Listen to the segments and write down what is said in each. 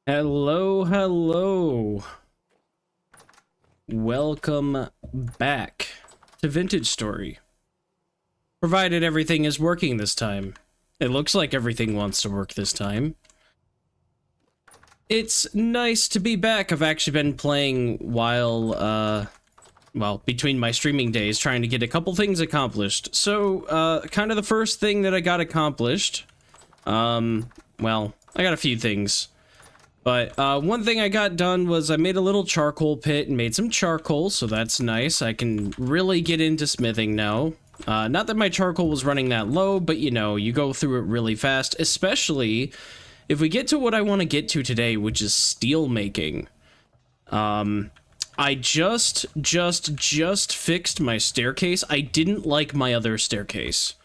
Hello, hello. Welcome back to Vintage Story. Provided everything is working this time. It looks like everything wants to work this time. It's nice to be back. I've actually been playing while, well, between my streaming days, trying to get a couple things accomplished. So, kind of the first thing that I got accomplished, well, I got a few things. But one thing I got done was I made a little charcoal pit and made some charcoal, so that's nice. I can really get into smithing now. Not that my charcoal was running that low, but you know, you go through it really fast, especially if we get to what I want to get to today, which is steel making. I just fixed my staircase. I didn't like my other staircase.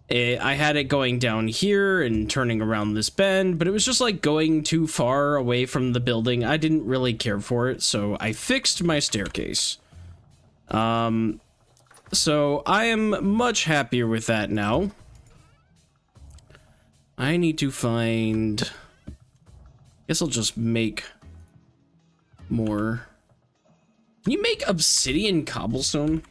I had it going down here and turning around this bend, but it was just like going too far away from the building. I didn't really care for it, so I fixed my staircase. So I am much happier with that now. I need to find... I guess I'll just make more. Can you make obsidian cobblestone?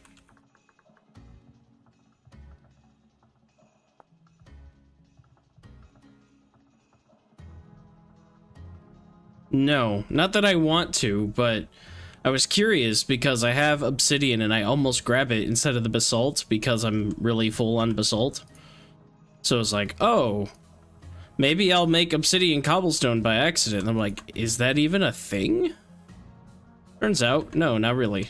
No, not that I want to, but I was curious because I have obsidian and I almost grab it instead of the basalt because I'm really full on basalt. So it's like, oh, maybe I'll make obsidian cobblestone by accident. And I'm like, is that even a thing? Turns out, no, not really.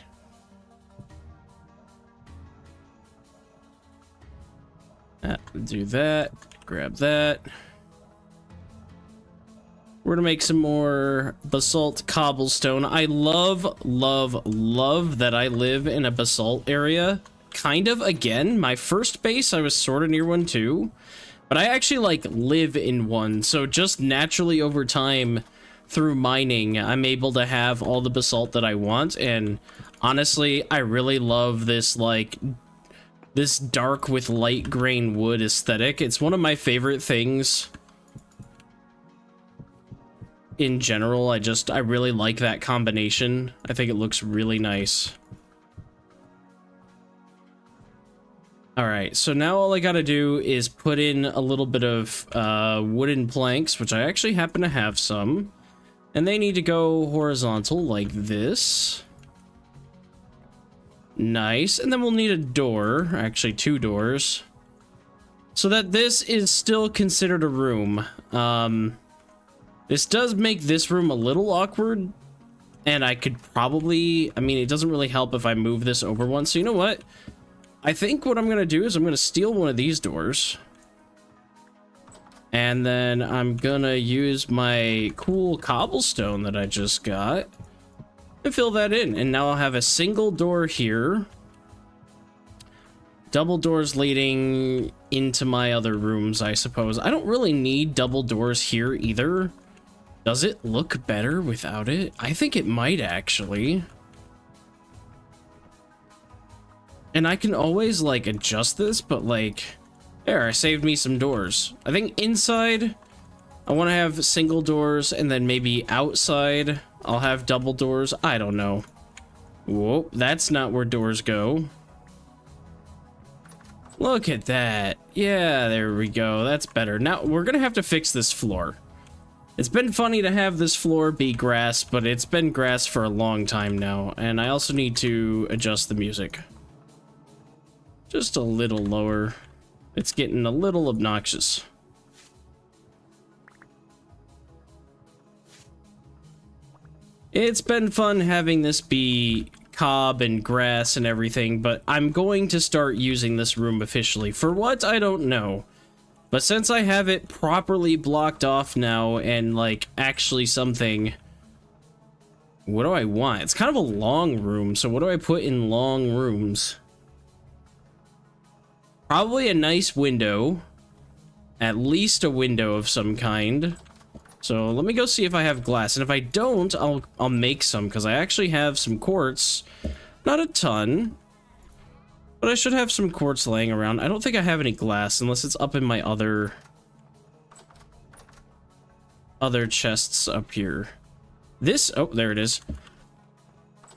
Do that, grab that. We're gonna make some more basalt cobblestone. I love that I live in a basalt area. Kind of, again, my first base, I was sort of near one too. But I actually, like, live in one. So just naturally over time, through mining, I'm able to have all the basalt that I want. And honestly, I really love this, like, this dark with light grain wood aesthetic. It's one of my favorite things. In general, I really like that combination. I think it looks really nice. Alright, so now all I gotta do is put in a little bit of wooden planks, which I actually happen to have some. And they need to go horizontal like this. Nice. And then we'll need a door, actually 2 doors. So that this is still considered a room. This does make this room a little awkward, and I could probably, I mean, it doesn't really help if I move this over one, so you know what? I think what I'm going to do is I'm going to steal one of these doors, and then I'm going to use my cool cobblestone that I just got and fill that in, and now I'll have a single door here, double doors leading into my other rooms, I suppose. I don't really need double doors here either. Does it look better without it? I think it might actually. And I can always like adjust this, but like, there, I saved me some doors. I think inside, I want to have single doors, and then maybe outside, I'll have double doors. I don't know. Whoa, that's not where doors go. Look at that. Yeah, there we go. That's better. Now, we're gonna have to fix this floor. It's been funny to have this floor be grass, but it's been grass for a long time now, and I also need to adjust the music. Just a little lower. It's getting a little obnoxious. It's been fun having this be cob and grass and everything, but I'm going to start using this room officially. For what? I don't know. But since I have it properly blocked off now and, like, actually something... What do I want? It's kind of a long room, so what do I put in long rooms? Probably a nice window. At least a window of some kind. So let me go see if I have glass. And if I don't, I'll make some, because I actually have some quartz. Not a ton. But I should have some quartz laying around. I don't think I have any glass unless it's up in my other... other chests up here. This, oh, there it is.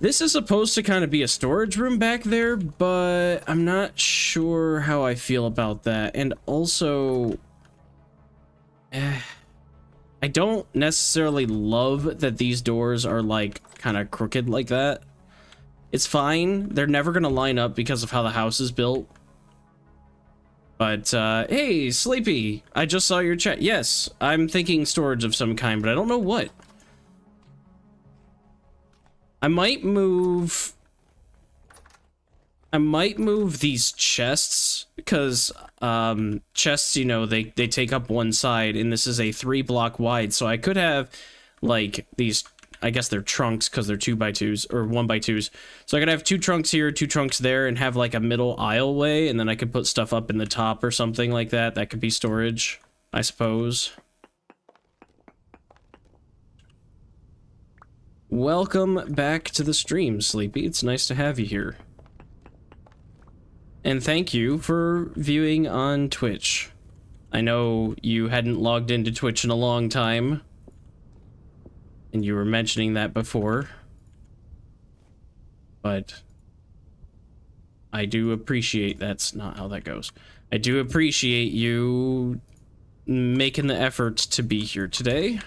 This is supposed to kind of be a storage room back there, but I'm not sure how I feel about that. And also, I don't necessarily love that these doors are like kind of crooked like that. It's fine. They're never going to line up because of how the house is built. But, hey, Sleepy, I just saw your chat. Yes, I'm thinking storage of some kind, but I don't know what. I might move these chests because chests, you know, they take up one side, and this is a 3-block wide, so I could have like these, I guess they're trunks because they're 2x2s or 1x2s. So I could have 2 trunks here, 2 trunks there, and have like a middle aisleway, and then I could put stuff up in the top or something like that. That could be storage, I suppose. Welcome back to the stream, Sleepy. It's nice to have you here. And thank you for viewing on Twitch. I know you hadn't logged into Twitch in a long time, and you were mentioning that before. But I do appreciate, that's not how that goes. I do appreciate you making the effort to be here today.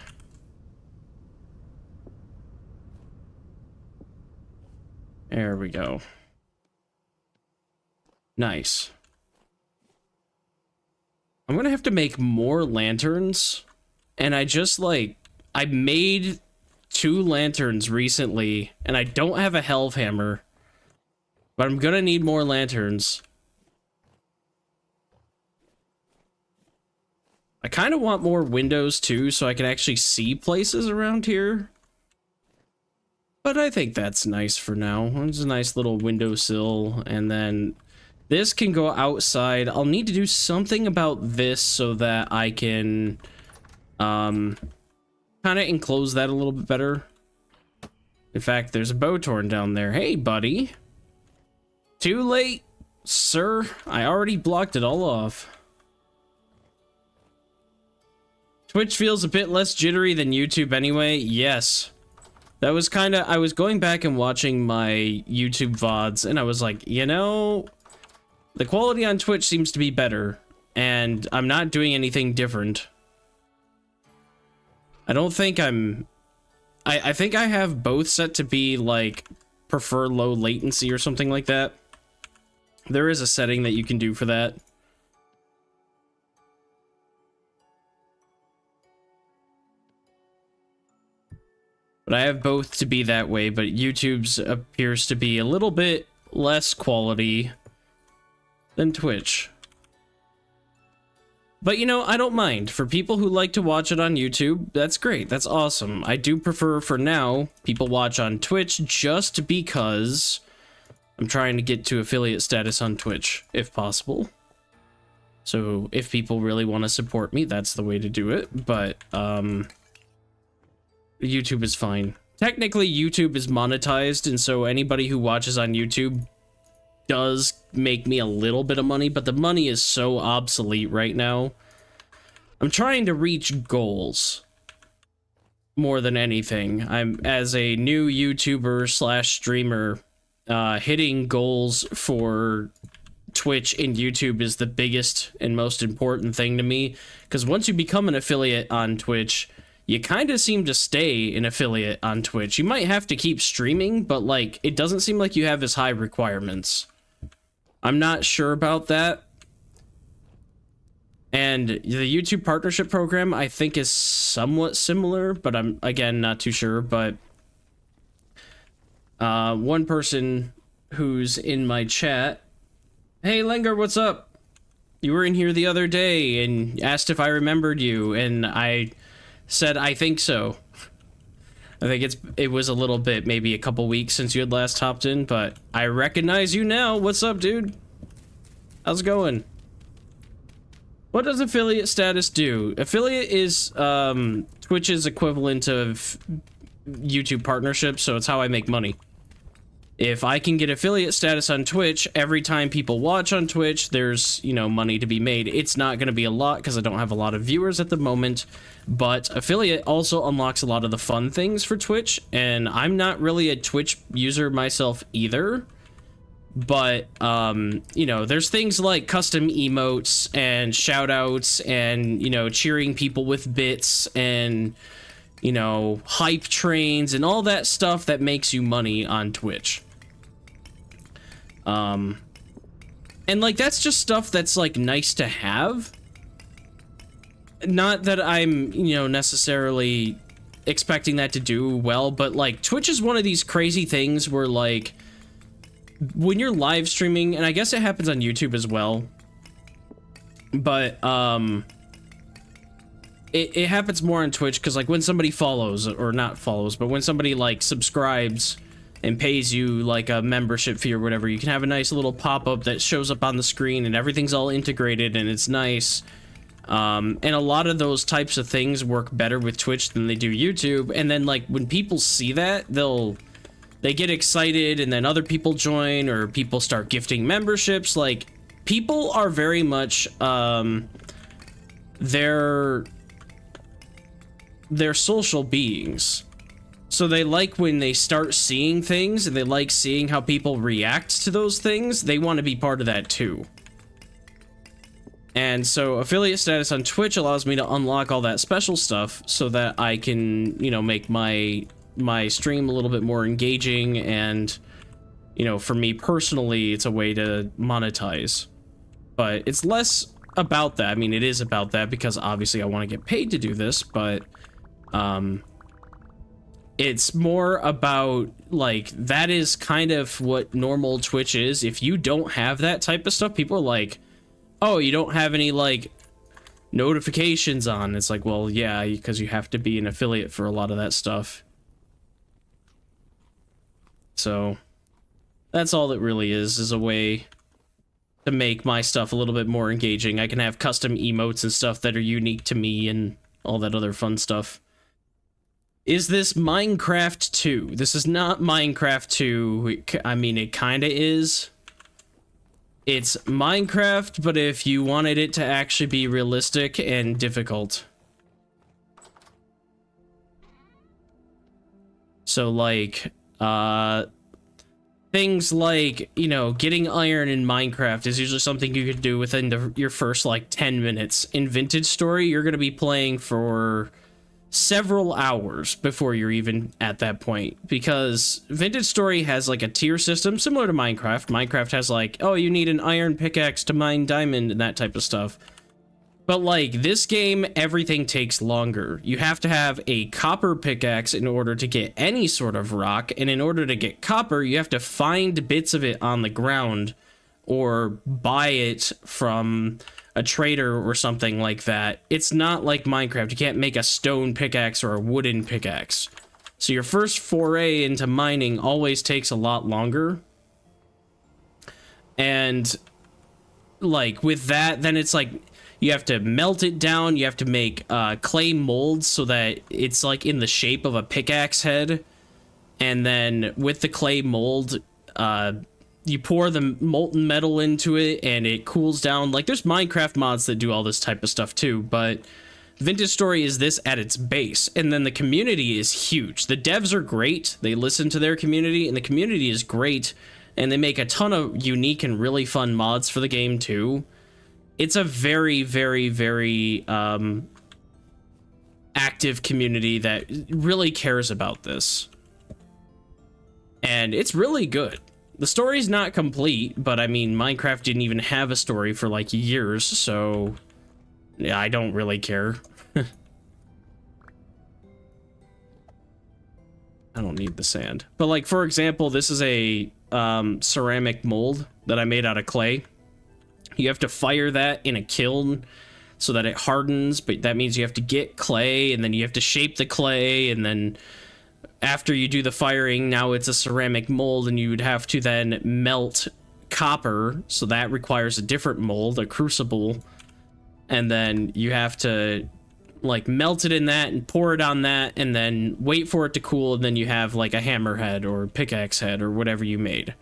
There we go. Nice. I'm gonna have to make more lanterns, and I just like, I made 2 lanterns recently, and I don't have a Hellhammer, but I'm gonna need more lanterns. I kind of want more windows too, so I can actually see places around here. But I think that's nice for now. It's a nice little windowsill, and then this can go outside. I'll need to do something about this so that I can kind of enclose that a little bit better. In fact, there's a Bowtorn down there. Hey, buddy. Too late, sir. I already blocked it all off. Twitch feels a bit less jittery than YouTube anyway. Yes. That was kind of, I was going back and watching my YouTube VODs, and I was like, you know, the quality on Twitch seems to be better, and I'm not doing anything different. I don't think I think I have both set to be, like, prefer low latency or something like that. There is a setting that you can do for that. But I have both to be that way, but YouTube's appears to be a little bit less quality than Twitch. But, you know, I don't mind. For people who like to watch it on YouTube, that's great. That's awesome. I do prefer, for now, people watch on Twitch just because I'm trying to get to affiliate status on Twitch, if possible. So, if people really want to support me, that's the way to do it. But, YouTube is fine. Technically, YouTube is monetized, and so anybody who watches on YouTube does make me a little bit of money, but the money is so obsolete right now. I'm trying to reach goals more than anything. I'm, as a new YouTuber slash streamer, hitting goals for Twitch and YouTube is the biggest and most important thing to me, because once you become an affiliate on Twitch, you kind of seem to stay an affiliate on Twitch. You might have to keep streaming, but, like, it doesn't seem like you have as high requirements. I'm not sure about that. And the YouTube partnership program, I think, is somewhat similar, but I'm, again, not too sure. But one person who's in my chat, hey, Lenger, what's up? You were in here the other day and asked if I remembered you, and I said, I think so. I think it was a little bit, maybe a couple weeks since you had last hopped in, but I recognize you now. What's up, dude? How's it going? What does affiliate status do? Affiliate is Twitch's equivalent of YouTube partnership, so it's how I make money. if I can get affiliate status on Twitch, every time people watch on Twitch, there's, you know, money to be made. It's not going to be a lot because I don't have a lot of viewers at the moment, but affiliate also unlocks a lot of the fun things for Twitch, and I'm not really a Twitch user myself either. But, you know, there's things like custom emotes and shout outs and, you know, cheering people with bits and, you know, hype trains and all that stuff that makes you money on Twitch. And like, that's just stuff that's like nice to have. Not that I'm, you know, necessarily expecting that to do well, but like Twitch is one of these crazy things where like, when you're live streaming, and I guess it happens on YouTube as well, but it happens more on Twitch because like when somebody follows, or not follows, but when somebody like subscribes and pays you like a membership fee or whatever, you can have a nice little pop-up that shows up on the screen and everything's all integrated and it's nice. And a lot of those types of things work better with Twitch than they do YouTube, and then like when people see that, they get excited and then other people join, or people start gifting memberships. Like, people are very much, they're social beings. So they like when they start seeing things and they like seeing how people react to those things. They want to be part of that too. And so affiliate status on Twitch allows me to unlock all that special stuff so that I can, you know, make my stream a little bit more engaging, and, you know, for me personally, it's a way to monetize. But it's less about that. I mean, it is about that because obviously I want to get paid to do this, but it's more about like, that is kind of what normal Twitch is. If you don't have that type of stuff, people are like, oh, you don't have any like notifications on. It's like, well, yeah, because you have to be an affiliate for a lot of that stuff. So that's all it really is a way to make my stuff a little bit more engaging. I can have custom emotes and stuff that are unique to me and all that other fun stuff. Is this Minecraft 2? This is not Minecraft 2. I mean, it kind of is. It's Minecraft, but if you wanted it to actually be realistic and difficult. So like, things like, you know, getting iron in Minecraft is usually something you could do within your first like 10 minutes. In Vintage Story, you're going to be playing for several hours before you're even at that point, because Vintage Story has like a tier system similar to Minecraft. Minecraft has like, oh, you need an iron pickaxe to mine diamond and that type of stuff. But like this game, everything takes longer. You have to have a copper pickaxe in order to get any sort of rock, and in order to get copper, you have to find bits of it on the ground or buy it from a trader or something like that. It's not like Minecraft. You can't make a stone pickaxe or a wooden pickaxe. So your first foray into mining always takes a lot longer. And like with that, then it's like, you have to melt it down. You have to make clay molds so that it's like in the shape of a pickaxe head. And then with the clay mold, you pour the molten metal into it and it cools down. Like there's Minecraft mods that do all this type of stuff too, but Vintage Story is this at its base. And then the community is huge. The devs are great. They listen to their community, and the community is great. And they make a ton of unique and really fun mods for the game too. It's a very, very, very active community that really cares about this. And it's really good. The story's not complete, but I mean, Minecraft didn't even have a story for like years, so yeah, I don't really care. I don't need the sand. But like, for example, this is a ceramic mold that I made out of clay. You have to fire that in a kiln so that it hardens, but that means you have to get clay, and then you have to shape the clay, and then after you do the firing, now it's a ceramic mold, and you would have to then melt copper, so that requires a different mold, a crucible, and then you have to like melt it in that and pour it on that and then wait for it to cool, and then you have like a hammerhead or pickaxe head or whatever you made.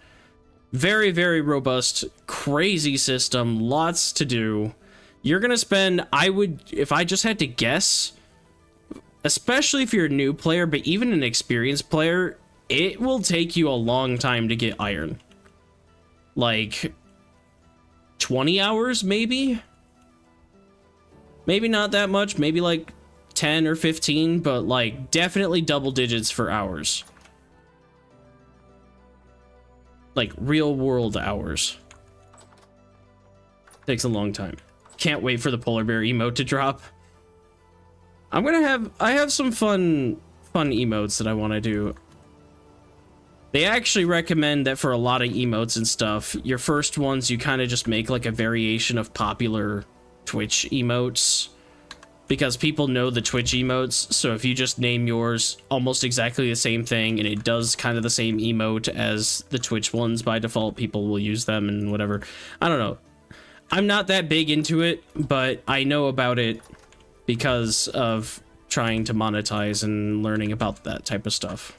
Very, very robust, crazy system, lots to do. You're gonna spend, I would, if I just had to guess, especially if you're a new player, but even an experienced player, it will take you a long time to get iron. Like 20 hours, maybe? Maybe not that much, maybe like 10 or 15, but like definitely double digits for hours. Like real world hours. Takes a long time. Can't wait for the polar bear emote to drop. I have some fun emotes that I want to do. They actually recommend that for a lot of emotes and stuff, your first ones you kind of just make like a variation of popular Twitch emotes, because people know the Twitch emotes. So if you just name yours almost exactly the same thing and it does kind of the same emote as the Twitch ones by default, people will use them and whatever. I don't know. I'm not that big into it, but I know about it because of trying to monetize and learning about that type of stuff.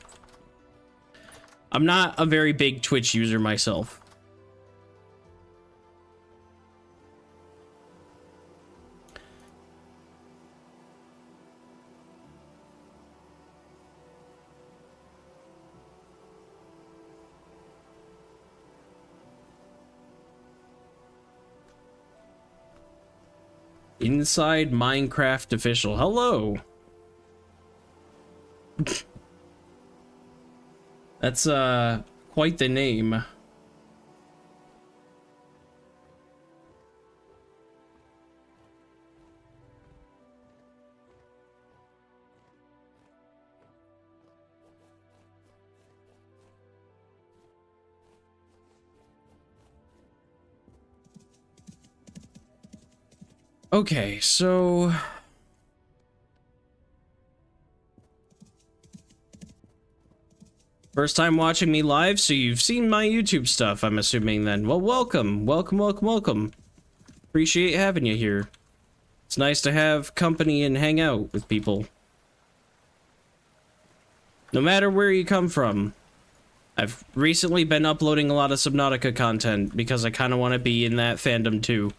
I'm not a very big Twitch user myself. Inside Minecraft Official. Hello. That's quite the name. Okay, so first time watching me live, so you've seen my YouTube stuff, I'm assuming then. Well, welcome. Appreciate having you here. It's nice to have company and hang out with people. No matter where you come from. I've recently been uploading a lot of Subnautica content because I kind of want to be in that fandom too.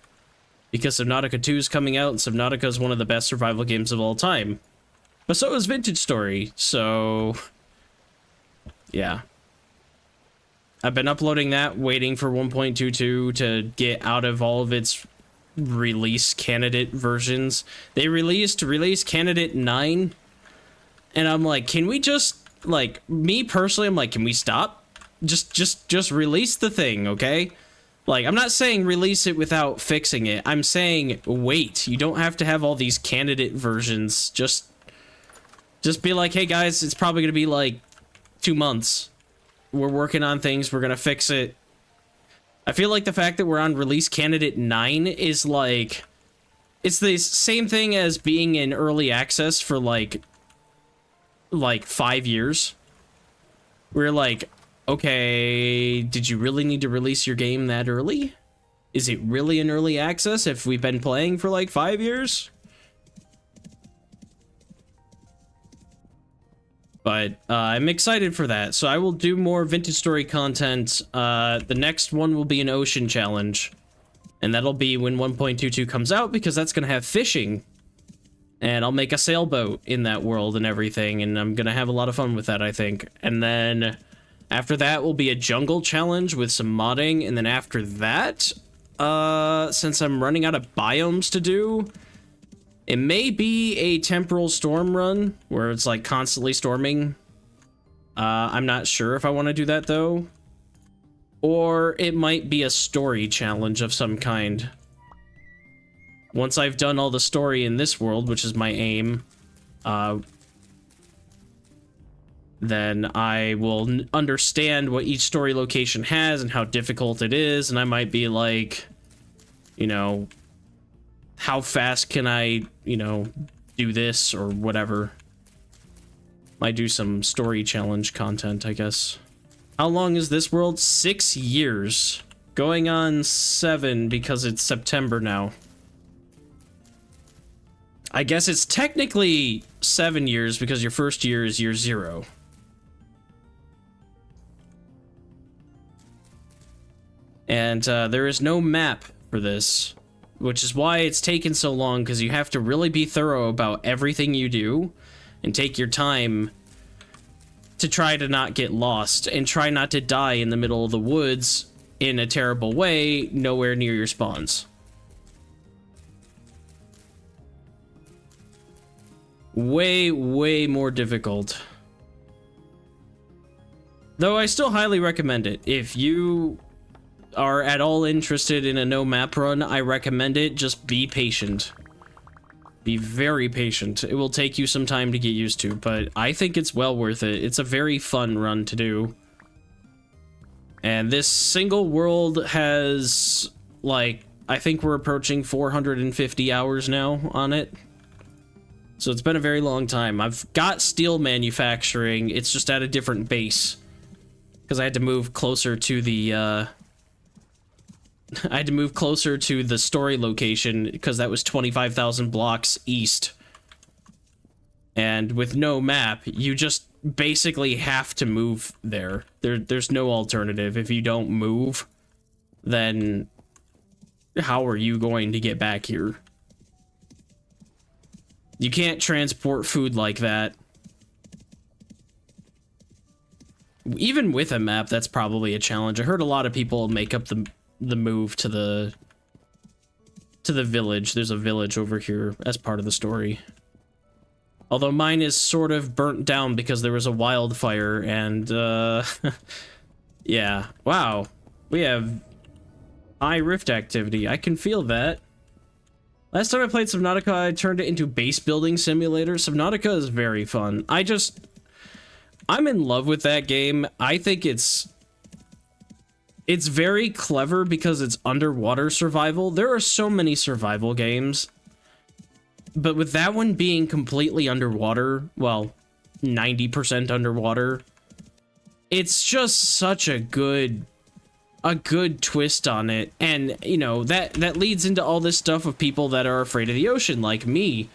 Because Subnautica 2 is coming out, and Subnautica is one of the best survival games of all time. But so is Vintage Story, so yeah. I've been uploading that, waiting for 1.22 to get out of all of its release candidate versions. They released release candidate 9, and I'm like, can we just, like, me personally, I'm like, can we stop? Just release the thing, okay? Like, I'm not saying release it without fixing it. I'm saying wait. You don't have to have all these candidate versions. Just be like, hey guys, it's probably gonna be like 2 months. We're working on things. We're gonna fix it. I feel like the fact that we're on release candidate 9 is like, it's the same thing as being in early access for like 5 years. We're like, okay, did you really need to release your game that early? Is it really in early access if we've been playing for like 5 years? But I'm excited for that. So I will do more Vintage Story content. The next one will be an ocean challenge. And that'll be when 1.22 comes out, because that's going to have fishing. And I'll make a sailboat in that world and everything. And I'm going to have a lot of fun with that, I think. And then after that will be a jungle challenge with some modding. And then after that, since I'm running out of biomes to do, it may be a temporal storm run where it's like constantly storming. I'm not sure if I want to do that though. Or it might be a story challenge of some kind. Once I've done all the story in this world, which is my aim, then I will understand what each story location has and how difficult it is, and I might be like, you know, how fast can I, you know, do this or whatever. Might do some story challenge content, I guess. How long is this world? 6 years. Going on 7 because it's September now. I guess it's technically 7 years because your first year is year 0. And there is no map for this, which is why it's taken so long, because you have to really be thorough about everything you do and take your time to try to not get lost and try not to die in the middle of the woods in a terrible way, nowhere near your spawns. Way, way more difficult. Though I still highly recommend it. If you are at all interested in a no map run, I recommend it. Just be patient. Be very patient. It will take you some time to get used to, but I think it's well worth it. It's a very fun run to do. And this single world has, like, I think we're approaching 450 hours now on it. So it's been a very long time. I've got steel manufacturing, it's just at a different base. Because I had to move closer to the, I had to move closer to the story location, because that was 25,000 blocks east. And with no map, you just basically have to move there. There's no alternative. If you don't move, then how are you going to get back here? You can't transport food like that. Even with a map, that's probably a challenge. I heard a lot of people make up the move to the village. There's a village over here as part of the story. Although mine is sort of burnt down because there was a wildfire and, yeah. Wow. We have high rift activity. I can feel that. Last time I played Subnautica, I turned it into base building simulator. Subnautica is very fun. I'm in love with that game. I think it's very clever because it's underwater survival. There are so many survival games, but with that one being completely underwater, well, 90% underwater, it's just such a good twist on it. And, you know, that leads into all this stuff of people that are afraid of the ocean, like me.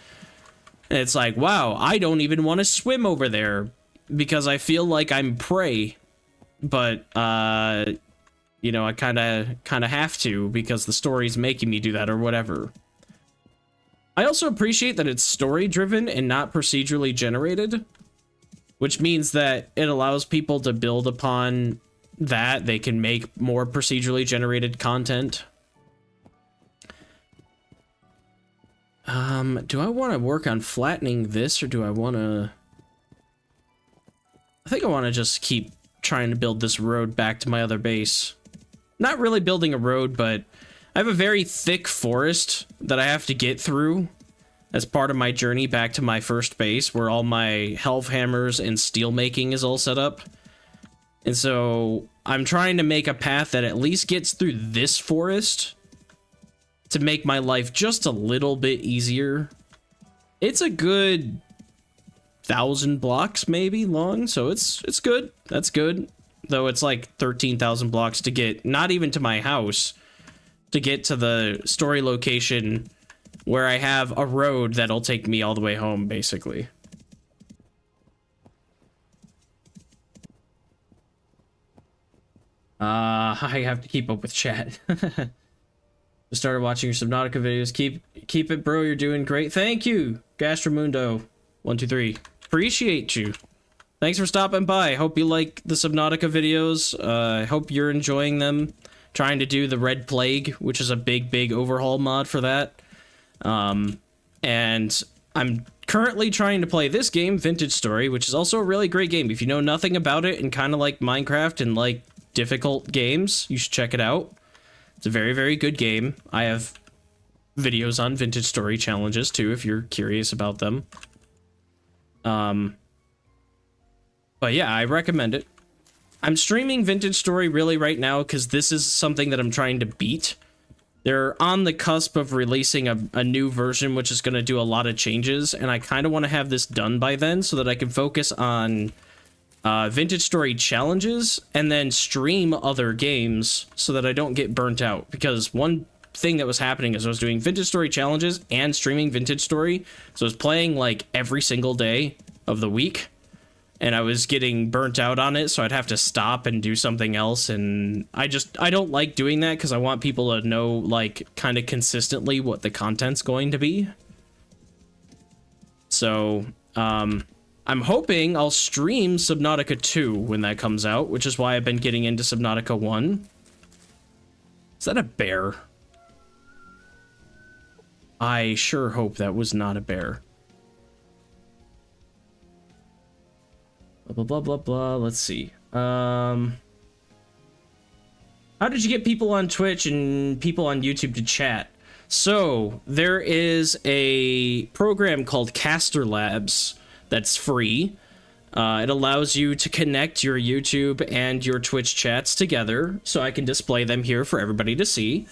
And it's like, wow, I don't even want to swim over there because I feel like I'm prey. But, you know, I kind of have to because the story's making me do that or whatever. I also appreciate that it's story-driven and not procedurally generated, which means that it allows people to build upon that. They can make more procedurally generated content. Do I want to work on flattening this, or do I want to... I think I want to just keep trying to build this road back to my other base. Not really building a road, but I have a very thick forest that I have to get through as part of my journey back to my first base, where all my helve hammers and steel making is all set up. And so I'm trying to make a path that at least gets through this forest to make my life just a little bit easier. It's a good 1,000 blocks maybe long, so it's good. That's good. Though it's like 13,000 blocks to get, not even to my house, to get to the story location where I have a road that'll take me all the way home, basically. I have to keep up with chat. Just started watching your Subnautica videos. Keep it, bro. You're doing great. Thank you, Gastromundo123. Appreciate you. Thanks for stopping by. Hope you like the Subnautica videos. I hope you're enjoying them. Trying to do the Red Plague, which is a big overhaul mod for that. And I'm currently trying to play this game, Vintage Story, which is also a really great game. If you know nothing about it and kind of like Minecraft and like difficult games, you should check it out. It's a very good game. I have videos on Vintage Story challenges too, if you're curious about them. But yeah, I recommend it. I'm streaming Vintage Story really right now because this is something that I'm trying to beat. They're on the cusp of releasing a new version, which is going to do a lot of changes, and I kind of want to have this done by then so that I can focus on Vintage Story challenges and then stream other games so that I don't get burnt out. Because one thing that was happening is I was doing Vintage Story challenges and streaming Vintage Story. So I was playing like every single day of the week, and I was getting burnt out on it, so I'd have to stop and do something else. And I don't like doing that because I want people to know, like, kind of consistently what the content's going to be. So, I'm hoping I'll stream Subnautica 2 when that comes out, which is why I've been getting into Subnautica 1. Is that a bear? I sure hope that was not a bear. Blah, blah, blah, blah. Let's see. How did you get people on Twitch and people on YouTube to chat? So, there is a program called Caster Labs that's free. It allows you to connect your YouTube and your Twitch chats together, so I can display them here for everybody to see.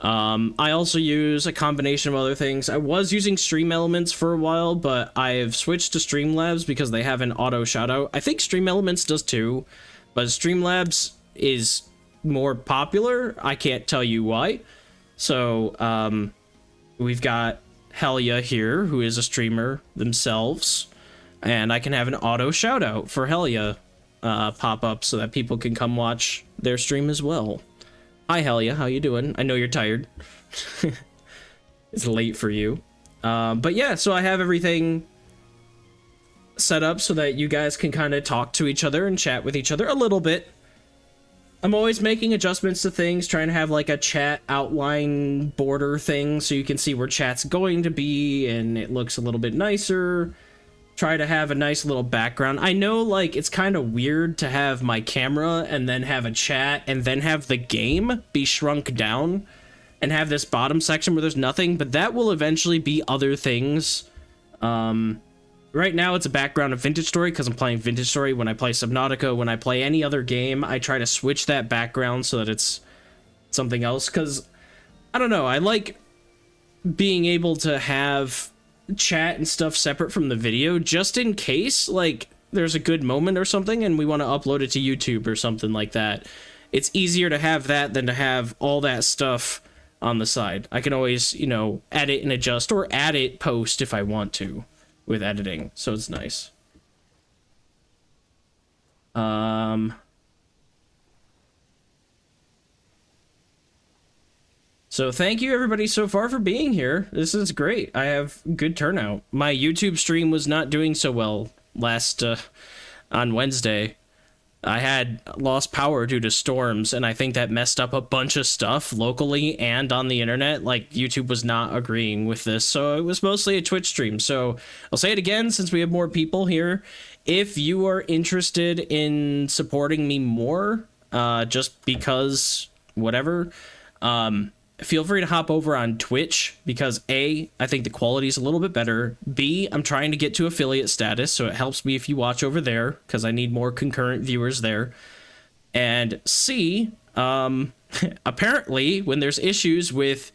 I also use a combination of other things. I was using Stream Elements for a while, but I've switched to Streamlabs because they have an auto shoutout. I think Stream Elements does too, but Streamlabs is more popular. I can't tell you why. So, we've got Helia here, who is a streamer themselves, and I can have an auto shoutout for Helia pop up so that people can come watch their stream as well. Hi, Helia. How you doing? I know you're tired. It's late for you. But yeah, so I have everything set up so that you guys can kind of talk to each other and chat with each other a little bit. I'm always making adjustments to things, trying to have like a chat outline border thing so you can see where chat's going to be and it looks a little bit nicer. Try to have a nice little background. I know, like, it's kind of weird to have my camera and then have a chat and then have the game be shrunk down and have this bottom section where there's nothing, but that will eventually be other things. Right now it's a background of Vintage Story because I'm playing Vintage Story. When I play Subnautica, when I play any other game, I try to switch that background so that it's something else, because I don't know, I like being able to have chat and stuff separate from the video just in case, like, there's a good moment or something and we want to upload it to YouTube or something like that. It's easier to have that than to have all that stuff on the side. I can always, you know, edit and adjust or add it post if I want to with editing, so it's nice. So thank you everybody so far for being here. This is great. I have good turnout. My YouTube stream was not doing so well last on Wednesday. I had lost power due to storms, and I think that messed up a bunch of stuff locally and on the internet. Like, YouTube was not agreeing with this, so it was mostly a Twitch stream. So I'll say it again since we have more people here. If you are interested in supporting me more, just because whatever, feel free to hop over on Twitch because A, I think the quality is a little bit better. B, I'm trying to get to affiliate status, so it helps me if you watch over there because I need more concurrent viewers there. And C, apparently when there's issues with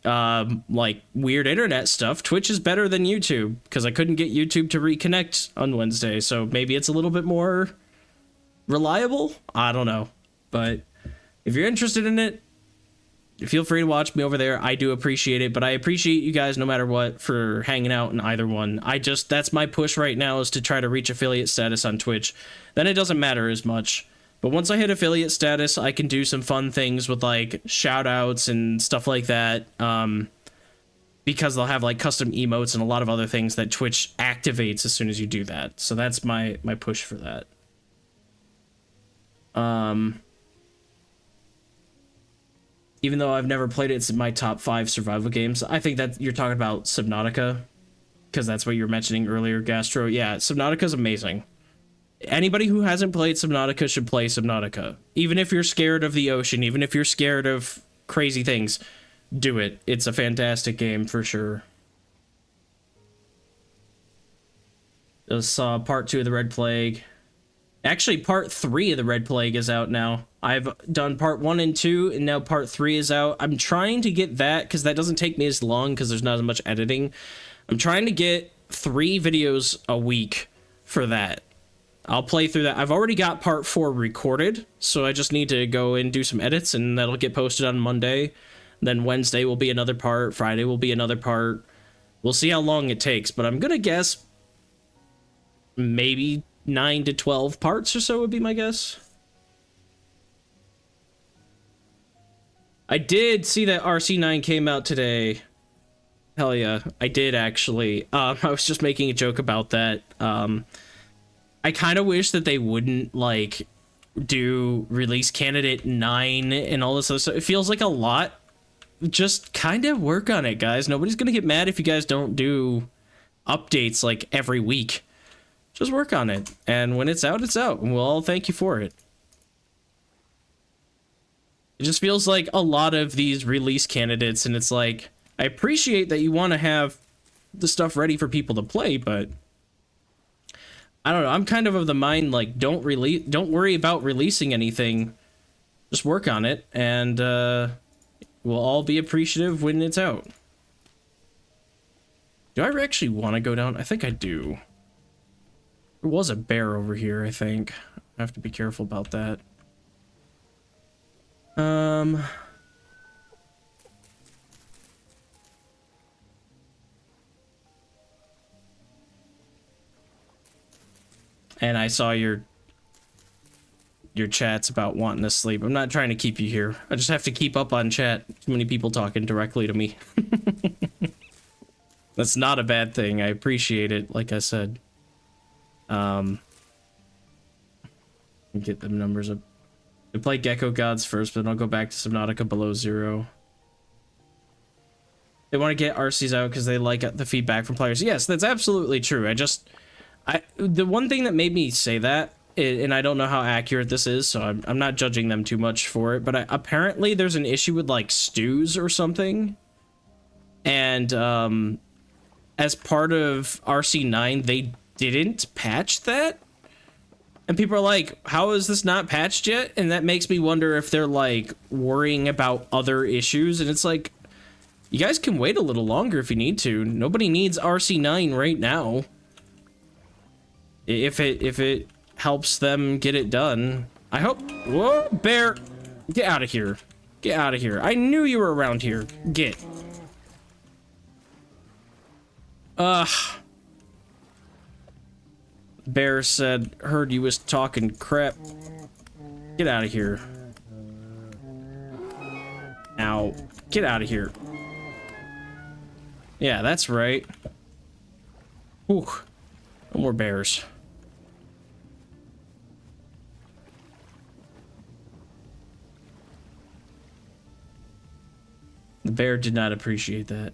like weird internet stuff, Twitch is better than YouTube because I couldn't get YouTube to reconnect on Wednesday. So maybe it's a little bit more reliable. I don't know, but if you're interested in it, feel free to watch me over there. I do appreciate it, but I appreciate you guys no matter what for hanging out in either one. That's my push right now, is to try to reach affiliate status on Twitch. Then it doesn't matter as much. But once I hit affiliate status, I can do some fun things with like shout outs and stuff like that. Because they'll have like custom emotes and a lot of other things that Twitch activates as soon as you do that. So that's my push for that. Even though I've never played it, it's in my top 5 survival games. I think that you're talking about Subnautica, because that's what you were mentioning earlier, Gastro. Yeah, Subnautica's amazing. Anybody who hasn't played Subnautica should play Subnautica. Even if you're scared of the ocean, even if you're scared of crazy things, do it. It's a fantastic game for sure. Just saw part 2 of the Red Plague. Actually, part 3 of the Red Plague is out now. I've done part 1 and 2, and now part 3 is out. I'm trying to get that, because that doesn't take me as long, because there's not as much editing. I'm trying to get 3 videos a week for that. I'll play through that. I've already got part 4 recorded, so I just need to go and do some edits, and that'll get posted on Monday. Then Wednesday will be another part. Friday will be another part. We'll see how long it takes, but I'm gonna guess maybe 9 to 12 parts or so would be my guess. I did see that RC9 came out today. Hell yeah, I did actually. I was just making a joke about that. I kind of wish that they wouldn't, like, do release candidate 9 and all this other stuff. It feels like a lot. Just kind of work on it, guys. Nobody's gonna get mad if you guys don't do updates, like, every week. Just work on it. And when it's out, and we'll all thank you for it. It just feels like a lot of these release candidates, and it's like, I appreciate that you want to have the stuff ready for people to play, but I don't know. I'm kind of the mind, like, don't worry about releasing anything. Just work on it, and we'll all be appreciative when it's out. Do I actually want to go down? I think I do. There was a bear over here, I think. I have to be careful about that. And I saw your chats about wanting to sleep. I'm not trying to keep you here. I just have to keep up on chat. Too many people talking directly to me. That's not a bad thing. I appreciate it, like I said. Get them numbers up. I play Gecko Gods first, but then I'll go back to Subnautica Below Zero. They want to get RCs out because they like the feedback from players. Yes, that's absolutely true. The one thing that made me say that, and I don't know how accurate this is, so I'm not judging them too much for it, but apparently there's an issue with, like, stews or something. And as part of RC9, they didn't patch that. And people are like, how is this not patched yet? And that makes me wonder if they're, like, worrying about other issues. And it's like, you guys can wait a little longer if you need to. Nobody needs RC9 right now. If it helps them get it done. I hope. Whoa, bear! Get out of here. Get out of here. I knew you were around here. Get. Bear said, heard you was talking crap. Get out of here. Ow. Get out of here. Yeah, that's right. Whew. No more bears. The bear did not appreciate that.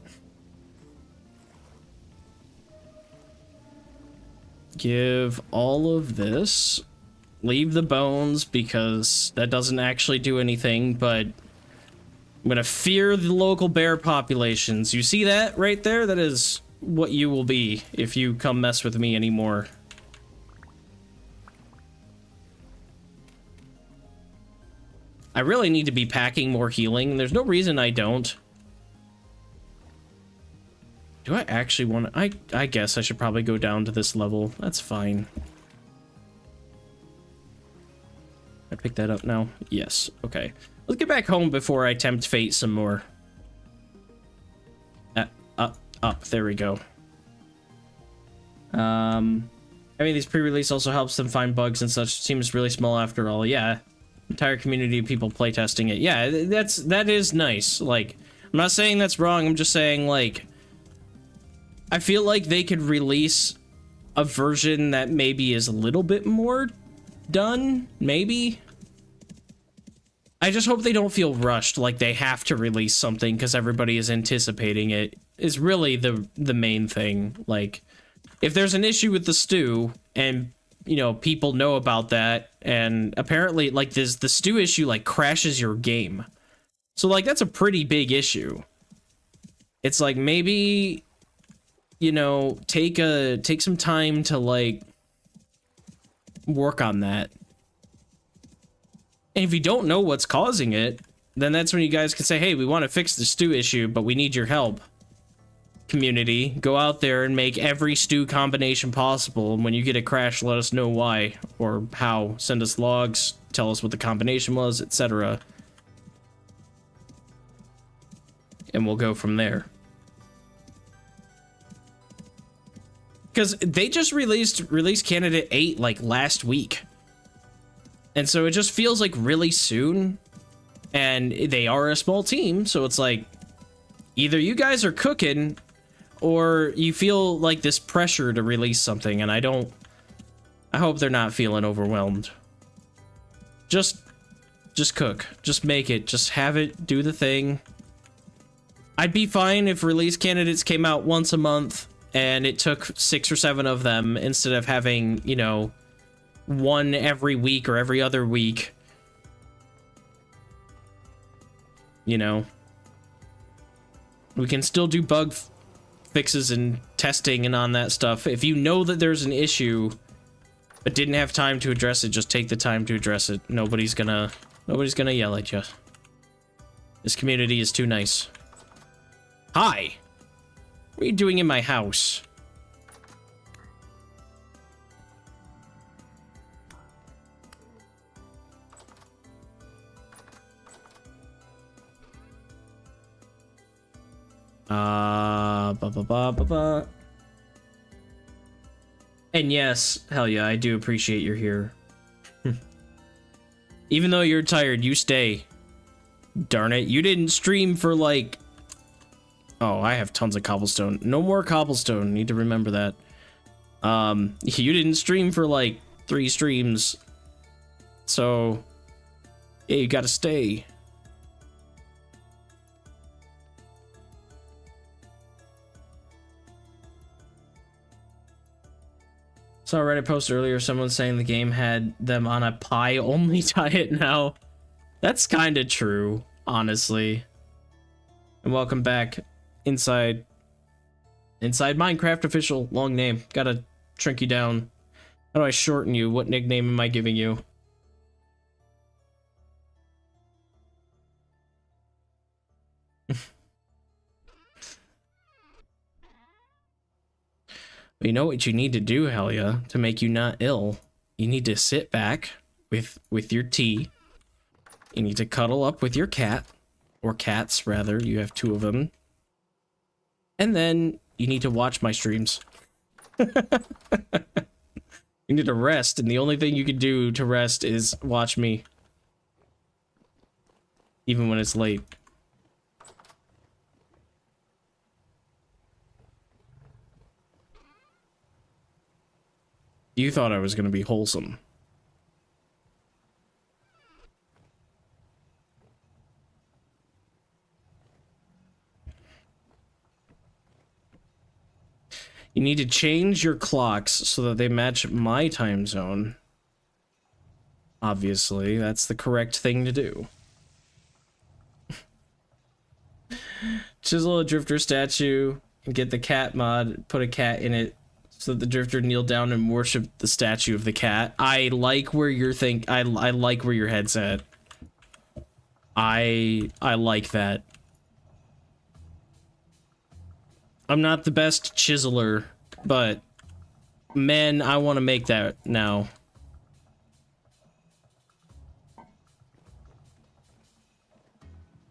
Give all of this. Leave the bones because that doesn't actually do anything, but I'm gonna fear the local bear populations. You see that right there? That is what you will be if you come mess with me anymore. I really need to be packing more healing. There's no reason I don't. Do I actually want to? I guess I should probably go down to this level. That's fine. I pick that up now? Yes. Okay. Let's get back home before I tempt fate some more. Up. There we go. I mean, these pre-release also helps them find bugs and such. Seems really small after all. Yeah. Entire community of people playtesting it. Yeah, that is nice. Like, I'm not saying that's wrong. I'm just saying, like, I feel like they could release a version that maybe is a little bit more done, maybe. I just hope they don't feel rushed, like they have to release something because everybody is anticipating it, is really the main thing. Like, if there's an issue with the stew, and, you know, people know about that, and apparently, like, the stew issue, like, crashes your game. So, like, that's a pretty big issue. It's like, maybe, you know, take some time to, like, work on that. And if you don't know what's causing it, then that's when you guys can say, hey, we want to fix the stew issue, but we need your help. Community, go out there and make every stew combination possible, and when you get a crash, let us know why or how. Send us logs, tell us what the combination was, etc. and we'll go from there. Because they just released Release Candidate 8 like last week. And so it just feels like really soon. And they are a small team, so it's like either you guys are cooking or you feel like this pressure to release something, and I hope they're not feeling overwhelmed. Just cook. Just make it. Just have it. Do the thing. I'd be fine if release candidates came out once a month and it took 6 or 7 of them instead of having, you know, one every week or every other week. You know, we can still do bug fixes and testing and on that stuff. If you know that there's an issue but didn't have time to address it, just take the time to address it. Nobody's gonna yell at you. This community is too nice. Hi. What are you doing in my house? And yes, hell yeah, I do appreciate you're here. Even though you're tired, you stay. Darn it, you didn't stream for like... Oh, I have tons of cobblestone. No more cobblestone, need to remember that. You didn't stream for like 3 streams. So, yeah, you gotta stay. Saw a Reddit post earlier, someone saying the game had them on a pie-only diet now. That's kind of true, honestly. And welcome back inside Minecraft official. Long name. Gotta shrink you down. How do I shorten you? What nickname am I giving you? You know what you need to do, Helia, to make you not ill? You need to sit back with your tea. You need to cuddle up with your cat. Or cats, rather. You have 2 of them. And then you need to watch my streams. You need to rest, and the only thing you can do to rest is watch me. Even when it's late. You thought I was going to be wholesome. You need to change your clocks so that they match my time zone. Obviously, that's the correct thing to do. Chisel a drifter statue and get the cat mod, put a cat in it so that the drifter kneel down and worship the statue of the cat. I like where you're I like where your head's at. I like that. I'm not the best chiseler, but man, I want to make that now.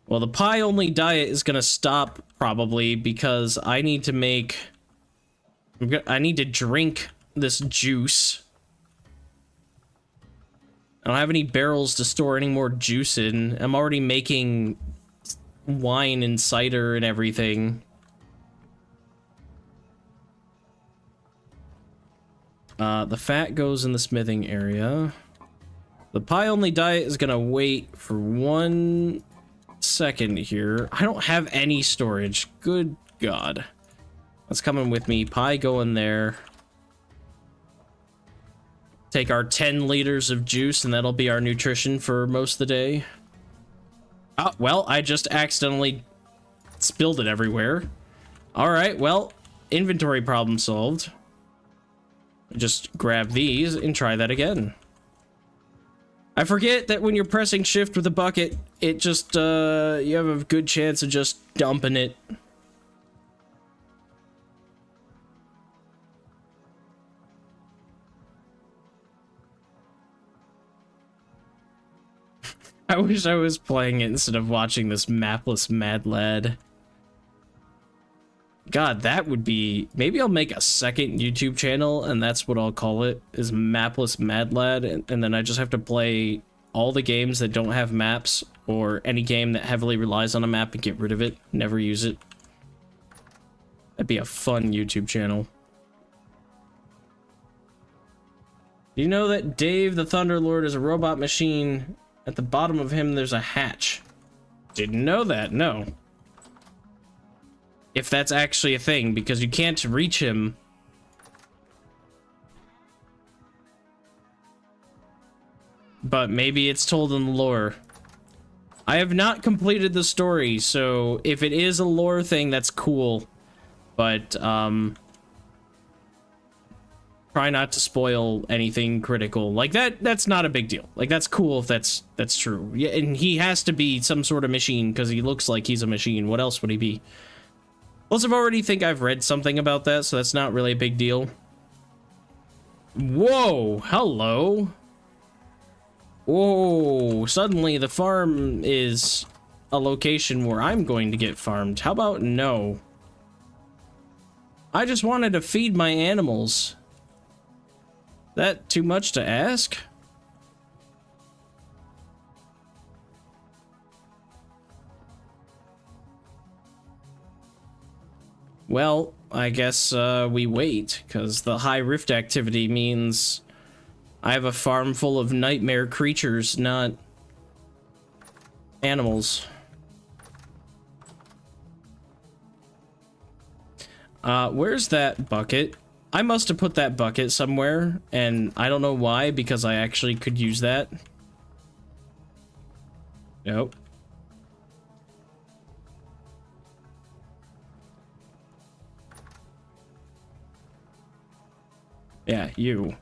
Well, the pie-only diet is gonna stop probably because I need to make... I need to drink this juice. I don't have any barrels to store any more juice in. I'm already making wine and cider and everything. The fat goes in the smithing area. The pie-only diet is gonna wait for 1 second here. I don't have any storage. Good God. That's coming with me. Pie going there. Take our 10 liters of juice, and that'll be our nutrition for most of the day. Oh, well, I just accidentally spilled it everywhere. All right, well, inventory problem solved. Just grab these and try that again. I forget that when you're pressing shift with a bucket, it just, you have a good chance of just dumping it. I wish I was playing it instead of watching this mapless mad lad. God, that would be... Maybe I'll make a second YouTube channel, and that's what I'll call it, is Mapless Mad Lad, and then I just have to play all the games that don't have maps, or any game that heavily relies on a map and get rid of it, never use it. That'd be a fun YouTube channel. Do you know that Dave the Thunderlord is a robot machine? At the bottom of him, there's a hatch. Didn't know that, no. If that's actually a thing, because you can't reach him. But maybe it's told in the lore. I have not completed the story, so if it is a lore thing, that's cool. But, try not to spoil anything critical. Like, that's not a big deal. Like, that's cool if that's true. Yeah, and he has to be some sort of machine, because he looks like he's a machine. What else would he be? Plus, I've already think I've read something about that, so that's not really a big deal. Whoa, hello. Whoa, suddenly the farm is a location where I'm going to get farmed. How about no? I just wanted to feed my animals. That too much to ask? Well, I guess we wait, because the high rift activity means I have a farm full of nightmare creatures, not animals. Where's that bucket? I must have put that bucket somewhere, and I don't know why, because I actually could use that. Nope. Yeah, you.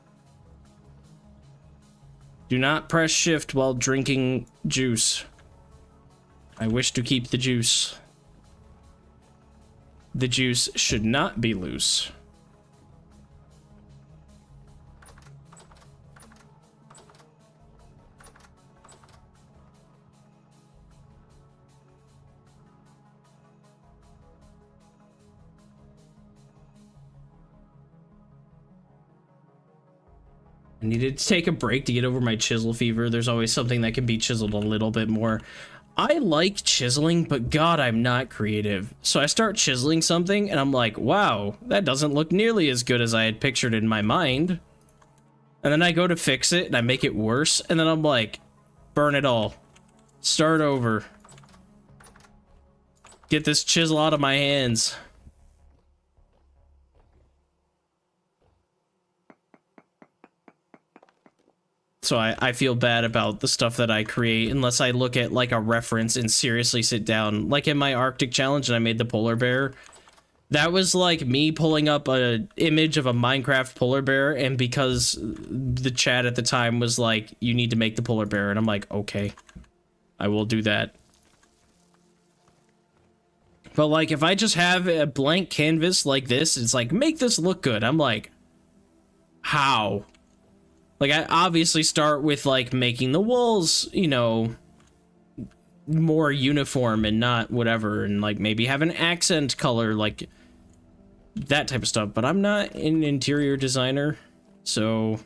Do not press shift while drinking juice. I wish to keep the juice. The juice should not be loose. I needed to take a break to get over my chisel fever. There's always something that can be chiseled a little bit more. I like chiseling, but God, I'm not creative. So I start chiseling something, and I'm like, wow, that doesn't look nearly as good as I had pictured in my mind. And then I go to fix it, and I make it worse, and then I'm like, burn it all. Start over. Get this chisel out of my hands. So I feel bad about the stuff that I create unless I look at like a reference and seriously sit down. Like in my Arctic challenge and I made the polar bear. That was like me pulling up an image of a Minecraft polar bear, and because the chat at the time was like, you need to make the polar bear, and I'm like, okay, I will do that. But like if I just have a blank canvas like this, it's like, make this look good. I'm like, how? Like, I obviously start with, like, making the walls, you know, more uniform and not whatever, and, like, maybe have an accent color, like, that type of stuff. But I'm not an interior designer, so,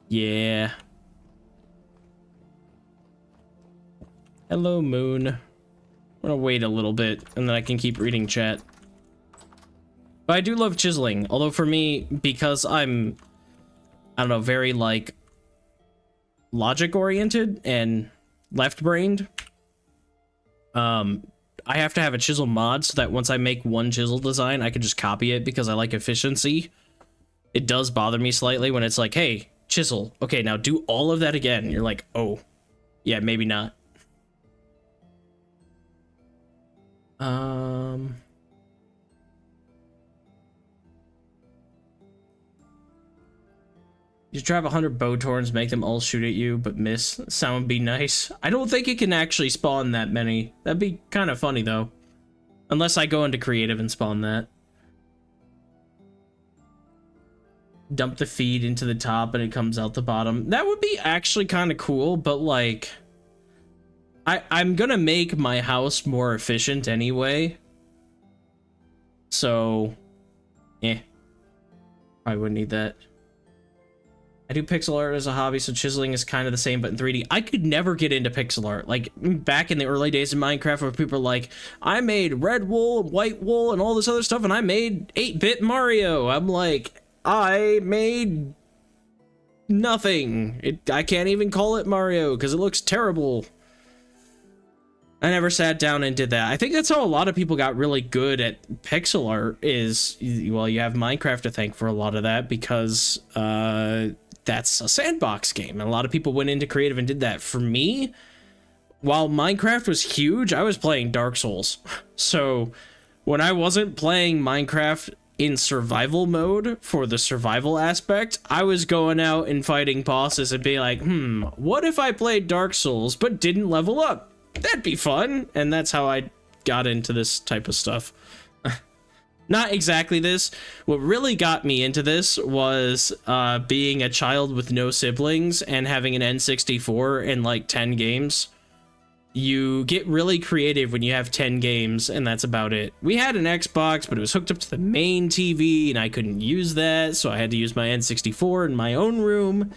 yeah. Hello, Moon. I'm gonna wait a little bit, and then I can keep reading chat. But I do love chiseling, although for me, because I'm... I don't know, very, like, logic-oriented and left-brained. I have to have a chisel mod so that once I make one chisel design, I can just copy it because I like efficiency. It does bother me slightly when it's like, hey, chisel. Okay, now do all of that again. You're like, oh, yeah, maybe not. You drive 100 Bowtorns, make them all shoot at you, but miss. Sound would be nice. I don't think it can actually spawn that many. That'd be kind of funny, though. Unless I go into creative and spawn that. Dump the feed into the top and it comes out the bottom. That would be actually kind of cool, but like... I'm gonna make my house more efficient anyway. So, I wouldn't need that. I do pixel art as a hobby, so chiseling is kind of the same, but in 3D. I could never get into pixel art. Like, back in the early days of Minecraft, where people are like, I made red wool, white wool, and all this other stuff, and I made 8-bit Mario. I'm like, I made nothing. I can't even call it Mario, because it looks terrible. I never sat down and did that. I think that's how a lot of people got really good at pixel art is, well, you have Minecraft to thank for a lot of that, because, that's a sandbox game, and a lot of people went into creative and did that. For me, while Minecraft was huge, I was playing Dark Souls. So when I wasn't playing Minecraft in survival mode for the survival aspect, I was going out and fighting bosses and being like, what if I played Dark Souls but didn't level up? That'd be fun. And that's how I got into this type of stuff. Not exactly this. What really got me into this was being a child with no siblings and having an N64 and like 10 games. You get really creative when you have 10 games, and that's about it. We had an Xbox, but it was hooked up to the main TV, and I couldn't use that, so I had to use my N64 in my own room.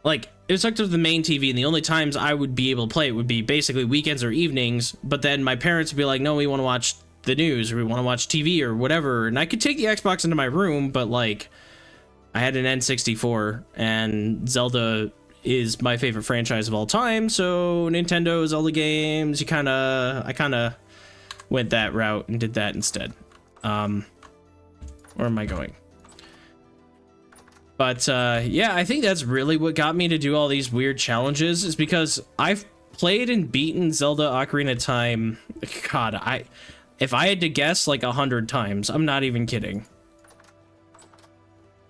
Like, it was hooked up to the main TV, and the only times I would be able to play it would be basically weekends or evenings, but then my parents would be like, no, we want to watch the news, or we want to watch TV, or whatever, and I could take the Xbox into my room, but, like, I had an N64, and Zelda is my favorite franchise of all time, so Nintendo, Zelda games, I kind of went that route and did that instead. Where am I going? But, yeah, I think that's really what got me to do all these weird challenges, is because I've played and beaten Zelda Ocarina of Time, God, if I had to guess, like 100 times. I'm not even kidding.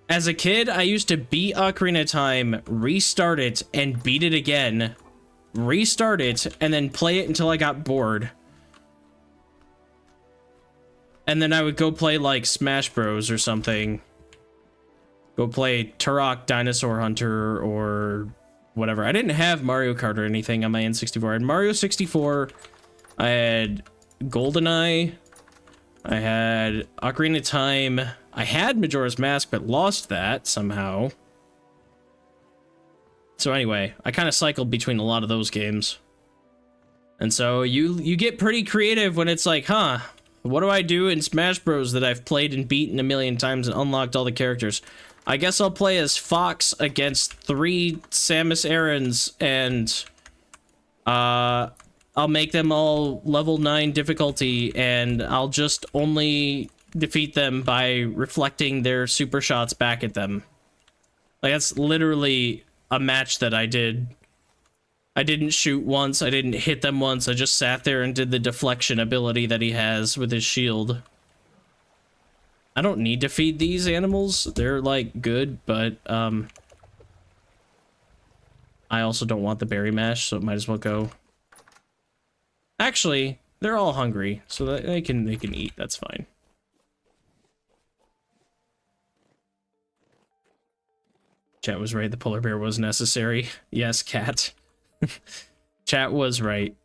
As a kid, I used to beat Ocarina of Time, restart it, and beat it again, restart it, and then play it until I got bored. And then I would go play, like, Smash Bros. Or something. Go play Turok Dinosaur Hunter or whatever. I didn't have Mario Kart or anything on my N64. I had Mario 64. I had GoldenEye. I had Ocarina of Time. I had Majora's Mask, but lost that somehow. So anyway, I kind of cycled between a lot of those games. And so you get pretty creative when it's like, huh, what do I do in Smash Bros. That I've played and beaten a million times and unlocked all the characters? I guess I'll play as Fox against 3 Samus Arans, and I'll make them all level 9 difficulty, and I'll just only defeat them by reflecting their super shots back at them. Like, that's literally a match that I did. I didn't shoot once, I didn't hit them once, I just sat there and did the deflection ability that he has with his shield. I don't need to feed these animals. They're, like, good, but, I also don't want the berry mash, so it might as well go. Actually, they're all hungry, so that they can eat. That's fine. Chat was right. The polar bear was necessary. Yes, cat. Chat was right.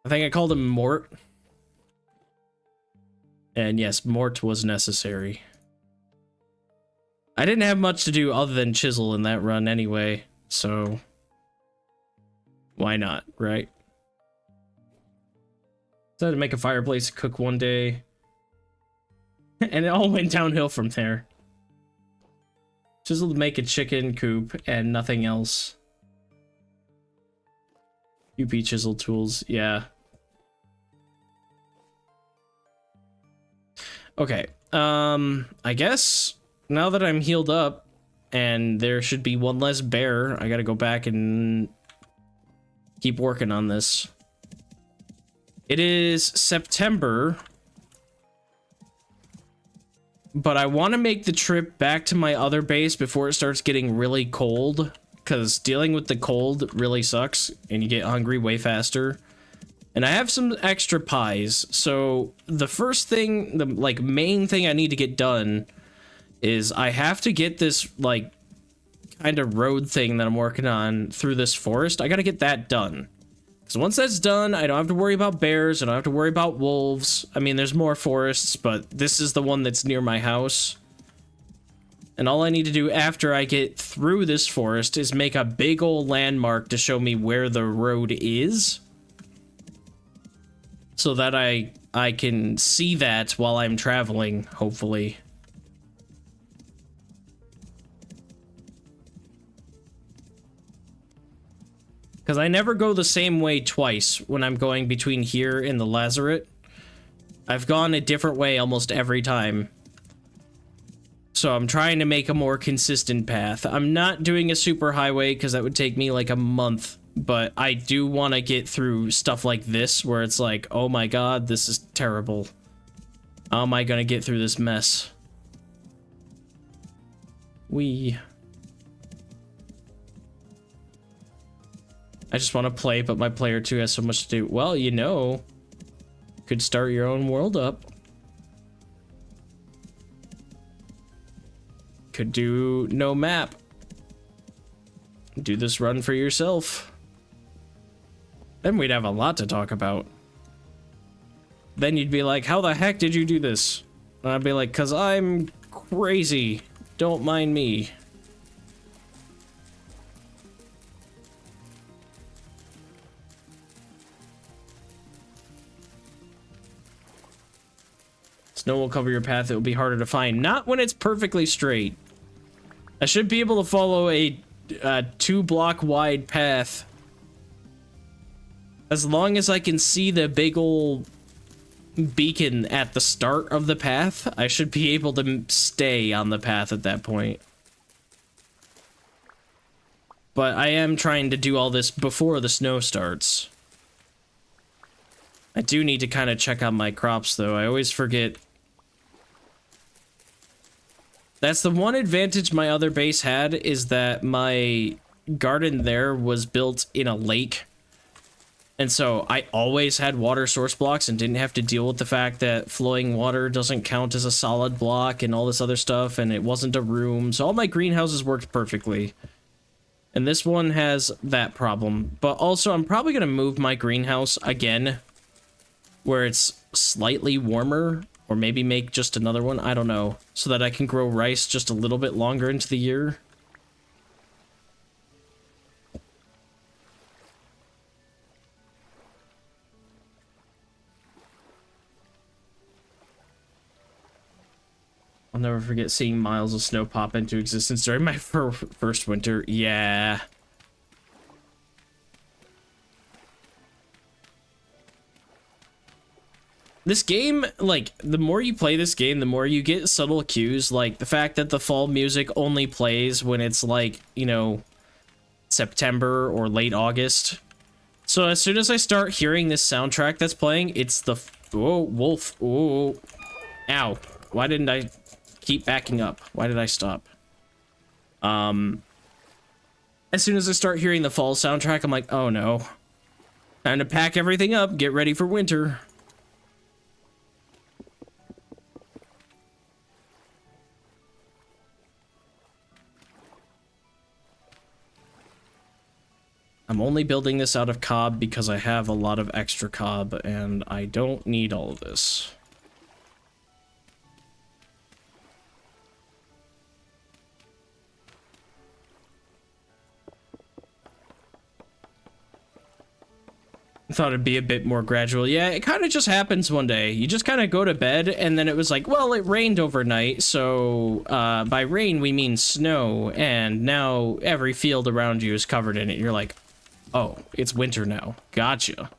I think I called him Mort. And yes, Mort was necessary. I didn't have much to do other than chisel in that run anyway, so why not, right? Decided to make a fireplace, cook one day, and it all went downhill from there. Chisel to make a chicken coop and nothing else. UP chisel tools, yeah. Okay, I guess now that I'm healed up and there should be one less bear, I gotta go back and keep working on this. It is September, but I want to make the trip back to my other base before it starts getting really cold, because dealing with the cold really sucks and you get hungry way faster. And I have some extra pies, so the first thing, the like main thing I need to get done is I have to get this like kind of road thing that I'm working on through this forest. I gotta get that done. Because once that's done, I don't have to worry about bears. I don't have to worry about wolves. I mean, there's more forests, but this is the one that's near my house. And all I need to do after I get through this forest is make a big old landmark to show me where the road is. So that I can see that while I'm traveling, hopefully. Because I never go the same way twice when I'm going between here and the Lazaret. I've gone a different way almost every time. So I'm trying to make a more consistent path. I'm not doing a super highway because that would take me like a month. But I do want to get through stuff like this where it's like, oh my god, this is terrible. How am I going to get through this mess? I just want to play, but my player 2 has so much to do. Well, you know, could start your own world up. Could do no map. Do this run for yourself. Then we'd have a lot to talk about. Then you'd be like, how the heck did you do this? And I'd be like, 'cause I'm crazy. Don't mind me. Snow will cover your path. It will be harder to find. Not when it's perfectly straight. I should be able to follow a 2-block wide path. As long as I can see the big old beacon at the start of the path, I should be able to stay on the path at that point. But I am trying to do all this before the snow starts. I do need to kind of check on my crops, though. I always forget. That's the one advantage my other base had, is that my garden there was built in a lake. And so I always had water source blocks and didn't have to deal with the fact that flowing water doesn't count as a solid block and all this other stuff, and it wasn't a room. So all my greenhouses worked perfectly. And this one has that problem. But also, I'm probably going to move my greenhouse again, where it's slightly warmer. Or maybe make just another one, I don't know. So that I can grow rice just a little bit longer into the year. I'll never forget seeing miles of snow pop into existence during my first winter. Yeah. This game, like, the more you play this game, the more you get subtle cues, like the fact that the fall music only plays when it's like, you know, September or late August. So as soon as I start hearing this soundtrack that's playing, it's the, oh, wolf, oh, ow. Why didn't I keep backing up? Why did I stop? As soon as I start hearing the fall soundtrack, I'm like, oh no. Time to pack everything up, get ready for winter. I'm only building this out of cob because I have a lot of extra cob, and I don't need all of this. I thought it'd be a bit more gradual. Yeah, it kind of just happens one day. You just kind of go to bed, and then it was like, well, it rained overnight, so by rain we mean snow, and now every field around you is covered in it. You're like, oh, it's winter now. Gotcha.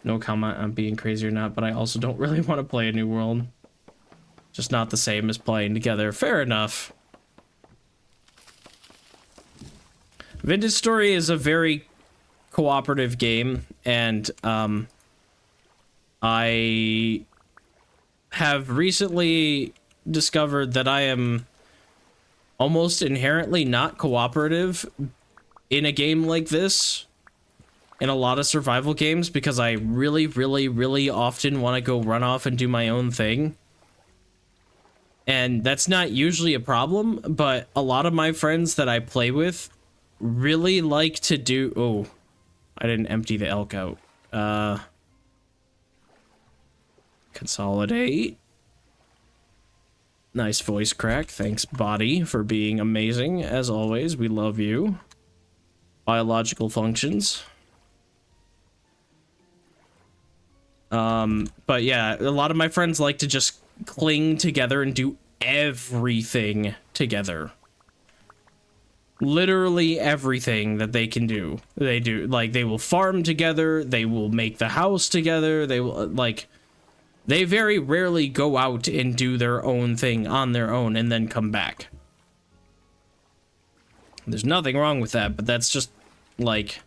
No comment on being crazy or not, but I also don't really want to play a new world. Just not the same as playing together. Fair enough. Vintage Story is a very cooperative game, and I have recently discovered that I am almost inherently not cooperative in a game like this, in a lot of survival games, because I really, really, really often want to go run off and do my own thing. And that's not usually a problem, but a lot of my friends that I play with really like to do... Oh, I didn't empty the elk out. Consolidate. Nice voice crack. Thanks, Body, for being amazing. As always, we love you. Biological functions. But yeah, a lot of my friends like to just cling together and do everything together. Literally everything that they can do. They do. Like, they will farm together, they will make the house together, they will, like... They very rarely go out and do their own thing on their own and then come back. There's nothing wrong with that, but that's just, like...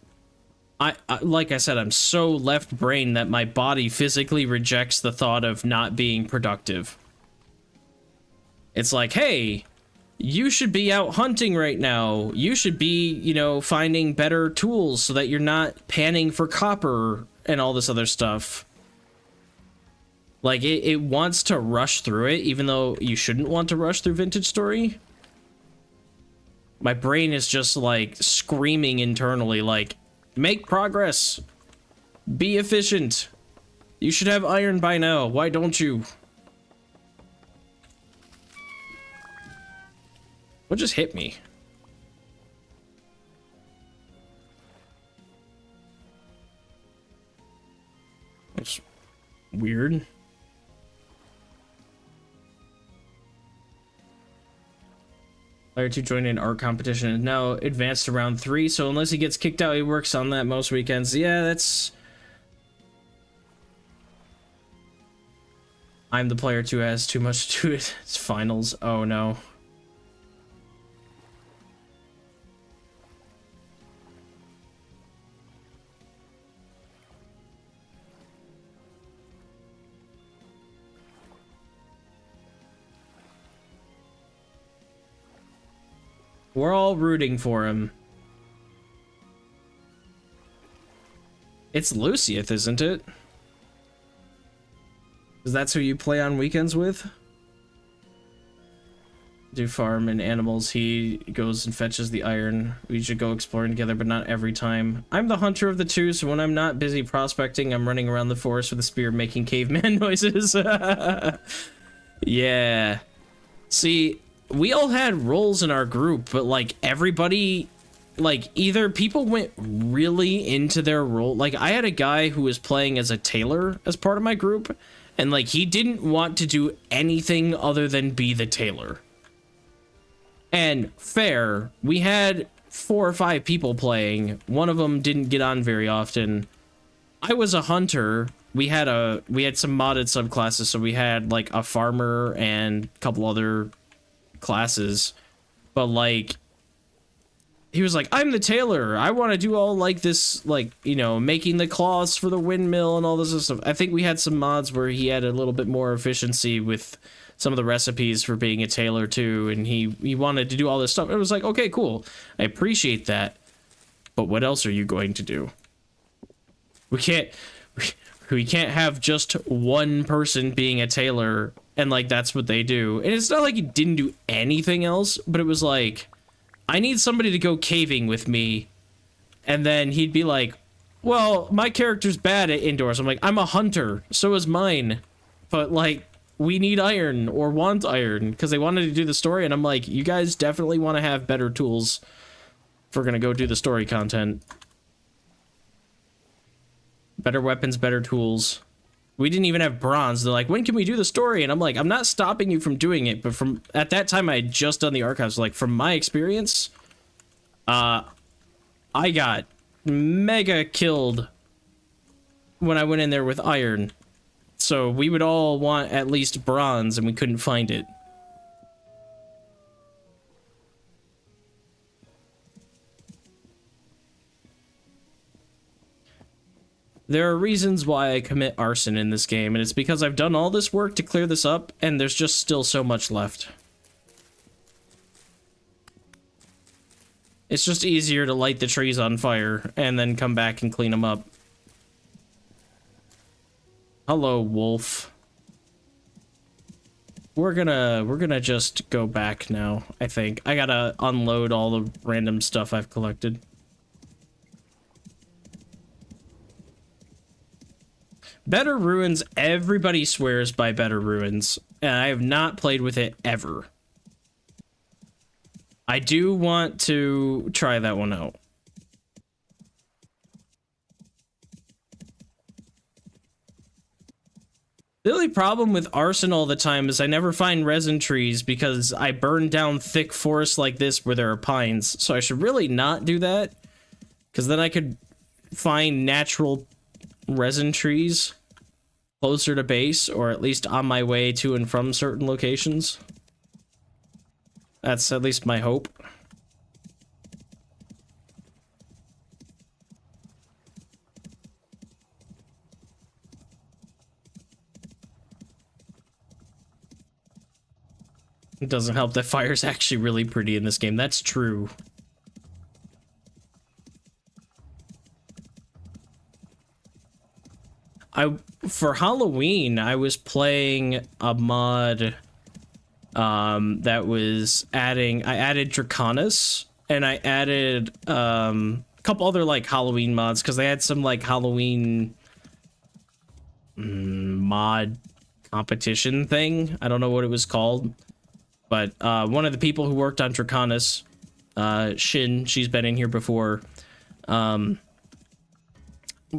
like I said, I'm so left-brained that my body physically rejects the thought of not being productive. It's like, hey, you should be out hunting right now. You should be, you know, finding better tools so that you're not panning for copper and all this other stuff. Like, it wants to rush through it, even though you shouldn't want to rush through Vintage Story. My brain is just, like, screaming internally, like, make progress. Be efficient. You should have iron by now. Why don't you? What just hit me? It's weird. Player 2 joined an art competition and now advanced to round 3, so unless he gets kicked out, he works on that most weekends. Yeah, that's... I'm the player 2 has too much to do it. It's finals. Oh no. We're all rooting for him. It's Lucieth, isn't it? Because that's who you play on weekends with? Do farm and animals. He goes and fetches the iron. We should go exploring together, but not every time. I'm the hunter of the two, so when I'm not busy prospecting, I'm running around the forest with a spear making caveman noises. Yeah. See... We all had roles in our group, but, like, everybody, like, either people went really into their role. Like, I had a guy who was playing as a tailor as part of my group, and, like, he didn't want to do anything other than be the tailor. And fair, we had 4 or 5 people playing. One of them didn't get on very often. I was a hunter. We had some modded subclasses, so we had, like, a farmer and a couple other classes, but like he was like, I'm the tailor, I want to do all like this, like, you know, making the cloths for the windmill and all this other stuff. I think we had some mods where he had a little bit more efficiency with some of the recipes for being a tailor too, and he wanted to do all this stuff. It was like, okay, cool, I appreciate that, but what else are you going to do? We can't have just one person being a tailor and, like, that's what they do. And it's not like he didn't do anything else, but it was like, I need somebody to go caving with me. And then he'd be like, well, my character's bad at indoors. I'm like, I'm a hunter, so is mine. But, like, we need iron, or want iron, because they wanted to do the story. And I'm like, you guys definitely want to have better tools if we're going to go do the story content. Better weapons, better tools. We didn't even have bronze. They're like, when can we do the story? And I'm like, I'm not stopping you from doing it, but from at that time I had just done the archives. Like, from my experience, I got mega killed when I went in there with iron. So we would all want at least bronze, and we couldn't find it. There are reasons why I commit arson in this game, and it's because I've done all this work to clear this up, and there's just still so much left. It's just easier to light the trees on fire, and then come back and clean them up. Hello, wolf. we're gonna just go back now, I think. I gotta unload all the random stuff I've collected. Better Ruins, everybody swears by Better Ruins, and I have not played with it ever. I do want to try that one out. The only problem with arson all the time is I never find resin trees because I burn down thick forests like this where there are pines. So I should really not do that, because then I could find natural resin trees closer to base, or at least on my way to and from certain locations. That's at least my hope. It doesn't help that fire's actually really pretty in this game. That's true. For Halloween, I was playing a mod that was I added Draconis, and I added a couple other like Halloween mods, because they had some like Halloween mod competition thing. I don't know what it was called, but one of the people who worked on Draconis, Shin, she's been in here before,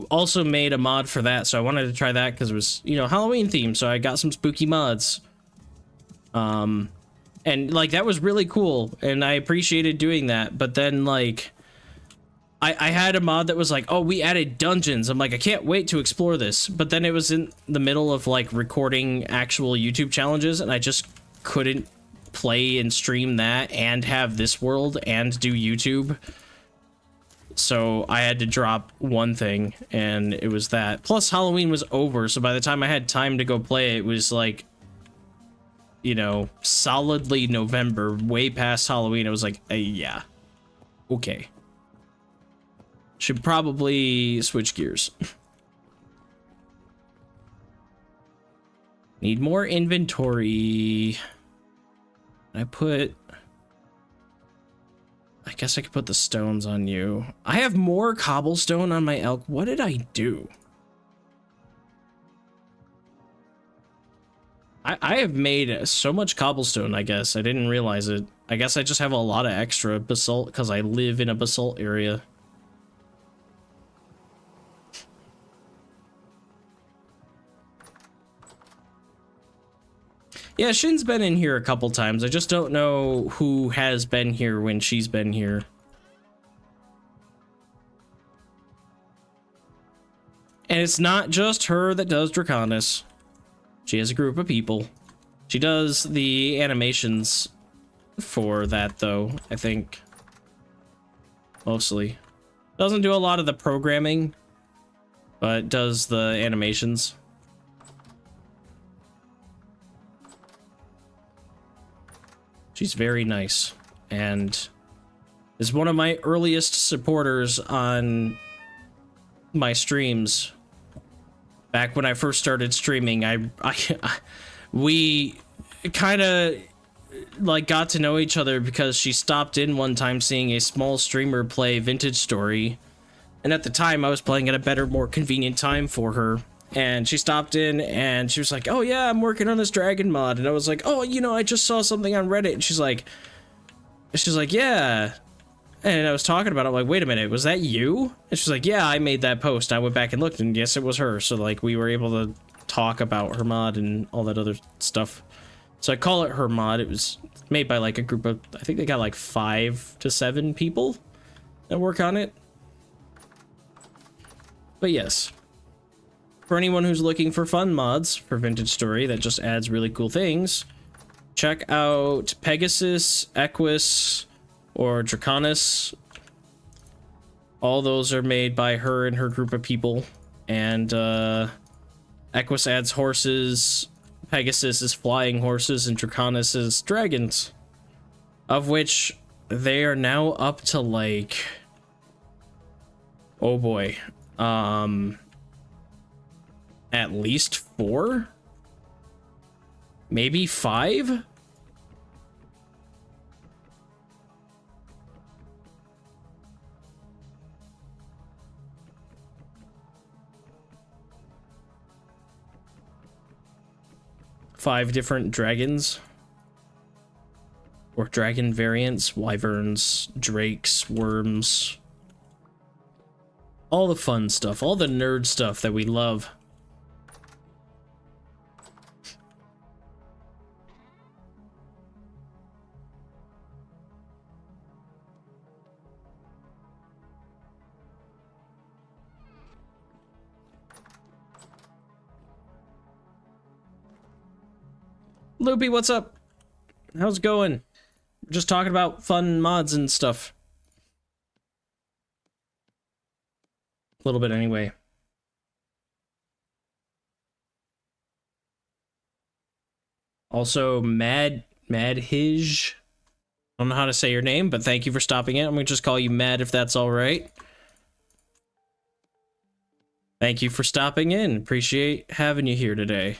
also made a mod for that, so I wanted to try that because it was, you know, Halloween themed, so I got some spooky mods. And like that was really cool, and I appreciated doing that. But then like I had a mod that was like, oh, we added dungeons. I'm like, I can't wait to explore this. But then it was in the middle of like recording actual YouTube challenges, and I just couldn't play and stream that and have this world and do YouTube. So I had to drop one thing, and it was that. Plus Halloween was over, so by the time I had time to go play, it was like, you know, solidly November, way past Halloween. I was like, yeah, okay. Should probably switch gears. Need more inventory. I guess I could put the stones on you. I have more cobblestone on my elk. What did I do? I have made so much cobblestone, I guess. I didn't realize it. I guess I just have a lot of extra basalt because I live in a basalt area. Yeah, Shin's been in here a couple times. I just don't know who has been here when she's been here. And it's not just her that does Draconis. She has a group of people. She does the animations for that, though, I think. Mostly. Doesn't do a lot of the programming, but does the animations. She's very nice, and is one of my earliest supporters on my streams. Back when I first started streaming, we kind of like got to know each other because she stopped in one time seeing a small streamer play Vintage Story, and at the time I was playing at a better, more convenient time for her. And she stopped in and she was like, oh yeah, I'm working on this dragon mod. And I was like, oh, you know, I just saw something on Reddit. And she's like, yeah. And I was talking about it. I'm like, wait a minute, was that you? And she's like, yeah, I made that post. I went back and looked, and yes, it was her. So like we were able to talk about her mod and all that other stuff. So I call it her mod. It was made by like a group of, I think they got like 5 to 7 people that work on it. But yes. For anyone who's looking for fun mods for Vintage Story that just adds really cool things, check out Pegasus, Equus, or Draconis. All those are made by her and her group of people. And Equus adds horses, Pegasus is flying horses, and Draconis is dragons. Of which they are now up to like, oh boy, at least 4, Maybe 5? Five different dragons. Or dragon variants, wyverns, drakes, worms. All the fun stuff, all the nerd stuff that we love. Loopy, what's up? How's it going? Just talking about fun mods and stuff. A little bit anyway. Also, Mad Hij. I don't know how to say your name, but thank you for stopping in. I'm gonna just call you Mad if that's all right. Thank you for stopping in. Appreciate having you here today.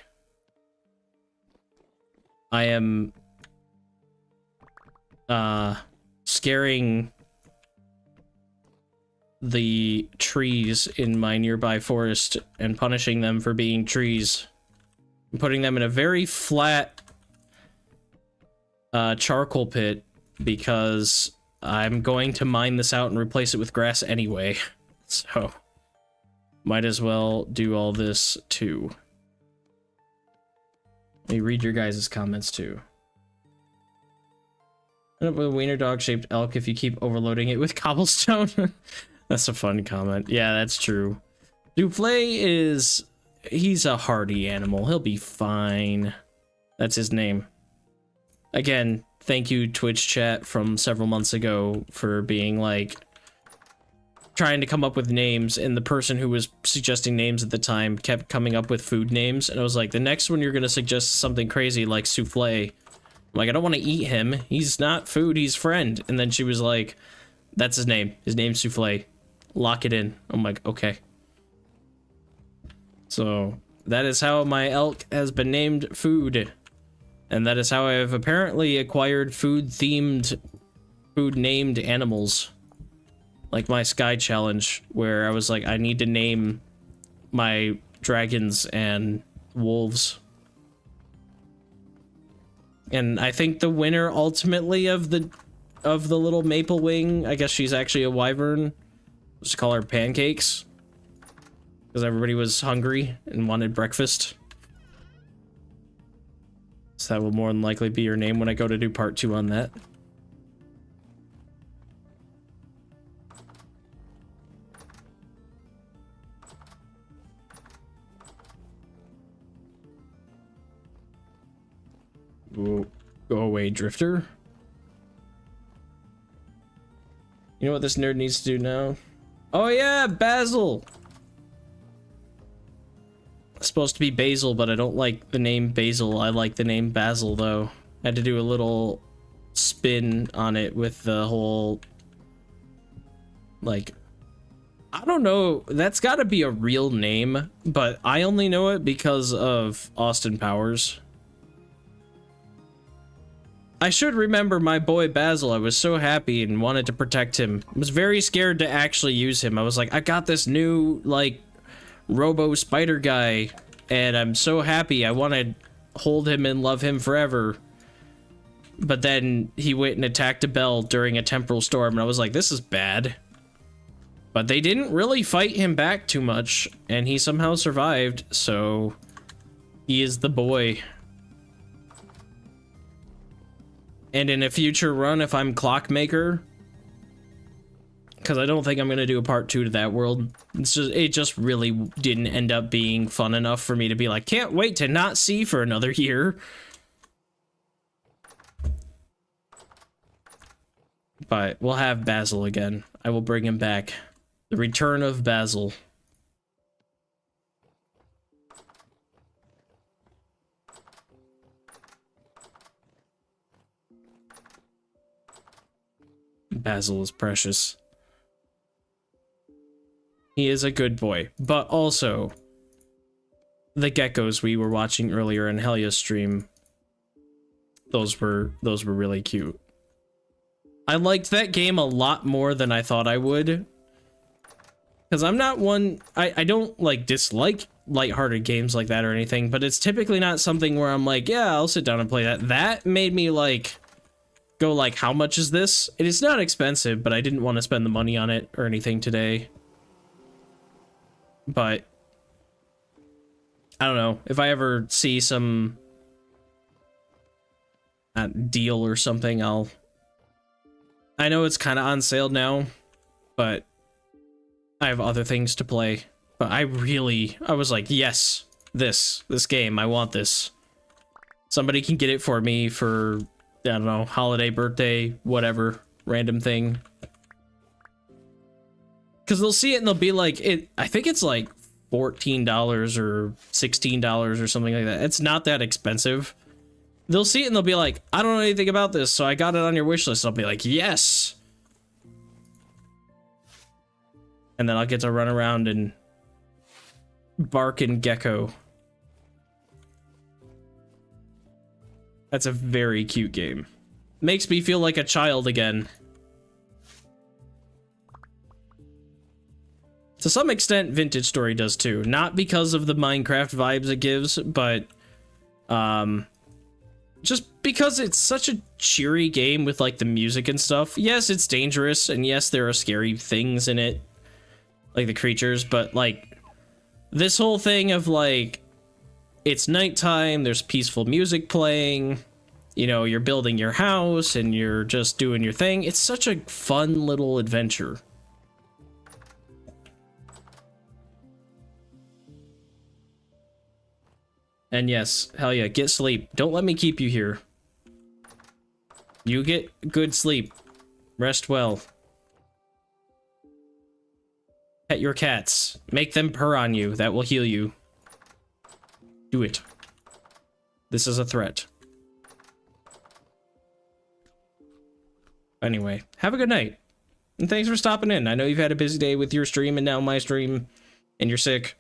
I am scaring the trees in my nearby forest and punishing them for being trees. I'm putting them in a very flat charcoal pit because I'm going to mine this out and replace it with grass anyway. So might as well do all this too. Let me read your guys' comments too. End up with a wiener dog shaped elk if you keep overloading it with cobblestone. That's a fun comment. Yeah, that's true. Souffle he's a hardy animal. He'll be fine. That's his name. Again, thank you Twitch chat from several months ago for being like trying to come up with names, and the person who was suggesting names at the time kept coming up with food names, and I was like, the next one you're gonna suggest something crazy like souffle. I'm like, I don't want to eat him. He's not food, he's friend. And then she was like, that's his name. His name's Souffle. Lock it in. I'm like, okay. So that is how my elk has been named Food. And that is how I have apparently acquired food-named animals. Like my Sky Challenge, where I was like, I need to name my dragons and wolves. And I think the winner ultimately of the little maple wing, I guess she's actually a wyvern. Let's call her Pancakes. Because everybody was hungry and wanted breakfast. So that will more than likely be your name when I go to do part 2 on that. Go away, Drifter. You know what this nerd needs to do now? Oh yeah, Basil! It's supposed to be Basil, but I don't like the name Basil. I like the name Basil, though. I had to do a little spin on it with the whole... like... I don't know, that's gotta be a real name, but I only know it because of Austin Powers. I should remember my boy Basil. I was so happy and wanted to protect him. I was very scared to actually use him. I was like, I got this new, like, robo spider guy, and I'm so happy. I want to hold him and love him forever. But then he went and attacked a bell during a temporal storm, and I was like, this is bad. But they didn't really fight him back too much, and he somehow survived, so he is the boy. And in a future run, if I'm Clockmaker, because I don't think I'm gonna do a part 2 to that world. It just really didn't end up being fun enough for me to be like, can't wait to not see for another year. But we'll have Basil again. I will bring him back. The return of Basil. Basil is precious. He is a good boy, but also the geckos we were watching earlier in Helia's stream those were really cute. I liked that game a lot more than I thought I would. Because I'm not one, I don't like dislike lighthearted games like that or anything, but it's typically not something where I'm like, yeah, I'll sit down and play that. That made me like, go like, how much is this? It is not expensive, but I didn't want to spend the money on it or anything today. But I don't know, if I ever see some deal or something, I know it's kind of on sale now, but I have other things to play. But I was like, yes, this game, I want this. Somebody can get it for me for, I don't know, holiday, birthday, whatever, random thing. Because they'll see it and they'll be like, I think it's like $14 or $16 or something like that. It's not that expensive. They'll see it and they'll be like, I don't know anything about this, so I got it on your wish list. I'll be like, yes. And then I'll get to run around and bark and gecko. That's a very cute game. Makes me feel like a child again. To some extent, Vintage Story does too. Not because of the Minecraft vibes it gives, but just because it's such a cheery game with like the music and stuff. Yes, it's dangerous, and yes, there are scary things in it, like the creatures, but like this whole thing of like, it's nighttime, there's peaceful music playing, you know, you're building your house and you're just doing your thing. It's such a fun little adventure. And yes, hell yeah, get sleep. Don't let me keep you here. You get good sleep. Rest well. Pet your cats. Make them purr on you. That will heal you. Do it. This is a threat. Anyway, have a good night. And thanks for stopping in. I know you've had a busy day with your stream and now my stream. And you're sick.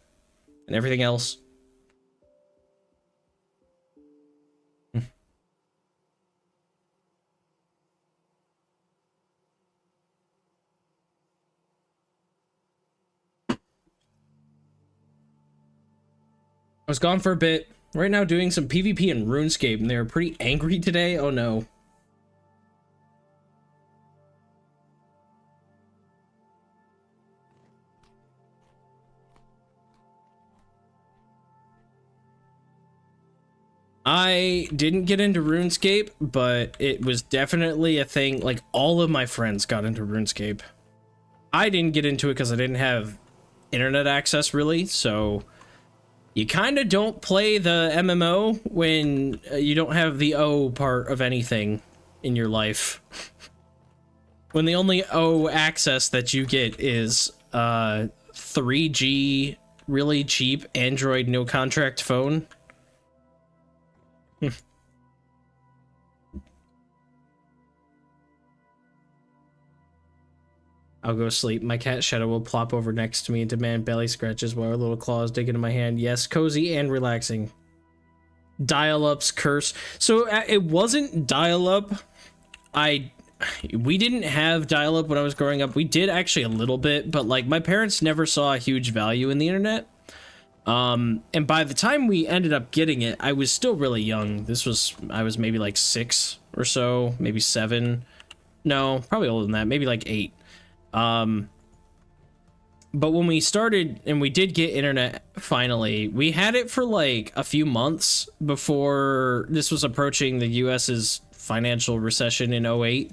And everything else. I was gone for a bit. Right now doing some PvP in RuneScape, and they were pretty angry today. Oh no. I didn't get into RuneScape, but it was definitely a thing. Like, all of my friends got into RuneScape. I didn't get into it because I didn't have internet access, really, so you kind of don't play the MMO when you don't have the O part of anything in your life. When the only O access that you get is 3G, really cheap Android no contract phone. I'll go sleep. My cat Shadow will plop over next to me and demand belly scratches while her little claws dig into my hand. Yes, cozy and relaxing. Dial-up's curse. So it wasn't dial-up. We didn't have dial-up when I was growing up. We did actually a little bit, but like my parents never saw a huge value in the internet. And by the time we ended up getting it, I was still really young. I was maybe like 6 or so, maybe 7. No, probably older than that, maybe like 8. But when we started and we did get internet finally, we had it for like a few months before this was approaching the US's financial recession in 08.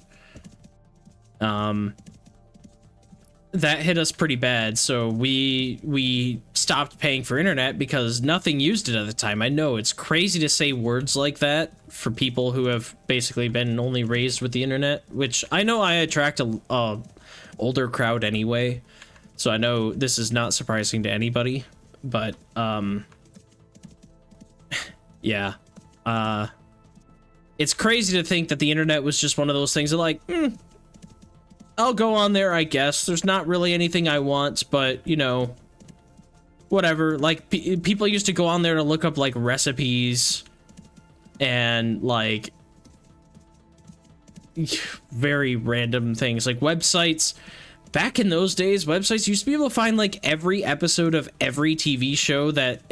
That hit us pretty bad, so we stopped paying for internet because nothing used it at the time. I know it's crazy to say words like that for people who have basically been only raised with the internet, which I know I attract a older crowd anyway, so I know this is not surprising to anybody, but yeah, it's crazy to think that the internet was just one of those things that like, I'll go on there, I guess. There's not really anything I want, but, you know, whatever. Like, people used to go on there to look up, like, recipes and, like, very random things like websites. Back in those days, websites used to be able to find like every episode of every TV show that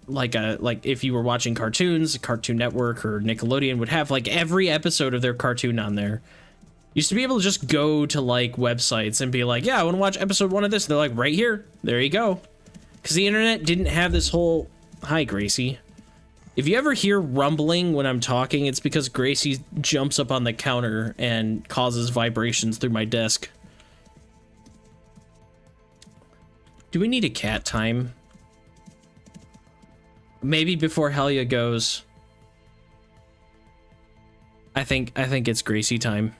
like if you were watching cartoons, Cartoon Network or Nickelodeon would have like every episode of their cartoon on there. Used to be able to just go to like websites and be like, yeah, I want to watch episode 1 of this. They're like, right here. There you go. Because the internet didn't have this whole... Hi, Gracie. If you ever hear rumbling when I'm talking, it's because Gracie jumps up on the counter and causes vibrations through my desk. Do we need a cat time? Maybe before Helia goes. I think it's Gracie time.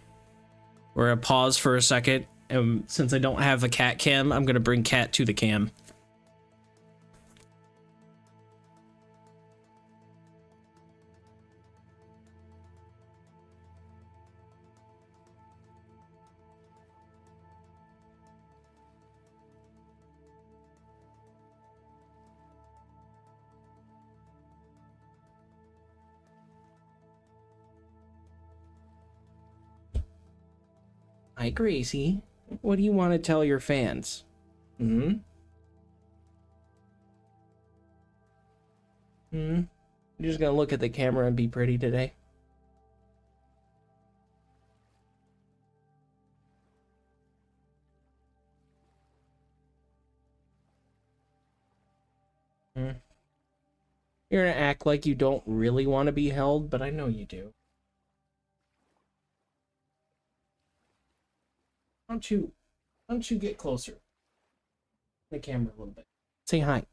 We're gonna pause for a second, and since I don't have a cat cam, I'm gonna bring Cat to the cam. Hi, Gracie. What do you want to tell your fans? Hmm? Hmm? You're just gonna look at the camera and be pretty today? Hmm? You're gonna act like you don't really want to be held, but I know you do. Why don't you get closer? The camera a little bit. Say hi.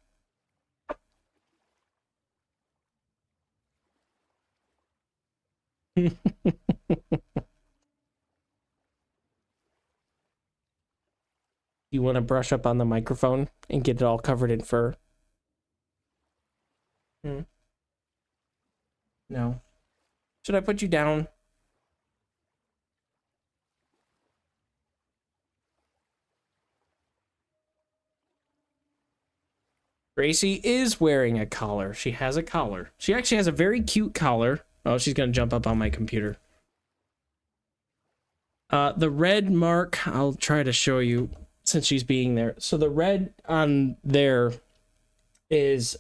You want to brush up on the microphone and get it all covered in fur? Hmm? No. Should I put you down? Gracie is wearing a collar. She has a collar. She actually has a very cute collar. Oh, she's gonna jump up on my computer. The red mark, I'll try to show you since she's being there. So the red on there is,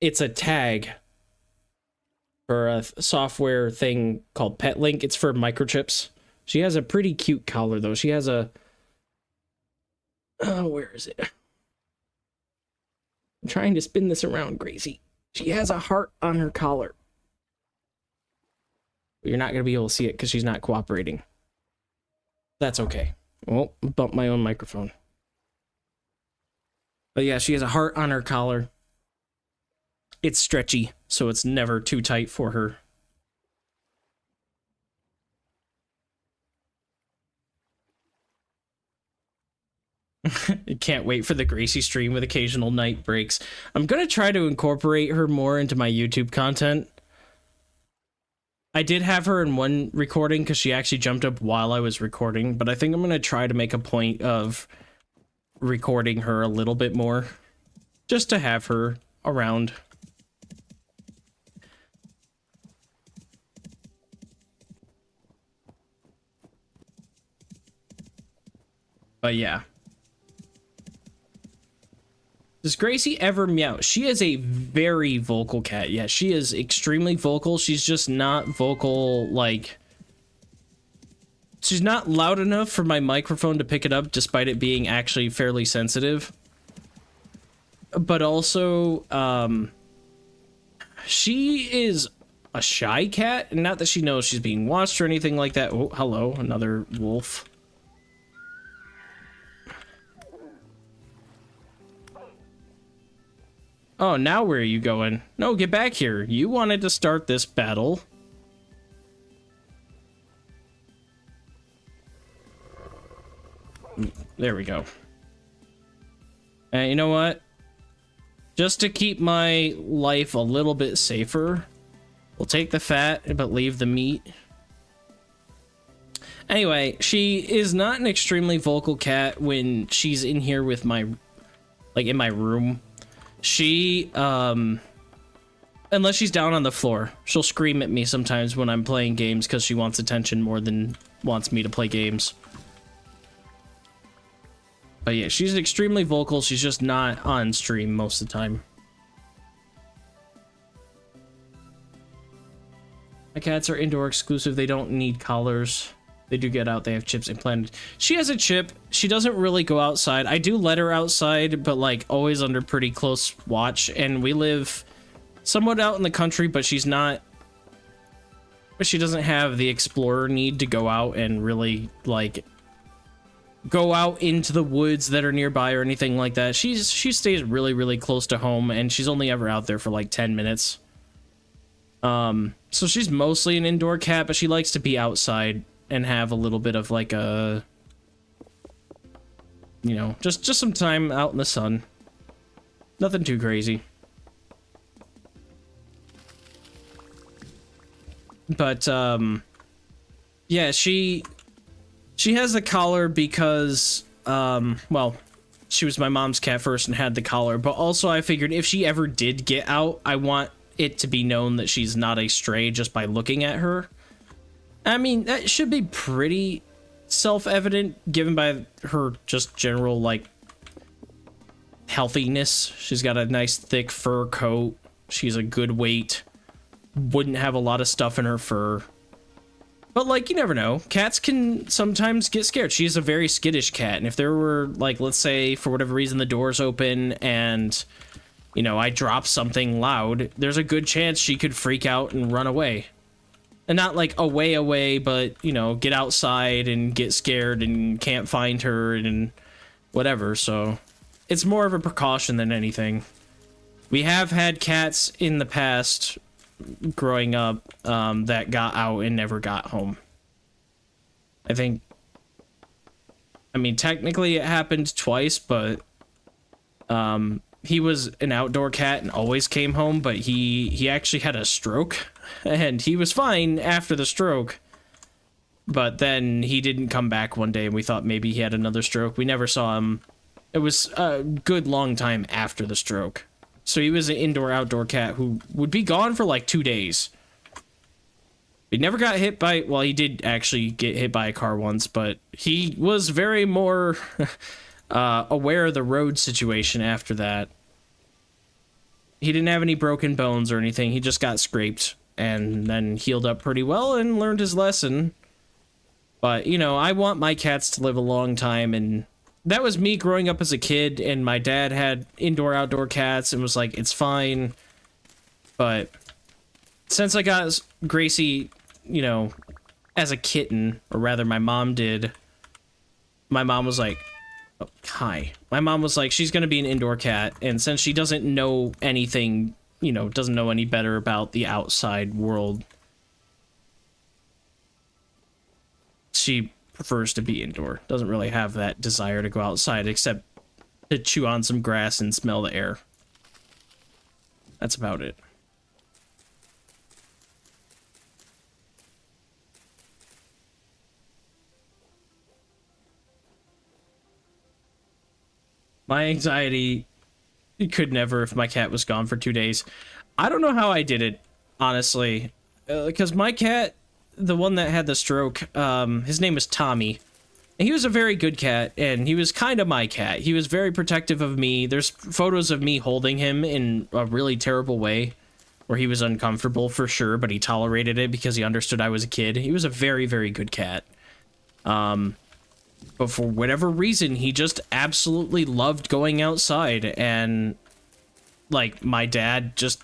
it's a tag for a software thing called PetLink. It's for microchips. She has a pretty cute collar though. She has a, oh, where is it? I'm trying to spin this around, Gracie. She has a heart on her collar. But you're not going to be able to see it because she's not cooperating. That's okay. Oh, bump my own microphone. But yeah, she has a heart on her collar. It's stretchy, so it's never too tight for her. Can't wait for the Gracie stream with occasional night breaks. I'm gonna try to incorporate her more into my YouTube content. I did have her in one recording because she actually jumped up while I was recording, but I think I'm gonna try to make a point of recording her a little bit more, just to have her around. But yeah. Does Gracie ever meow? She is a very vocal cat. Yeah, she is extremely vocal. She's just not vocal, like... She's not loud enough for my microphone to pick it up, despite it being actually fairly sensitive. But also, she is a shy cat. Not that she knows she's being watched or anything like that. Oh, hello, another wolf. Oh, now where are you going? No, get back here. You wanted to start this battle. There we go. And you know what? Just to keep my life a little bit safer, we'll take the fat, but leave the meat. Anyway, she is not an extremely vocal cat when she's in here with my, like, in my room. She, Unless she's down on the floor. She'll scream at me sometimes when I'm playing games because she wants attention more than wants me to play games. But yeah, she's extremely vocal. She's just not on stream most of the time. My cats are indoor exclusive. They don't need collars. They do get out. They have chips implanted. She has a chip. She doesn't really go outside. I do let her outside, but like always under pretty close watch. And we live somewhat out in the country, but she's not. But she doesn't have the explorer need to go out and really like go out into the woods that are nearby or anything like that. She stays really, really close to home, and she's only ever out there for like 10 minutes. So she's mostly an indoor cat, but she likes to be outside and have a little bit of like a, you know, just some time out in the sun. Nothing too crazy. But, yeah, she has the collar because, well, she was my mom's cat first and had the collar, but also I figured if she ever did get out, I want it to be known that she's not a stray just by looking at her. I mean, that should be pretty self-evident given by her just general, like, healthiness. She's got a nice thick fur coat. She's a good weight. Wouldn't have a lot of stuff in her fur. But, like, you never know. Cats can sometimes get scared. She's a very skittish cat. And if there were, like, let's say, for whatever reason, the door's open and, you know, I drop something loud, there's a good chance she could freak out and run away. And not, like, away, but, you know, get outside and get scared and can't find her and whatever. So, it's more of a precaution than anything. We have had cats in the past growing up that got out and never got home. I mean, technically it happened twice, but he was an outdoor cat and always came home, but he actually had a stroke and he was fine after the stroke, but then he didn't come back one day and we thought maybe he had another stroke. We never saw him. It was a good long time after the stroke. So he was an indoor-outdoor cat who would be gone for like 2 days. He never got hit by... Well, he did actually get hit by a car once, but he was very more aware of the road situation after that. He didn't have any broken bones or anything. He just got scraped and then healed up pretty well and learned his lesson. But, you know, I want my cats to live a long time, and that was me growing up as a kid, and my dad had indoor-outdoor cats and was like, it's fine. But since I got Gracie, you know, as a kitten, or rather my mom did, my mom was like, oh, hi. My mom was like, she's going to be an indoor cat, and since she doesn't know anything, you know, doesn't know any better about the outside world, she prefers to be indoor. Doesn't really have that desire to go outside except to chew on some grass and smell the air. That's about it. My anxiety could never if my cat was gone for 2 days. I don't know how I did it, honestly. Because my cat, the one that had the stroke, his name was Tommy. He was a very good cat, and he was kind of my cat. He was very protective of me. There's photos of me holding him in a really terrible way, where he was uncomfortable for sure, but he tolerated it because he understood I was a kid. He was a very, very good cat. But for whatever reason, he just absolutely loved going outside, and, like, my dad just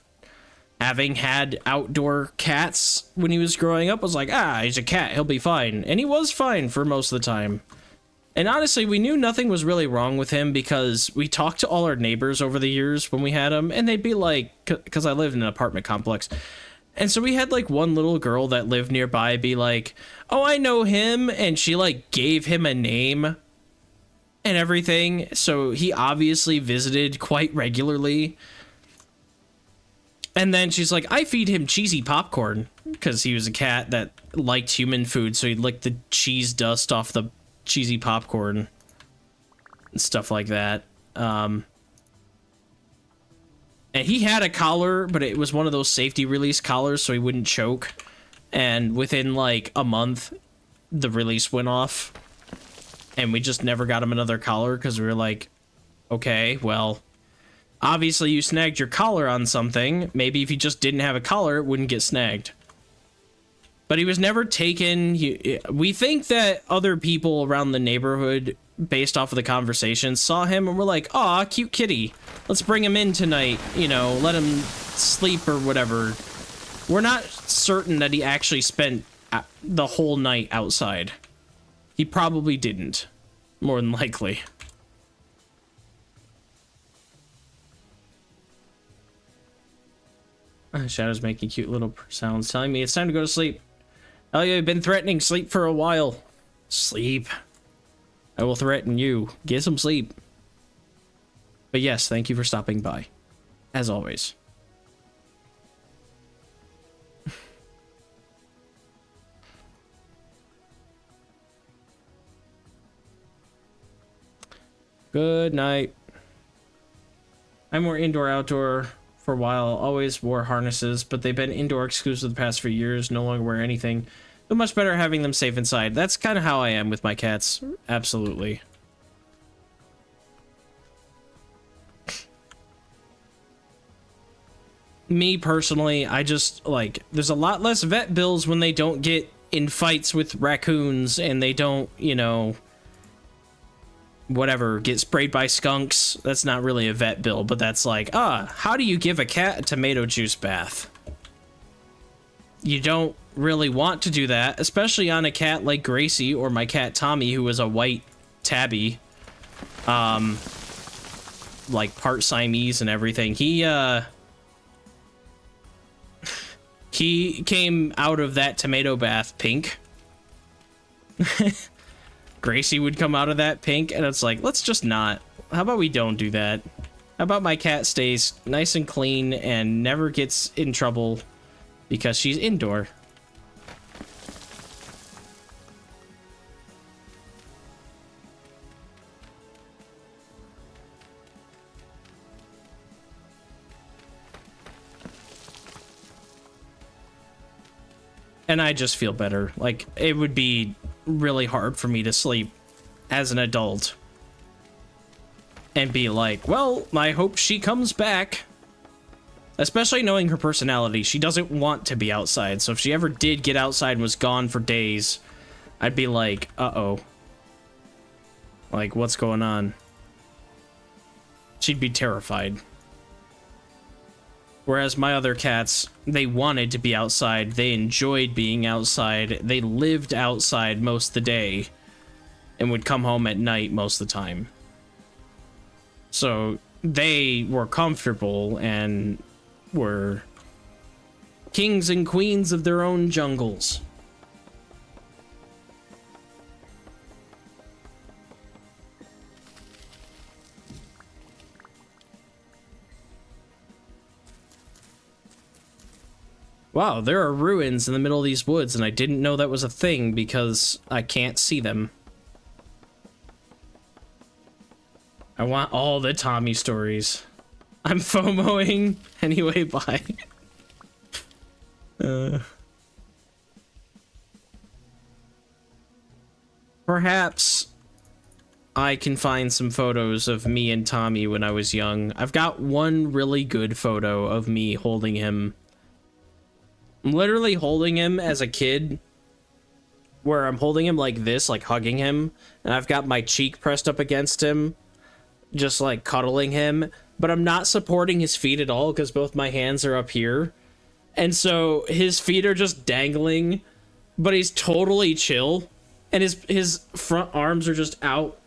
having had outdoor cats when he was growing up was like, he's a cat, he'll be fine. And he was fine for most of the time. And honestly, we knew nothing was really wrong with him because we talked to all our neighbors over the years when we had him, and they'd be like, because I lived in an apartment complex, and so we had like one little girl that lived nearby be like, oh, I know him, and she like gave him a name and everything, so he obviously visited quite regularly. And then she's like, I feed him cheesy popcorn, because he was a cat that liked human food, so he'd lick the cheese dust off the cheesy popcorn and stuff like that. And he had a collar, but it was one of those safety release collars, so he wouldn't choke. And within like a month, the release went off. And we just never got him another collar because we were like, okay, well, obviously you snagged your collar on something. Maybe if you just didn't have a collar, it wouldn't get snagged. But he was never taken. We think that other people around the neighborhood, based off of the conversation, saw him and were like, aw, cute kitty. Let's bring him in tonight, you know, let him sleep or whatever. We're not certain that he actually spent the whole night outside. He probably didn't, more than likely. Shadow's making cute little sounds, telling me it's time to go to sleep. Oh, yeah, I've been threatening sleep for a while. Sleep. I will threaten you. Get some sleep. But yes, thank you for stopping by. As always. Good night. I'm more indoor-outdoor for a while. Always wore harnesses, but they've been indoor exclusive the past few years. No longer wear anything. But much better having them safe inside. That's kind of how I am with my cats. Absolutely. Me personally, I just like, there's a lot less vet bills when they don't get in fights with raccoons and they don't, you know, whatever, get sprayed by skunks. That's not really a vet bill, but that's like, how do you give a cat a tomato juice bath? You don't really want to do that, especially on a cat like Gracie or my cat Tommy, who was a white tabby, like part Siamese and everything. He came out of that tomato bath pink. Gracie would come out of that pink, and it's like, let's just not. How about we don't do that? How about my cat stays nice and clean and never gets in trouble because she's indoor? And I just feel better. Like, it would be really hard for me to sleep as an adult and be like, well, I hope she comes back. Especially knowing her personality. She doesn't want to be outside. So if she ever did get outside and was gone for days, I'd be like, uh-oh. Like, what's going on? She'd be terrified. Whereas my other cats, they wanted to be outside. They enjoyed being outside. They lived outside most of the day and would come home at night most of the time. So they were comfortable and were kings and queens of their own jungles. Wow, there are ruins in the middle of these woods, and I didn't know that was a thing because I can't see them. I want all the Tommy stories. I'm FOMOing. Anyway, bye. Perhaps I can find some photos of me and Tommy when I was young. I've got one really good photo of me holding him. I'm literally holding him as a kid, where I'm holding him like this, like hugging him, and I've got my cheek pressed up against him, just like cuddling him, but I'm not supporting his feet at all because both my hands are up here, and so his feet are just dangling, but he's totally chill, and his front arms are just out,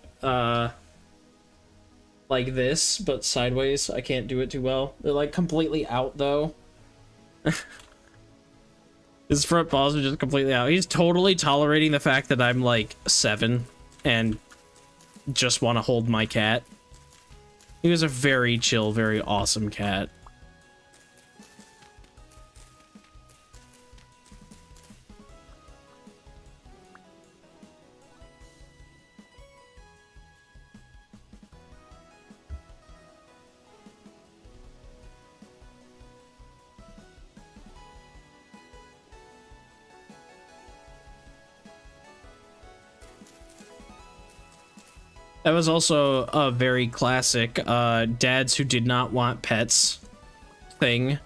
like this, but sideways. I can't do it too well. They're like completely out though. His front paws are just completely out. He's totally tolerating the fact that I'm like 7 and just want to hold my cat. He was a very chill, very awesome cat. That was also a very classic dads who did not want pets thing.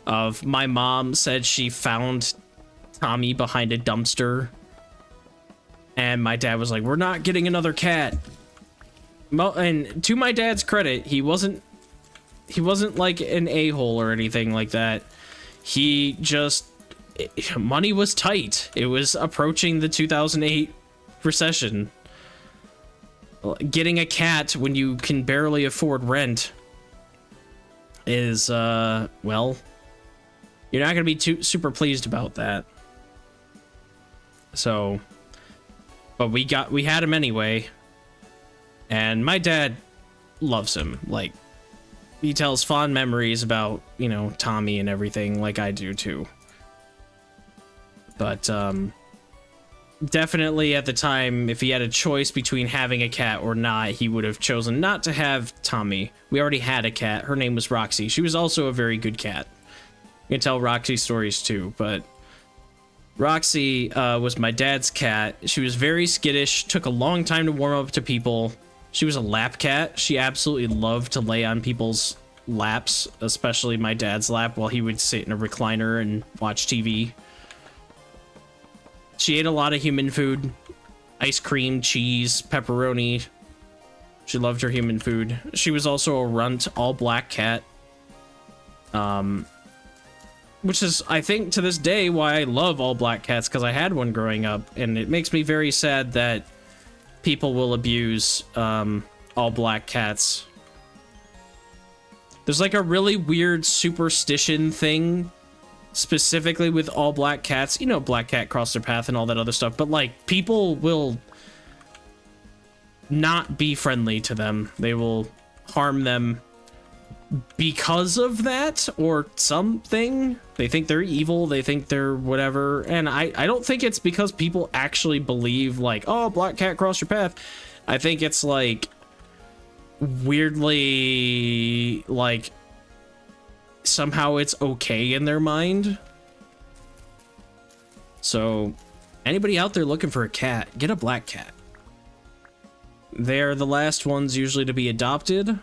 Of my mom said she found Tommy behind a dumpster, and my dad was like, "We're not getting another cat." And to my dad's credit, he wasn't like an a-hole or anything like that. He just, money was tight. It was approaching the 2008 recession. Getting a cat when you can barely afford rent is, well, you're not going to be super pleased about that. So, but we had him anyway. And my dad loves him. Like, he tells fond memories about, you know, Tommy and everything, like I do too. But, definitely at the time, if he had a choice between having a cat or not, he would have chosen not to have Tommy. We already had a cat. Her name was Roxy. She was also a very good cat. You can tell Roxy stories too, but Roxy was my dad's cat. She was very skittish, took a long time to warm up to people. She was a lap cat. She absolutely loved to lay on people's laps, especially my dad's lap, while he would sit in a recliner and watch TV. She ate a lot of human food. Ice cream, cheese, pepperoni. She loved her human food. She was also a runt, all-black cat. Which is, I think, to this day, why I love all-black cats, because I had one growing up, and it makes me very sad that people will abuse all-black cats. There's like a really weird superstition thing specifically with all black cats. You know, black cat crossed their path and all that other stuff, but like people will not be friendly to them. They will harm them because of that or something. They think they're evil, they think they're whatever, and I don't think it's because people actually believe like, oh, black cat crossed your path. I think it's like weirdly like somehow it's okay in their mind. So anybody out there looking for a cat, get a black cat. They're the last ones usually to be adopted.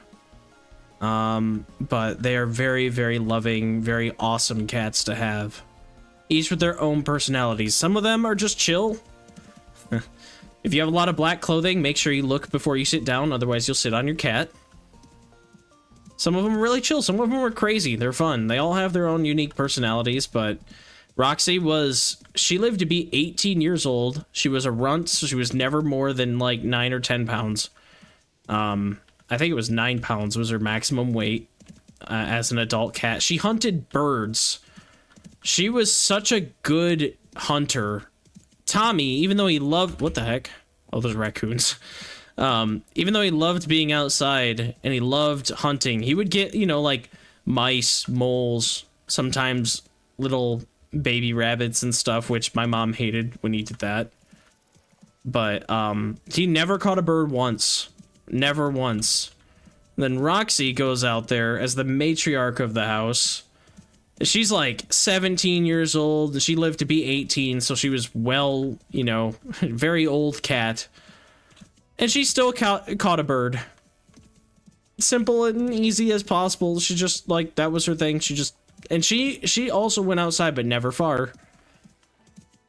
But they are very, very loving, very awesome cats to have. Each with their own personalities. Some of them are just chill. If you have a lot of black clothing, make sure you look before you sit down, otherwise you'll sit on your cat. Some of them are really chill, some of them are crazy, they're fun. They all have their own unique personalities, but Roxy she lived to be 18 years old. She was a runt, so she was never more than like 9 or 10 pounds. I think it was 9 pounds was her maximum weight as an adult cat. She hunted birds. She was such a good hunter. Tommy, even though he loved... What the heck? Oh, those raccoons. Even though he loved being outside and he loved hunting, he would get, you know, like mice, moles, sometimes little baby rabbits and stuff, which my mom hated when he did that. But he never caught a bird once. Never once. Then Roxy goes out there as the matriarch of the house. She's like 17 years old. She lived to be 18, so she was well, you know, very old cat. And she still caught a bird. Simple and easy as possible. She just, like, that was her thing. She also went outside, but never far.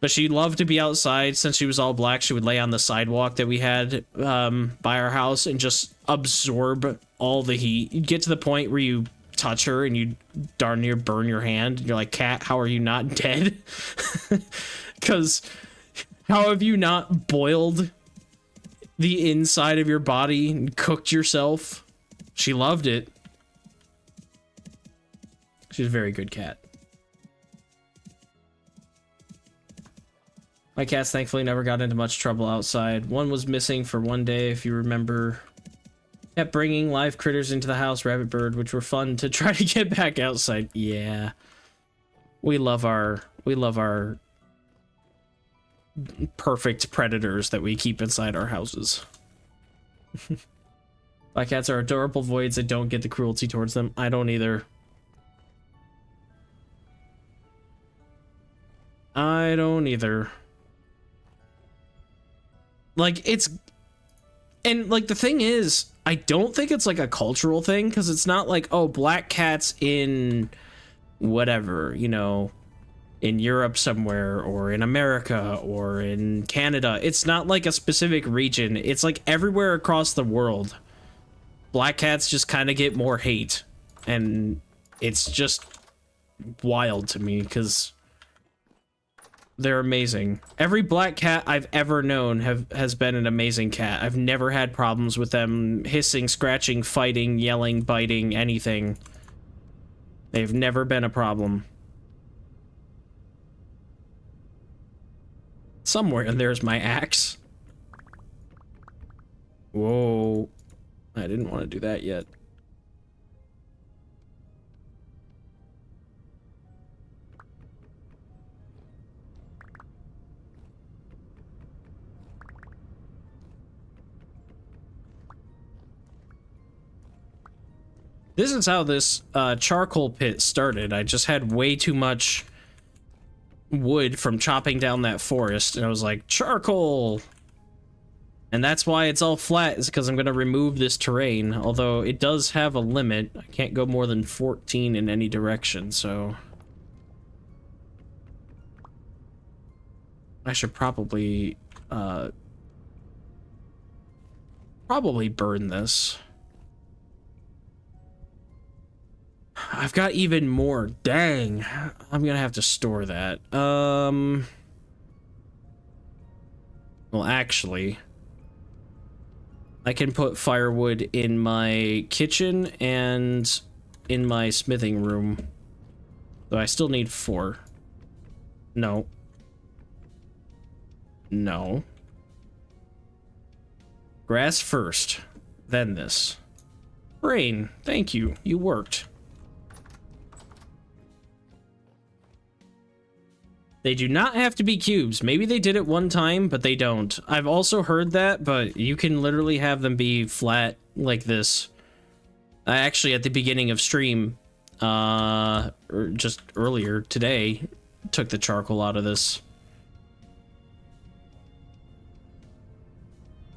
But she loved to be outside. Since she was all black, she would lay on the sidewalk that we had by our house and just absorb all the heat. You'd get to the point where you touch her and you darn near burn your hand. You're like, cat, how are you not dead? Because how have you not boiled the inside of your body and cooked yourself? She loved it. She's a very good cat. My cats thankfully never got into much trouble outside. One was missing for one day, if you remember. Kept bringing live critters into the house, rabbit, bird, which were fun to try to get back outside. Yeah. We love our perfect predators that we keep inside our houses. My cats are adorable voids. I don't get the cruelty towards them. I don't either. I don't either. Like, And like the thing is, I don't think it's like a cultural thing, because it's not like, oh, black cats in whatever, you know, in Europe somewhere, or in America, or in Canada. It's not like a specific region. It's like everywhere across the world. Black cats just kind of get more hate. And it's just wild to me, because they're amazing. Every black cat I've ever known has been an amazing cat. I've never had problems with them hissing, scratching, fighting, yelling, biting, anything. They've never been a problem. Somewhere in there's my axe. Whoa. I didn't want to do that yet. This is how this charcoal pit started. I just had way too much wood from chopping down that forest, and I was like, charcoal! And that's why it's all flat, is because I'm going to remove this terrain, although it does have a limit. I can't go more than 14 in any direction, so... I should probably burn this. I've got even more. Dang. I'm gonna have to store that. Well, actually, I can put firewood in my kitchen and in my smithing room. Though I still need 4. No. No. Grass first, then this. Brain, thank you. You worked. They do not have to be cubes. Maybe they did it one time, but they don't. I've also heard that, but you can literally have them be flat like this. I actually, at the beginning of stream, or just earlier today, took the charcoal out of this.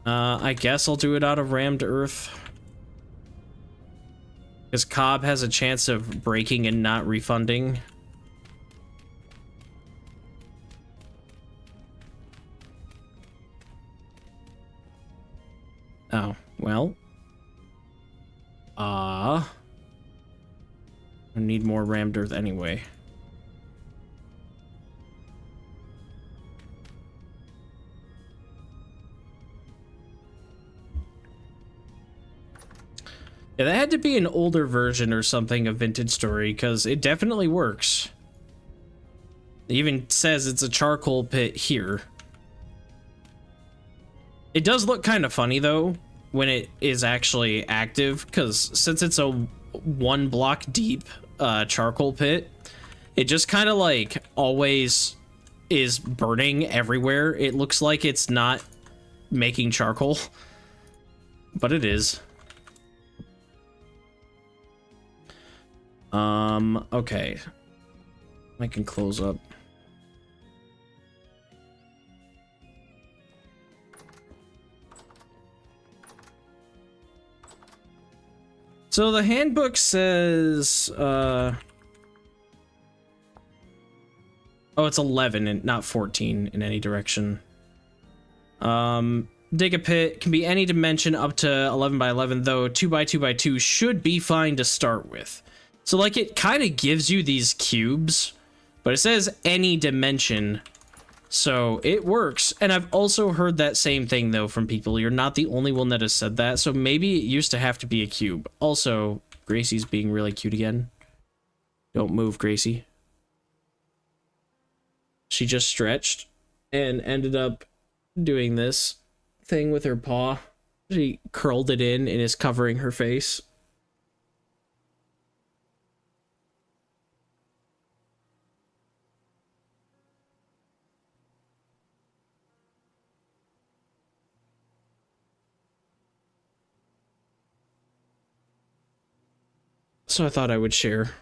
I guess I'll do it out of rammed earth. Because Cobb has a chance of breaking and not refunding. Oh, well. I need more rammed earth anyway. Yeah, that had to be an older version or something of Vintage Story, because it definitely works. It even says it's a charcoal pit here. It does look kind of funny, though, when it is actually active, because since it's a 1 block deep charcoal pit, it just kind of, like, always is burning everywhere. It looks like it's not making charcoal, but it is. Okay. I can close up. So the handbook says, oh, it's 11 and not 14 in any direction. Dig a pit can be any dimension up to 11 by 11, though 2 by 2 by 2 should be fine to start with. So like it kind of gives you these cubes, but it says any dimension. So it works. And I've also heard that same thing, though, from people. You're not the only one that has said that. So maybe it used to have to be a cube. Also, Gracie's being really cute again. Don't move, Gracie. She just stretched and ended up doing this thing with her paw. She curled it in and is covering her face. So I thought I would share.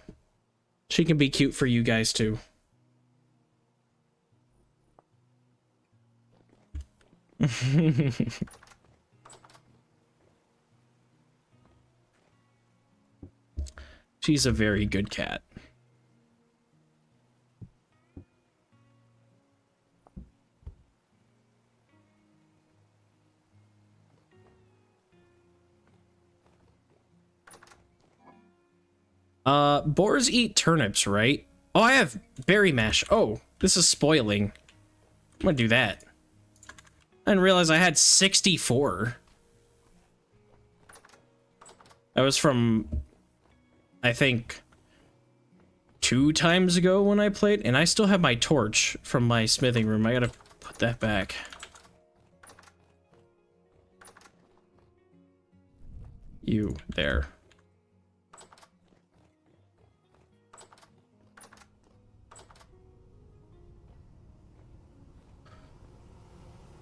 She can be cute for you guys too. She's a very good cat. Boars eat turnips, right? Oh, I have berry mash. Oh, this is spoiling. I'm gonna do that. I didn't realize I had 64. That was from, I think, 2 times ago when I played, and I still have my torch from my smithing room. I gotta put that back. You, there.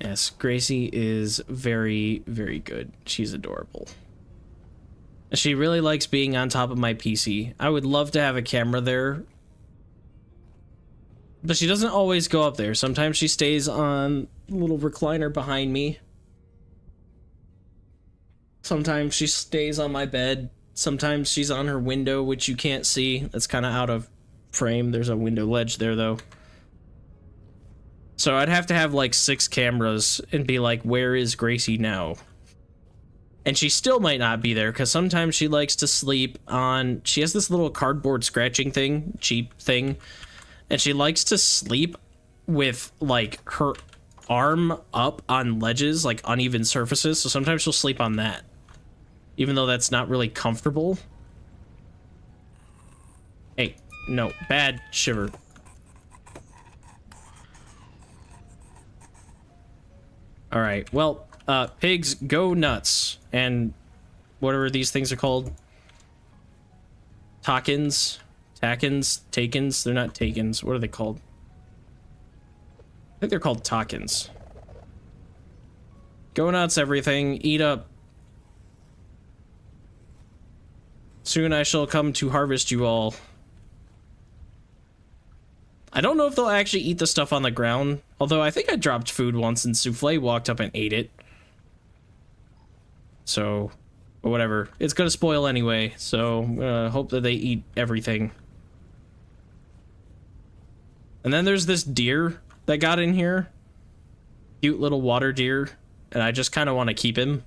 Yes, Gracie is very, very good. She's adorable. She really likes being on top of my PC. I would love to have a camera there, but she doesn't always go up there. Sometimes she stays on the little recliner behind me. Sometimes she stays on my bed. Sometimes she's on her window, which you can't see. That's kind of out of frame. There's a window ledge there, though. So I'd have to have like 6 cameras and be like, where is Gracie now? And she still might not be there because sometimes she likes to sleep on... She has this little cardboard scratching thing, cheap thing. And she likes to sleep with like her arm up on ledges, like uneven surfaces. So sometimes she'll sleep on that. Even though that's not really comfortable. Hey, no, bad shiver. All right, well, pigs go nuts, and whatever these things are called. Takins, takins, they're not takins, what are they called? I think they're called takins. Go nuts, everything, eat up. Soon I shall come to harvest you all. I don't know if they'll actually eat the stuff on the ground, although I think I dropped food once and Souffle walked up and ate it. So, or whatever. It's gonna spoil anyway, so I'm gonna hope that they eat everything. And then there's this deer that got in here. Cute little water deer, and I just kind of want to keep him.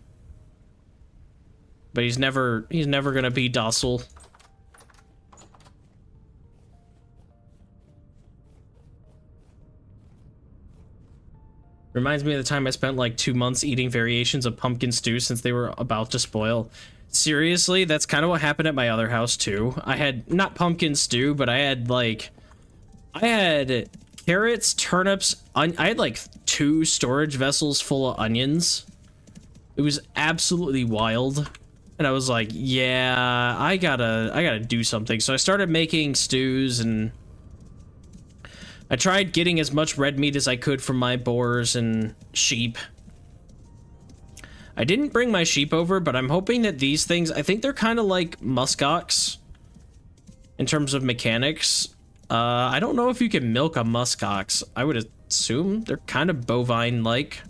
But he's never gonna be docile. Reminds me of the time I spent like 2 months eating variations of pumpkin stew since they were about to spoil. Seriously, that's kind of what happened at my other house too. I had, not pumpkin stew, but I had carrots, turnips, I had like 2 storage vessels full of onions. It was absolutely wild. And I was like, yeah, I gotta do something. So I started making stews, and I tried getting as much red meat as I could from my boars and sheep. I didn't bring my sheep over, but I'm hoping that these things, I think they're kind of like muskox in terms of mechanics. I don't know if you can milk a muskox. I would assume they're kind of bovine-like.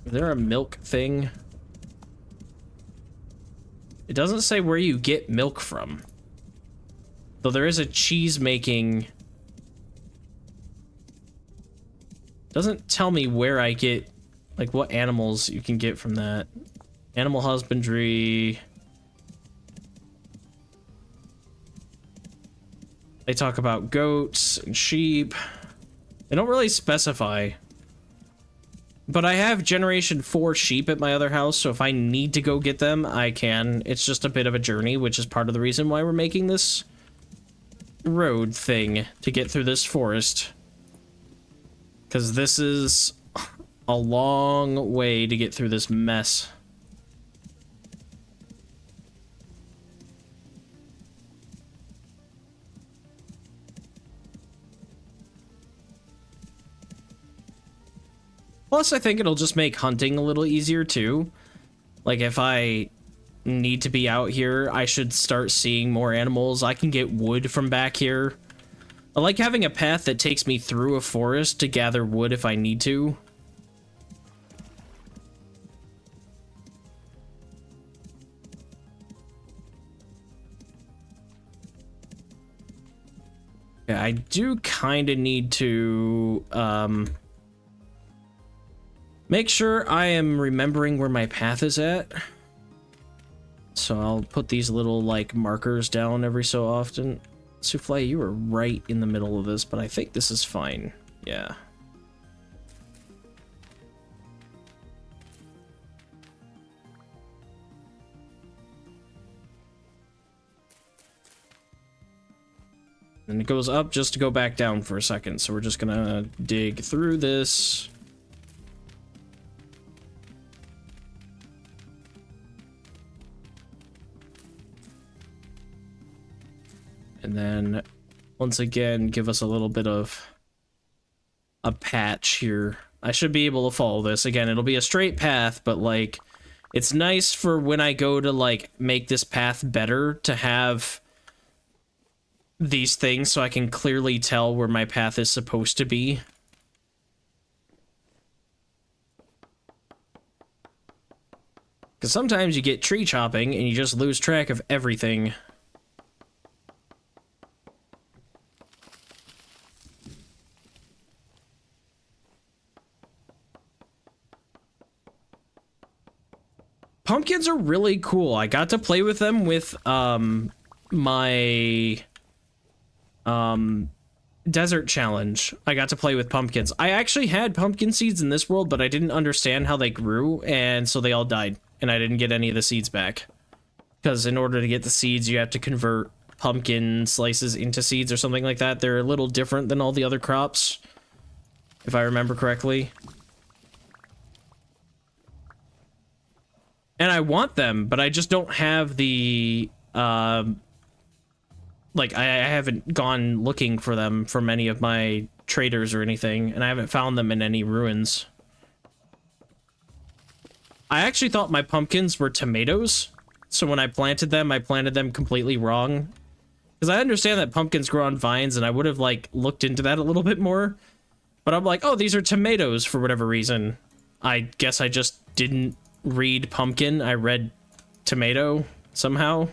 Is there a milk thing? It doesn't say where you get milk from. Though there is a cheese making. Doesn't tell me where I get, like, what animals you can get from that. Animal husbandry. They talk about goats and sheep. They don't really specify. But I have generation 4 sheep at my other house, so if I need to go get them, I can. It's just a bit of a journey, which is part of the reason why we're making this road thing to get through this forest. Because this is a long way to get through this mess. Plus, I think it'll just make hunting a little easier, too. Like, if I need to be out here, I should start seeing more animals. I can get wood from back here. I like having a path that takes me through a forest to gather wood if I need to. Okay, I do kind of need to make sure I am remembering where my path is at. So I'll put these little like markers down every so often. Souffle, you were right in the middle of this, but I think this is fine. Yeah. And it goes up just to go back down for a second. So we're just gonna dig through this. And then once again, give us a little bit of a patch here. I should be able to follow this. Again, it'll be a straight path, but like, it's nice for when I go to like make this path better to have these things so I can clearly tell where my path is supposed to be. Because sometimes you get tree chopping and you just lose track of everything. Pumpkins are really cool. I got to play with them with my desert challenge. I got to play with pumpkins. I actually had pumpkin seeds in this world, but I didn't understand how they grew, and so they all died, and I didn't get any of the seeds back. Because in order to get the seeds, you have to convert pumpkin slices into seeds or something like that. They're a little different than all the other crops, if I remember correctly. And I want them, but I just don't have the, like, I haven't gone looking for them from any of my traders or anything, and I haven't found them in any ruins. I actually thought my pumpkins were tomatoes, so when I planted them completely wrong. Because I understand that pumpkins grow on vines, and I would have, like, looked into that a little bit more. But I'm like, oh, these are tomatoes for whatever reason. I guess I just didn't read pumpkin. I read tomato somehow.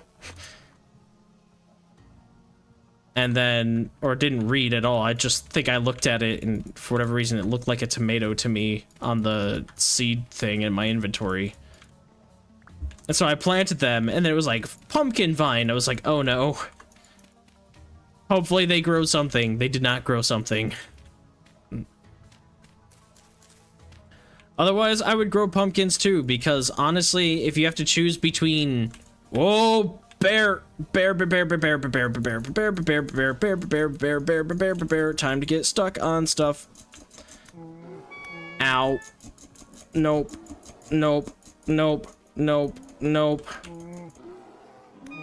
And then, or didn't read at all. I just think I looked at it and for whatever reason it looked like a tomato to me on the seed thing in my inventory. And so I planted them and then it was like pumpkin vine. I was like, oh no. Hopefully they grow something. They did not grow something. Otherwise, I would grow pumpkins too, because honestly, if you have to choose between, whoa, bear, time to get stuck on stuff. Ow. Nope. Nope. Nope. Nope. Nope.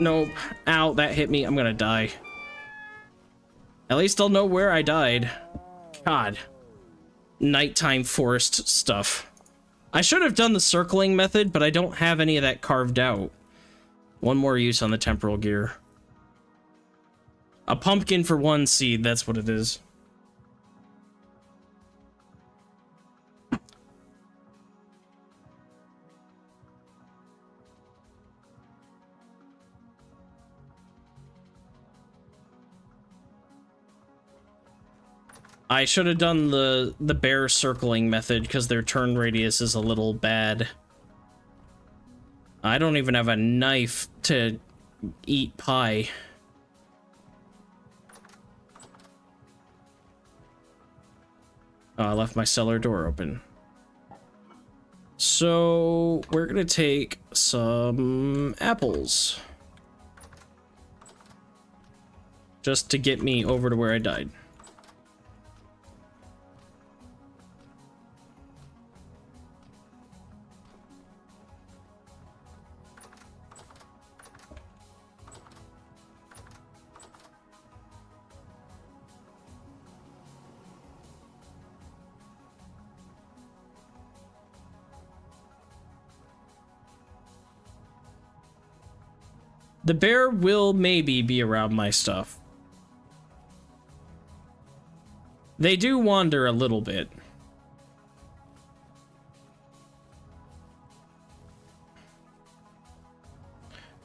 Nope. Ow, that hit me. I'm gonna die. At least I'll know where I died. God. Nighttime forest stuff. I should have done the circling method, but I don't have any of that carved out. One more use on the temporal gear. A pumpkin for one seed, that's what it is. I should have done the bear circling method because their turn radius is a little bad. I don't even have a knife to eat pie. Oh, I left my cellar door open. So we're gonna take some apples. Just to get me over to where I died. The bear will maybe be around my stuff. They do wander a little bit.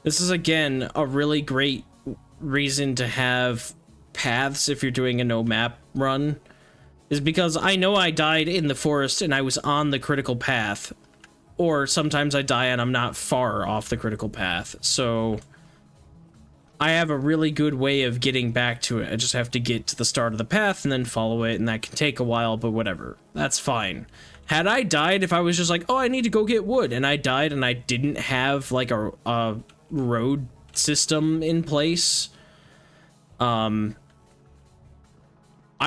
This is, again, a really great reason to have paths if you're doing a no map run is because I know I died in the forest and I was on the critical path, or sometimes I die and I'm not far off the critical path, so I have a really good way of getting back to it. I just have to get to the start of the path and then follow it, and that can take a while, but whatever. That's fine. Had I died, if I was just like, oh, I need to go get wood, and I died and I didn't have, like, a road system in place, I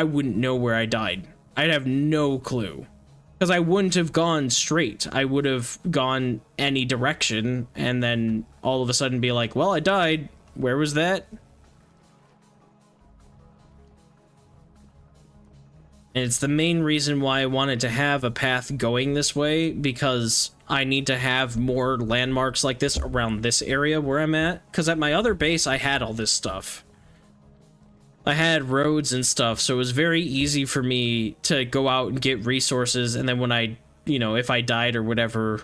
wouldn't know where I died. I'd have no clue. Because I wouldn't have gone straight. I would have gone any direction, and then all of a sudden be like, well, I died. Where was that? And it's the main reason why I wanted to have a path going this way, because I need to have more landmarks like this around this area where I'm at. Because at my other base, I had all this stuff. I had roads and stuff, so it was very easy for me to go out and get resources, and then when I, you know, if I died or whatever,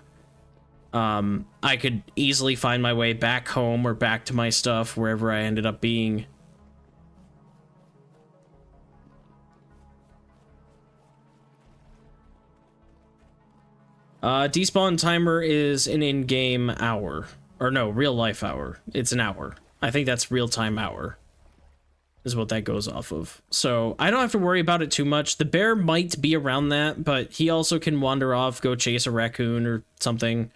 I could easily find my way back home or back to my stuff, wherever I ended up being. Despawn timer is an in-game hour. Or no, real-life hour. It's an hour. I think that's real-time hour, is what that goes off of. So I don't have to worry about it too much. The bear might be around that, but he also can wander off, go chase a raccoon or something.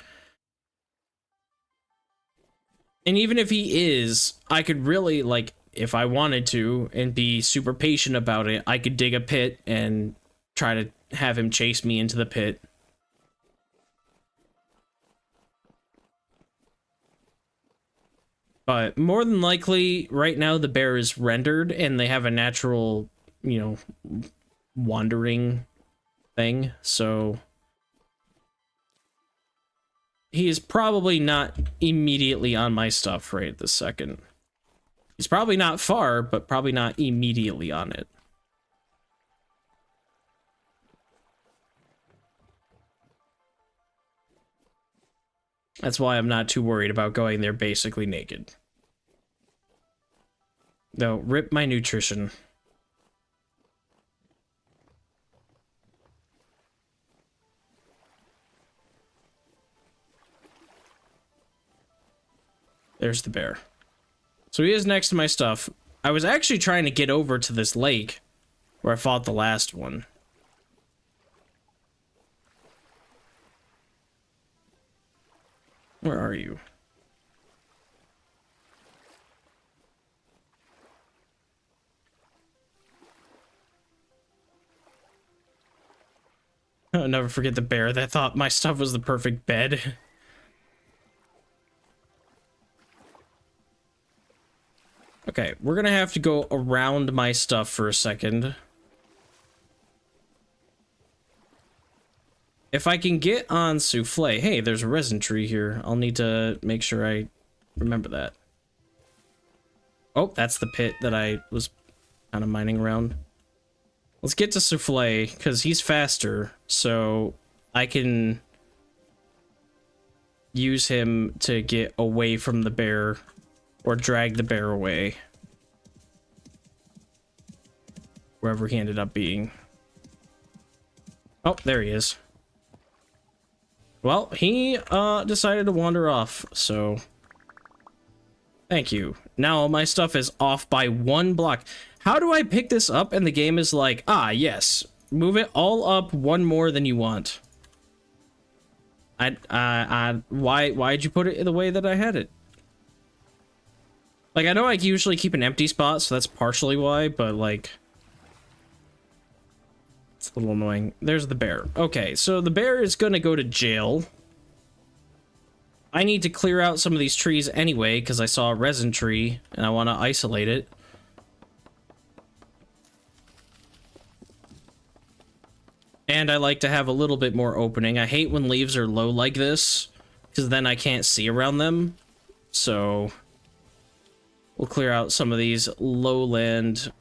And even if he is, I could really, like, if I wanted to, and be super patient about it, I could dig a pit and try to have him chase me into the pit. But more than likely, right now the bear is rendered, and they have a natural, you know, wandering thing, so he is probably not immediately on my stuff right this second. He's probably not far, but probably not immediately on it. That's why I'm not too worried about going there basically naked. Though, rip my nutrition. There's the bear. So he is next to my stuff. I was actually trying to get over to this lake where I fought the last one. Where are you? I'll never forget the bear that thought my stuff was the perfect bed. Okay, we're gonna have to go around my stuff for a second. If I can get on Souffle... Hey, there's a resin tree here. I'll need to make sure I remember that. Oh, that's the pit that I was kind of mining around. Let's get to Souffle, because he's faster, so I can use him to get away from the bear, or drag the bear away. Wherever he ended up being. Oh, there he is. Well, he decided to wander off, so thank you. Now my stuff is off by 1 block. How do I pick this up and the game is like, ah, yes, move it all up 1 more than you want? Why'd you put it the way that I had it? Like, I know I usually keep an empty spot, so that's partially why, but like, it's a little annoying. There's the bear. Okay, so the bear is gonna go to jail. I need to clear out some of these trees anyway, because I saw a resin tree, and I want to isolate it. And I like to have a little bit more opening. I hate when leaves are low like this, because then I can't see around them. So we'll clear out some of these lowland,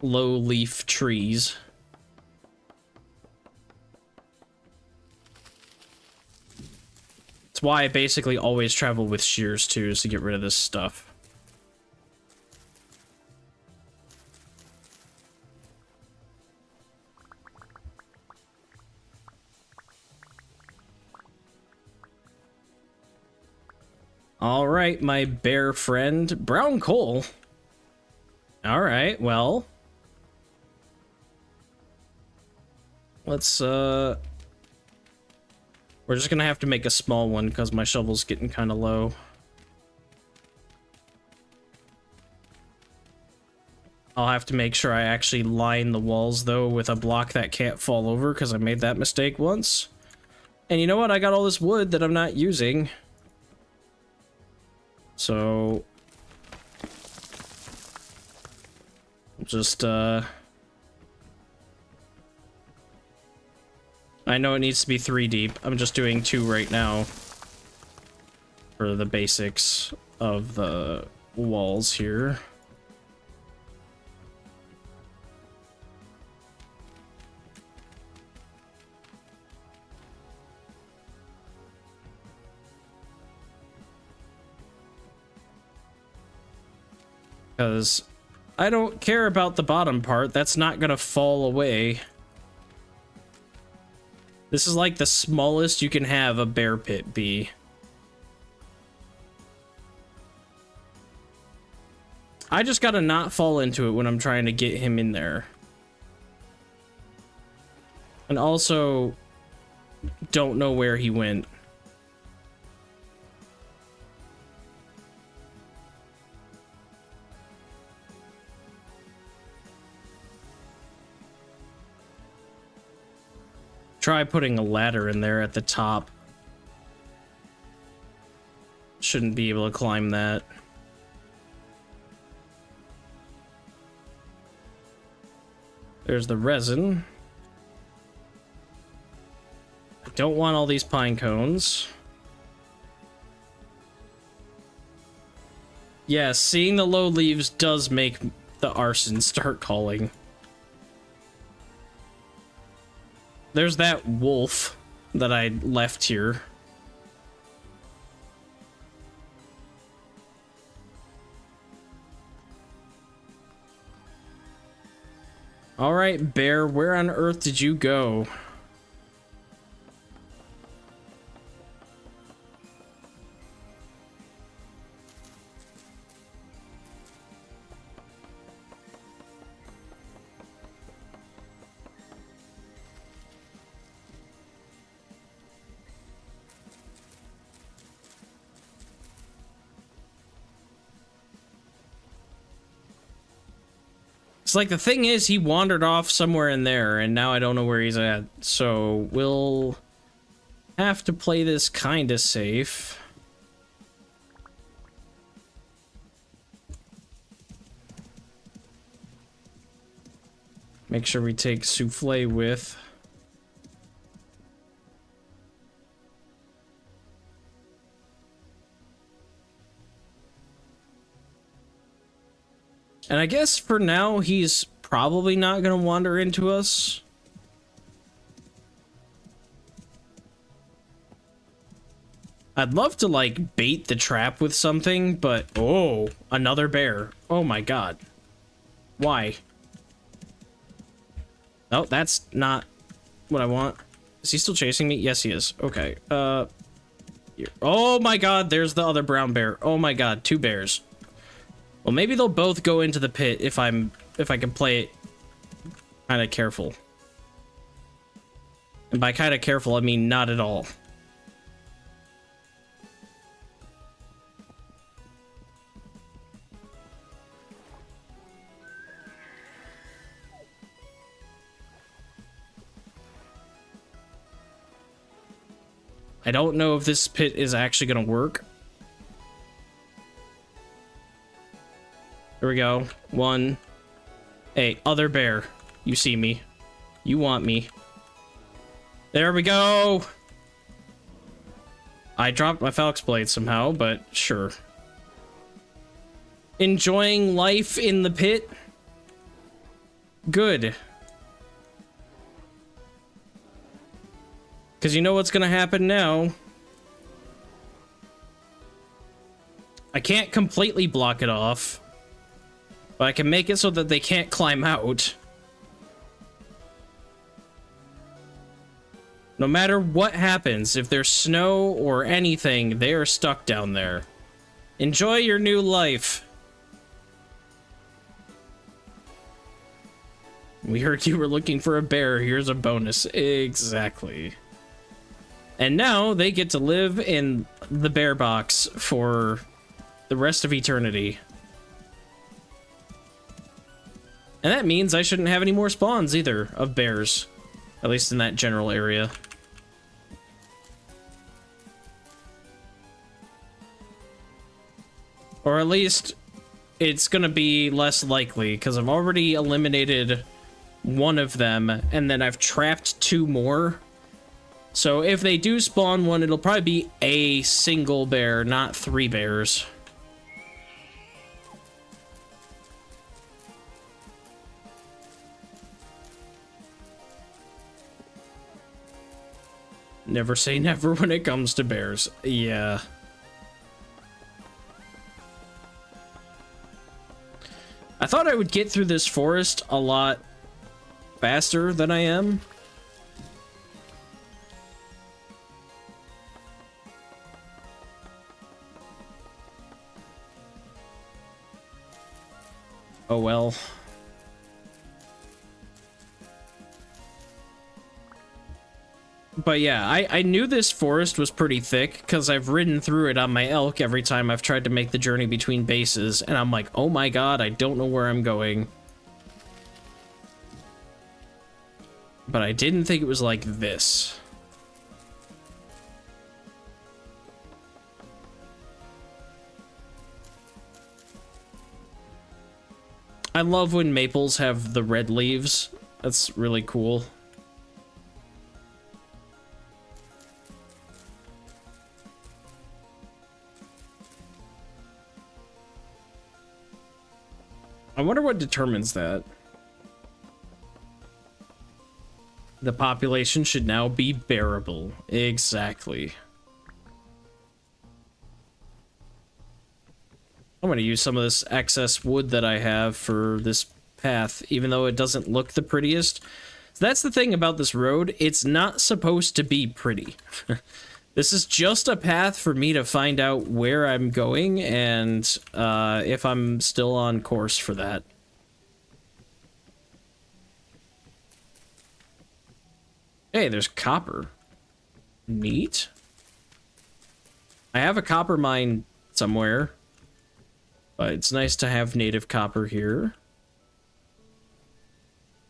low leaf trees. That's why I basically always travel with shears too, is to get rid of this stuff. All right, my bear friend. Brown coal. All right, well. Let's, we're just gonna have to make a small one because my shovel's getting kind of low. I'll have to make sure I actually line the walls, though, with a block that can't fall over, because I made that mistake once. And you know what? I got all this wood that I'm not using. So... just, I know it needs to be 3 deep. I'm just doing 2 right now. For the basics of the walls here. Because I don't care about the bottom part. That's not gonna fall away. This is like the smallest you can have a bear pit be. I just gotta not fall into it when I'm trying to get him in there. And also, don't know where he went. Try putting a ladder in there at the top. Shouldn't be able to climb that. There's the resin. I don't want all these pine cones. Yeah, seeing the low leaves does make the arson start calling. There's that wolf that I left here. All right, bear, where on earth did you go? Like, the thing is, he wandered off somewhere in there, and now I don't know where he's at. So, we'll have to play this kind of safe. Make sure we take souffle with. And I guess for now, he's probably not going to wander into us. I'd love to, like, bait the trap with something, but... oh, another bear. Oh my god. Why? Oh, that's not what I want. Is he still chasing me? Yes, he is. Okay. Here. Oh my god, there's the other brown bear. Oh my god, 2 bears. Well, maybe they'll both go into the pit if I can play it kind of careful. And by kind of careful, I mean not at all. I don't know if this pit is actually going to work. Here we go. 1. Hey, other bear. You see me. You want me. There we go! I dropped my Falx blade somehow, but sure. Enjoying life in the pit? Good. Because you know what's gonna happen now. I can't completely block it off. But I can make it so that they can't climb out. No matter what happens, if there's snow or anything, they are stuck down there. Enjoy your new life. We heard you were looking for a bear. Here's a bonus. Exactly. And now they get to live in the bear box for the rest of eternity. And that means I shouldn't have any more spawns either of bears. At least in that general area. Or at least it's gonna be less likely, because I've already eliminated one of them, and then I've trapped 2 more. So if they do spawn one, it'll probably be a single bear, not 3 bears. Never say never when it comes to bears. Yeah. I thought I would get through this forest a lot faster than I am. Oh well. But yeah, I knew this forest was pretty thick because I've ridden through it on my elk every time I've tried to make the journey between bases, and I'm like, oh my god, I don't know where I'm going. But I didn't think it was like this. I love when maples have the red leaves. That's really cool. I wonder what determines that. The population should now be bearable. Exactly. I'm going to use some of this excess wood that I have for this path, even though it doesn't look the prettiest. So that's the thing about this road. It's not supposed to be pretty. This is just a path for me to find out where I'm going and if I'm still on course for that. Hey, there's copper. Neat. I have a copper mine somewhere, but it's nice to have native copper here.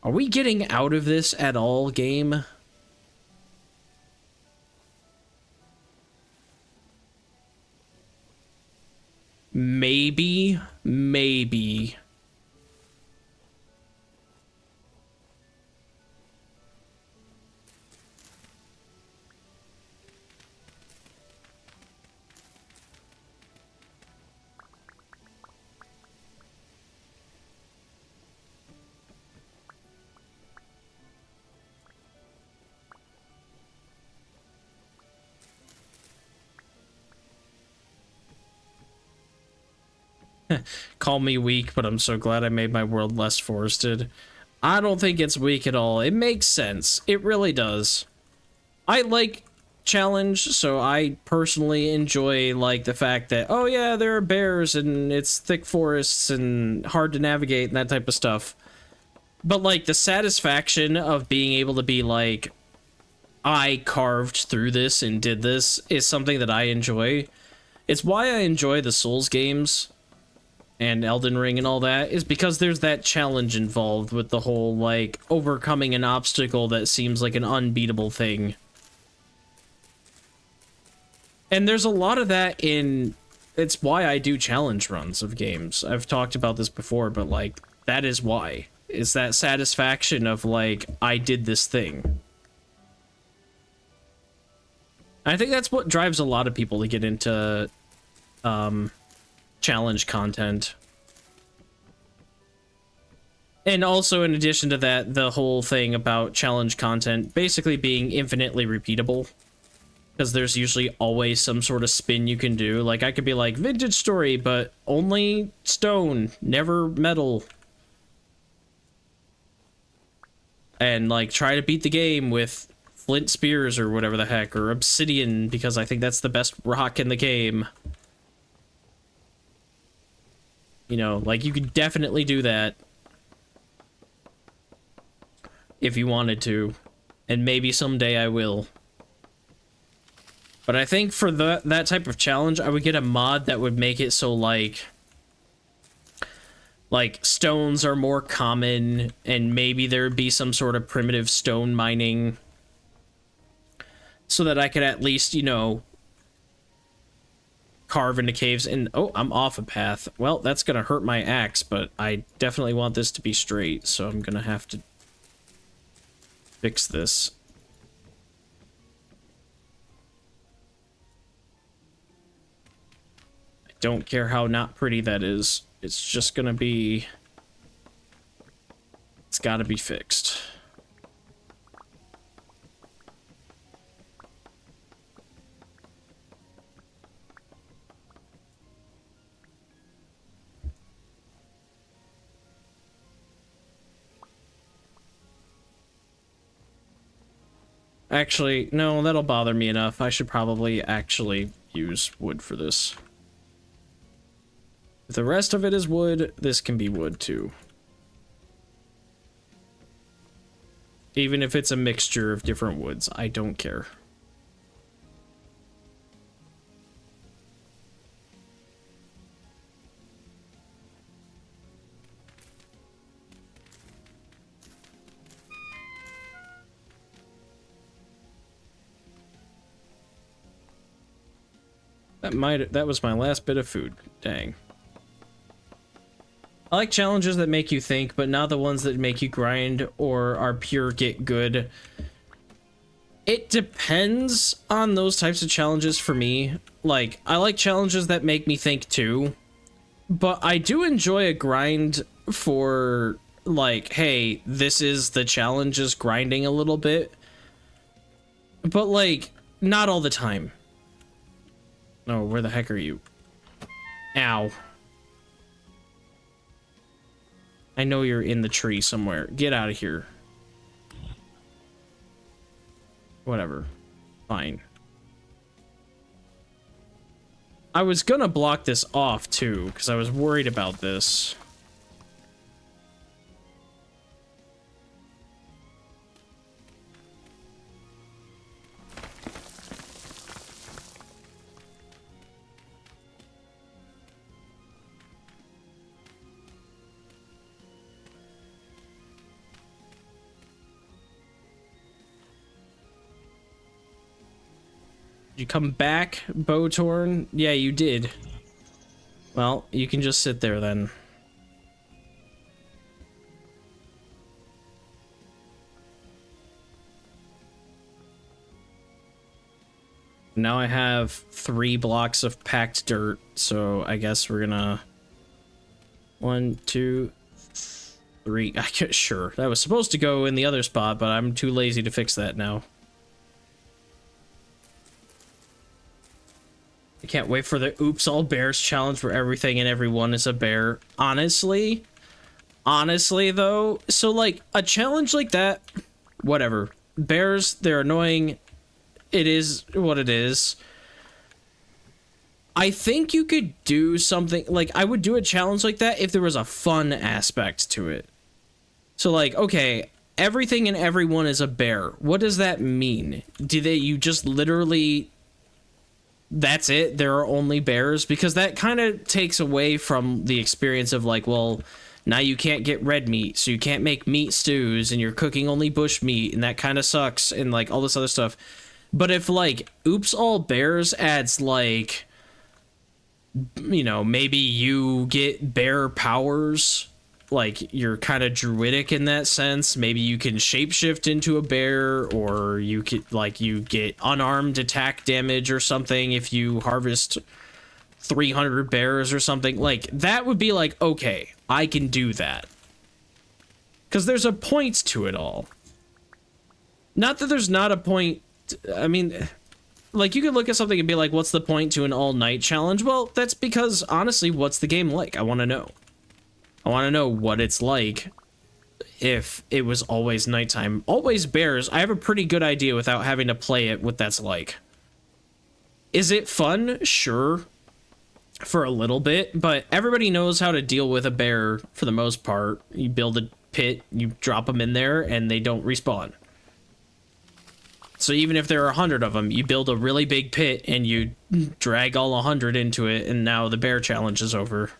Are we getting out of this at all, game? Maybe. Call me weak, but I'm so glad I made my world less forested. I don't think it's weak at all. It makes sense. It really does. I like challenge, so I personally enjoy like the fact that, oh yeah, there are bears and it's thick forests and hard to navigate and that type of stuff. But like the satisfaction of being able to be like, I carved through this and did this is something that I enjoy. It's why I enjoy the Souls games and Elden Ring and all that, is because there's that challenge involved with the whole, like, overcoming an obstacle that seems like an unbeatable thing. And there's a lot of that in... It's why I do challenge runs of games. I've talked about this before, but, like, that is why. Is that satisfaction of, like, I did this thing. I think that's what drives a lot of people to get into, challenge content. And also, in addition to that, the whole thing about challenge content basically being infinitely repeatable, because there's usually always some sort of spin you can do. Like, I could be like, vintage story, but only stone, never metal. And, like, try to beat the game with flint spears or whatever the heck, or obsidian, because I think that's the best rock in the game. You know, like, you could definitely do that if you wanted to, and maybe someday I will. But I think for that type of challenge, I would get a mod that would make it so, like, stones are more common, and maybe there would be some sort of primitive stone mining, so that I could at least, you know, carve into caves. And oh, I'm off a path. Well, that's gonna hurt my axe, but I definitely want this to be straight, so I'm gonna have to fix this. I don't care how not pretty that is. It's just gonna be... It's gotta be fixed. Actually, no, that'll bother me enough. I should probably actually use wood for this. If the rest of it is wood, this can be wood too. Even if it's a mixture of different woods, I don't care. That was my last bit of food. Dang. I like challenges that make you think, but not the ones that make you grind or are pure get good. It depends on those types of challenges for me. Like, I like challenges that make me think too, but I do enjoy a grind for, like, hey, this is the challenge, is grinding a little bit. But, like, not all the time. Oh, where the heck are you? Ow. I know you're in the tree somewhere. Get out of here. Whatever. Fine. I was gonna block this off, too, because I was worried about this. Did you come back, Bowtorn? Yeah, you did. Well, you can just sit there then. Now I have 3 blocks of packed dirt, so I guess we're gonna... 1, 2, 3... Sure, that was supposed to go in the other spot, but I'm too lazy to fix that now. I can't wait for the Oops All Bears challenge where everything and everyone is a bear. Honestly though, so like a challenge like that, whatever. Bears, they're annoying. It is what it is. I think you could do something like, I would do a challenge like that if there was a fun aspect to it. So like, okay, everything and everyone is a bear. What does that mean? You just literally... That's it? There are only bears? Because that kind of takes away from the experience of like, well, now you can't get red meat, so you can't make meat stews, and you're cooking only bush meat, and that kind of sucks, and like all this other stuff. But if like Oops All Bears adds like, you know, maybe you get bear powers, like you're kind of druidic in that sense. Maybe you can shapeshift into a bear, or you could like you get unarmed attack damage or something if you harvest 300 bears or something. Like that would be like, okay, I can do that, because there's a point to it all. Not that there's not a point. I mean, like, you could look at something and be like, what's the point to an all-night challenge? Well, that's because honestly, what's the game like? I want to know. I want to know what it's like if it was always nighttime. Always bears, I have a pretty good idea without having to play it what that's like. Is it fun? Sure. for a little bit, but everybody knows how to deal with a bear for the most part. You build a pit, you drop them in there, and they don't respawn. So even if there are 100 of them, you build a really big pit and you drag all 100 into it, and now the bear challenge is over.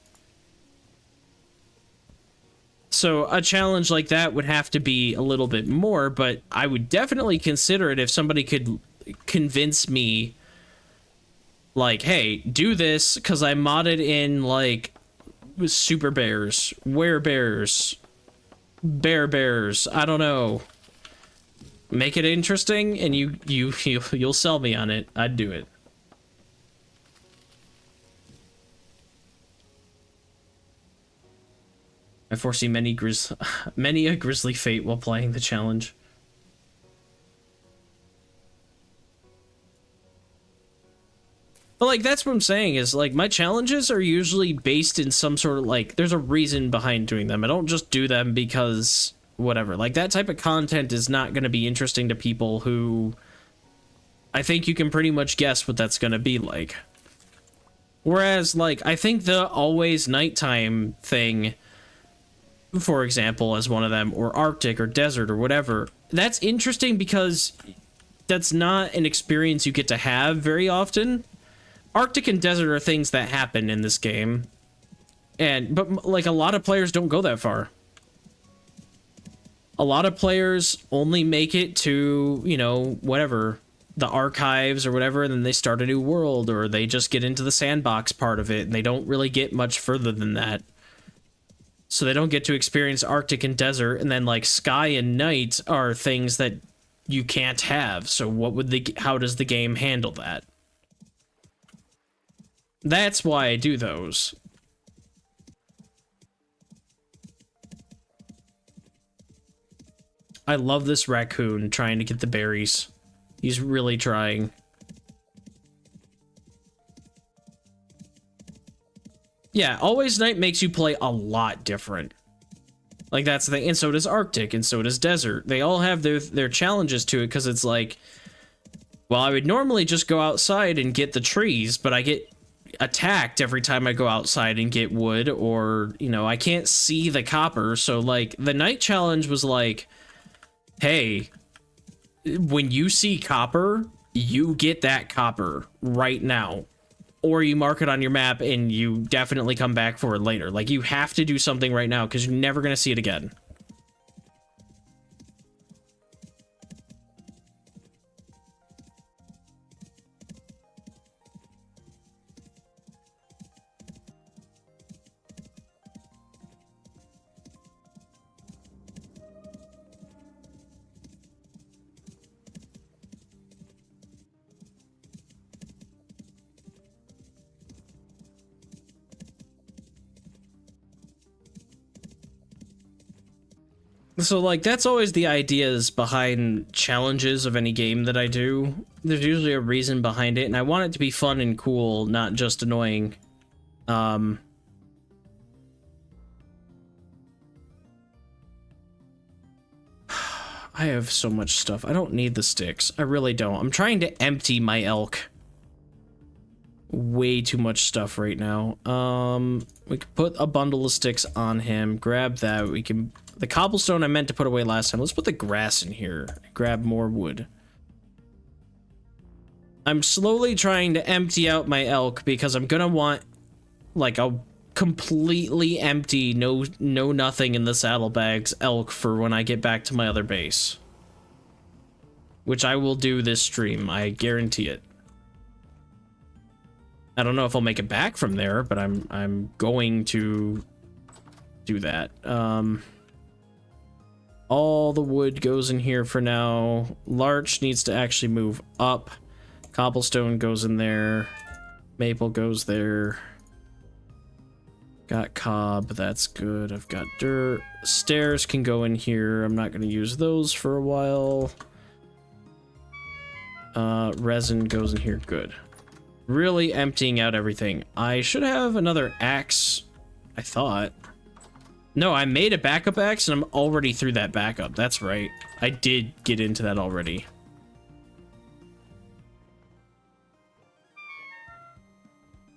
So a challenge like that would have to be a little bit more, but I would definitely consider it if somebody could convince me, like, hey, do this, because I modded in, like, super bears, werebears, bears, I don't know. Make it interesting, and you'll sell me on it. I'd do it. I foresee many a grisly fate while playing the challenge. But, like, that's what I'm saying, is, like, my challenges are usually based in some sort of, like, there's a reason behind doing them. I don't just do them because whatever. Like, that type of content is not going to be interesting to people who, I think you can pretty much guess what that's going to be like. Whereas, like, I think the always nighttime thing, for example, as one of them, or Arctic or desert or whatever, that's interesting because that's not an experience you get to have very often. Arctic and desert are things that happen in this game, but like a lot of players don't go that far. A lot of players only make it to, you know, whatever, the archives or whatever, and then they start a new world, or they just get into the sandbox part of it, and they don't really get much further than that. So they don't get to experience Arctic and desert, and then like sky and night are things that you can't have. So how does the game handle that? That's why I do those. I love this raccoon trying to get the berries. He's really trying. Yeah, Always Night makes you play a lot different. Like, that's the thing. And so does Arctic, and so does Desert. They all have their challenges to it, because it's like, well, I would normally just go outside and get the trees, but I get attacked every time I go outside and get wood, or, you know, I can't see the copper. So, like, the night challenge was like, hey, when you see copper, you get that copper right now. Or you mark it on your map and you definitely come back for it later. Like, you have to do something right now because you're never going to see it again. So, like, that's always the ideas behind challenges of any game that I do. There's usually a reason behind it, and I want it to be fun and cool, not just annoying. I have so much stuff. I don't need the sticks. I really don't. I'm trying to empty my elk. Way too much stuff right now. We could put a bundle of sticks on him. Grab that. We can... The cobblestone I meant to put away last time. Let's put the grass in here. Grab more wood. I'm slowly trying to empty out my elk because I'm gonna want like a completely empty, no nothing in the saddlebags elk for when I get back to my other base. Which I will do this stream, I guarantee it. I don't know if I'll make it back from there, but I'm going to do that. All the wood goes in here for now. Larch needs to actually move up. Cobblestone goes in there. Maple goes there. Got cob, that's good. I've got dirt. Stairs can go in here. I'm not going to use those for a while. Resin goes in here, good. Really emptying out everything. I should have another axe, I thought. No, I made a backup axe and I'm already through that backup. That's right. I did get into that already.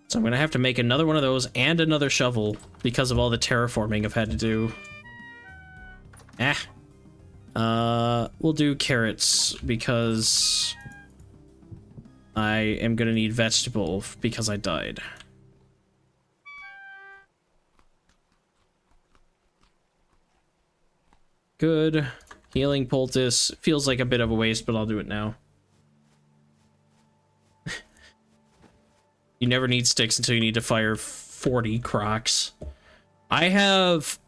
So I'm gonna have to make another one of those and another shovel because of all the terraforming I've had to do. We'll do carrots because I am gonna need vegetable because I died. Good. Healing poultice. Feels like a bit of a waste, but I'll do it now. You never need sticks until you need to fire 40 crocs. I have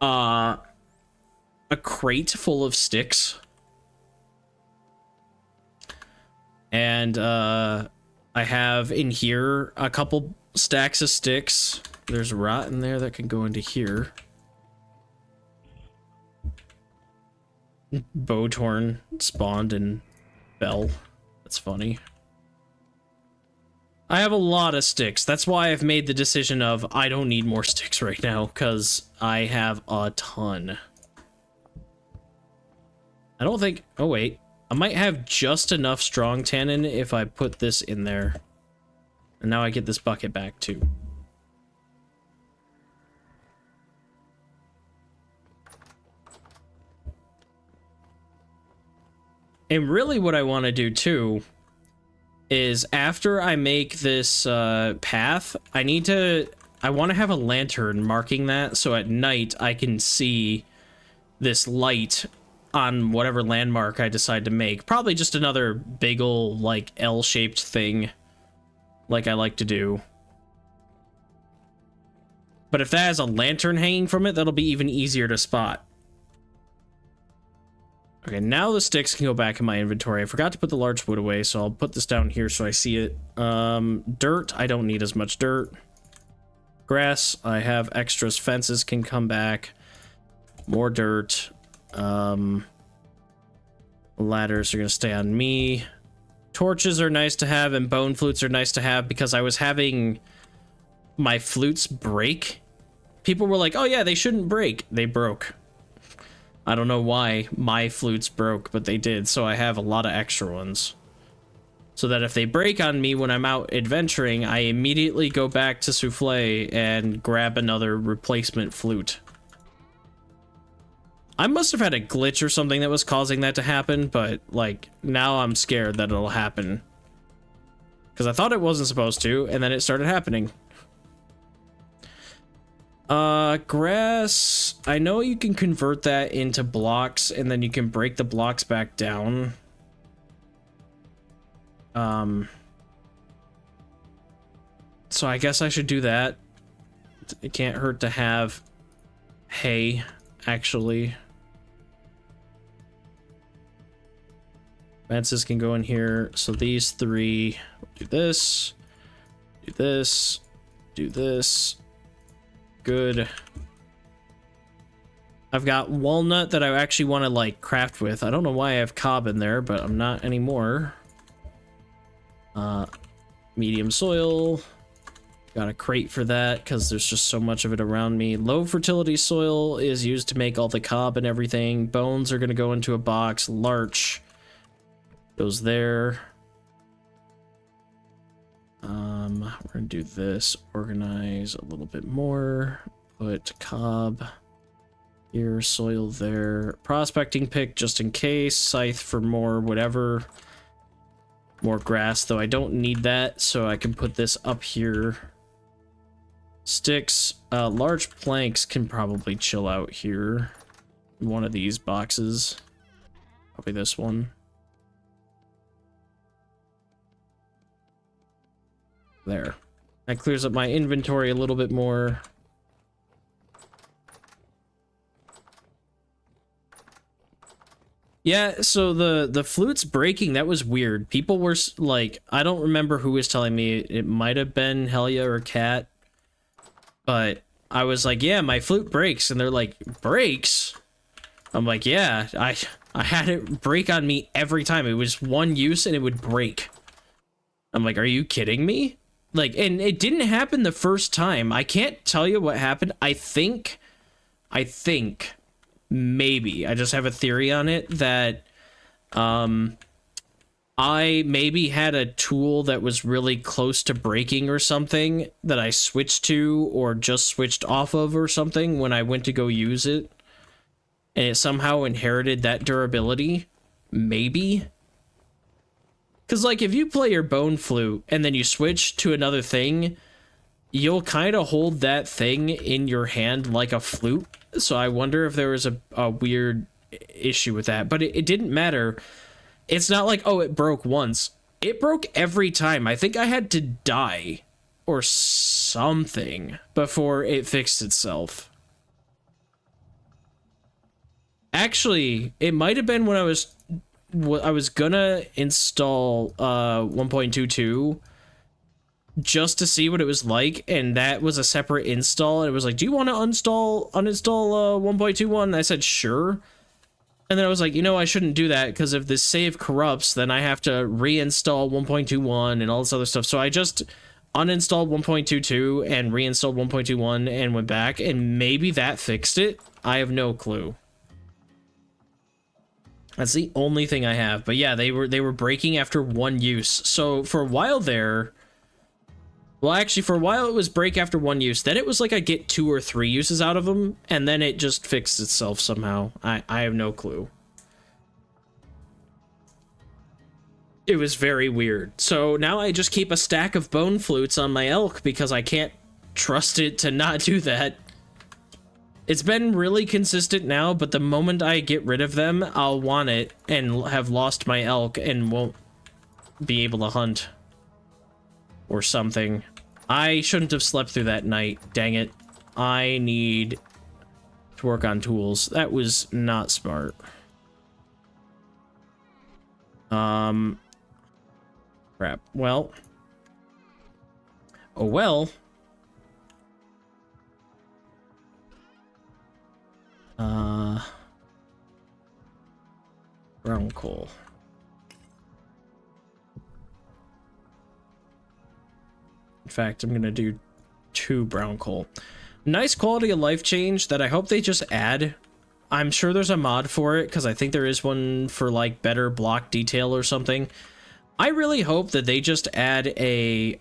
a crate full of sticks. And I have in here a couple stacks of sticks. There's rot in there that can go into here. Bowtorn spawned in Bell. That's funny. I have a lot of sticks. That's why I've made the decision of I don't need more sticks right now, because I have a ton. I don't think... Oh, wait. I might have just enough strong tannin if I put this in there. And now I get this bucket back, too. And really what I want to do, too, is after I make this path, I want to have a lantern marking that, so at night I can see this light on whatever landmark I decide to make. Probably just another big ol' like L-shaped thing like I like to do. But if that has a lantern hanging from it, that'll be even easier to spot. Okay, now the sticks can go back in my inventory. I forgot to put the large wood away, so I'll put this down here so I see it. Dirt, I don't need as much dirt. Grass, I have extras. Fences can come back. More dirt. Ladders are gonna stay on me. Torches are nice to have, and bone flutes are nice to have because I was having my flutes break. People were like, oh yeah, they shouldn't break. They broke. I don't know why my flutes broke, but they did, so I have a lot of extra ones. So that if they break on me when I'm out adventuring, I immediately go back to Souffle and grab another replacement flute. I must have had a glitch or something that was causing that to happen, but, like, now I'm scared that it'll happen. Because I thought it wasn't supposed to, and then it started happening. Grass, I know you can convert that into blocks and then you can break the blocks back down. So I guess I should do that. It can't hurt to have hay, actually. Fences can go in here. So these three, do this, do this, do this. Good. I've got walnut that I actually want to like craft with. I don't know why I have cob in there, but I'm not anymore. Medium soil. Got a crate for that because there's just so much of it around me. Low fertility soil is used to make all the cob and everything. Bones are going to go into a box. Larch goes there. We're gonna do this, organize a little bit more, put cob here, soil there, prospecting pick just in case, scythe for more whatever, more grass, though I don't need that, so I can put this up here. Sticks, large planks can probably chill out here in one of these boxes, probably this one. There. That clears up my inventory a little bit more. Yeah, so the flute's breaking, that was weird. People were like, I don't remember who was telling me. It might have been Helia or Kat. But I was like, yeah, my flute breaks. And they're like, breaks? I'm like, yeah, I had it break on me every time. It was one use and it would break. I'm like, are you kidding me? Like, and it didn't happen the first time. I can't tell you what happened. I think, maybe, I just have a theory on it that, I maybe had a tool that was really close to breaking or something that I switched to or just switched off of or something when I went to go use it, and it somehow inherited that durability. Maybe. Because, like, if you play your bone flute and then you switch to another thing, you'll kind of hold that thing in your hand like a flute. So I wonder if there was a weird issue with that. But it didn't matter. It's not like, oh, it broke once. It broke every time. I think I had to die or something before it fixed itself. Actually, it might have been when I was gonna install 1.22 just to see what it was like, and that was a separate install, and it was like, do you want to uninstall 1.21? And I said sure, and then I was like, you know, I shouldn't do that, because if this save corrupts, then I have to reinstall 1.21 and all this other stuff. So I just uninstalled 1.22 and reinstalled 1.21 and went back, and maybe that fixed it. I have no clue. That's the only thing I have. But yeah, they were breaking after one use. So for a while there, well, actually for a while it was break after one use. Then it was like I get 2 or 3 uses out of them, and then it just fixed itself somehow. I have no clue. It was very weird. So now I just keep a stack of bone flutes on my elk because I can't trust it to not do that. It's been really consistent now, but the moment I get rid of them, I'll want it and have lost my elk and won't be able to hunt. Or something. I shouldn't have slept through that night. Dang it. I need to work on tools. That was not smart. Crap. Well. Oh well. Brown coal. In fact, I'm gonna do 2 brown coal. Nice quality of life change that I hope they just add. I'm sure there's a mod for it, because I think there is one for like better block detail or something. I really hope that they just add a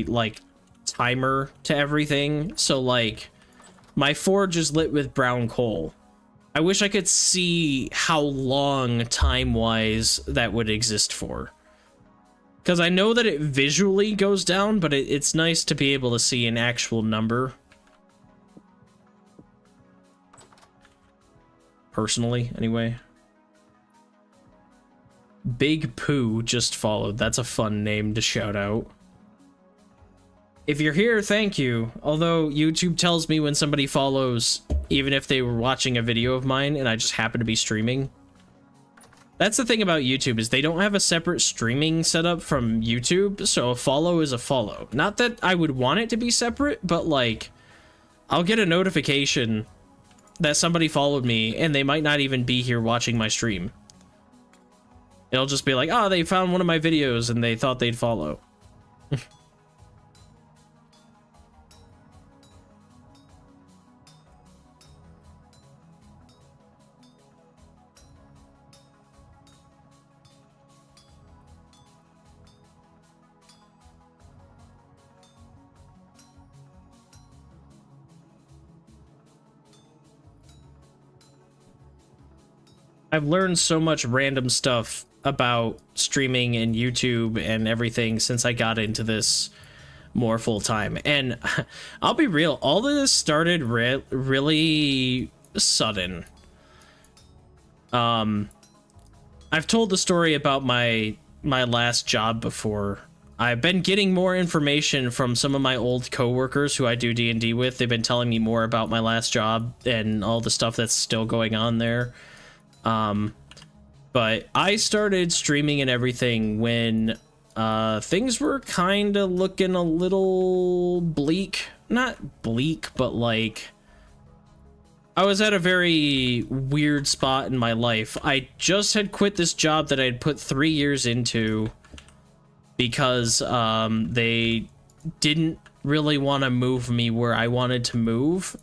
like timer to everything. So like my forge is lit with brown coal. I wish I could see how long time-wise that would exist for. Because I know that it visually goes down, but it's nice to be able to see an actual number. Personally, anyway. Big Pooh just followed. That's a fun name to shout out. If you're here, thank you. Although YouTube tells me when somebody follows, even if they were watching a video of mine and I just happen to be streaming. That's the thing about YouTube, is they don't have a separate streaming setup from YouTube, so a follow is a follow. Not that I would want it to be separate, but like, I'll get a notification that somebody followed me and they might not even be here watching my stream. It'll just be like, oh, they found one of my videos and they thought they'd follow. I've learned so much random stuff about streaming and YouTube and everything since I got into this more full time. And I'll be real, all of this started really sudden. I've told the story about my last job before. I've been getting more information from some of my old coworkers who I do D&D with. They've been telling me more about my last job and all the stuff that's still going on there. But I started streaming and everything when things were kind of looking a little bleak. Not bleak, but like, I was at a very weird spot in my life. I just had quit this job that I had put 3 years into because they didn't really want to move me where I wanted to move.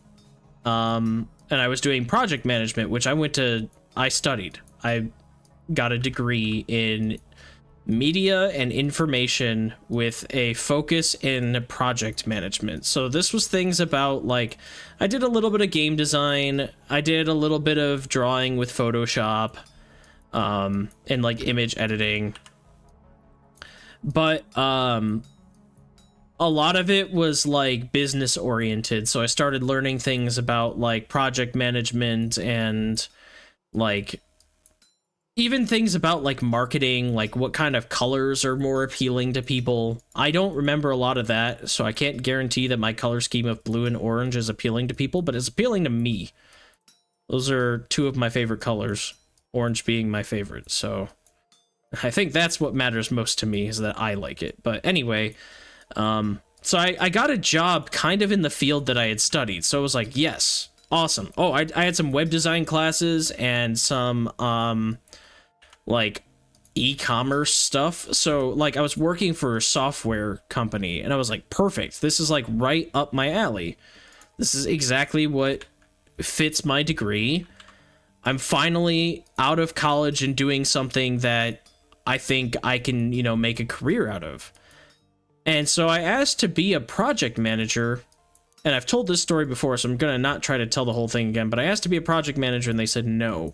And I was doing project management, which I went to I studied. I got a degree in media and information with a focus in project management. So this was things about, like, I did a little bit of game design, I did a little bit of drawing with Photoshop, and like image editing, but a lot of it was like business oriented. So I started learning things about like project management and like even things about like marketing, like what kind of colors are more appealing to people. I don't remember a lot of that, so I can't guarantee that my color scheme of blue and orange is appealing to people, but it's appealing to me. Those are two of my favorite colors, orange being my favorite. So I think that's what matters most to me, is that I like it. But anyway, so I got a job kind of in the field that I had studied. So it was like, yes, awesome. Oh, I had some web design classes and some like e-commerce stuff. So like I was working for a software company and I was like, perfect, this is like right up my alley. This is exactly what fits my degree. I'm finally out of college and doing something that I think I can, you know, make a career out of. And so I asked to be a project manager, and I've told this story before, so I'm gonna not try to tell the whole thing again, but I asked to be a project manager and they said no.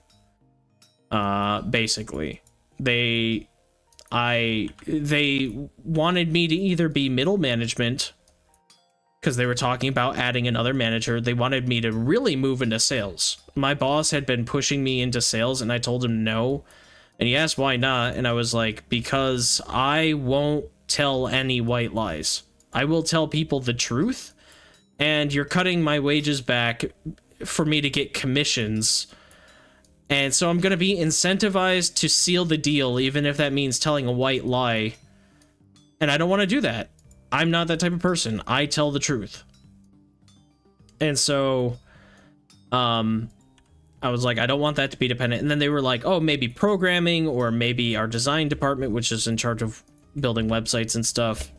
Basically they wanted me to either be middle management, because they were talking about adding another manager. They wanted me to really move into sales. My boss had been pushing me into sales and I told him no, and he asked why not, and I was like, because I won't tell any white lies. I will tell people the truth, and you're cutting my wages back for me to get commissions. And so I'm going to be incentivized to seal the deal, even if that means telling a white lie. And I don't want to do that. I'm not that type of person. I tell the truth. And so, I was like, I don't want that to be dependent. And then they were like, oh, maybe programming, or maybe our design department, which is in charge of building websites and stuff.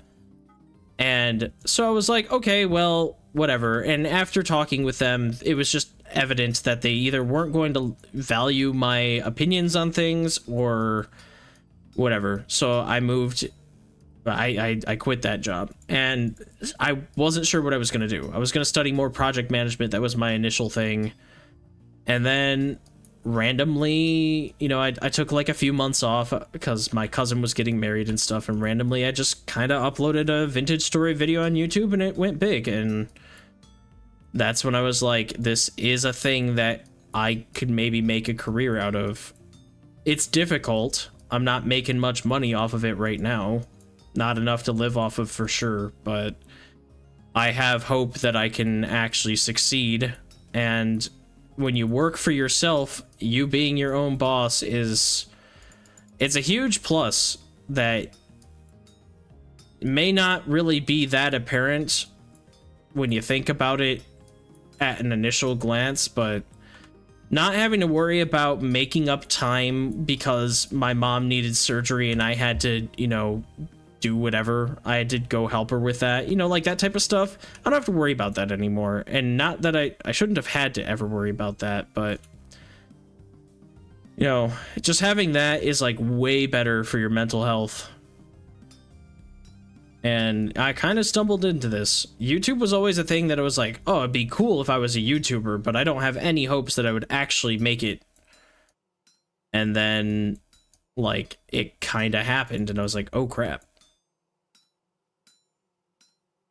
And so I was like, okay, well, whatever. And after talking with them, it was just evident that they either weren't going to value my opinions on things or whatever. So I moved. I quit that job, and I wasn't sure what I was going to do. I was going to study more project management. That was my initial thing. And then randomly, you know, I took like a few months off because my cousin was getting married and stuff, and randomly I just kind of uploaded a vintage story video on YouTube and it went big. And that's when I was like, this is a thing that I could maybe make a career out of. It's difficult. I'm not making much money off of it right now. Not enough to live off of for sure, but I have hope that I can actually succeed. And when you work for yourself, you being your own boss it's a huge plus that may not really be that apparent when you think about it at an initial glance, but not having to worry about making up time because my mom needed surgery and I had to, you know, do whatever. I had to go help her with that, you know, like that type of stuff. I don't have to worry about that anymore. And not that I shouldn't have had to ever worry about that, but you know, just having that is like way better for your mental health. And I kind of stumbled into this. YouTube was always a thing that I was like, oh, it'd be cool if I was a YouTuber, but I don't have any hopes that I would actually make it. And then like it kind of happened and I was like, oh crap.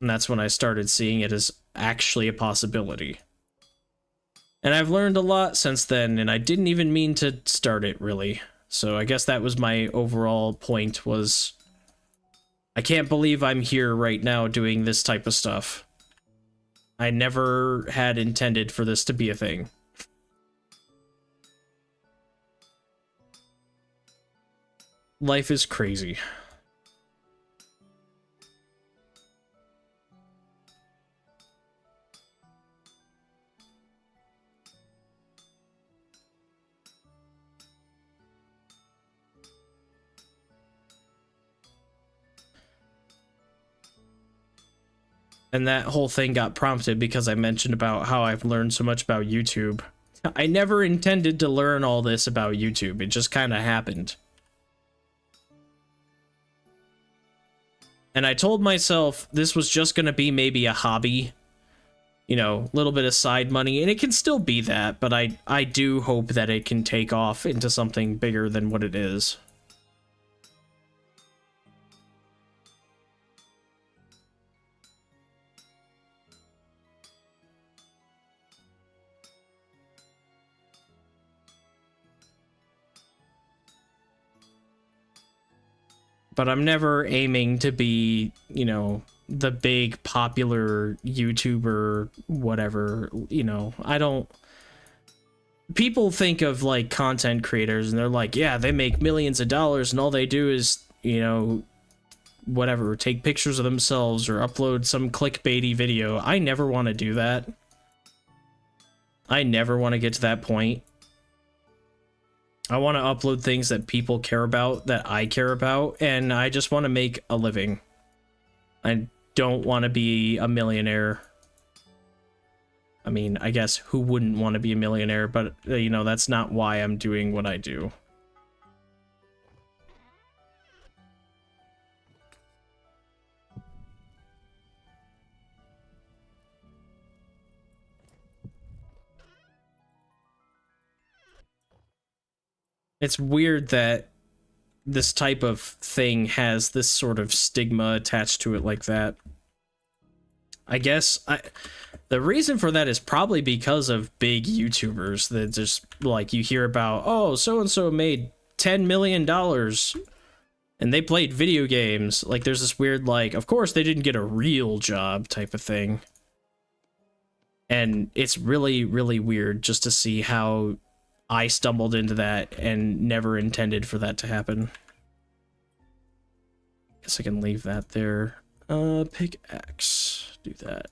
And that's when I started seeing it as actually a possibility. And I've learned a lot since then, and I didn't even mean to start it, really. So I guess that was my overall point, was I can't believe I'm here right now doing this type of stuff. I never had intended for this to be a thing. Life is crazy. And that whole thing got prompted because I mentioned about how I've learned so much about YouTube. I never intended to learn all this about YouTube. It just kind of happened. And I told myself this was just going to be maybe a hobby. You know, a little bit of side money. And it can still be that, but I do hope that it can take off into something bigger than what it is. But I'm never aiming to be, you know, the big popular YouTuber, whatever, you know. I don't... People think of, like, content creators, and they're like, yeah, they make millions of dollars, and all they do is, you know, whatever, take pictures of themselves or upload some clickbaity video. I never want to do that. I never want to get to that point. I want to upload things that people care about, that I care about, and I just want to make a living. I don't want to be a millionaire. I mean, I guess who wouldn't want to be a millionaire, but, you know, that's not why I'm doing what I do. It's weird that this type of thing has this sort of stigma attached to it like that. I guess the reason for that is probably because of big YouTubers that just, like, you hear about, oh, so-and-so made $10 million and they played video games. Like, there's this weird, like, of course they didn't get a real job type of thing. And it's really, really weird just to see how I stumbled into that and never intended for that to happen. Guess I can leave that there. Pickaxe. Do that.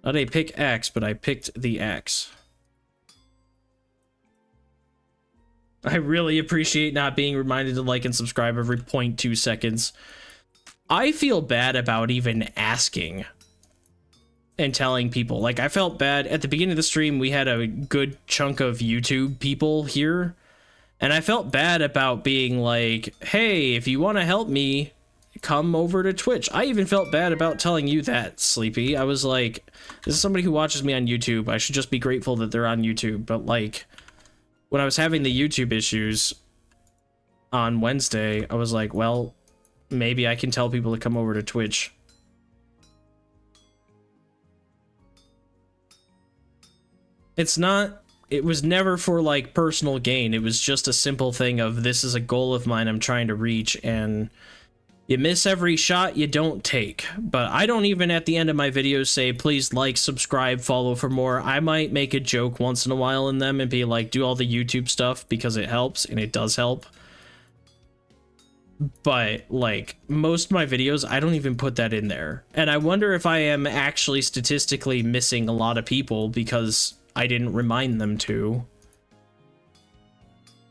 Not a pickaxe, but I picked the axe. I really appreciate not being reminded to like and subscribe every 0.2 seconds. I feel bad about even asking and telling people. Like, I felt bad at the beginning of the stream. We had a good chunk of YouTube people here, and I felt bad about being like, hey, if you want to help me, come over to Twitch. I even felt bad about telling you that, Sleepy. I was like, this is somebody who watches me on YouTube. I should just be grateful that they're on YouTube. But, like, when I was having the YouTube issues on Wednesday, I was like, well, maybe I can tell people to come over to Twitch. It's not, it was never for, like, personal gain. It was just a simple thing of, this is a goal of mine I'm trying to reach, and you miss every shot you don't take. But I don't even at the end of my videos say, please like, subscribe, follow for more. I might make a joke once in a while in them and be like, do all the YouTube stuff because it helps, and it does help. But, like, most of my videos, I don't even put that in there. And I wonder if I am actually statistically missing a lot of people because I didn't remind them to.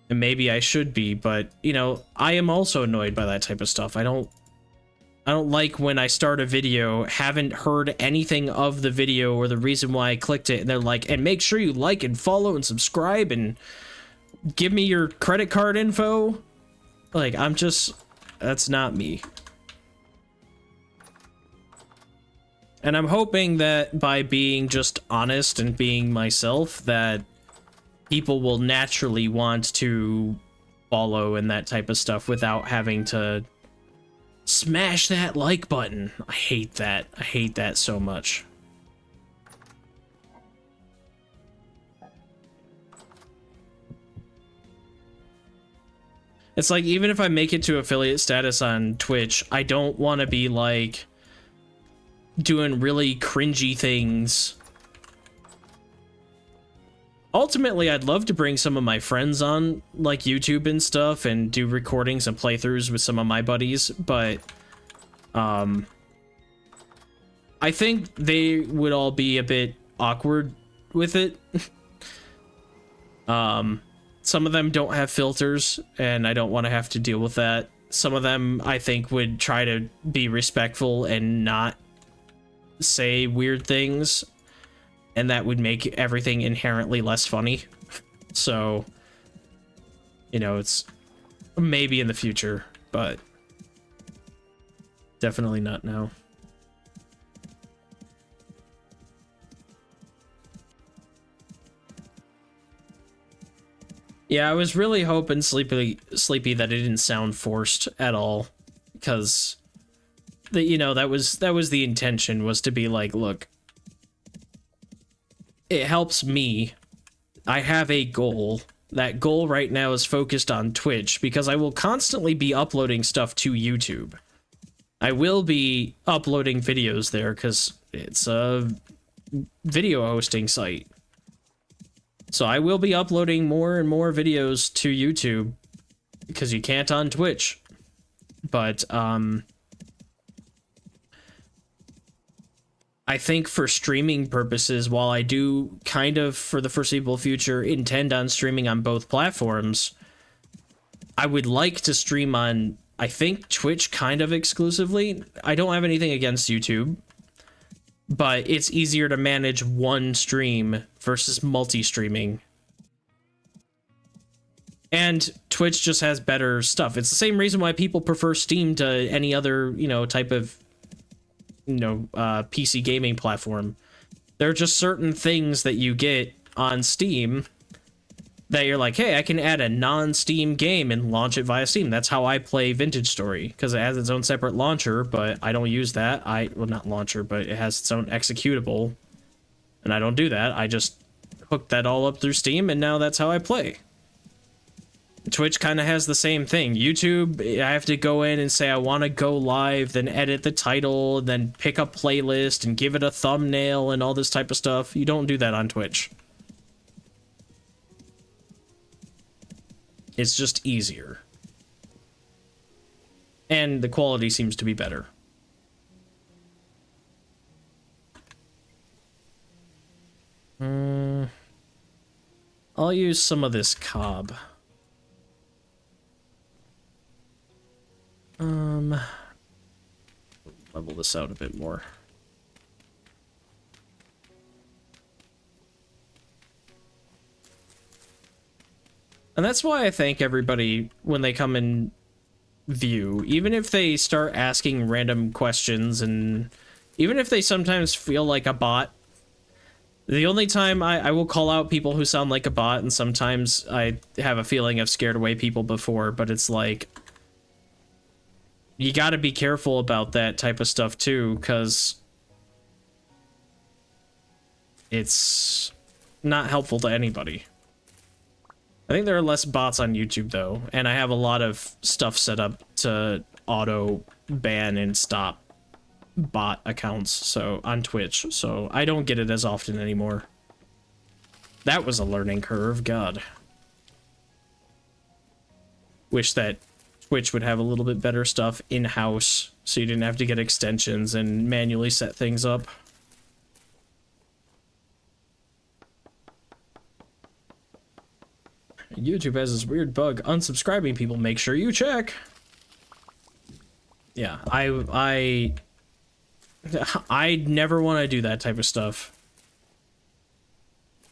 And maybe I should be, but, you know, I am also annoyed by that type of stuff. I don't like when I start a video, haven't heard anything of the video or the reason why I clicked it, and they're like, and make sure you like and follow and subscribe and give me your credit card info. Like, I'm just, that's not me. And I'm hoping that by being just honest and being myself, that people will naturally want to follow and that type of stuff without having to smash that like button. I hate that. I hate that so much. It's like, even if I make it to affiliate status on Twitch, I don't want to be like doing really cringy things. Ultimately, I'd love to bring some of my friends on, like, YouTube and stuff, and do recordings and playthroughs with some of my buddies, but I think they would all be a bit awkward with it. Some of them don't have filters, and I don't want to have to deal with that. Some of them, I think, would try to be respectful and not say weird things, and that would make everything inherently less funny. So, you know, it's maybe in the future, but definitely not now. Yeah, I was really hoping Sleepy that it didn't sound forced at all, because you know, that was the intention, was to be like, look, it helps me. I have a goal. That goal right now is focused on Twitch, because I will constantly be uploading stuff to YouTube. I will be uploading videos there because it's a video hosting site. So I will be uploading more and more videos to YouTube because you can't on Twitch. But I think for streaming purposes, while I do kind of for the foreseeable future intend on streaming on both platforms, I would like to stream on, I think, Twitch kind of exclusively. I don't have anything against YouTube, but it's easier to manage one stream versus multi-streaming. And Twitch just has better stuff. It's the same reason why people prefer Steam to any other, you know, type of, you know, PC gaming platform. There are just certain things that you get on Steam that you're like, hey, I can add a non-Steam game and launch it via Steam. That's how I play Vintage Story, because it has its own separate launcher, but I don't use that. Well, not launcher, but it has its own executable, and I don't do that. I just hook that all up through Steam, and now that's how I play. Twitch kind of has the same thing. YouTube, I have to go in and say I want to go live, then edit the title, then pick a playlist and give it a thumbnail and all this type of stuff. You don't do that on Twitch. It's just easier. And the quality seems to be better. I'll use some of this cob. Level this out a bit more. And that's why I thank everybody when they come and view, even if they start asking random questions, and even if they sometimes feel like a bot. The only time I will call out people who sound like a bot, and sometimes I have a feeling I've scared away people before, but it's like, you gotta be careful about that type of stuff too, because it's not helpful to anybody. I think there are less bots on YouTube though, and I have a lot of stuff set up to auto ban and stop bot accounts so on Twitch, so I don't get it as often anymore. That was a learning curve, God. Wish that Twitch would have a little bit better stuff in-house so you didn't have to get extensions and manually set things up. YouTube has this weird bug unsubscribing people. Make sure you check. Yeah, I never want to do that type of stuff.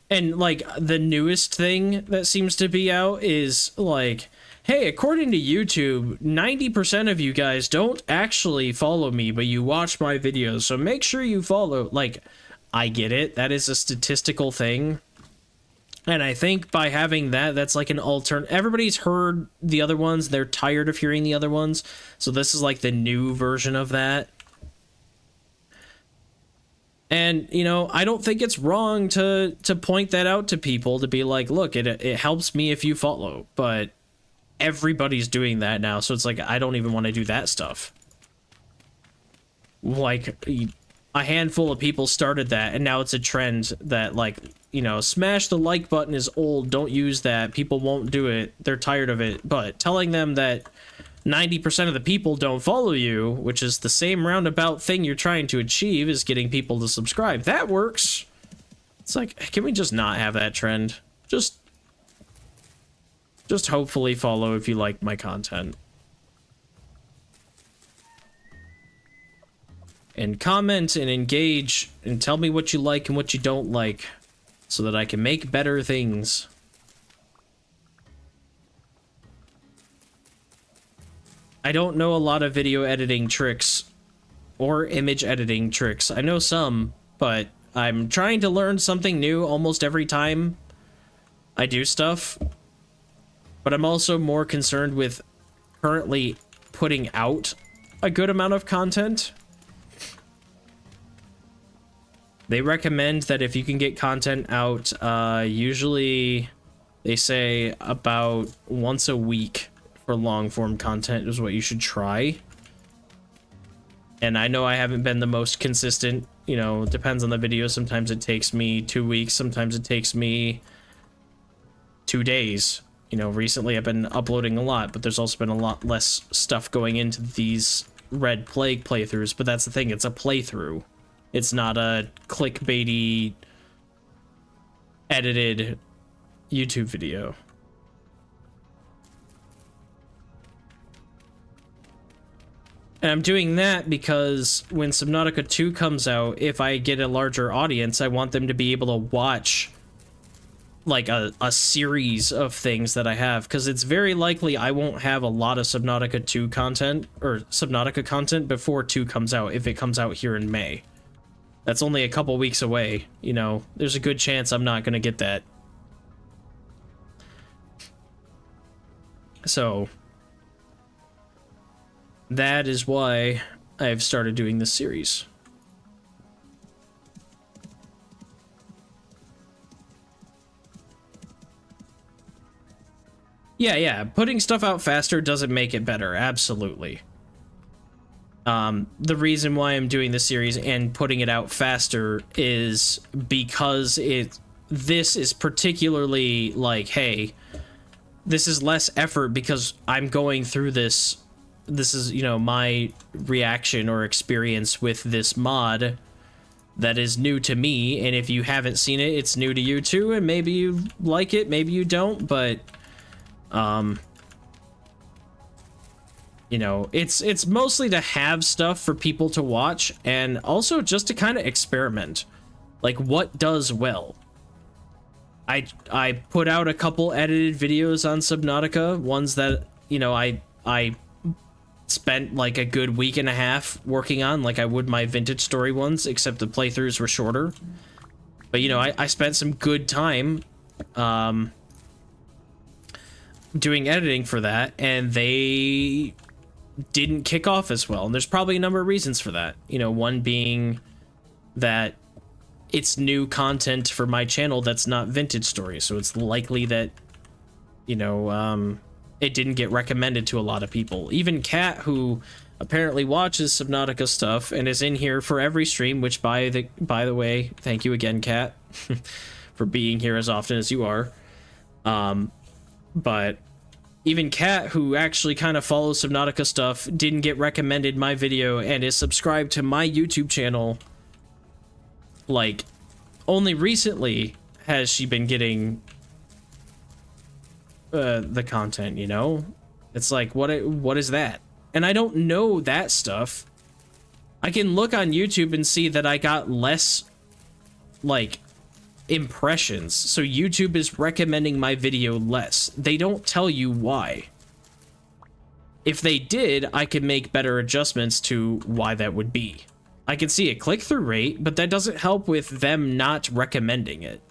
And like the newest thing that seems to be out is like, hey, according to YouTube, 90% of you guys don't actually follow me, but you watch my videos, so make sure you follow. Like, I get it. That is a statistical thing. And I think by having that, that's like an everybody's heard the other ones. They're tired of hearing the other ones. So this is like the new version of that. And, you know, I don't think it's wrong to point that out to people, to be like, look, it helps me if you follow. But everybody's doing that now, so it's like, I don't even want to do that stuff. Like, a handful of people started that, and now it's a trend that, like, you know, smash the like button is old, don't use that, people won't do it, they're tired of it. But telling them that 90% of the people don't follow you, which is the same roundabout thing you're trying to achieve, is getting people to subscribe, that works. It's like, can we just not have that trend? Just hopefully follow if you like my content. And comment and engage and tell me what you like and what you don't like, so that I can make better things. I don't know a lot of video editing tricks or image editing tricks. I know some, but I'm trying to learn something new almost every time I do stuff. But I'm also more concerned with currently putting out a good amount of content. They recommend that if you can get content out, usually they say about once a week for long form content is what you should try. And I know I haven't been the most consistent, you know, it depends on the video. Sometimes it takes me 2 weeks, sometimes it takes me 2 days. You know, recently I've been uploading a lot, but there's also been a lot less stuff going into these Red Plague playthroughs. But that's the thing, it's a playthrough. It's not a clickbaity, edited YouTube video. And I'm doing that because when Subnautica 2 comes out, if I get a larger audience, I want them to be able to watch like a series of things that I have, because it's very likely I won't have a lot of Subnautica 2 content or Subnautica content before 2 comes out, if it comes out here in May. That's only a couple weeks away, you know, there's a good chance I'm not going to get that. So that is why I've started doing this series. Yeah, putting stuff out faster doesn't make it better, absolutely. The reason why I'm doing this series and putting it out faster is because this is particularly like, hey, this is less effort because I'm going through this. This is, you know, my reaction or experience with this mod that is new to me, and if you haven't seen it, it's new to you too, and maybe you like it, maybe you don't, but you know, it's mostly to have stuff for people to watch, and also just to kind of experiment, like what does well. I put out a couple edited videos on Subnautica, ones that, you know, I spent like a good week and a half working on, like I would my Vintage Story ones, except the playthroughs were shorter. But you know, I spent some good time doing editing for that, and they didn't kick off as well, and there's probably a number of reasons for that. You know, one being that it's new content for my channel that's not Vintage Story, so it's likely that, you know, it didn't get recommended to a lot of people. Even Kat, who apparently watches Subnautica stuff and is in here for every stream, which by the way, thank you again, Kat, for being here as often as you are. But even Kat, who actually kind of follows Subnautica stuff, didn't get recommended my video and is subscribed to my YouTube channel. Like, only recently has she been getting the content, you know? It's like, what is that? And I don't know that stuff. I can look on YouTube and see that I got less, like, impressions, so YouTube is recommending my video less. They don't tell you why. If they did, I could make better adjustments to why that would be. I can see a click-through rate, but that doesn't help with them not recommending it.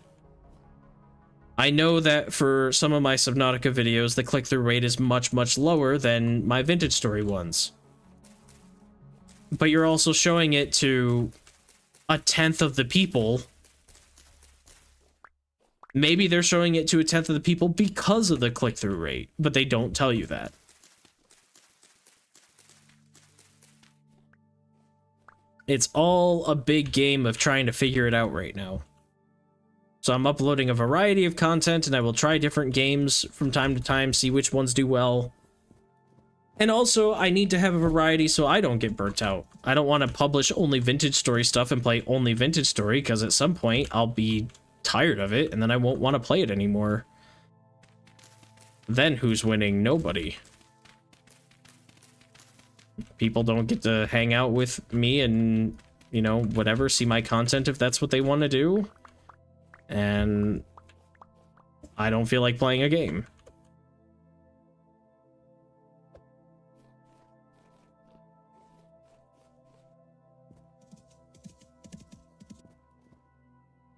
I know that for some of my Subnautica videos, the click-through rate is much, much lower than my Vintage Story ones. But you're also showing it to 1/10 of the people. Maybe they're showing it to 1/10 of the people because of the click-through rate, but they don't tell you that. It's all a big game of trying to figure it out right now. So I'm uploading a variety of content, and I will try different games from time to time, see which ones do well. And also, I need to have a variety so I don't get burnt out. I don't want to publish only Vintage Story stuff and play only Vintage Story, because at some point I'll be tired of it, and then I won't want to play it anymore. Then who's winning? Nobody. People don't get to hang out with me and, you know, whatever, see my content if that's what they want to do. And I don't feel like playing a game.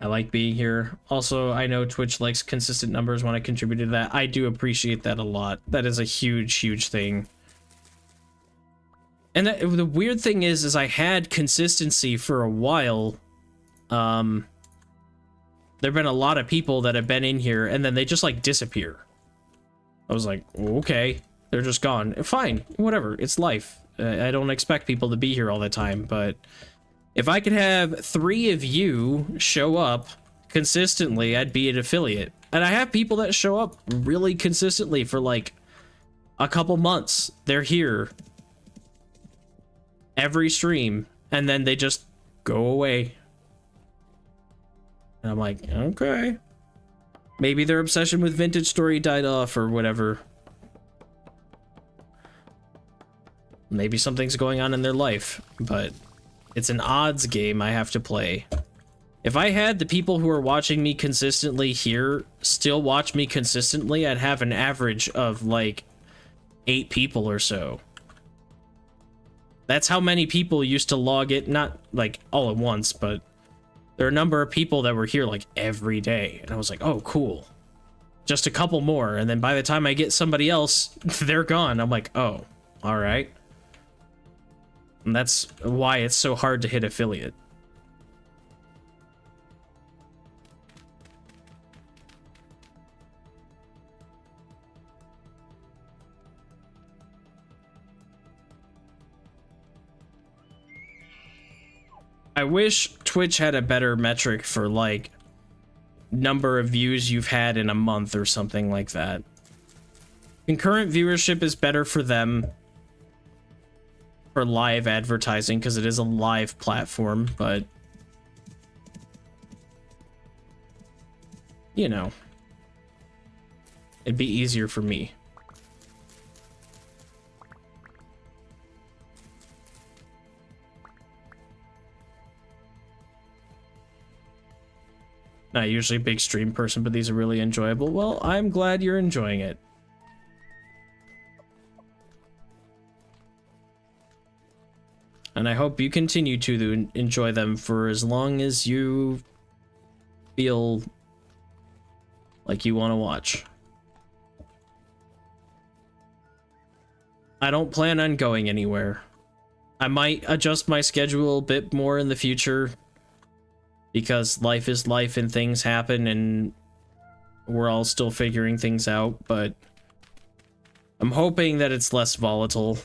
I like being here. Also, I know Twitch likes consistent numbers when I contributed to that. I do appreciate that a lot. That is a huge, huge thing. And the weird thing is I had consistency for a while. There've been a lot of people that have been in here and then they just like disappear. I was like, okay, they're just gone. Fine, whatever, it's life. I don't expect people to be here all the time, but if I could have 3 of you show up consistently, I'd be an affiliate. And I have people that show up really consistently for like a couple months. They're here every stream, and then they just go away. And I'm like, okay. Maybe their obsession with Vintage Story died off or whatever. Maybe something's going on in their life, but it's an odds game I have to play. If I had the people who are watching me consistently here still watch me consistently, I'd have an average of like 8 people or so. That's how many people used to log it, not like all at once, but there are a number of people that were here like every day. And I was like, oh, cool. Just a couple more. And then by the time I get somebody else, they're gone. I'm like, oh, all right. And that's why it's so hard to hit affiliate. I wish Twitch had a better metric for like number of views you've had in a month or something like that. Concurrent viewership is better for them for live advertising because it is a live platform, but you know, it'd be easier for me. Not usually a big stream person, but these are really enjoyable. Well, I'm glad you're enjoying it. And I hope you continue to enjoy them for as long as you feel like you want to watch. I don't plan on going anywhere. I might adjust my schedule a bit more in the future, because life is life and things happen and we're all still figuring things out, but I'm hoping that it's less volatile.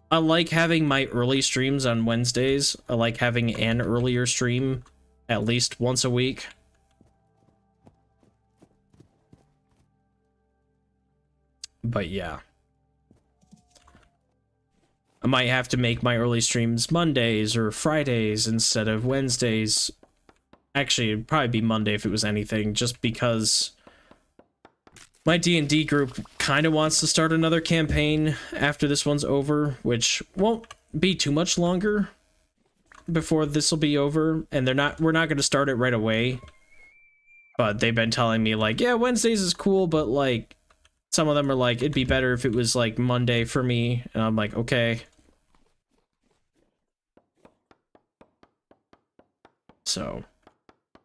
I like having my early streams on Wednesdays. I like having an earlier stream at least once a week. But yeah. I might have to make my early streams Mondays or Fridays instead of Wednesdays. Actually, it'd probably be Monday if it was anything, just because my D&D group kind of wants to start another campaign after this one's over, which won't be too much longer before this will be over, and we're not going to start it right away. But they've been telling me like, yeah, Wednesdays is cool, but like some of them are like, it'd be better if it was like Monday for me, and I'm like, okay. So,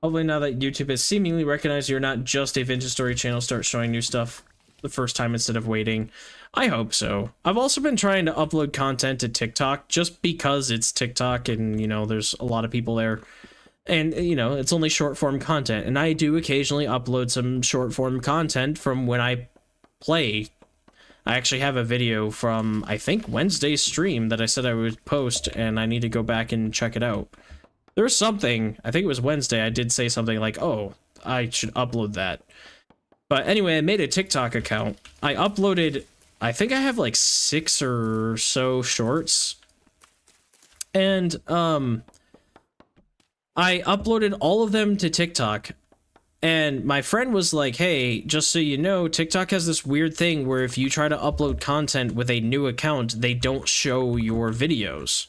hopefully now that YouTube has seemingly recognized you're not just a Vintage Story channel, start showing new stuff the first time instead of waiting. I hope so. I've also been trying to upload content to TikTok just because it's TikTok and, you know, there's a lot of people there. And, you know, it's only short form content. And I do occasionally upload some short form content from when I play. I actually have a video from, I think, Wednesday's stream that I said I would post, and I need to go back and check it out. There's something, I think it was Wednesday, I did say something like, oh, I should upload that. But anyway, I made a TikTok account. I uploaded, I think I have like 6 or so shorts. And, I uploaded all of them to TikTok. And my friend was like, hey, just so you know, TikTok has this weird thing where if you try to upload content with a new account, they don't show your videos.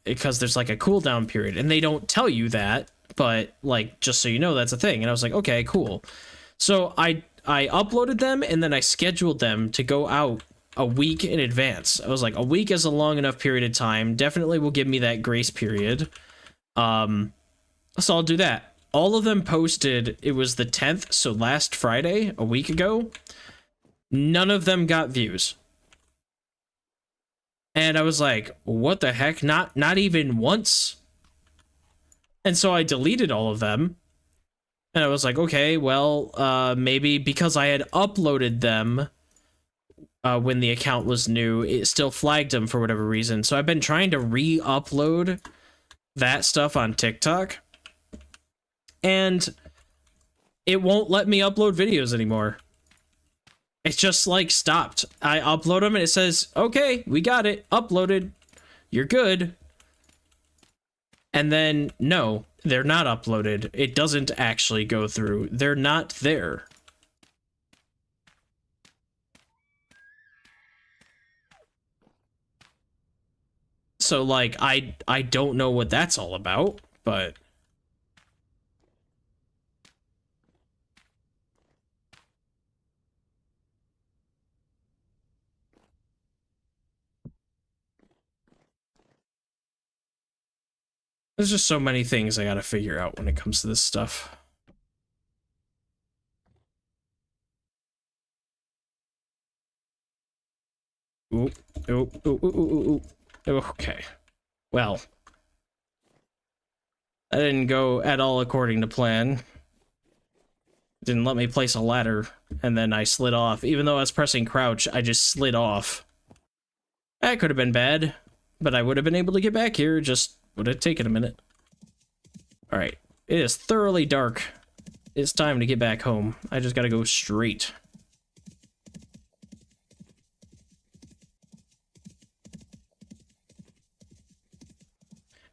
Because there's like a cooldown period, and they don't tell you that, but like, just so you know, that's a thing. And I was like, okay, cool. So I uploaded them, and then I scheduled them to go out a week in advance. I was like, a week is a long enough period of time, definitely will give me that grace period. So I'll do that. All of them posted, it was the 10th, so last Friday, a week ago. None of them got views. And I was like, what the heck? Not even once? And so I deleted all of them. And I was like, okay, well, maybe because I had uploaded them when the account was new, it still flagged them for whatever reason. So I've been trying to re-upload that stuff on TikTok. And it won't let me upload videos anymore. It's just like stopped. I upload them and it says, okay, we got it, uploaded, you're good. And then, no, they're not uploaded. It doesn't actually go through. They're not there. So, like, I don't know what that's all about, but... there's just so many things I gotta figure out when it comes to this stuff. Ooh, ooh, ooh, ooh, ooh, ooh. Okay. Well. That didn't go at all according to plan. Didn't let me place a ladder, and then I slid off. Even though I was pressing crouch, I just slid off. That could have been bad, but I would have been able to get back here, just would have taken a minute. Alright, it is thoroughly dark. It's time to get back home. I just gotta go straight.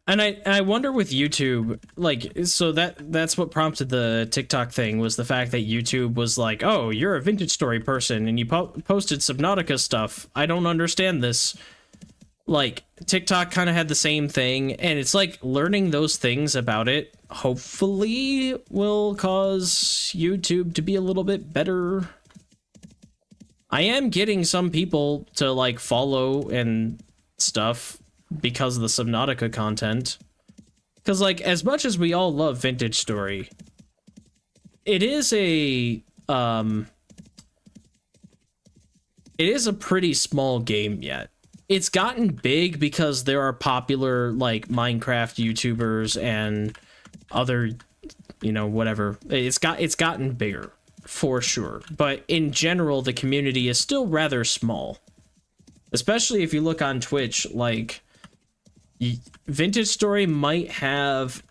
And I wonder with YouTube, like, so that's what prompted the TikTok thing, was the fact that YouTube was like, oh, you're a Vintage Story person and you posted Subnautica stuff. I don't understand this. Like, TikTok kind of had the same thing, and it's like learning those things about it hopefully will cause YouTube to be a little bit better. I am getting some people to, like, follow and stuff because of the Subnautica content. Because, like, as much as we all love Vintage Story, it is a pretty small game yet. It's gotten big because there are popular, like, Minecraft YouTubers and other, you know, whatever. It's gotten bigger, for sure. But in general, the community is still rather small. Especially if you look on Twitch, like, Vintage Story might have,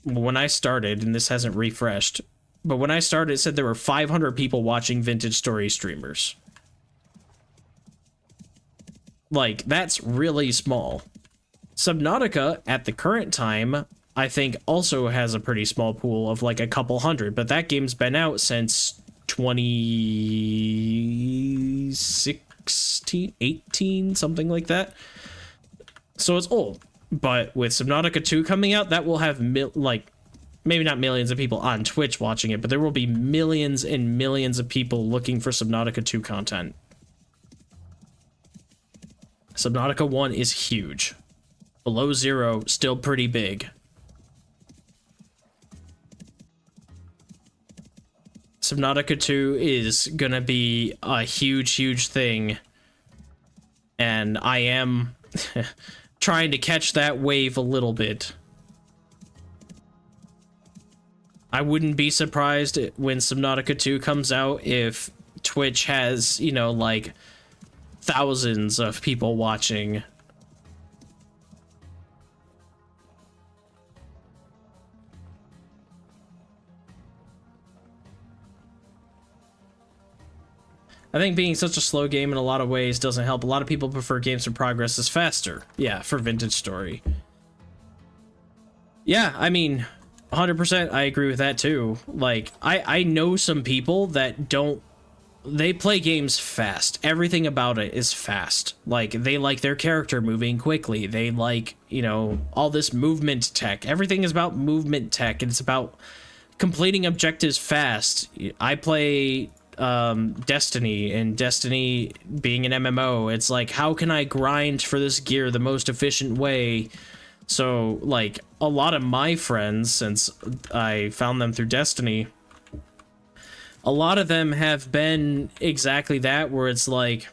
when I started, and this hasn't refreshed, but when I started, it said there were 500 people watching Vintage Story streamers. Like, that's really small. Subnautica, at the current time, I think also has a pretty small pool of like a couple hundred, but that game's been out since 2016, 18, something like that. So it's old. But with Subnautica 2 coming out, that will have, like, maybe not millions of people on Twitch watching it, but there will be millions and millions of people looking for Subnautica 2 content. Subnautica 1 is huge. Below Zero, still pretty big. Subnautica 2 is gonna be a huge, huge thing. And I am trying to catch that wave a little bit. I wouldn't be surprised when Subnautica 2 comes out if Twitch has, you know, like, thousands of people watching. I think being such a slow game in a lot of ways doesn't help. A lot of people prefer games where progress is faster. Yeah, for Vintage Story. Yeah, I mean, 100% I agree with that too. Like, I know some people that don't, they play games fast. Everything about it is fast. Like, they like their character moving quickly. They like, you know, all this movement tech. Everything is about movement tech, and it's about completing objectives fast. I play Destiny, and Destiny being an MMO, it's like, how can I grind for this gear the most efficient way? So, like, a lot of my friends, since I found them through Destiny, a lot of them have been exactly that, where it's like,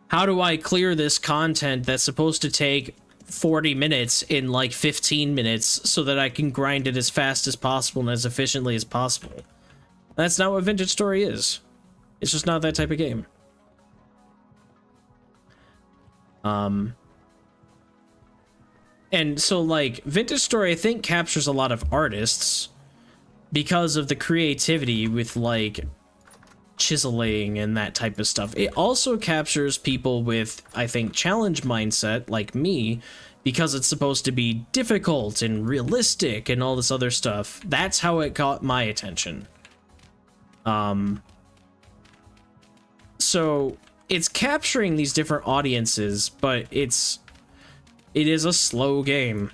how do I clear this content that's supposed to take 40 minutes in like 15 minutes so that I can grind it as fast as possible and as efficiently as possible? That's not what Vintage Story is. It's just not that type of game. And so, like, Vintage Story, I think, captures a lot of artists because of the creativity with, like, chiseling and that type of stuff. It also captures people with, I think, challenge mindset, like me, because it's supposed to be difficult and realistic and all this other stuff. That's how it got my attention. So it's capturing these different audiences, but it is a slow game,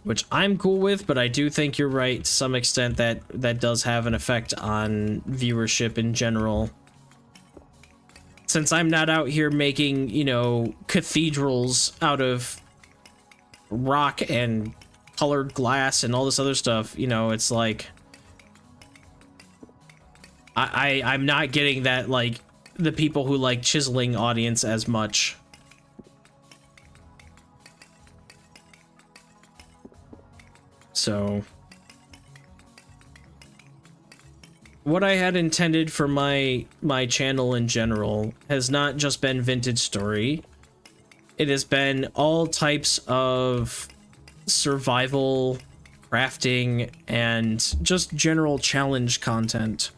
which I'm cool with, but I do think you're right to some extent that that does have an effect on viewership in general. Since I'm not out here making, you know, cathedrals out of rock and colored glass and all this other stuff, you know, it's like I'm not getting that, like, the people who like chiseling audience as much. So what I had intended for my channel in general has not just been Vintage Story. It has been all types of survival, crafting, and just general challenge content.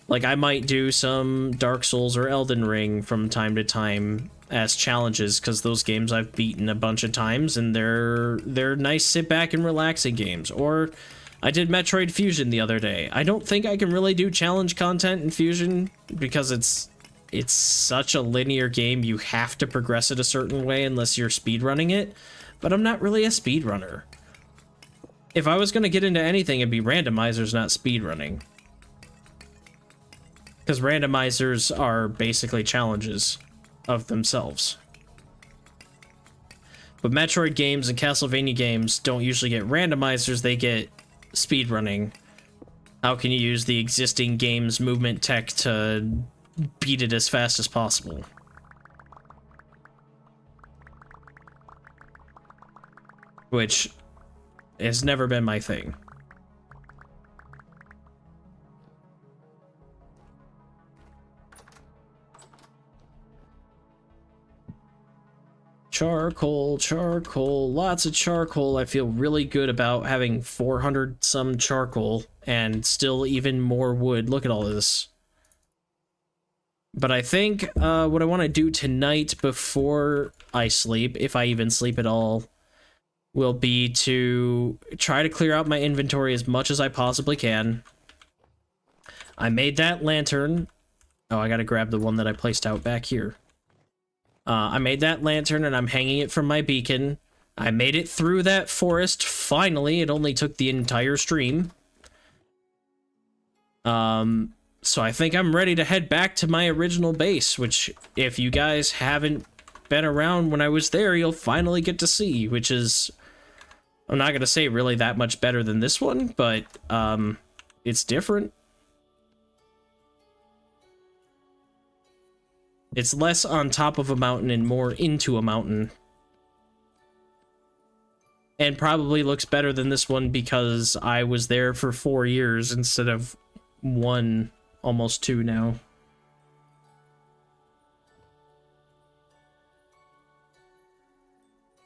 Like, I might do some Dark Souls or Elden Ring from time to time as challenges, because those games I've beaten a bunch of times, and they're nice sit back and relaxing games. Or I did Metroid Fusion the other day. I don't think I can really do challenge content in Fusion because it's such a linear game. You have to progress it a certain way unless you're speedrunning it, but I'm not really a speedrunner. If I was going to get into anything, it'd be randomizers, not speedrunning. Because randomizers are basically challenges of themselves. But Metroid games and Castlevania games don't usually get randomizers, they get speedrunning. How can you use the existing game's movement tech to beat it as fast as possible? Which has never been my thing. Charcoal, lots of charcoal. I feel really good about having 400 some charcoal and still even more wood. Look at all this. But I think what I want to do tonight before I sleep, if I even sleep at all, will be to try to clear out my inventory as much as I possibly can. I made that lantern. Oh, I gotta grab the one that I placed out back here. I made that lantern and I'm hanging it from my beacon. I made it through that forest. Finally, it only took the entire stream. So I think I'm ready to head back to my original base, which if you guys haven't been around when I was there, you'll finally get to see, which is, I'm not going to say really that much better than this one, but it's different. It's less on top of a mountain and more into a mountain. And probably looks better than this one because I was there for 4 years instead of 1, almost 2 now.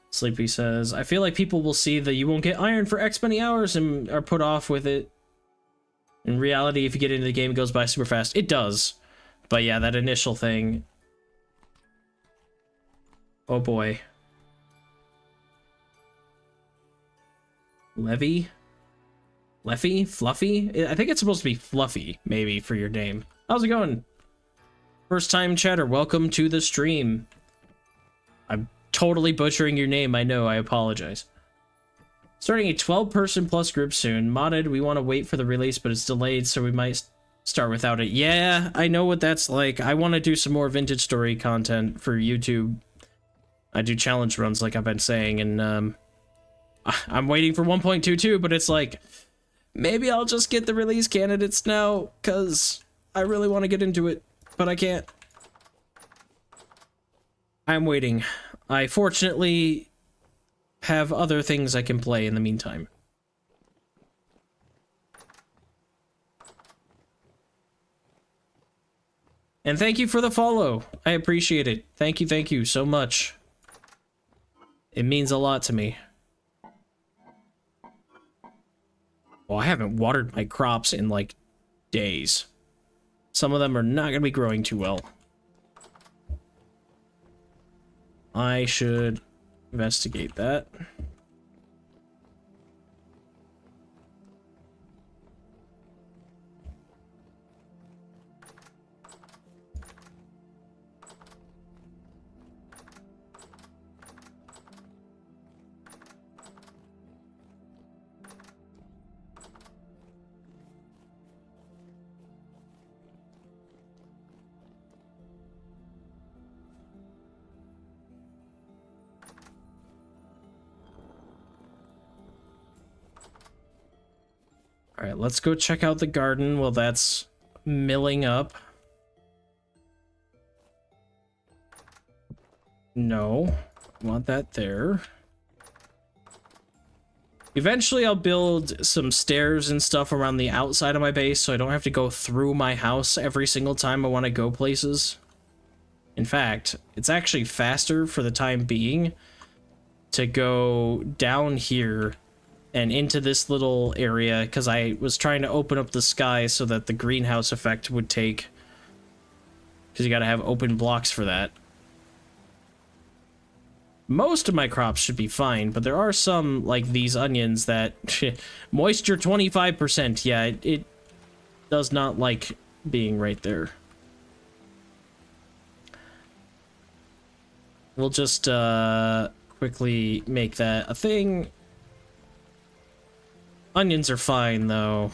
Sleepy says, I feel like people will see that you won't get iron for X many hours and are put off with it. In reality, if you get into the game, it goes by super fast. It does. But yeah, that initial thing... Oh boy. Leffy? Fluffy? I think it's supposed to be Fluffy, maybe, for your name. How's it going? First time chatter, welcome to the stream. I'm totally butchering your name, I know, I apologize. Starting a 12-person plus group soon. Modded, we want to wait for the release, but it's delayed, so we might start without it. Yeah, I know what that's like. I want to do some more Vintage Story content for YouTube. I do challenge runs like I've been saying, and I'm waiting for 1.22, but it's like, maybe I'll just get the release candidates now, because I really want to get into it, but I can't. I'm waiting. I fortunately have other things I can play in the meantime. And thank you for the follow. I appreciate it. Thank you so much. It means a lot to me. Well, I haven't watered my crops in, like, days. Some of them are not going to be growing too well. I should investigate that. All right, let's go check out the garden while that's milling up. No, I want that there. Eventually I'll build some stairs and stuff around the outside of my base so I don't have to go through my house every single time I want to go places. In fact, it's actually faster for the time being to go down here and into this little area, because I was trying to open up the sky so that the greenhouse effect would take, because you got to have open blocks for that. Most of my crops should be fine, but there are some, like these onions, that moisture 25%. Yeah, it does not like being right there. We'll just quickly make that a thing. Onions are fine, though.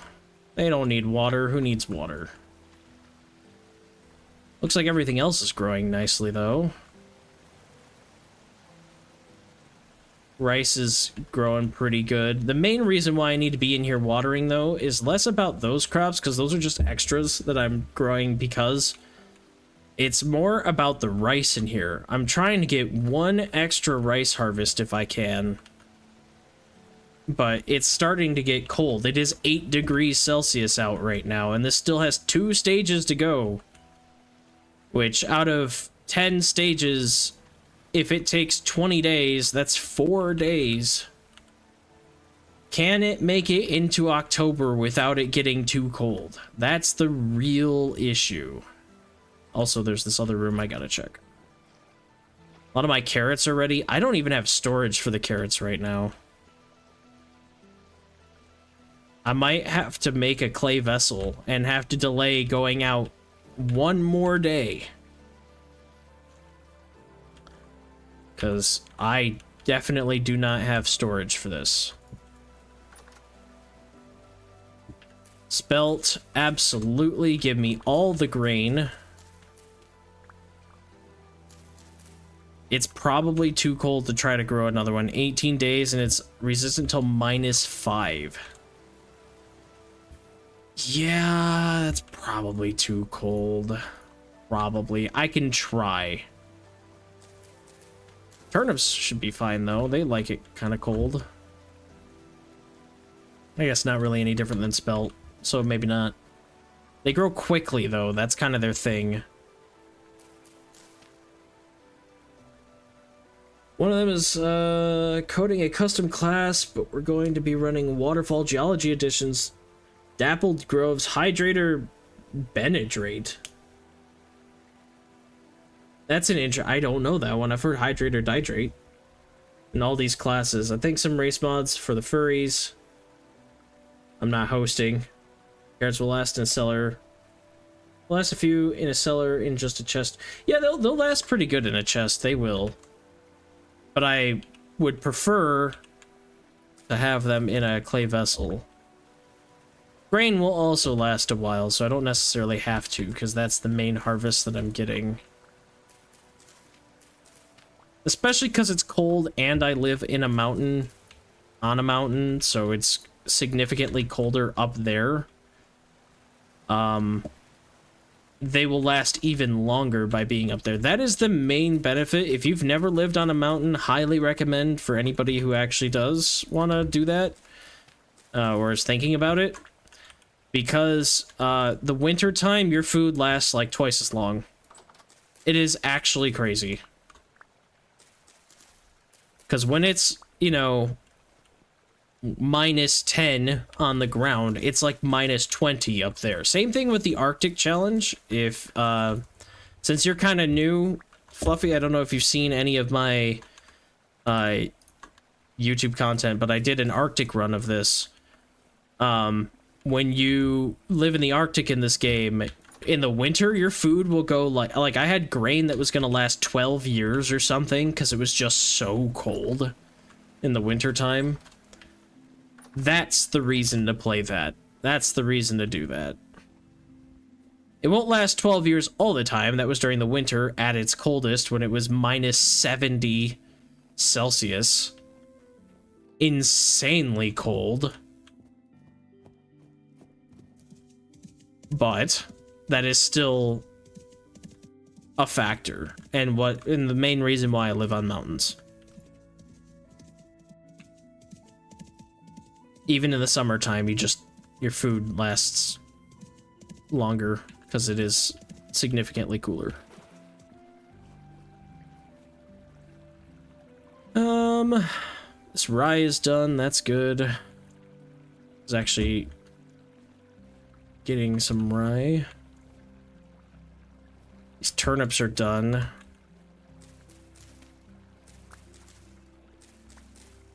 They don't need water. Who needs water? Looks like everything else is growing nicely, though. Rice is growing pretty good. The main reason why I need to be in here watering, though, is less about those crops, because those are just extras that I'm growing because. It's more about the rice in here. I'm trying to get one extra rice harvest if I can. But it's starting to get cold. It is 8 degrees Celsius out right now, and this still has 2 stages to go. Which, out of 10 stages, if it takes 20 days, that's 4 days. Can it make it into October without it getting too cold? That's the real issue. Also, there's this other room I gotta check. A lot of my carrots are ready. I don't even have storage for the carrots right now. I might have to make a clay vessel and have to delay going out one more day. Because I definitely do not have storage for this. Spelt, absolutely. Give me all the grain. It's probably too cold to try to grow another one. 18 days and it's resistant till -5. Yeah, that's probably too cold. Probably. I can try. Turnips should be fine, though. They like it kind of cold. I guess not really any different than spelt, so maybe not. They grow quickly, though. That's kind of their thing. One of them is coding a custom class, but we're going to be running Waterfall Geology Editions. Dappled Groves Hydrator Benedrate. That's an I don't know that one. I've heard Hydrator Dihydrate in all these classes. I think some race mods for the furries. I'm not hosting. Carrots will last in a cellar. Will last a few in a cellar in just a chest. Yeah, they'll last pretty good in a chest. They will. But I would prefer to have them in a clay vessel. Grain will also last a while, so I don't necessarily have to, because that's the main harvest that I'm getting. especially because it's cold and I live in a mountain, on a mountain, so it's significantly colder up there. They will last even longer by being up there. That is the main benefit. If you've never lived on a mountain, highly recommend for anybody who actually does want to do that, or is thinking about it, because the winter time, your food lasts like twice as long. It is actually crazy. Because when it's, you know, -10 on the ground, it's like -20 up there. Same thing with the Arctic challenge. If since you're kind of new, Fluffy, I don't know if you've seen any of my YouTube content, but I did an Arctic run of this. When you live in the Arctic in this game, in the winter, your food will go like I had grain that was going to last 12 years or something because it was just so cold in the winter time. That's the reason to play that. That's the reason to do that. It won't last 12 years all the time. That was during the winter at its coldest when it was -70 Celsius. Insanely cold. But that is still a factor, and the main reason why I live on mountains. Even in the summertime, your food lasts longer because it is significantly cooler. This rye is done. That's good. I was actually getting some rye. These turnips are done.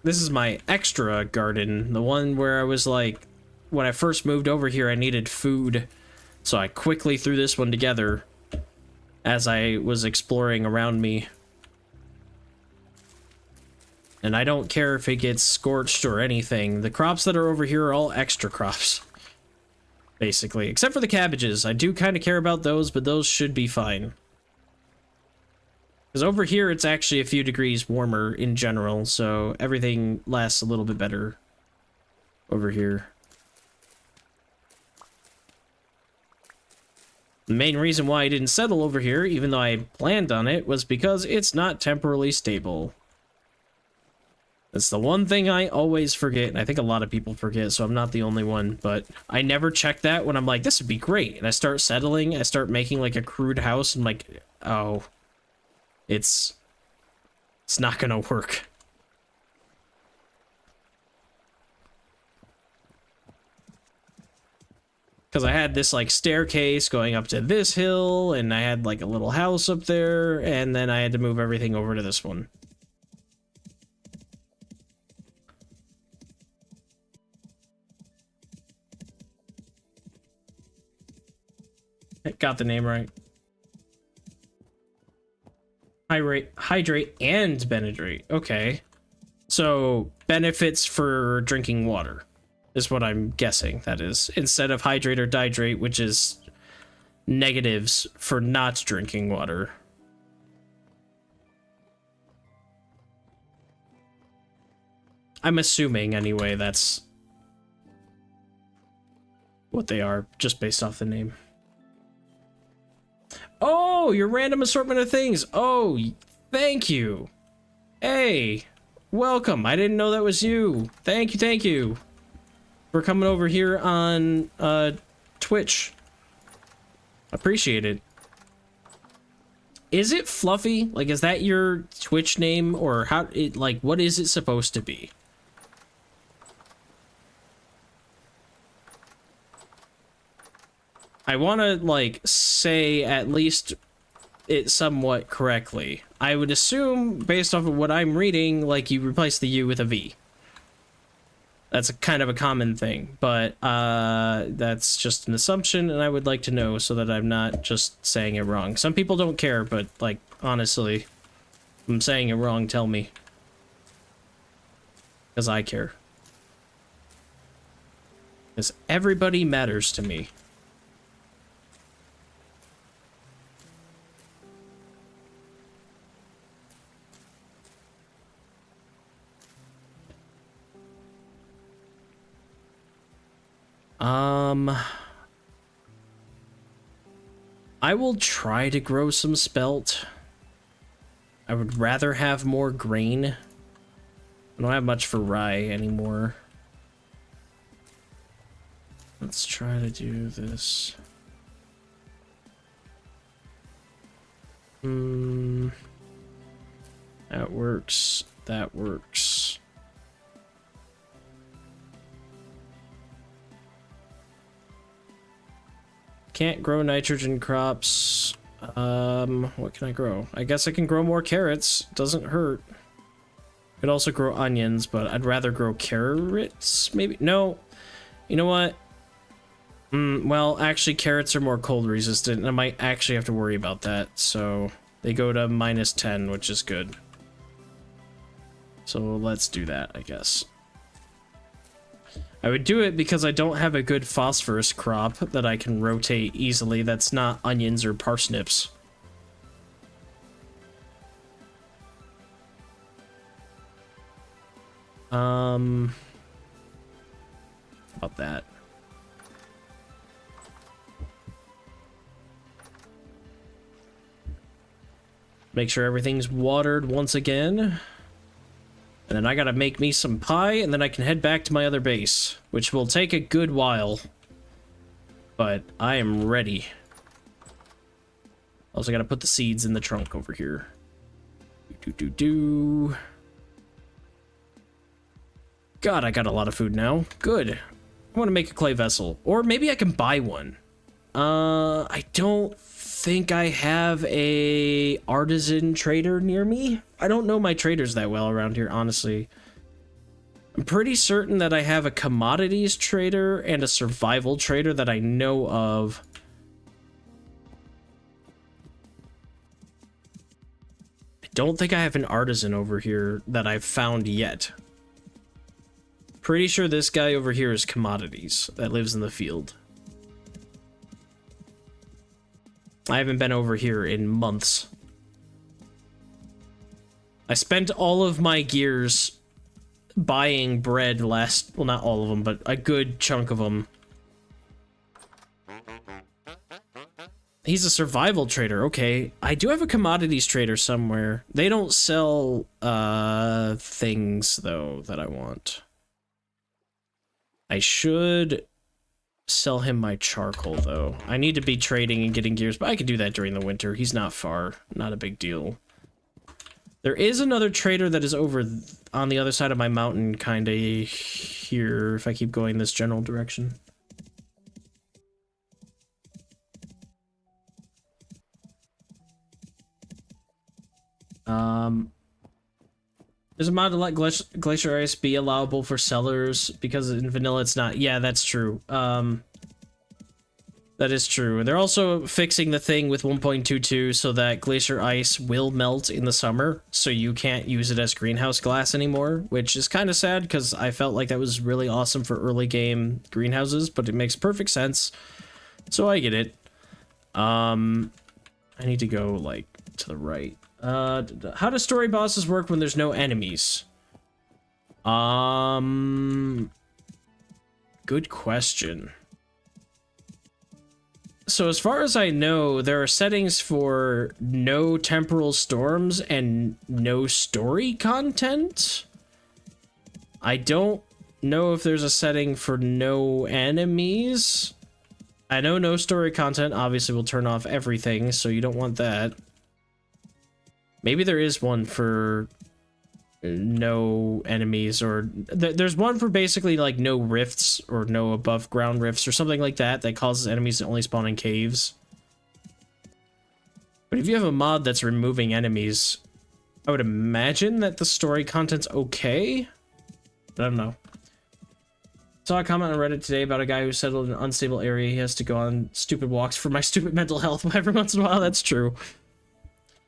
This is my extra garden, the one where I was like, when I first moved over here, I needed food, so I quickly threw this one together as I was exploring around me. And I don't care if it gets scorched or anything. The crops that are over here are all extra crops, basically, except for the cabbages. I do kind of care about those, but those should be fine. Because over here, it's actually a few degrees warmer in general, so everything lasts a little bit better over here. The main reason why I didn't settle over here, even though I planned on it, was because it's not temporally stable. That's the one thing I always forget, and I think a lot of people forget, so I'm not the only one, but I never check that when I'm like, this would be great, and I start settling, I start making like a crude house, and I'm like, oh, it's not gonna work. Because I had this like staircase going up to this hill, and I had like a little house up there, and then I had to move everything over to this one. I got the name right. Hydrate and Benedrate. Okay. So, benefits for drinking water is what I'm guessing that is. Instead of hydrate or dihydrate, which is negatives for not drinking water. I'm assuming, anyway, that's what they are, just based off the name. Oh, your random assortment of things. Oh, thank you. Hey, welcome. I didn't know that was you. Thank you for coming over here on Twitch. Appreciate it. Is it Fluffy? Like, is that your Twitch name, or what is it supposed to be? I want to, like, say at least it somewhat correctly. I would assume, based off of what I'm reading, like, you replace the U with a V. That's kind of a common thing, but that's just an assumption, and I would like to know so that I'm not just saying it wrong. Some people don't care, but, like, honestly, if I'm saying it wrong, tell me. Because I care. Because everybody matters to me. I will try to grow some spelt. I would rather have more grain. I don't have much for rye anymore. Let's try to do this. That works. That works. Can't grow nitrogen crops. What can I grow? I guess I can grow more carrots. Doesn't hurt. Could also grow onions, but I'd rather grow carrots, maybe? No. You know what? Well, actually, carrots are more cold resistant, and I might actually have to worry about that. So they go to -10, which is good. So let's do that, I guess. I would do it because I don't have a good phosphorus crop that I can rotate easily that's not onions or parsnips. About that. Make sure everything's watered once again. And then I gotta make me some pie, and then I can head back to my other base, which will take a good while. But I am ready. Also gotta put the seeds in the trunk over here. God, I got a lot of food now. Good. I want to make a clay vessel. Or maybe I can buy one. I don't think I have a artisan trader near me. I don't know my traders that well around here, honestly. I'm pretty certain that I have a commodities trader and a survival trader that I know of. I don't think I have an artisan over here that I've found yet. Pretty sure this guy over here is commodities that lives in the field. I haven't been over here in months. I spent all of my gears buying bread last... Well, not all of them, but a good chunk of them. He's a survival trader. Okay. I do have a commodities trader somewhere. They don't sell things, though, that I want. I should sell him my charcoal, though. I need to be trading and getting gears, but I can do that during the winter. He's not far. Not a big deal. There is another trader that is over on the other side of my mountain, kind of here, if I keep going this general direction. There's a mod to let Glacier Ice be allowable for sellers, because in vanilla it's not. Yeah, that's true. That is true. And they're also fixing the thing with 1.22 so that Glacier Ice will melt in the summer, so you can't use it as greenhouse glass anymore, which is kind of sad, because I felt like that was really awesome for early game greenhouses, but it makes perfect sense. So I get it. I need to go, like, to the right. How do story bosses work when there's no enemies? Good question. So as far as I know, there are settings for no temporal storms and no story content. I don't know if there's a setting for no enemies. I know no story content obviously will turn off everything, so you don't want that. Maybe there is one for no enemies, or there's one for basically like no rifts or no above ground rifts or something like that that causes enemies to only spawn in caves. But if you have a mod that's removing enemies, I would imagine that the story content's okay, but I don't know. Saw a comment on Reddit today about a guy who settled in an unstable area. He has to go on stupid walks for my stupid mental health every once in a while. That's true.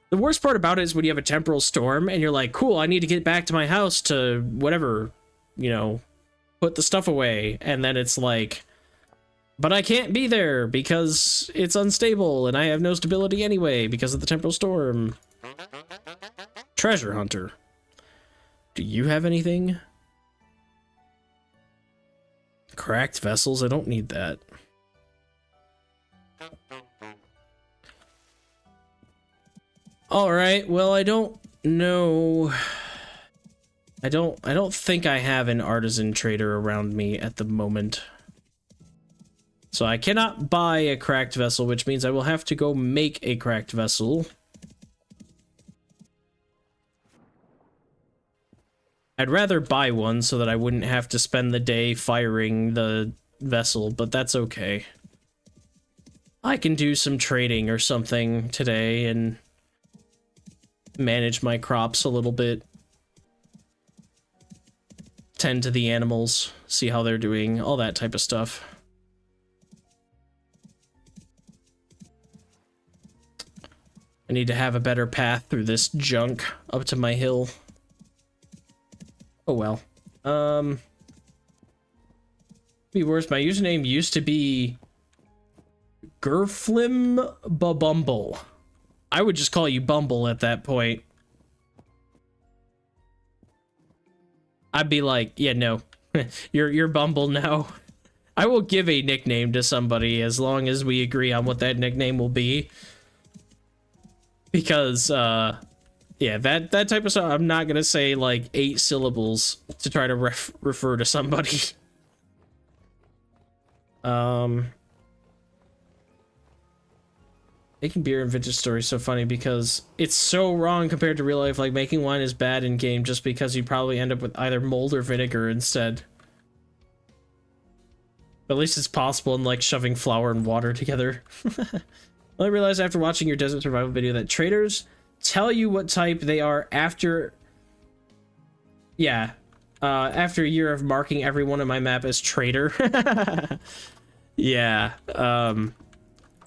The worst part about it is when you have a temporal storm and you're like, cool, I need to get back to my house to whatever, you know, put the stuff away. And then it's like, but I can't be there because it's unstable and I have no stability anyway because of the temporal storm. Treasure hunter. Do you have anything? Cracked vessels? I don't need that. Alright, well, I don't know. I don't think I have an artisan trader around me at the moment. So I cannot buy a cracked vessel, which means I will have to go make a cracked vessel. I'd rather buy one so that I wouldn't have to spend the day firing the vessel, but that's okay. I can do some trading or something today and manage my crops a little bit. Tend to the animals, see how they're doing, all that type of stuff. I need to have a better path through this junk up to my hill. Oh well. Be worse, my username used to be Gerflim Bumble. I would just call you Bumble at that point. I'd be like, yeah, no, you're Bumble now. I will give a nickname to somebody as long as we agree on what that nickname will be. Because, yeah, that type of stuff, I'm not gonna say like 8 syllables to try to refer to somebody. Making beer in vintage story is so funny because it's so wrong compared to real life. Like, making wine is bad in game just because you probably end up with either mold or vinegar instead. But at least it's possible in, like, shoving flour and water together. Well, I realized after watching your desert survival video that traders tell you what type they are after... Yeah. After a year of marking everyone on my map as trader. Yeah.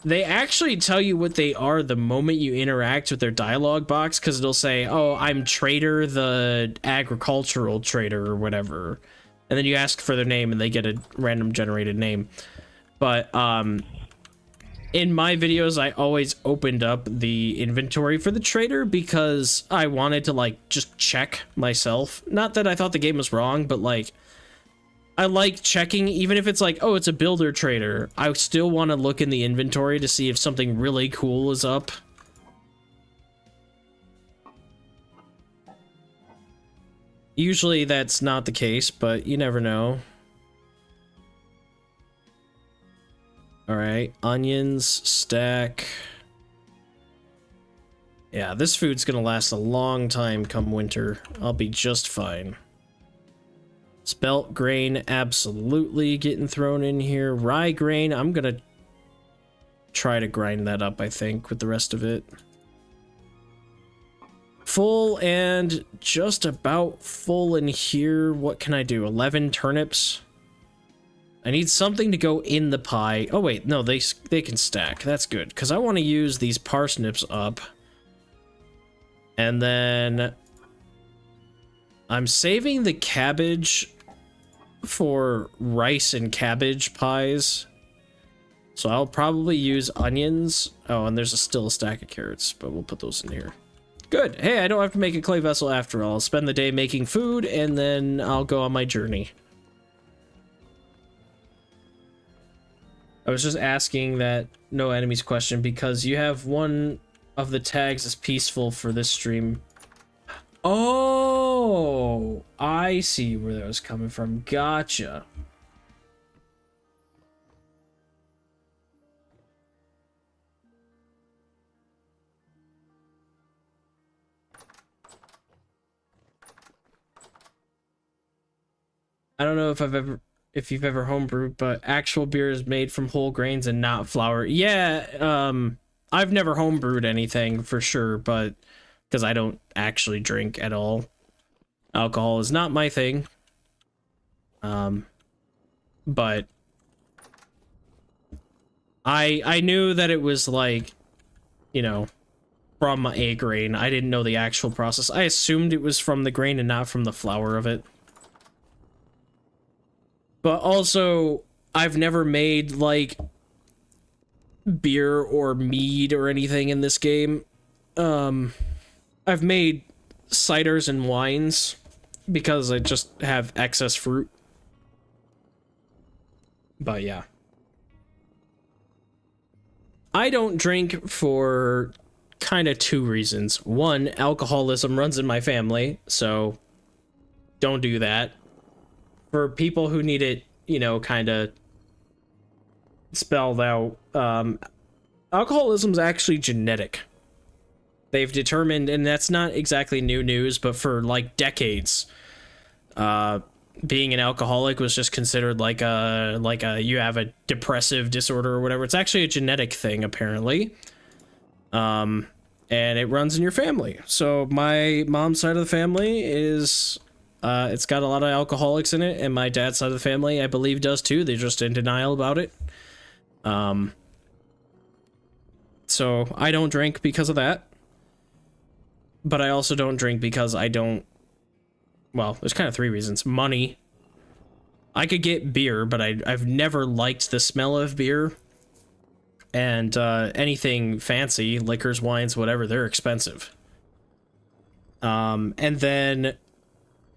They actually tell you what they are the moment you interact with their dialogue box, because it'll say, oh, I'm Trader the agricultural trader or whatever. And then you ask for their name and they get a random generated name. But in my videos, I always opened up the inventory for the trader because I wanted to, like, just check myself. Not that I thought the game was wrong, but, like, I like checking, even if it's like, oh, it's a builder trader. I still want to look in the inventory to see if something really cool is up. Usually that's not the case, but you never know. Alright, onions, stack. Yeah, this food's gonna last a long time come winter. I'll be just fine. Spelt grain, absolutely getting thrown in here. Rye grain, I'm gonna try to grind that up, I think, with the rest of it. Full and just about full in here. What can I do? 11 turnips. I need something to go in the pie. Oh wait, no, they can stack. That's good, because I want to use these parsnips up. And then I'm saving the cabbage for rice and cabbage pies. So I'll probably use onions. Oh, and there's still a stack of carrots, but we'll put those in here. Good. Hey, I don't have to make a clay vessel after all. I'll spend the day making food, and then I'll go on my journey. I was just asking that no enemies question because you have one of the tags as peaceful for this stream. Oh, I see where that was coming from. Gotcha. I don't know if you've ever homebrewed, but actual beer is made from whole grains and not flour. Yeah, I've never homebrewed anything for sure, but because I don't actually drink at all. Alcohol is not my thing. But I knew that it was like, you know, from a grain. I didn't know the actual process. I assumed it was from the grain and not from the flour of it. But also, I've never made, like, beer or mead or anything in this game. I've made ciders and wines because I just have excess fruit. But yeah. I don't drink for kind of two reasons. One, alcoholism runs in my family, so don't do that. For people who need it, you know, kind of spelled out, alcoholism is actually genetic. They've determined, and that's not exactly new news, but for like decades, being an alcoholic was just considered like a you have a depressive disorder or whatever. It's actually a genetic thing, apparently. And it runs in your family. So my mom's side of the family is it's got a lot of alcoholics in it, and my dad's side of the family, I believe, does too. They're just in denial about it. So I don't drink because of that. But I also don't drink because I don't... Well, there's kind of three reasons. Money. I could get beer, but I've never liked the smell of beer. And anything fancy, liquors, wines, whatever, they're expensive. And then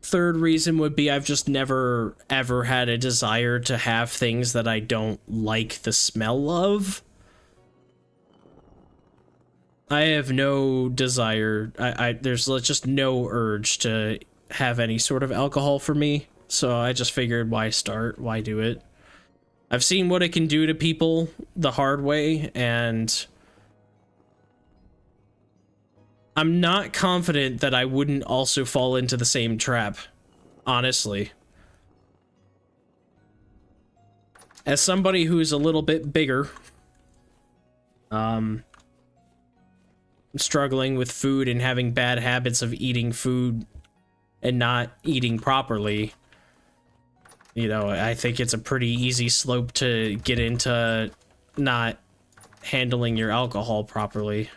third reason would be I've just never, ever had a desire to have things that I don't like the smell of. I have no desire. There's just no urge to have any sort of alcohol for me. So I just figured, why start? Why do it? I've seen what it can do to people the hard way, and I'm not confident that I wouldn't also fall into the same trap, honestly. As somebody who's a little bit bigger, struggling with food and having bad habits of eating food and not eating properly, you know, I think it's a pretty easy slope to get into not handling your alcohol properly.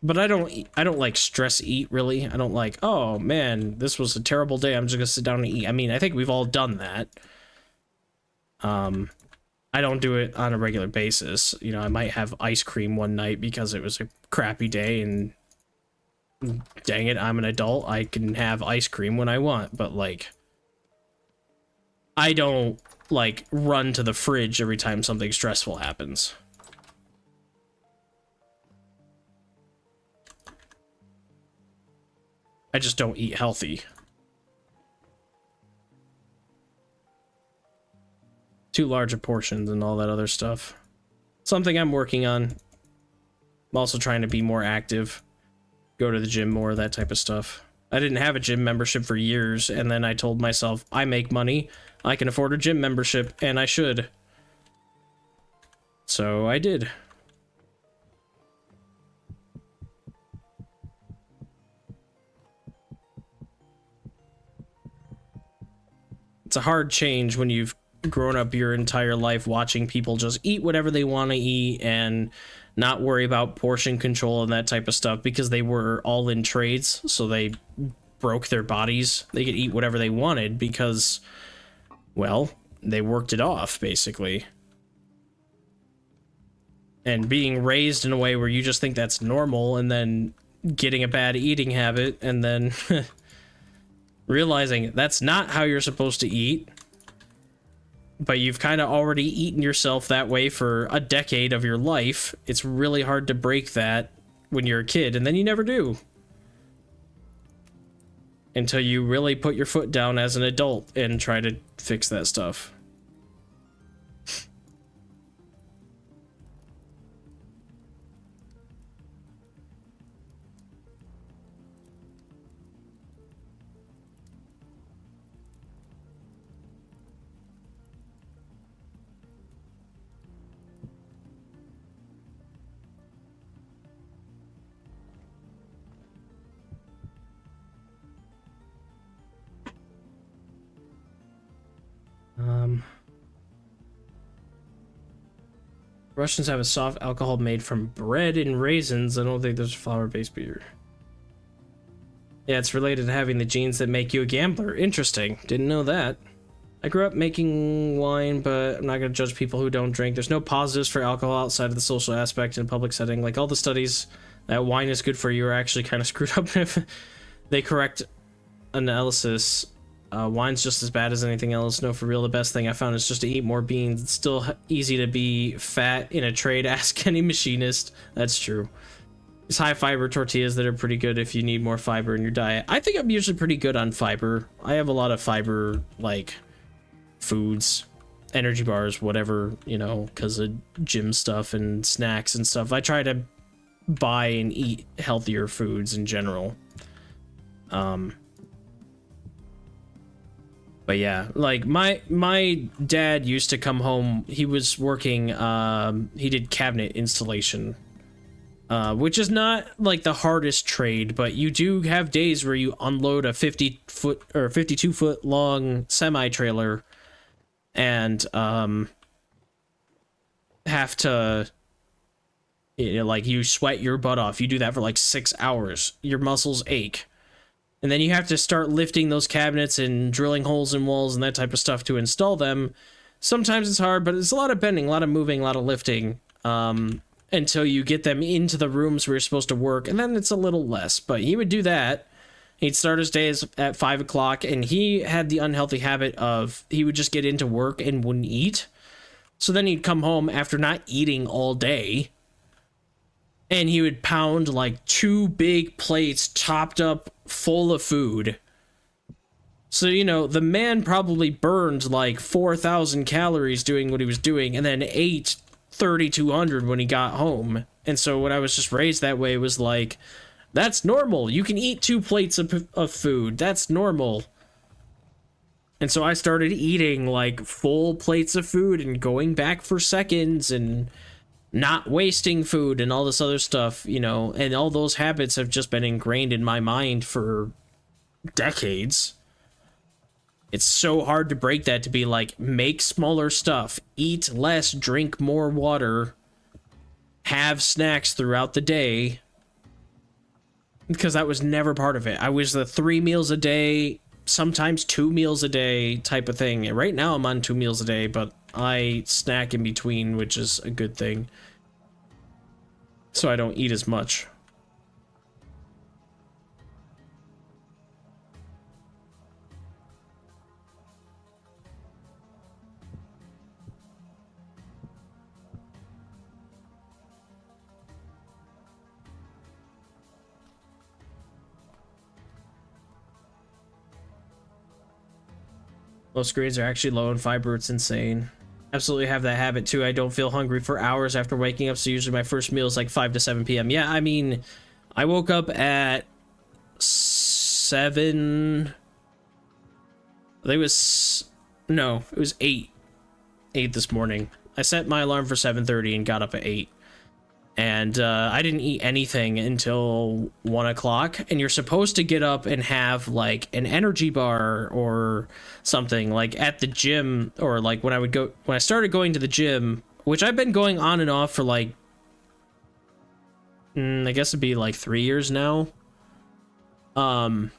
But I don't like stress eat, really. I don't like, oh man, this was a terrible day, I'm just gonna sit down and eat. I mean, I think we've all done that. I don't do it on a regular basis. You know, I might have ice cream one night because it was a crappy day, and dang it, I'm an adult. I can have ice cream when I want, but like, I don't like run to the fridge every time something stressful happens. I just don't eat healthy. Too large of portions and all that other stuff. Something I'm working on. I'm also trying to be more active. Go to the gym more, that type of stuff. I didn't have a gym membership for years, and then I told myself, I make money, I can afford a gym membership, and I should. So I did. It's a hard change when you've grown up your entire life watching people just eat whatever they want to eat and not worry about portion control and that type of stuff, because they were all in trades, so they broke their bodies. They could eat whatever they wanted because, well, they worked it off, basically. And being raised in a way where you just think that's normal, and then getting a bad eating habit, and then realizing that's not how you're supposed to eat, but you've kind of already eaten yourself that way for a decade of your life. It's really hard to break that when you're a kid, and then you never do. Until you really put your foot down as an adult and try to fix that stuff. Russians have a soft alcohol made from bread and raisins. I don't think there's flour-based beer. Yeah, it's related to having the genes that make you a gambler. Interesting. Didn't know that. I grew up making wine, but I'm not going to judge people who don't drink. There's no positives for alcohol outside of the social aspect in a public setting. Like all the studies that wine is good for you are actually kind of screwed up if they correct analysis. Wine's just as bad as anything else. No, for real, the best thing I found is just to eat more beans. It's still easy to be fat in a trade. Ask any machinist. That's true. It's high fiber tortillas that are pretty good if you need more fiber in your diet. I think I'm usually pretty good on fiber. I have a lot of fiber, like foods, energy bars, whatever, you know, because of gym stuff and snacks and stuff. I try to buy and eat healthier foods in general. But yeah, like my dad used to come home. He was working, he did cabinet installation, which is not like the hardest trade, but you do have days where you unload a 50-foot or 52-foot long semi trailer and have to, you know, like you sweat your butt off. You do that for like 6 hours. Your muscles ache. And then you have to start lifting those cabinets and drilling holes in walls and that type of stuff to install them. Sometimes it's hard, but it's a lot of bending, a lot of moving, a lot of lifting, until you get them into the rooms where you're supposed to work. And then it's a little less, but he would do that. He'd start his days at 5 o'clock, and he had the unhealthy habit of he would just get into work and wouldn't eat. So then he'd come home after not eating all day, and he would pound like 2 big plates topped up full of food. So, you know, the man probably burned like 4,000 calories doing what he was doing and then ate 3,200 when he got home. And so when I was just raised that way, it was like, that's normal. You can eat 2 plates of food. That's normal. And so I started eating like full plates of food and going back for seconds and not wasting food and all this other stuff, you know, and all those habits have just been ingrained in my mind for decades. It's so hard to break that, to be like, make smaller stuff, eat less, drink more water, have snacks throughout the day, because that was never part of it. I was the 3 meals a day, sometimes 2 meals a day type of thing. And right now I'm on 2 meals a day, but I snack in between, which is a good thing, so I don't eat as much. Most grades are actually low in fiber. It's insane. Absolutely have that habit too. I don't feel hungry for hours after waking up, so usually my first meal is like 5 to 7 p.m. Yeah, I mean, I woke up at 7. I think it was, no, it was 8 this morning. I set my alarm for 7:30 and got up at 8. And I didn't eat anything until 1 o'clock. And you're supposed to get up and have like an energy bar or something, like at the gym, or like when I started going to the gym, which I've been going on and off for like, I guess it'd be like 3 years now. Or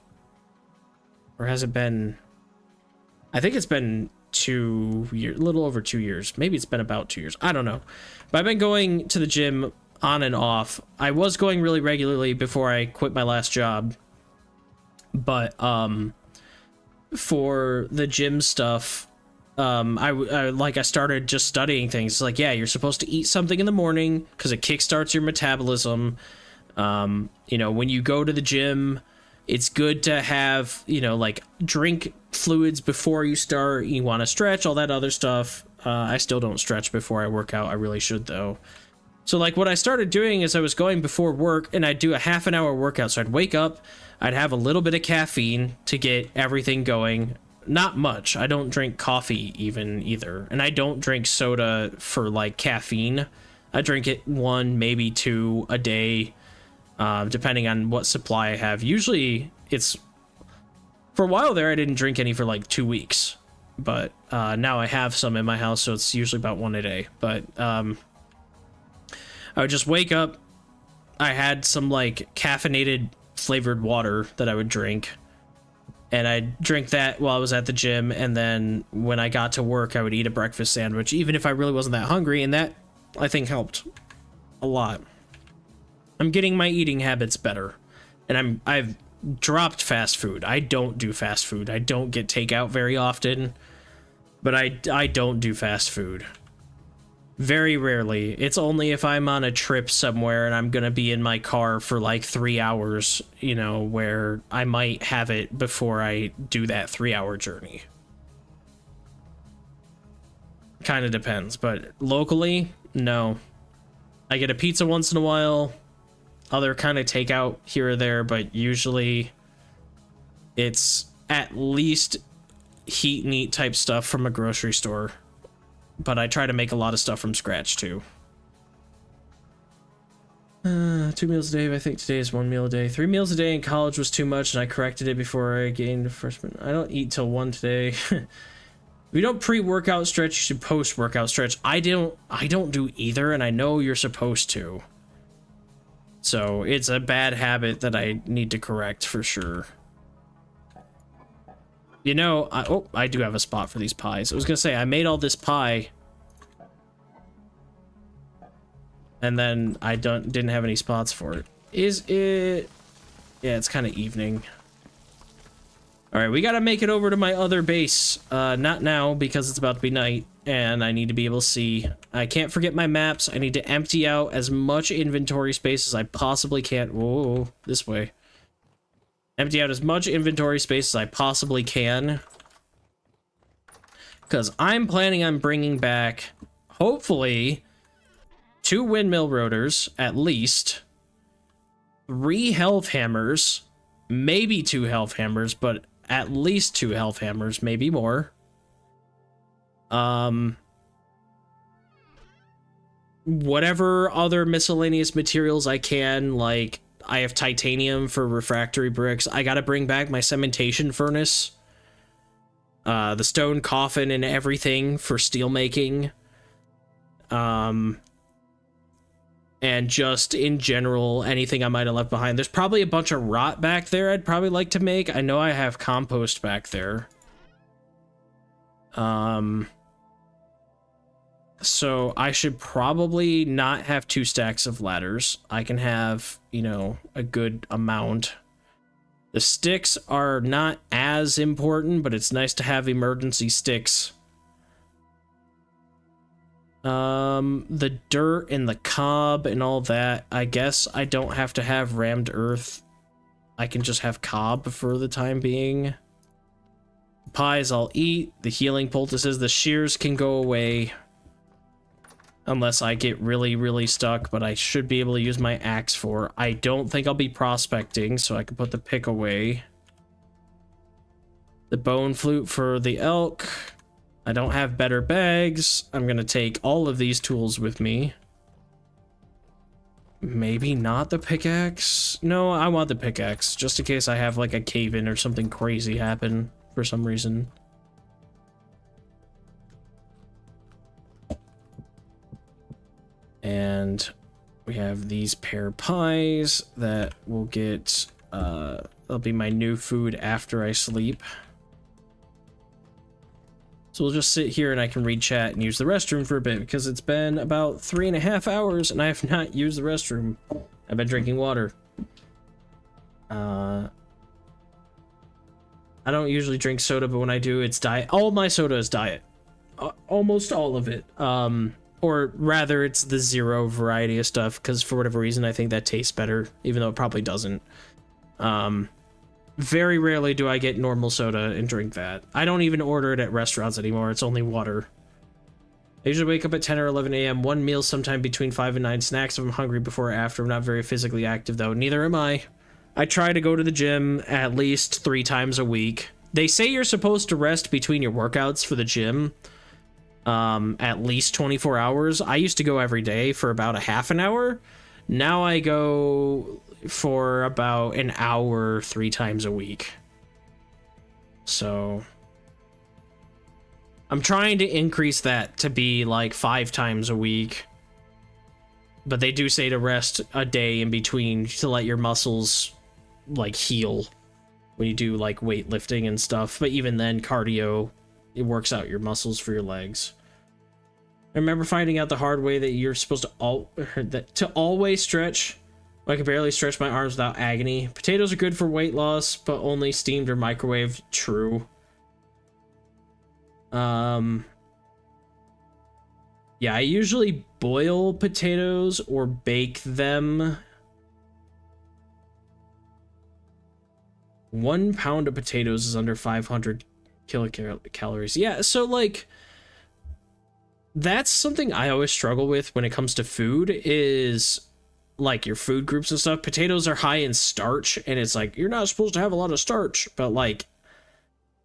has it been? I think it's been 2 years, a little over 2 years. Maybe it's been about 2 years. I don't know. But I've been going to the gym on and off. I was going really regularly before I quit my last job. But for the gym stuff, I started just studying things. Like, yeah, you're supposed to eat something in the morning because it kickstarts your metabolism. You know, when you go to the gym, it's good to have, you know, like drink fluids before you start. You want to stretch, all that other stuff. I still don't stretch before I work out. I really should, though. So like what I started doing is I was going before work and I'd do a half an hour workout. So I'd wake up, I'd have a little bit of caffeine to get everything going. Not much. I don't drink coffee either. And I don't drink soda for like caffeine. I drink it 1, maybe 2 a day, depending on what supply I have. Usually it's, for a while there, I didn't drink any for like 2 weeks. But now I have some in my house, so it's usually about 1 a day. But I would just wake up, I had some like caffeinated flavored water that I would drink, and I'd drink that while I was at the gym, and then when I got to work, I would eat a breakfast sandwich, even if I really wasn't that hungry, and that, I think, helped a lot. I'm getting my eating habits better. And I've dropped fast food. I don't do fast food. I don't get takeout very often, but I don't do fast food. Very rarely. It's only if I'm on a trip somewhere and I'm gonna be in my car for like 3 hours, you know, where I might have it before I do that 3-hour journey. Kind of depends, but locally, no. I get a pizza once in a while, other kind of takeout here or there, but usually it's at least heat and eat type stuff from a grocery store. But I try to make a lot of stuff from scratch too. 2 meals a day. I think today is 1 meal a day. 3 meals a day in college was too much, and I corrected it before I gained a freshman. I don't eat till 1 today. If you don't pre-workout stretch, you should post-workout stretch. I don't do either, and I know you're supposed to. So it's a bad habit that I need to correct for sure. You know, I do have a spot for these pies. I was gonna say, I made all this pie, and then I didn't have any spots for it. Is it? Yeah, it's kind of evening. All right, we gotta make it over to my other base. Not now, because it's about to be night, and I need to be able to see. I can't forget my maps. I need to empty out as much inventory space as I possibly can. Whoa, this way. Empty out as much inventory space as I possibly can. Because I'm planning on bringing back, hopefully, 2 windmill rotors, at least. 3 health hammers. Maybe 2 health hammers, but at least 2 health hammers, maybe more. Whatever other miscellaneous materials I can, like, I have titanium for refractory bricks. I gotta bring back my cementation furnace. The stone coffin and everything for steel making. And just in general, anything I might have left behind. There's probably a bunch of rot back there I'd probably like to make. I know I have compost back there. So I should probably not have 2 stacks of ladders. I can have, you know, a good amount. The sticks are not as important, but it's nice to have emergency sticks. The dirt and the cob and all that, I guess I don't have to have rammed earth. I can just have cob for the time being. Pies I'll eat. The healing poultices, the shears can go away. Unless I get really, really stuck, but I should be able to use my axe for. I don't think I'll be prospecting, so I can put the pick away. The bone flute for the elk. I don't have better bags. I'm gonna take all of these tools with me. Maybe not the pickaxe. No, I want the pickaxe, just in case I have like a cave-in or something crazy happen for some reason. And we have these pear pies that will get, that'll be my new food after I sleep. So we'll just sit here and I can read chat and use the restroom for a bit, because it's been about 3.5 hours and I have not used the restroom. I've been drinking water. I don't usually drink soda, but when I do, it's diet. All my soda is diet. Almost all of it. Or rather, it's the zero variety of stuff, because for whatever reason, I think that tastes better, even though it probably doesn't. Very rarely do I get normal soda and drink that. I don't even order it at restaurants anymore. It's only water. I usually wake up at 10 or 11 a.m. One meal sometime between 5 and 9. Snacks if I'm hungry before or after. I'm not very physically active, though. Neither am I. I try to go to the gym at least 3 times a week. They say you're supposed to rest between your workouts for the gym. At least 24 hours. I used to go every day for about a half an hour. Now I go for about an hour 3 times a week. So I'm trying to increase that to be like 5 times a week. But they do say to rest a day in between to let your muscles like heal when you do like weightlifting and stuff. But even then, cardio, it works out your muscles for your legs. I remember finding out the hard way that you're supposed to always stretch I can barely stretch my arms without agony. Potatoes are good for weight loss, but only steamed or microwaved. True. Yeah, I usually boil potatoes or bake them. 1 pound of potatoes is under 500 kilocalories. Yeah, so like that's something I always struggle with when it comes to food is like your food groups and stuff. Potatoes are high in starch, and it's like you're not supposed to have a lot of starch, but like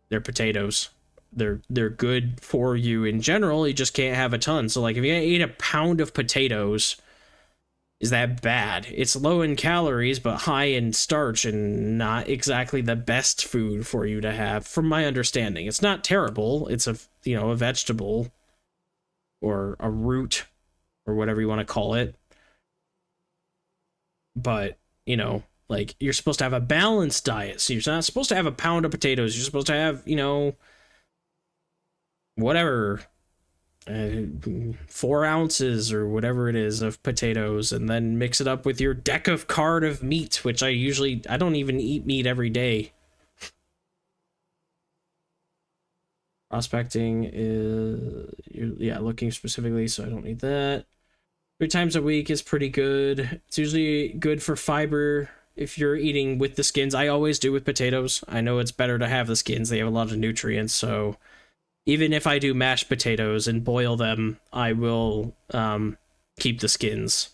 they're potatoes. They're good for you in general. You just can't have a ton. So like if you eat a pound of potatoes, is that bad? It's low in calories but high in starch and not exactly the best food for you to have from my understanding. It's not terrible. It's a, you know, a vegetable or a root or whatever you want to call it. But, you know, like you're supposed to have a balanced diet. So you're not supposed to have a pound of potatoes. You're supposed to have, you know, whatever, 4 ounces or whatever it is of potatoes, and then mix it up with your deck of card of meat, which I don't even eat meat every day. Prospecting is, yeah, looking specifically, so I don't need that. 3 times a week is pretty good. It's usually good for fiber if you're eating with the skins. I always do with potatoes. I know it's better to have the skins. They have a lot of nutrients, so even if I do mashed potatoes and boil them, I will keep the skins.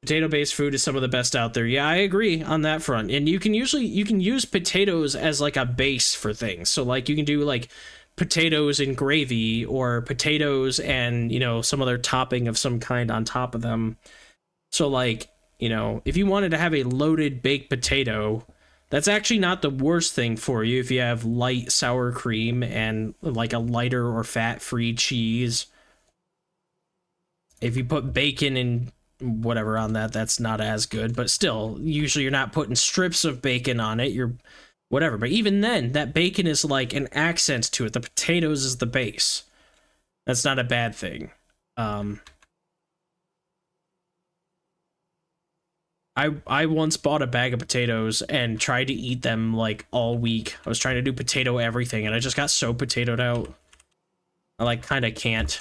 Potato-based food is some of the best out there. Yeah, I agree on that front. And you can use potatoes as like a base for things. So like you can do like potatoes and gravy, or potatoes and, you know, some other topping of some kind on top of them. So like, you know, if you wanted to have a loaded baked potato, that's actually not the worst thing for you if you have light sour cream and like a lighter or fat-free cheese. If you put bacon and whatever on that, that's not as good, but still, usually you're not putting strips of bacon on it, you're whatever. But even then, that bacon is like an accent to it. The potatoes is the base. That's not a bad thing. I once bought a bag of potatoes and tried to eat them like all week. I was trying to do potato everything, and I just got so potatoed out. I like kind of can't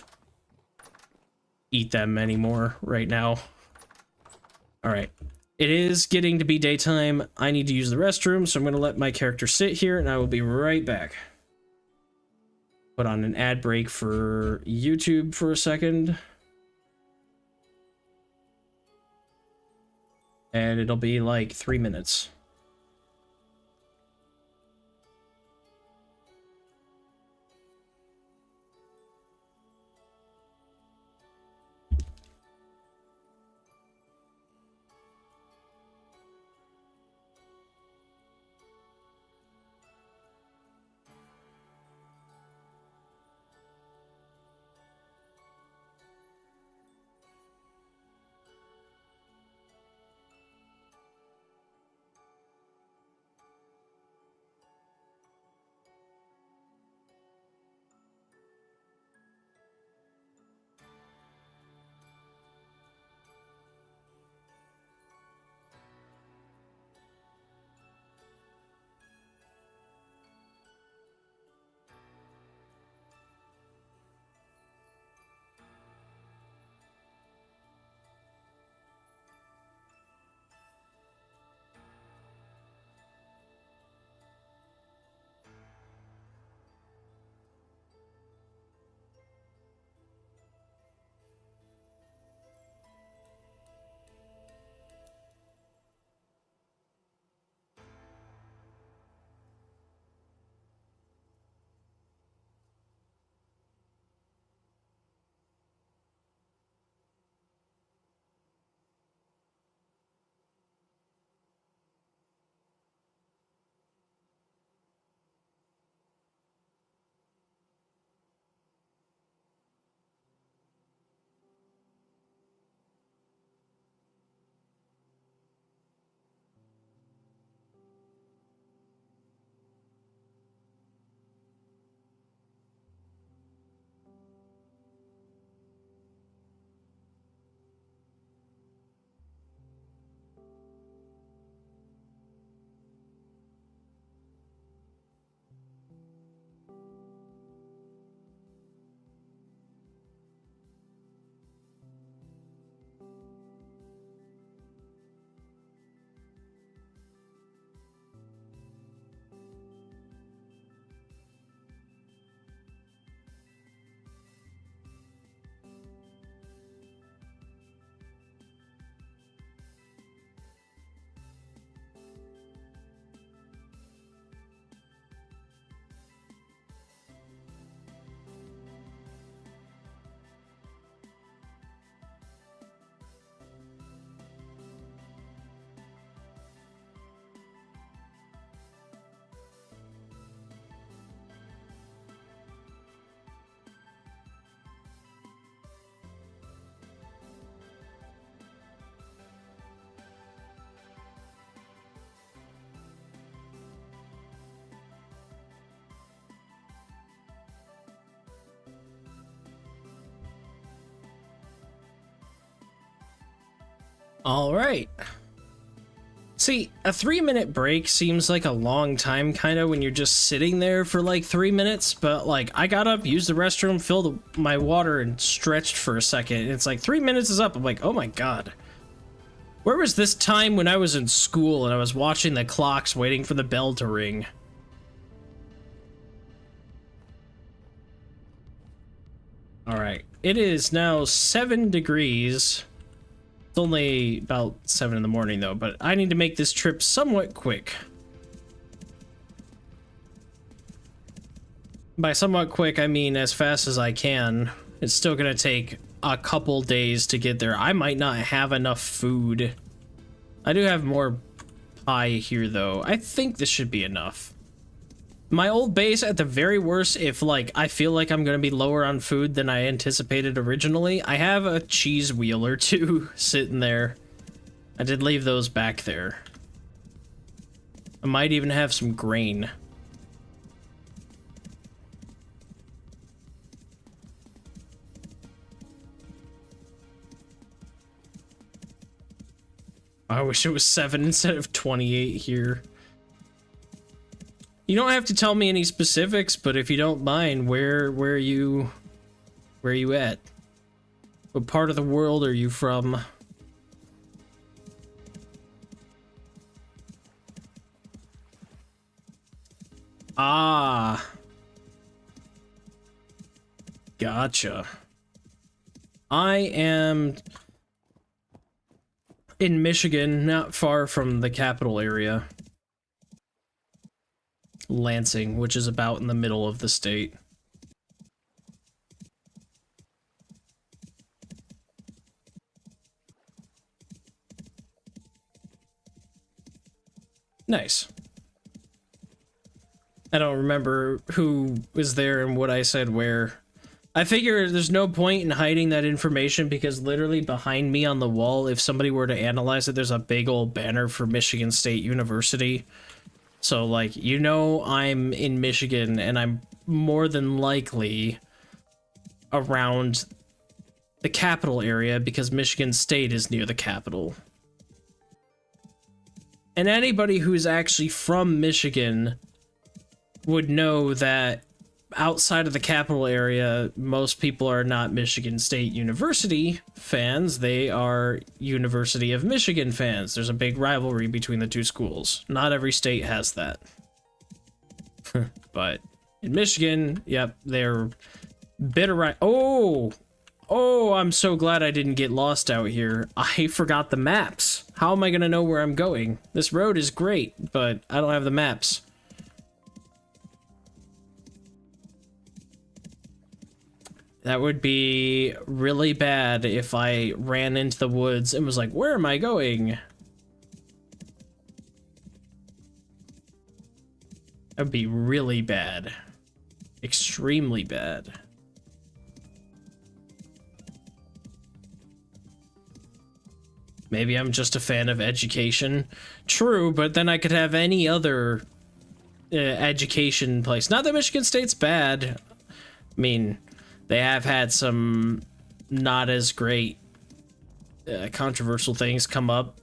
eat them anymore right now. All right. It is getting to be daytime. I need to use the restroom, so I'm going to let my character sit here, and I will be right back. Put on an ad break for YouTube for a second. And it'll be like 3 minutes. All right. See, a 3-minute break seems like a long time kind of when you're just sitting there for like 3 minutes, but like I got up, used the restroom, filled my water, and stretched for a second. And it's like 3 minutes is up. I'm like, oh my god. Where was this time when I was in school and I was watching the clocks waiting for the bell to ring? Alright, it is now 7 degrees. It's only about 7 in the morning though, but I need to make this trip somewhat quick. By somewhat quick, I mean as fast as I can. It's still gonna take a couple days to get there. I might not have enough food. I do have more pie here though. I think this should be enough. My old base, at the very worst, if like I feel like I'm gonna be lower on food than I anticipated originally, I have a cheese wheel or two sitting there. I did leave those back there. I might even have some grain. I wish it was 7 instead of 28 here. You don't have to tell me any specifics, but if you don't mind, where are you at? What part of the world are you from? Ah. Gotcha. I am in Michigan, not far from the capital area. Lansing, which is about in the middle of the state. Nice. I don't remember who was there and what I said where. I figure there's no point in hiding that information because literally behind me on the wall, if somebody were to analyze it, there's a big old banner for Michigan State University. So, like, you know I'm in Michigan, and I'm more than likely around the capital area because Michigan State is near the capital. And anybody who's actually from Michigan would know that outside of the capital area, most people are not Michigan State University fans. They are University of Michigan fans. There's a big rivalry between the two schools. Not every state has that. But in Michigan, yep, they're bitter right. Oh, I'm so glad I didn't get lost out here. I forgot the maps. How am I gonna know where I'm going? This road is great, but I don't have the maps. That would be really bad if I ran into the woods and was like, where am I going? That would be really bad. Extremely bad. Maybe I'm just a fan of education. True, but then I could have any other education place. Not that Michigan State's bad. I mean, they have had some not as great controversial things come up.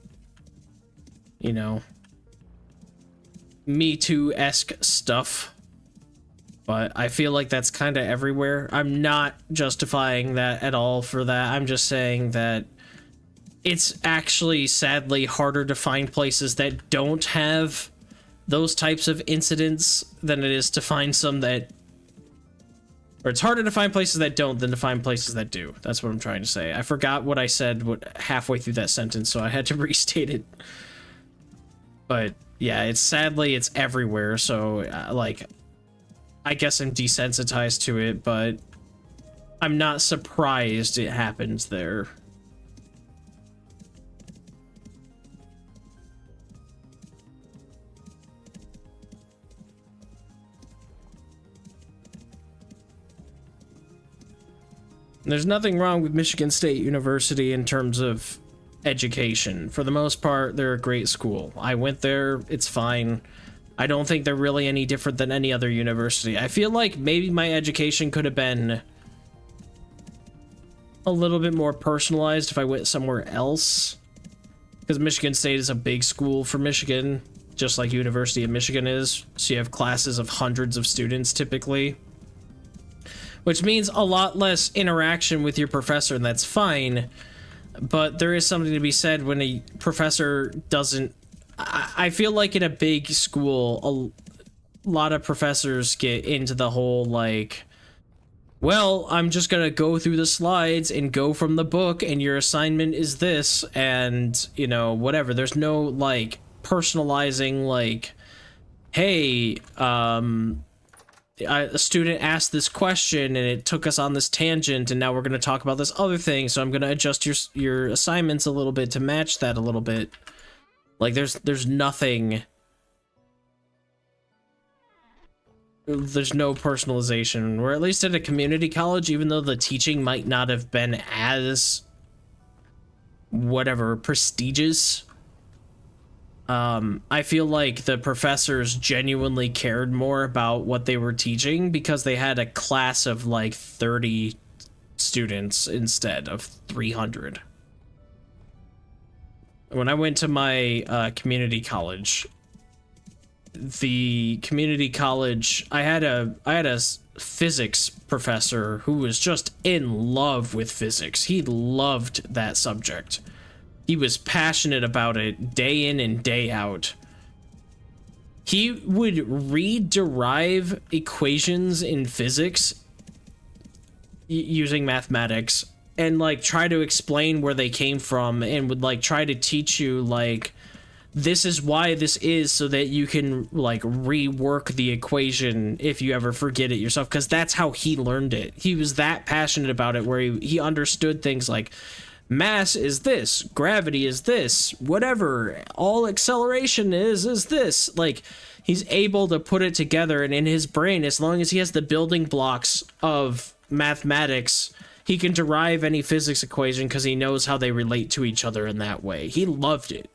You know, Me Too-esque stuff. But I feel like that's kind of everywhere. I'm not justifying that at all for that. I'm just saying that it's actually sadly harder to find places that don't have those types of incidents than it is to find some that... Or it's harder to find places that don't than to find places that do. That's what I'm trying to say. I forgot what I said halfway through that sentence, so I had to restate it. But yeah, it's everywhere, so like, I guess I'm desensitized to it, but I'm not surprised it happens there. There's nothing wrong with Michigan State University in terms of education. For the most part, they're a great school. I went there, it's fine. I don't think they're really any different than any other university. I feel like maybe my education could have been a little bit more personalized if I went somewhere else. because Michigan State is a big school for Michigan, just like University of Michigan is. So you have classes of hundreds of students typically, which means a lot less interaction with your professor, and that's fine. But there is something to be said when a professor doesn't... I feel like in a big school, a lot of professors get into the whole, like, well, I'm just gonna go through the slides and go from the book, and your assignment is this, and, you know, whatever. There's no, like, personalizing, like, hey, a student asked this question and it took us on this tangent, and now we're going to talk about this other thing, so I'm going to adjust your assignments a little bit to match that a little bit. Like, there's nothing, there's no personalization, or at least at a community college, even though the teaching might not have been as whatever prestigious. I feel like the professors genuinely cared more about what they were teaching because they had a class of like 30 students instead of 300. When I went to my community college, I had a physics professor who was just in love with physics. He loved that subject. He was passionate about it day in and day out. He would rederive equations in physics using mathematics and like try to explain where they came from, and would like try to teach you like, this is why this is, so that you can like rework the equation if you ever forget it yourself, because that's how he learned it. He was that passionate about it, where he understood things like mass is this, gravity is this, whatever, all acceleration is this. Like, he's able to put it together, and in his brain, as long as he has the building blocks of mathematics, he can derive any physics equation because he knows how they relate to each other in that way. He loved it.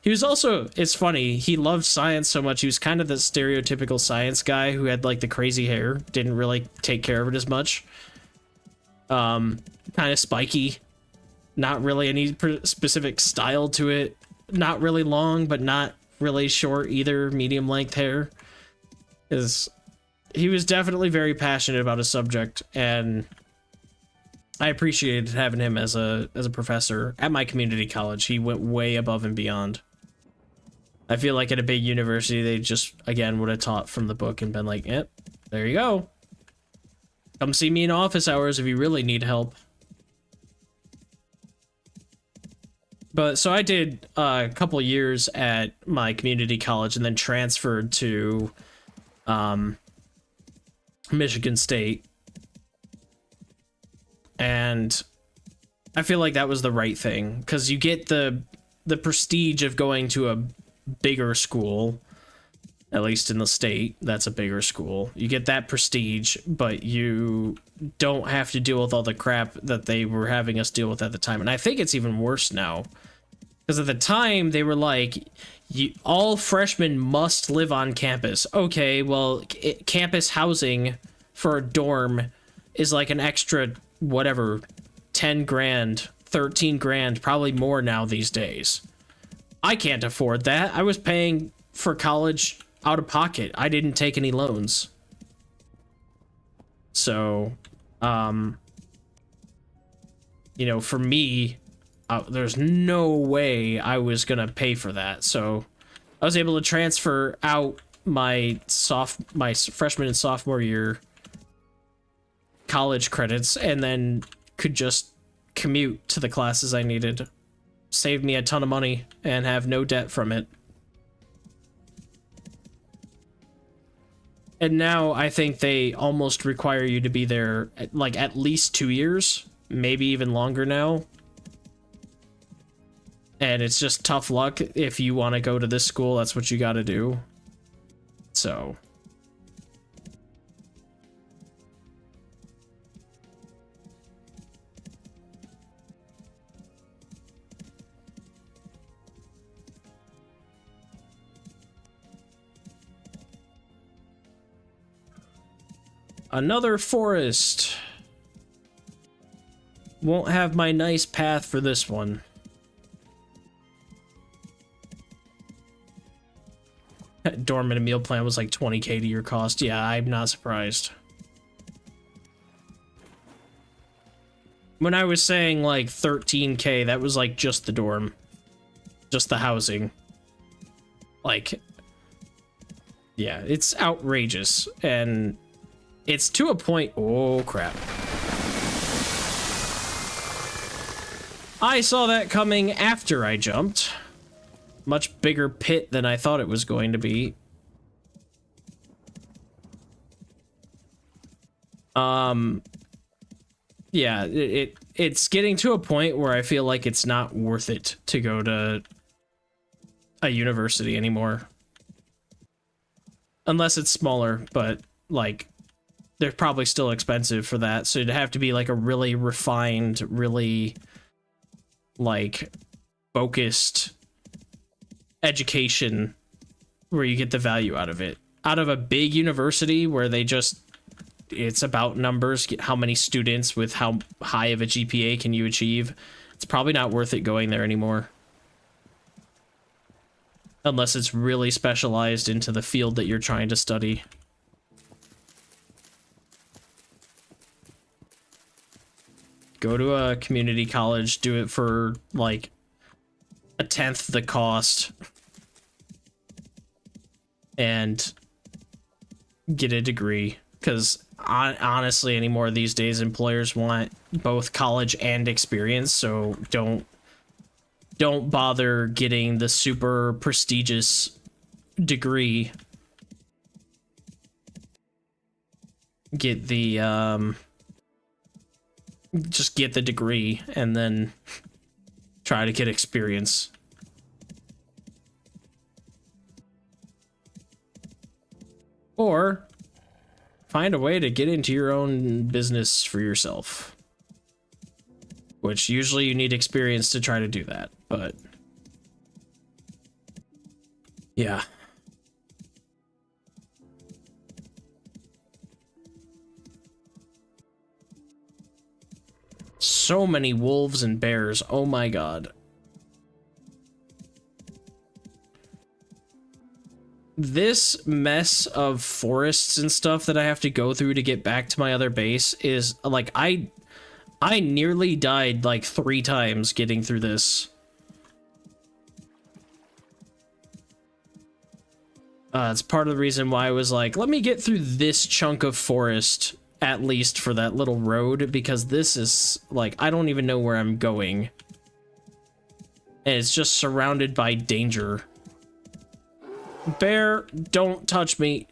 He was also, it's funny, he loved science so much, he was kind of the stereotypical science guy who had like the crazy hair, didn't really take care of it as much. Kind of spiky. Not really any specific style to it. Not really long, but not really short either. Medium length hair. He was definitely very passionate about his subject, and I appreciated having him as a professor at my community college. He went way above and beyond. I feel like at a big university, they just, again, would have taught from the book and been like, yep, there you go. Come see me in office hours if you really need help. But so I did a couple years at my community college and then transferred to Michigan State. And I feel like that was the right thing, because you get the prestige of going to a bigger school, at least in the state. That's a bigger school. You get that prestige, but you don't have to deal with all the crap that they were having us deal with at the time. And I think it's even worse now, because at the time they were like, all freshmen must live on campus. Okay, well, campus housing for a dorm is like an extra, whatever, 10 grand, 13 grand, probably more now these days. I can't afford that. I was paying for college out of pocket. I didn't take any loans. So, you know, for me, there's no way I was gonna pay for that. So I was able to transfer out my freshman and sophomore year college credits, and then could just commute to the classes I needed. Saved me a ton of money and have no debt from it. And now I think they almost require you to be there like at least 2 years, maybe even longer now. And it's just tough luck. If you want to go to this school, that's what you got to do. So another forest. Won't have my nice path for this one. Dorm and a meal plan was like 20k to your cost. Yeah, I'm not surprised. When I was saying like 13k, that was like just the dorm. Just the housing. Like, yeah, it's outrageous. And it's to a point. Oh, crap. I saw that coming after I jumped. Much bigger pit than I thought it was going to be. Yeah, it's getting to a point where I feel like it's not worth it to go to a university anymore. Unless it's smaller, but like they're probably still expensive for that. So it'd have to be like a really refined, really like focused education where you get the value out of it. Out of a big university where they just, it's about numbers, how many students with how high of a GPA can you achieve. It's probably not worth it going there anymore. Unless it's really specialized into the field that you're trying to study. Go to a community college, do it for like a tenth the cost, and get a degree. Because honestly, anymore these days, employers want both college and experience, so don't bother getting the super prestigious degree. Get the just get the degree and then try to get experience. Or find a way to get into your own business for yourself. Which usually you need experience to try to do that, but yeah. So many wolves and bears, oh my god. This mess of forests and stuff that I have to go through to get back to my other base is like, I nearly died like 3 times getting through this. It's part of the reason why I was like, let me get through this chunk of forest, at least for that little road, because this is, like, I don't even know where I'm going. And it's just surrounded by danger. Bear, don't touch me.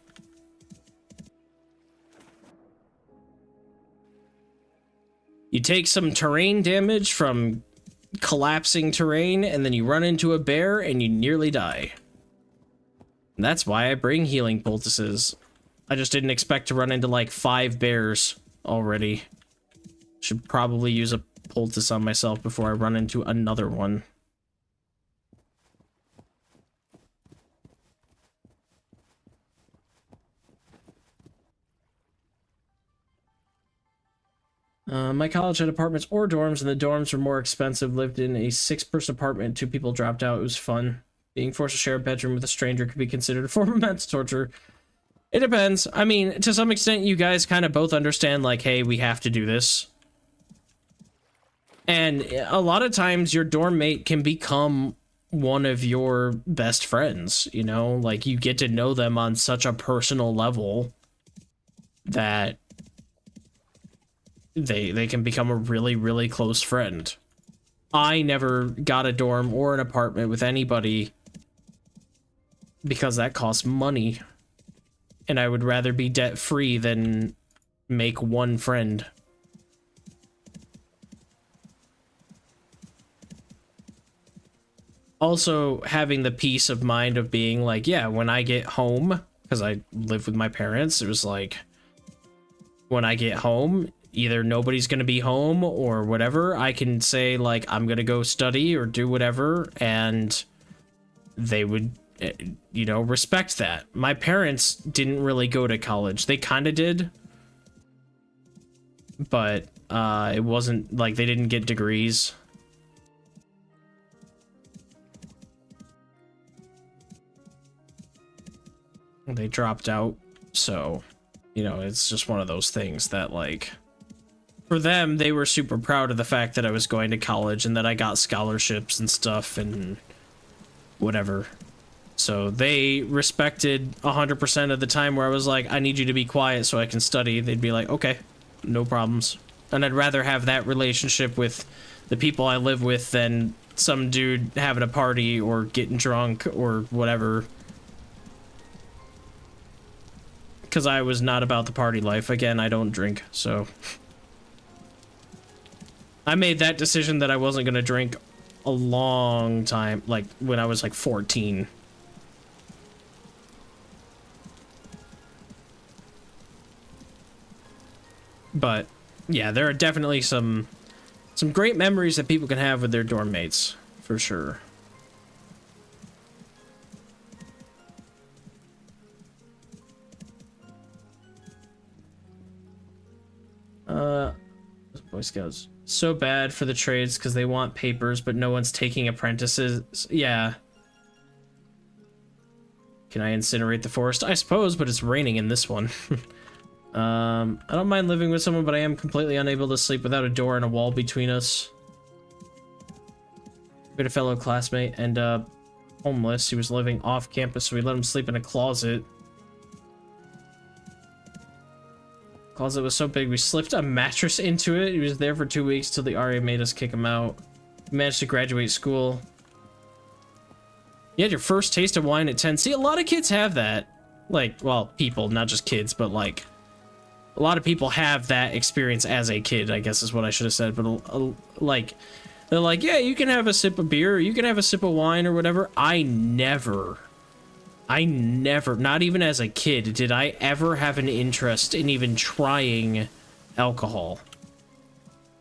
You take some terrain damage from collapsing terrain, and then you run into a bear and you nearly die. And that's why I bring healing poultices. I just didn't expect to run into like 5 bears already. Should probably use a poultice on myself before I run into another one. My college had apartments or dorms, and the dorms were more expensive. Lived in a 6-person apartment. 2 people dropped out. It was fun. Being forced to share a bedroom with a stranger could be considered a form of mental torture. It depends. I mean, to some extent, you guys kind of both understand, like, hey, we have to do this. And a lot of times, your dorm mate can become one of your best friends, you know? Like, you get to know them on such a personal level that they can become a really, really close friend. I never got a dorm or an apartment with anybody because that costs money. And I would rather be debt-free than make one friend. Also, having the peace of mind of being like, yeah, when I get home, because I live with my parents, it was like, when I get home, either nobody's going to be home or whatever, I can say, like, I'm going to go study or do whatever, and they would, you know, respect that. My parents didn't really go to college. They kind of did, but it wasn't, like, they didn't get degrees. they dropped out. So, you know, it's just one of those things that, like, for them, they were super proud of the fact that I was going to college and that I got scholarships and stuff and whatever. So they respected 100% of the time where I was like, I need you to be quiet so I can study. They'd be like, okay, no problems. And I'd rather have that relationship with the people I live with than some dude having a party or getting drunk or whatever. Because I was not about the party life. Again, I don't drink, so... I made that decision that I wasn't going to drink a long time, like when I was like 14. But yeah, there are definitely some great memories that people can have with their dorm mates, for sure. Boy Scouts. So bad for the trades because they want papers, but no one's taking apprentices. Yeah. Can I incinerate the forest? I suppose, but it's raining in this one. I don't mind living with someone, but I am completely unable to sleep without a door and a wall between us. We had a fellow classmate and homeless. He was living off campus, so we let him sleep in a closet. Closet was so big we slipped a mattress into it. He was there for 2 weeks till the RA made us kick him out. We managed to graduate school. You had your first taste of wine at 10. See, a lot of kids have that. Like, well, people, not just kids, but like a lot of people have that experience as a kid, I guess is what I should have said. But like, they're like, yeah, you can have a sip of beer, or you can have a sip of wine or whatever. I never, not even as a kid, did I ever have an interest in even trying alcohol.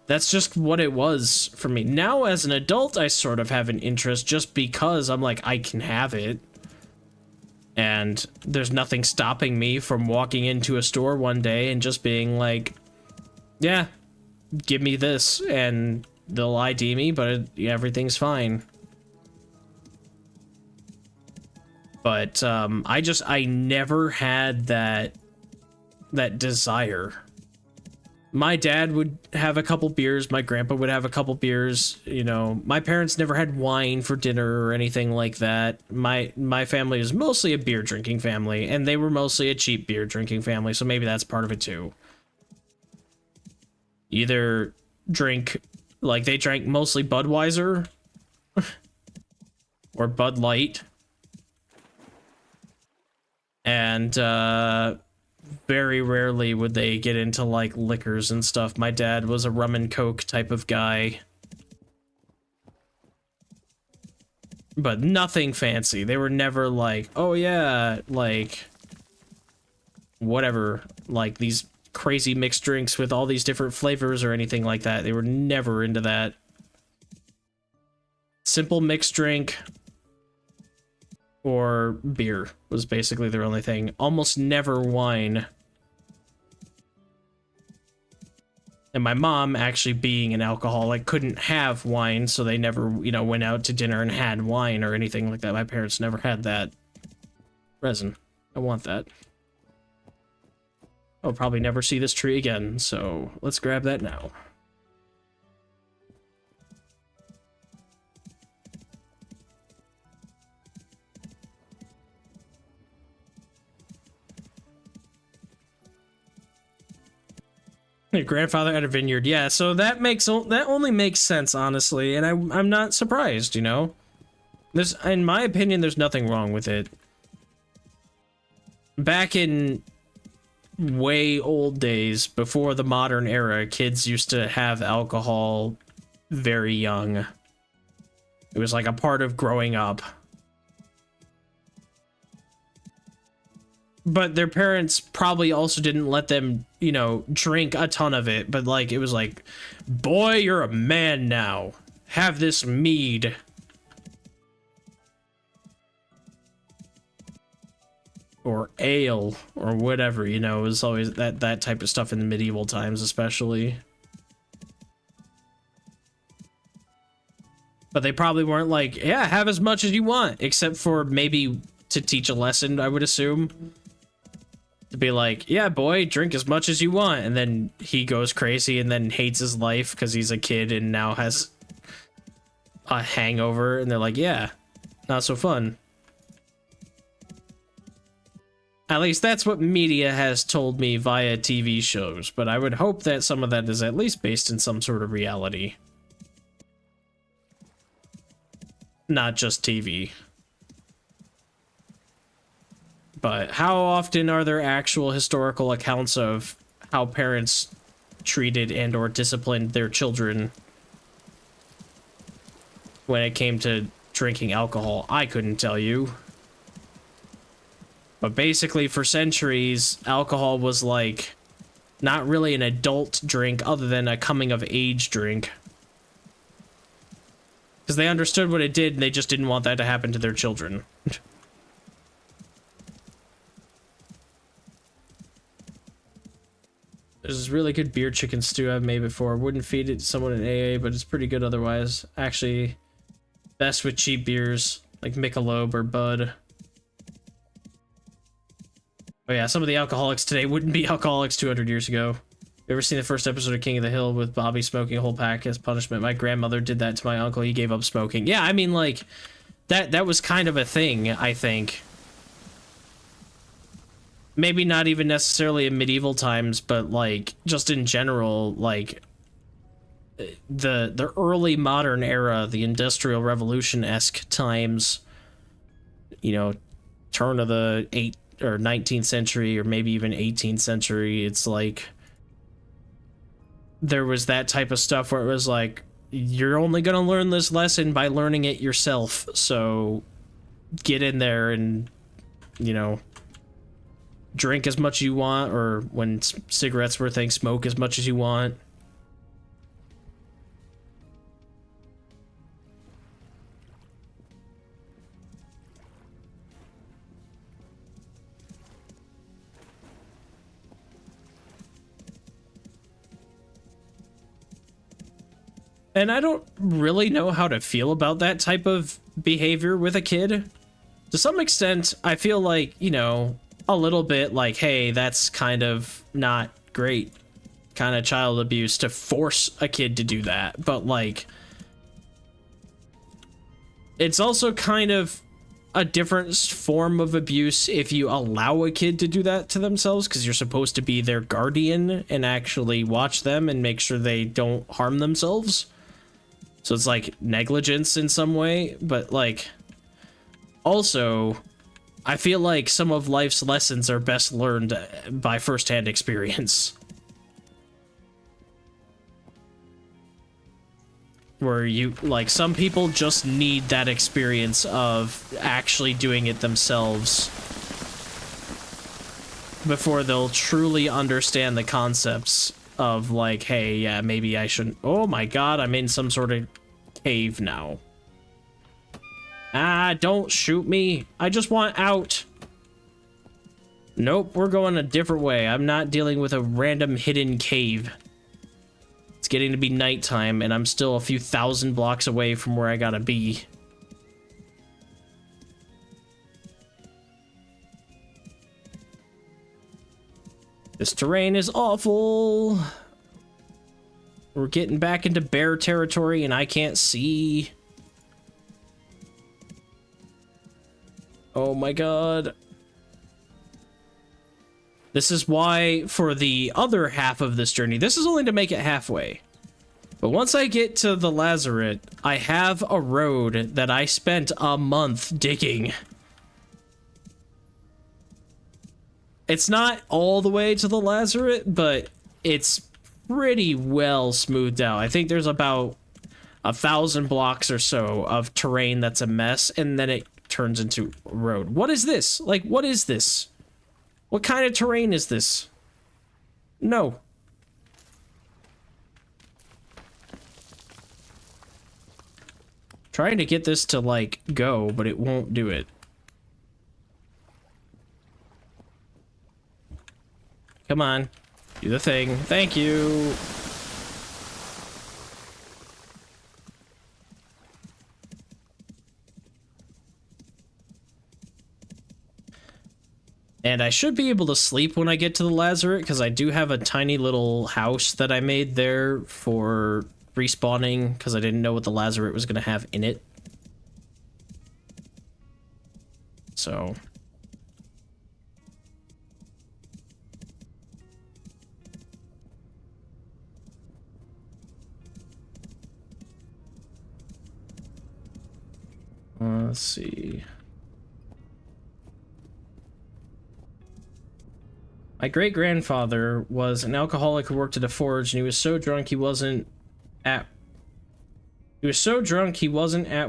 That's just what it was for me. Now, as an adult, I sort of have an interest just because I'm like, I can have it. And there's nothing stopping me from walking into a store one day and just being like, yeah, give me this. And they'll ID me, but everything's fine. But I never had that desire. My dad would have a couple beers, my grandpa would have a couple beers, you know. My parents never had wine for dinner or anything like that. My family is mostly a beer drinking family, and they were mostly a cheap beer drinking family, so maybe that's part of it too. Either drink, like they drank mostly Budweiser or Bud Light. And very rarely would they get into like liquors and stuff. My dad was a rum and coke type of guy. But nothing fancy. They were never like, oh yeah, like whatever, like these crazy mixed drinks with all these different flavors or anything like that. They were never into that. Simple mixed drink or beer was basically their only thing. Almost never wine. And my mom, actually being an alcoholic, couldn't have wine, so they never, you know, went out to dinner and had wine or anything like that. My parents never had that. Resin. I want that. I'll probably never see this tree again, so let's grab that now. Your grandfather had a vineyard, yeah. So that only makes sense, honestly, and I'm not surprised. You know, in my opinion, there's nothing wrong with it. Back in way old days, before the modern era, kids used to have alcohol very young. It was like a part of growing up. But their parents probably also didn't let them, you know, drink a ton of it. But, like, it was like, boy, you're a man now. Have this mead. Or ale, or whatever, you know. It was always that type of stuff in the medieval times, especially. But they probably weren't like, yeah, have as much as you want. Except for maybe to teach a lesson, I would assume. To be like, yeah, boy, drink as much as you want. And then he goes crazy and then hates his life because he's a kid and now has a hangover. And they're like, yeah, not so fun. At least that's what media has told me via TV shows. But I would hope that some of that is at least based in some sort of reality. Not just TV. But how often are there actual historical accounts of how parents treated and or disciplined their children when it came to drinking alcohol? I couldn't tell you. But basically for centuries, alcohol was like not really an adult drink other than a coming of age drink. Because they understood what it did and they just didn't want that to happen to their children. There's this really good beer chicken stew I've made before. Wouldn't feed it to someone in AA, but it's pretty good otherwise. Actually, best with cheap beers like Michelob or Bud. Oh yeah, some of the alcoholics today wouldn't be alcoholics 200 years ago. You ever seen the first episode of King of the Hill with Bobby smoking a whole pack as punishment? My grandmother did that to my uncle. He gave up smoking. Yeah, I mean, like, that was kind of a thing, I think. Maybe not even necessarily in medieval times, but like just in general, like the early modern era, the Industrial Revolution-esque times, you know, turn of the 8th or 19th century or maybe even 18th century. It's like there was that type of stuff where it was like, you're only gonna learn this lesson by learning it yourself, so get in there and, you know, drink as much as you want, or when cigarettes were a thing, smoke as much as you want. And I don't really know how to feel about that type of behavior with a kid. To some extent, I feel like, you know, a little bit like, hey, that's kind of not great kind of child abuse to force a kid to do that. But like, it's also kind of a different form of abuse if you allow a kid to do that to themselves, because you're supposed to be their guardian and actually watch them and make sure they don't harm themselves. So it's like negligence in some way, but like also I feel like some of life's lessons are best learned by firsthand experience. Where you, like, some people just need that experience of actually doing it themselves before they'll truly understand the concepts of, like, hey, yeah, maybe I shouldn't. Oh my god, I'm in some sort of cave now. Ah, don't shoot me. I just want out. Nope, we're going a different way. I'm not dealing with a random hidden cave. It's getting to be nighttime, and I'm still a few thousand blocks away from where I gotta be. This terrain is awful. We're getting back into bear territory, and I can't see. Oh my god. This is why, for the other half of this journey, this is only to make it halfway. But once I get to the Lazaret, I have a road that I spent a month digging. It's not all the way to the Lazaret, but it's pretty well smoothed out. I think there's about 1,000 blocks or so of terrain that's a mess, and then it turns into a road. What is this? Like, what is this? What kind of terrain is this? No. Trying to get this to, like, go, but it won't do it. Come on. Do the thing. Thank you. And I should be able to sleep when I get to the Lazarette, because I do have a tiny little house that I made there for respawning, because I didn't know what the Lazarette was going to have in it. So... let's see. My great-grandfather was an alcoholic who worked at a forge, and he was so drunk he wasn't at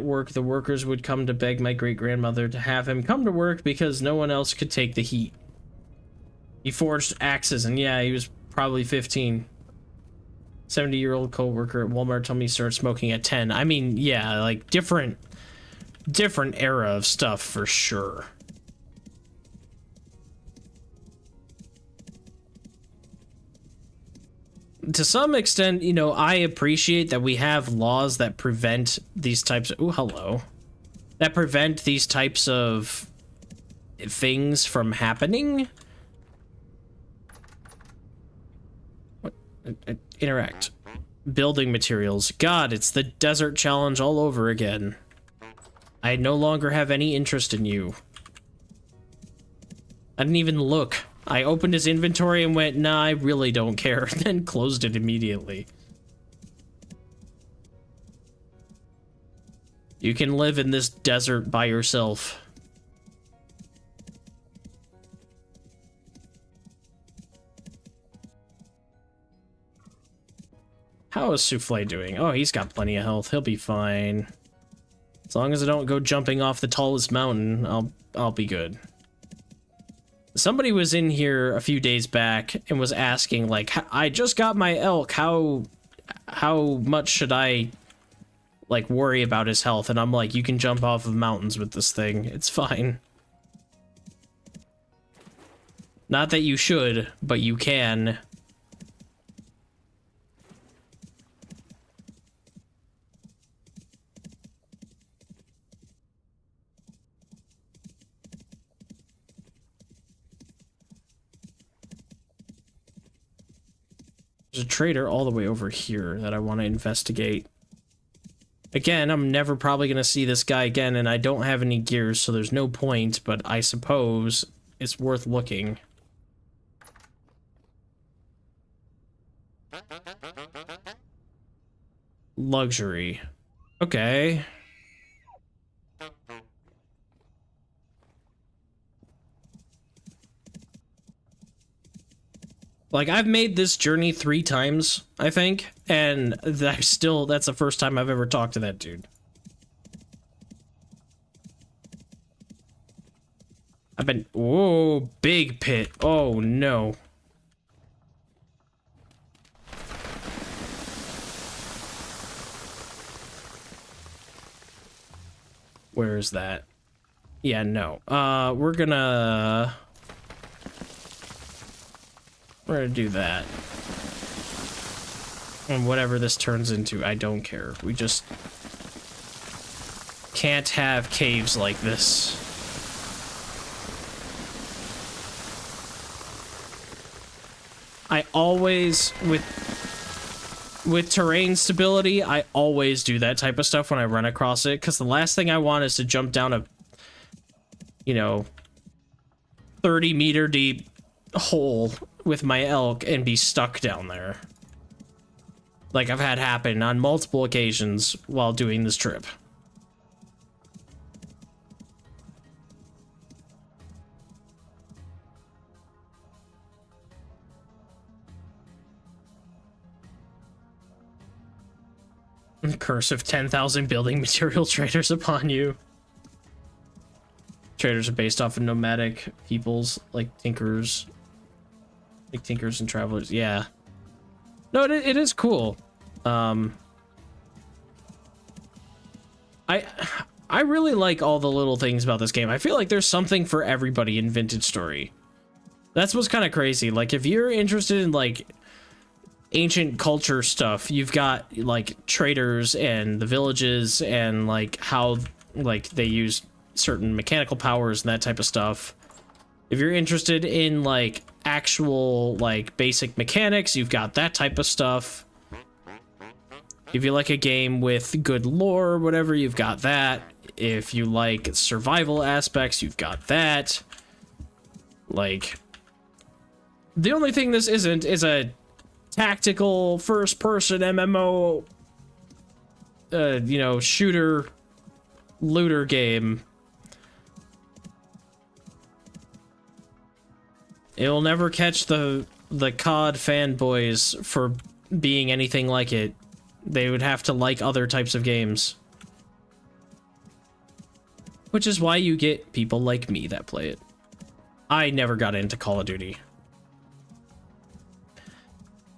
work. The workers would come to beg my great-grandmother to have him come to work because no one else could take the heat. He forged axes, and yeah, he was probably 15. 70-year-old co-worker at Walmart told me he started smoking at 10. I mean, yeah, like, different era of stuff for sure. To some extent, you know, I appreciate that we have laws that prevent these types of... Ooh, hello. That prevent these types of things from happening. What? Interact. Building materials. God, it's the desert challenge all over again. I no longer have any interest in you. I didn't even look. I opened his inventory and went, nah, I really don't care, and then closed it immediately. You can live in this desert by yourself. How is Souffle doing? Oh, he's got plenty of health. He'll be fine. As long as I don't go jumping off the tallest mountain, I'll be good. Somebody was in here a few days back and was asking, like, I just got my elk, how much should I, like, worry about his health? And I'm like, you can jump off of mountains with this thing. It's fine. Not that you should, but you can. There's a trader all the way over here that I want to investigate. Again, I'm never probably going to see this guy again, and I don't have any gears, so there's no point, but I suppose it's worth looking. Luxury. Okay. Like, I've made this journey 3 times, I think, and that's the first time I've ever talked to that dude. Whoa, big pit. Oh, no. Where is that? Yeah, no. We're gonna do that. And whatever this turns into, I don't care. We just can't have caves like this. I always, with terrain stability, I always do that type of stuff when I run across it, because the last thing I want is to jump down a, you know, 30-meter deep hole with my elk and be stuck down there. Like I've had happen on multiple occasions while doing this trip. Curse of 10,000 building material traders upon you. Traders are based off of nomadic peoples, like tinkers. Like tinkers and travelers, yeah. No, it is cool. I really like all the little things about this game. I feel like there's something for everybody in Vintage Story. That's what's kind of crazy. Like, if you're interested in, like, ancient culture stuff, you've got, like, traders and the villages and, like, how, like, they use certain mechanical powers and that type of stuff. If you're interested in like actual like basic mechanics, you've got that type of stuff. If you like a game with good lore or whatever, you've got that. If you like survival aspects, you've got that. Like, the only thing this isn't is a tactical first-person MMO, you know, shooter, looter game. It'll never catch the COD fanboys for being anything like it. They would have to like other types of games. Which is why you get people like me that play it. I never got into Call of Duty.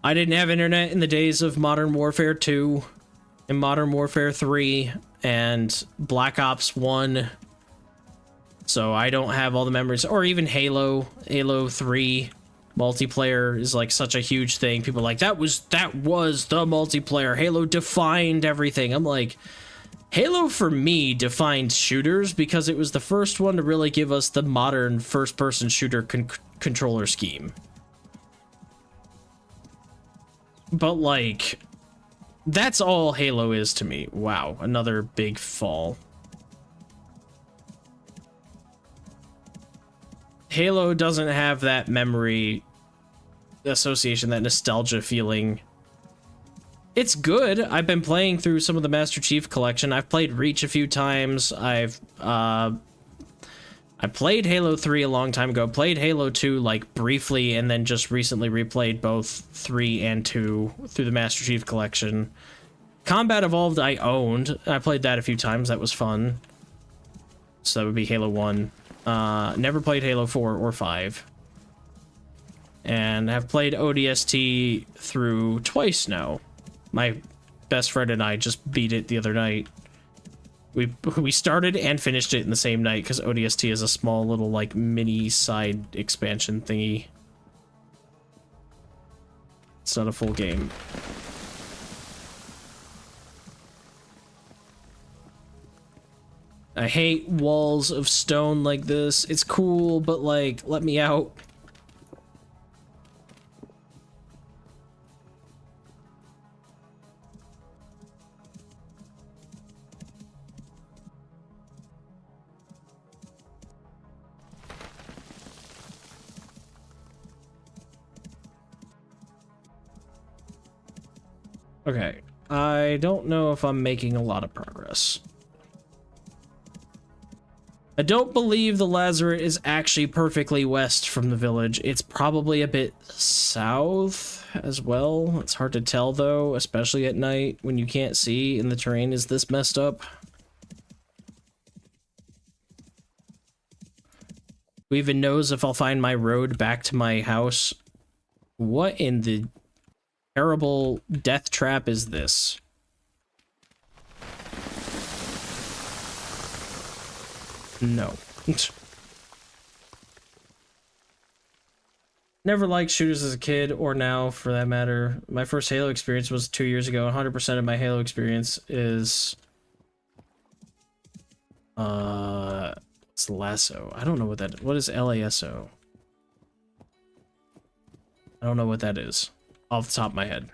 I didn't have internet in the days of Modern Warfare 2 and Modern Warfare 3 and Black Ops 1. So I don't have all the memories, or even Halo 3 multiplayer is like such a huge thing. People are like, that was the multiplayer. Halo defined everything. I'm like, Halo for me defined shooters because it was the first one to really give us the modern first-person shooter controller scheme. But like, that's all Halo is to me. Wow, another big fall. Halo doesn't have that memory association, that nostalgia feeling. It's good. I've been playing through some of the Master Chief Collection. I've played Reach a few times. I played Halo 3 a long time ago. Played Halo 2 like briefly, and then just recently replayed both 3 and 2 through the Master Chief Collection. Combat Evolved I owned. I played that a few times. That was fun. So that would be Halo 1. Never played Halo 4 or 5. And have played ODST through twice now. My best friend and I just beat it the other night. We started and finished it in the same night because ODST is a small little like mini side expansion thingy. It's not a full game. I hate walls of stone like this. It's cool, but like, let me out. Okay, I don't know if I'm making a lot of progress. I don't believe the Lazaret is actually perfectly west from the village. It's probably a bit south as well. It's hard to tell though, especially at night when you can't see and the terrain is this messed up. Who even knows if I'll find my road back to my house? What in the terrible death trap is this? No. Never liked shooters as a kid, or now for that matter. My first Halo experience was 2 years ago. 100% of my Halo experience is it's Lasso. I don't know what that is. What is LASO? I don't know what that is off the top of my head.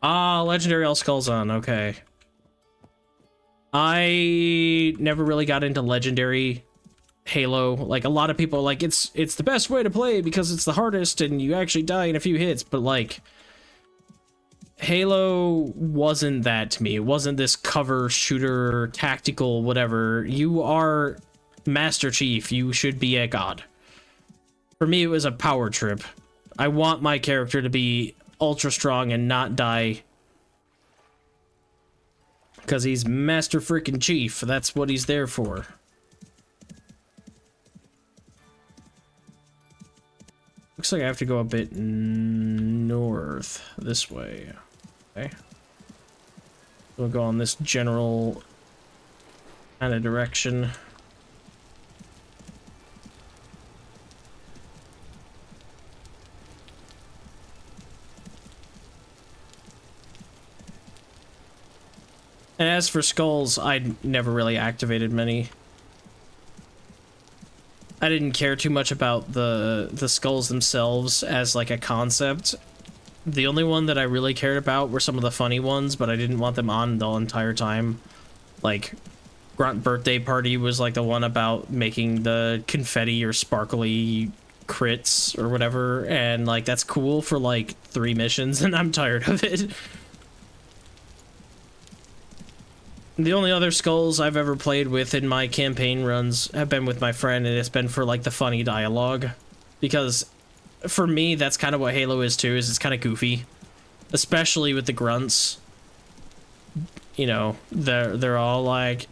Ah, Legendary All Skulls on. Okay. I never really got into Legendary Halo. Like, a lot of people are like, it's the best way to play because it's the hardest and you actually die in a few hits, but like, Halo wasn't that to me. It wasn't this cover shooter, tactical, whatever. You are Master Chief. You should be a god. For me, it was a power trip. I want my character to be ultra strong and not die. Because he's Master freaking Chief. That's what he's there for. Looks like I have to go a bit north this way. Okay. We'll go on this general kind of direction. And as for skulls, I never really activated many. I didn't care too much about the skulls themselves as like a concept. The only one that I really cared about were some of the funny ones, but I didn't want them on the entire time. Like Grunt Birthday Party was like the one about making the confetti or sparkly crits or whatever, and like that's cool for like 3 missions and I'm tired of it. The only other skulls I've ever played with in my campaign runs have been with my friend, and it's been for like the funny dialogue, because for me that's kind of what Halo is too, is it's kind of goofy, especially with the grunts. You know, they're all like,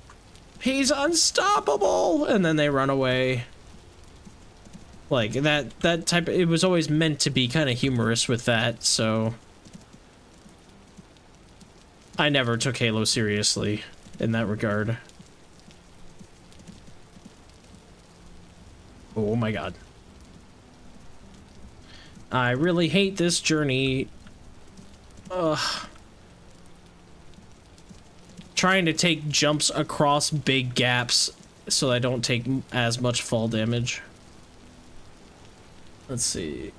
he's unstoppable, and then they run away. Like that type of, it was always meant to be kind of humorous with that, so I never took Halo seriously in that regard. Oh my god. I really hate this journey. Ugh. Trying to take jumps across big gaps so I don't take as much fall damage. Let's see.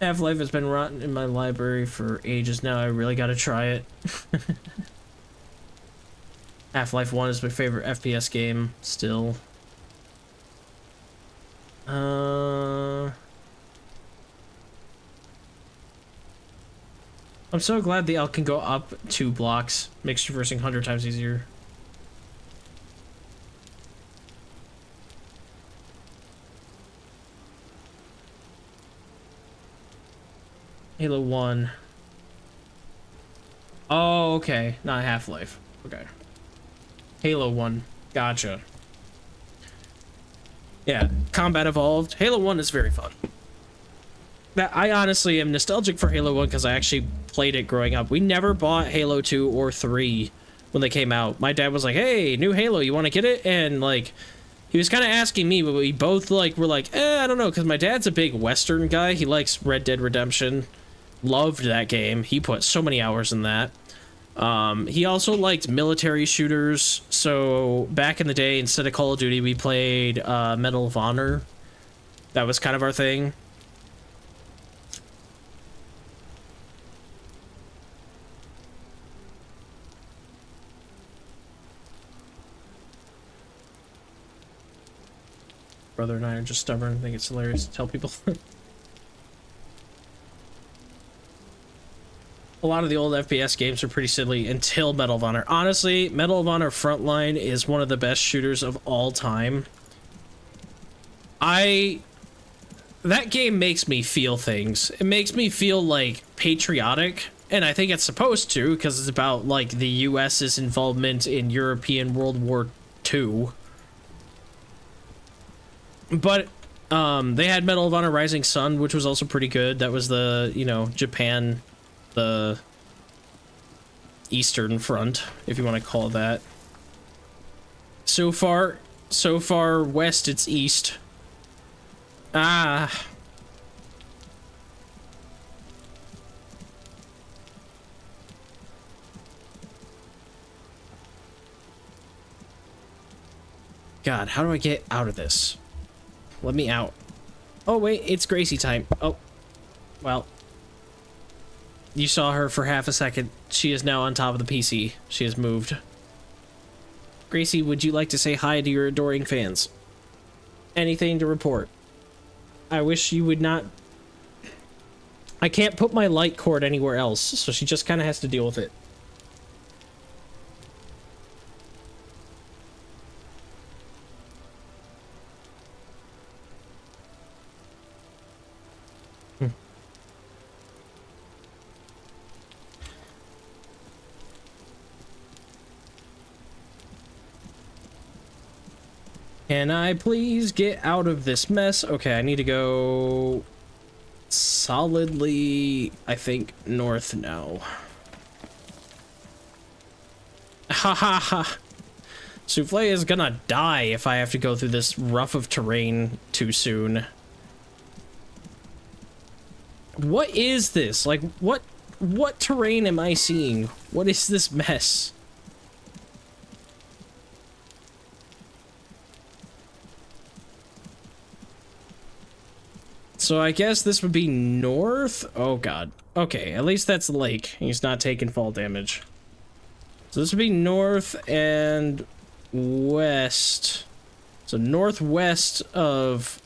Half-Life has been rotten in my library for ages now. I really gotta try it. Half-Life 1 is my favorite FPS game still. I'm so glad the L can go up 2 blocks. Makes traversing 100 times easier. Halo 1. Oh, okay. Not Half-Life. Okay. Halo 1. Gotcha. Yeah, Combat Evolved. Halo 1 is very fun. That I honestly am nostalgic for Halo 1 because I actually played it growing up. We never bought Halo 2 or 3 when they came out. My dad was like, hey, new Halo, you want to get it? And like, he was kind of asking me, but we both like were like, I don't know, because my dad's a big Western guy. He likes Red Dead Redemption. Loved that game. He put so many hours in that. He also liked military shooters, so back in the day, instead of Call of Duty, we played Medal of Honor. That was kind of our thing. Brother and I are just stubborn. I think it's hilarious to tell people. A lot of the old FPS games are pretty silly until Medal of Honor. Honestly, Medal of Honor Frontline is one of the best shooters of all time. That game makes me feel things. It makes me feel like patriotic, and I think it's supposed to, because it's about like the US's involvement in European World War II. But they had Medal of Honor Rising Sun, which was also pretty good. That was the, you know, Japan, the Eastern Front, if you want to call it that. So far west, it's east. Ah. God, how do I get out of this? Let me out. Oh, wait, it's Gracie time. Oh, well. You saw her for half a second. She is now on top of the PC. She has moved. Gracie, would you like to say hi to your adoring fans? Anything to report? I wish you would not... I can't put my light cord anywhere else, so she just kind of has to deal with it. Can I please get out of this mess? Okay, I need to go solidly, I think, north now. Ha ha ha. Souffle is gonna die if I have to go through this rough of terrain too soon. What is this? Like, what terrain am I seeing? What is this mess? So I guess this would be north? Oh god. Okay, at least that's the lake. He's not taking fall damage. So this would be north and west. So northwest of...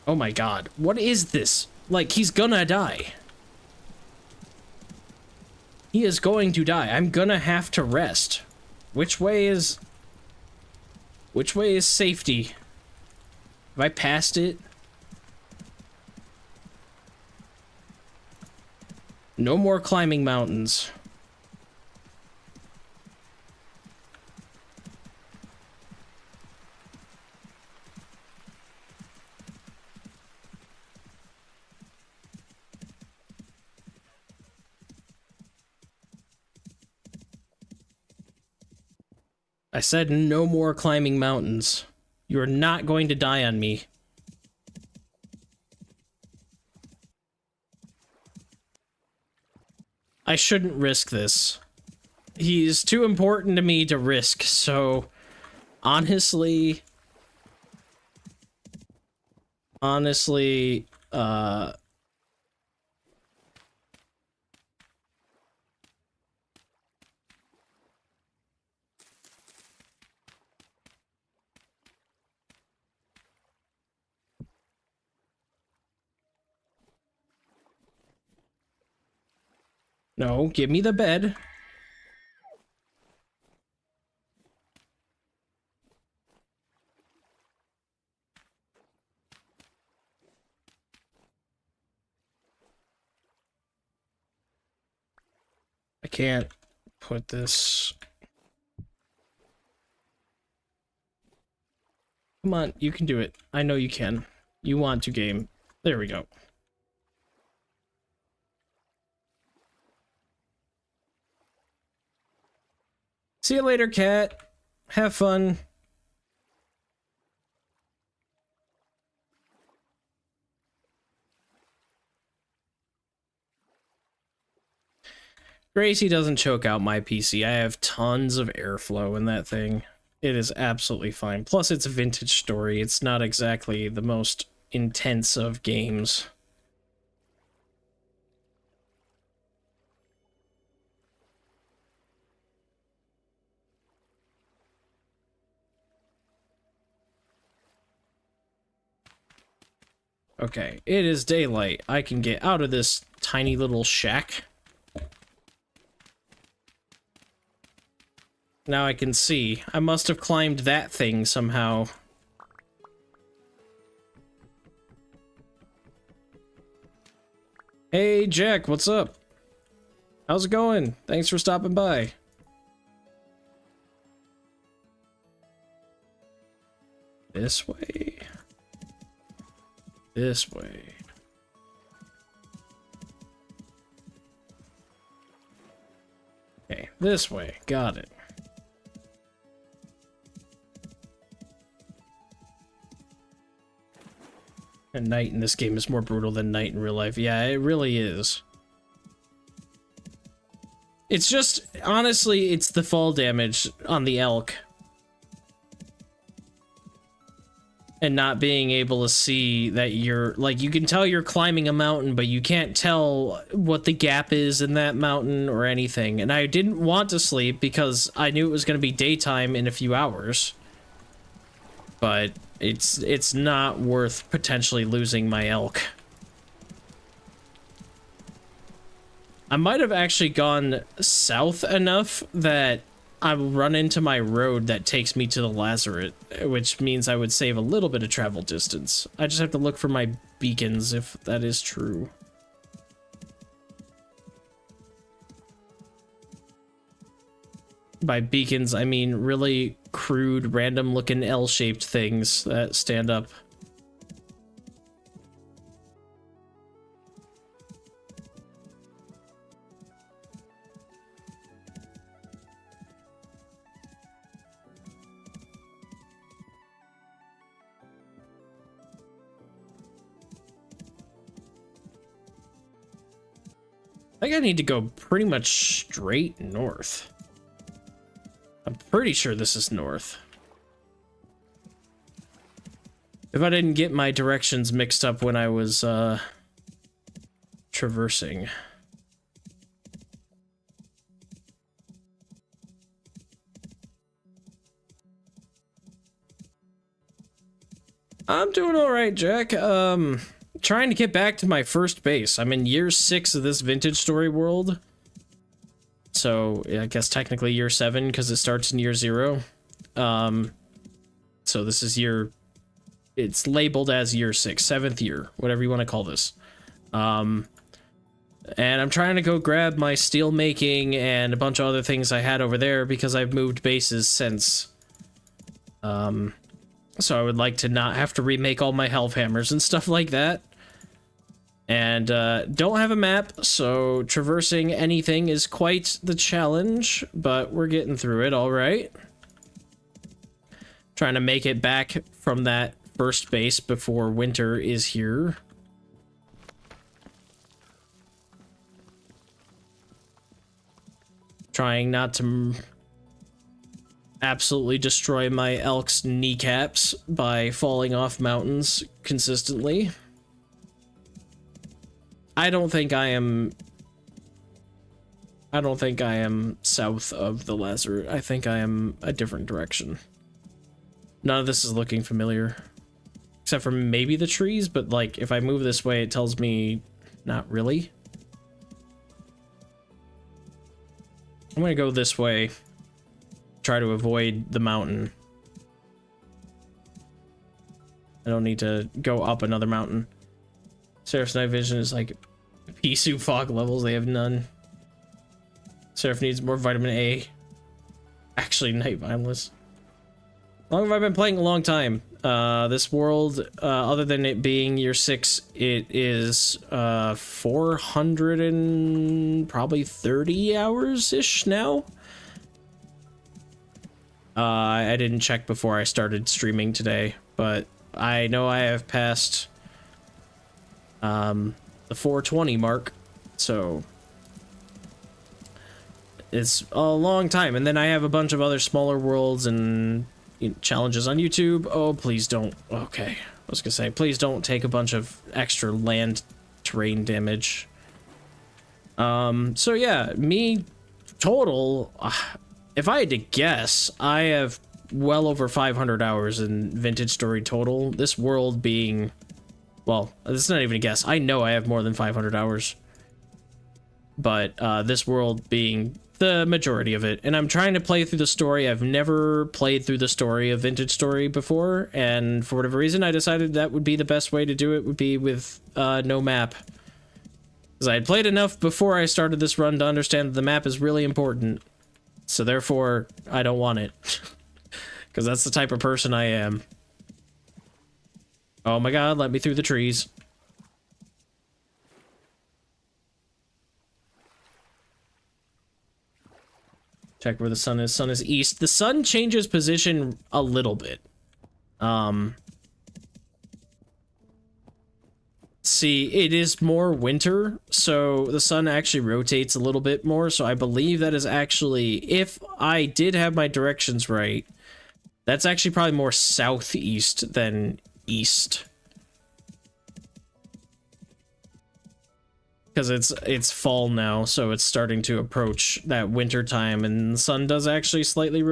Oh my god. What is this? Like, he's gonna die. He is going to die. I'm gonna have to rest. Which way is safety? Have I passed it? No more climbing mountains. I said no more climbing mountains. You are not going to die on me. I shouldn't risk this. He's too important to me to risk, so honestly, no, give me the bed. I can't put this... Come on, you can do it. I know you can. You want to, game. There we go. See you later, cat. Have fun. Gracie doesn't choke out my PC. I have tons of airflow in that thing. It is absolutely fine. Plus, it's a vintage story. It's not exactly the most intense of games. Okay, it is daylight. I can get out of this tiny little shack. Now I can see. I must have climbed that thing somehow. Hey, Jack, what's up? How's it going? Thanks for stopping by. This way. This way. Okay, this way. Got it. And night in this game is more brutal than night in real life. Yeah, it really is. It's just, honestly, it's the fall damage on the elk. And not being able to see that you're, like, you can tell you're climbing a mountain, but you can't tell what the gap is in that mountain or anything. And I didn't want to sleep because I knew it was going to be daytime in a few hours. But it's not worth potentially losing my elk. I might have actually gone south enough that I will run into my road that takes me to the Lazaret, which means I would save a little bit of travel distance. I just have to look for my beacons if that is true. By beacons, I mean really crude, random-looking L-shaped things that stand up. I think I need to go pretty much straight north. I'm pretty sure this is north. If I didn't get my directions mixed up when I was traversing. I'm doing all right, Jack. Trying to get back to my first base. I'm in year 6 of this Vintage Story world. So, I guess technically year 7 because it starts in year 0. So this is year... It's labeled as year 6, 7th year, whatever you want to call this. And I'm trying to go grab my steel making and a bunch of other things I had over there because I've moved bases since. So I would like to not have to remake all my Hellhammers and stuff like that. And don't have a map, so traversing anything is quite the challenge, but we're getting through it all right. Trying to make it back from that first base before winter is here. Trying not to absolutely destroy my elk's kneecaps by falling off mountains consistently. I don't think I am south of the Lazarus. I think I am a different direction. None of this is looking familiar. Except for maybe the trees, but like if I move this way it tells me not really. I'm gonna go this way. Try to avoid the mountain. I don't need to go up another mountain. Seraph's night vision is like Pisu fog levels, they have none. Seraph needs more vitamin A. Actually, night mindless. How long have I been playing? A long time. This world, other than it being year 6, it is 400 and probably 30 hours-ish now. I didn't check before I started streaming today, but I know I have passed the 420 mark, so it's a long time. And then I have a bunch of other smaller worlds and challenges on YouTube. Oh, please don't. Okay, I was gonna say, please don't take a bunch of extra land terrain damage. So yeah, me total, if I had to guess, I have well over 500 hours in Vintage Story total. This world being, well, this is not even a guess. I know I have more than 500 hours. But this world being the majority of it. And I'm trying to play through the story. I've never played through the story of Vintage Story before. And for whatever reason, I decided that would be the best way to do it, would be with no map. Because I had played enough before I started this run to understand that the map is really important. So therefore, I don't want it. Because that's the type of person I am. Oh my god, let me through the trees. Check where the sun is. Sun is east. The sun changes position a little bit. See, it is more winter, so the sun actually rotates a little bit more, so I believe that is actually, if I did have my directions right, that's actually probably more southeast than east. Because it's fall now, so it's starting to approach that winter time, and the sun does actually slightly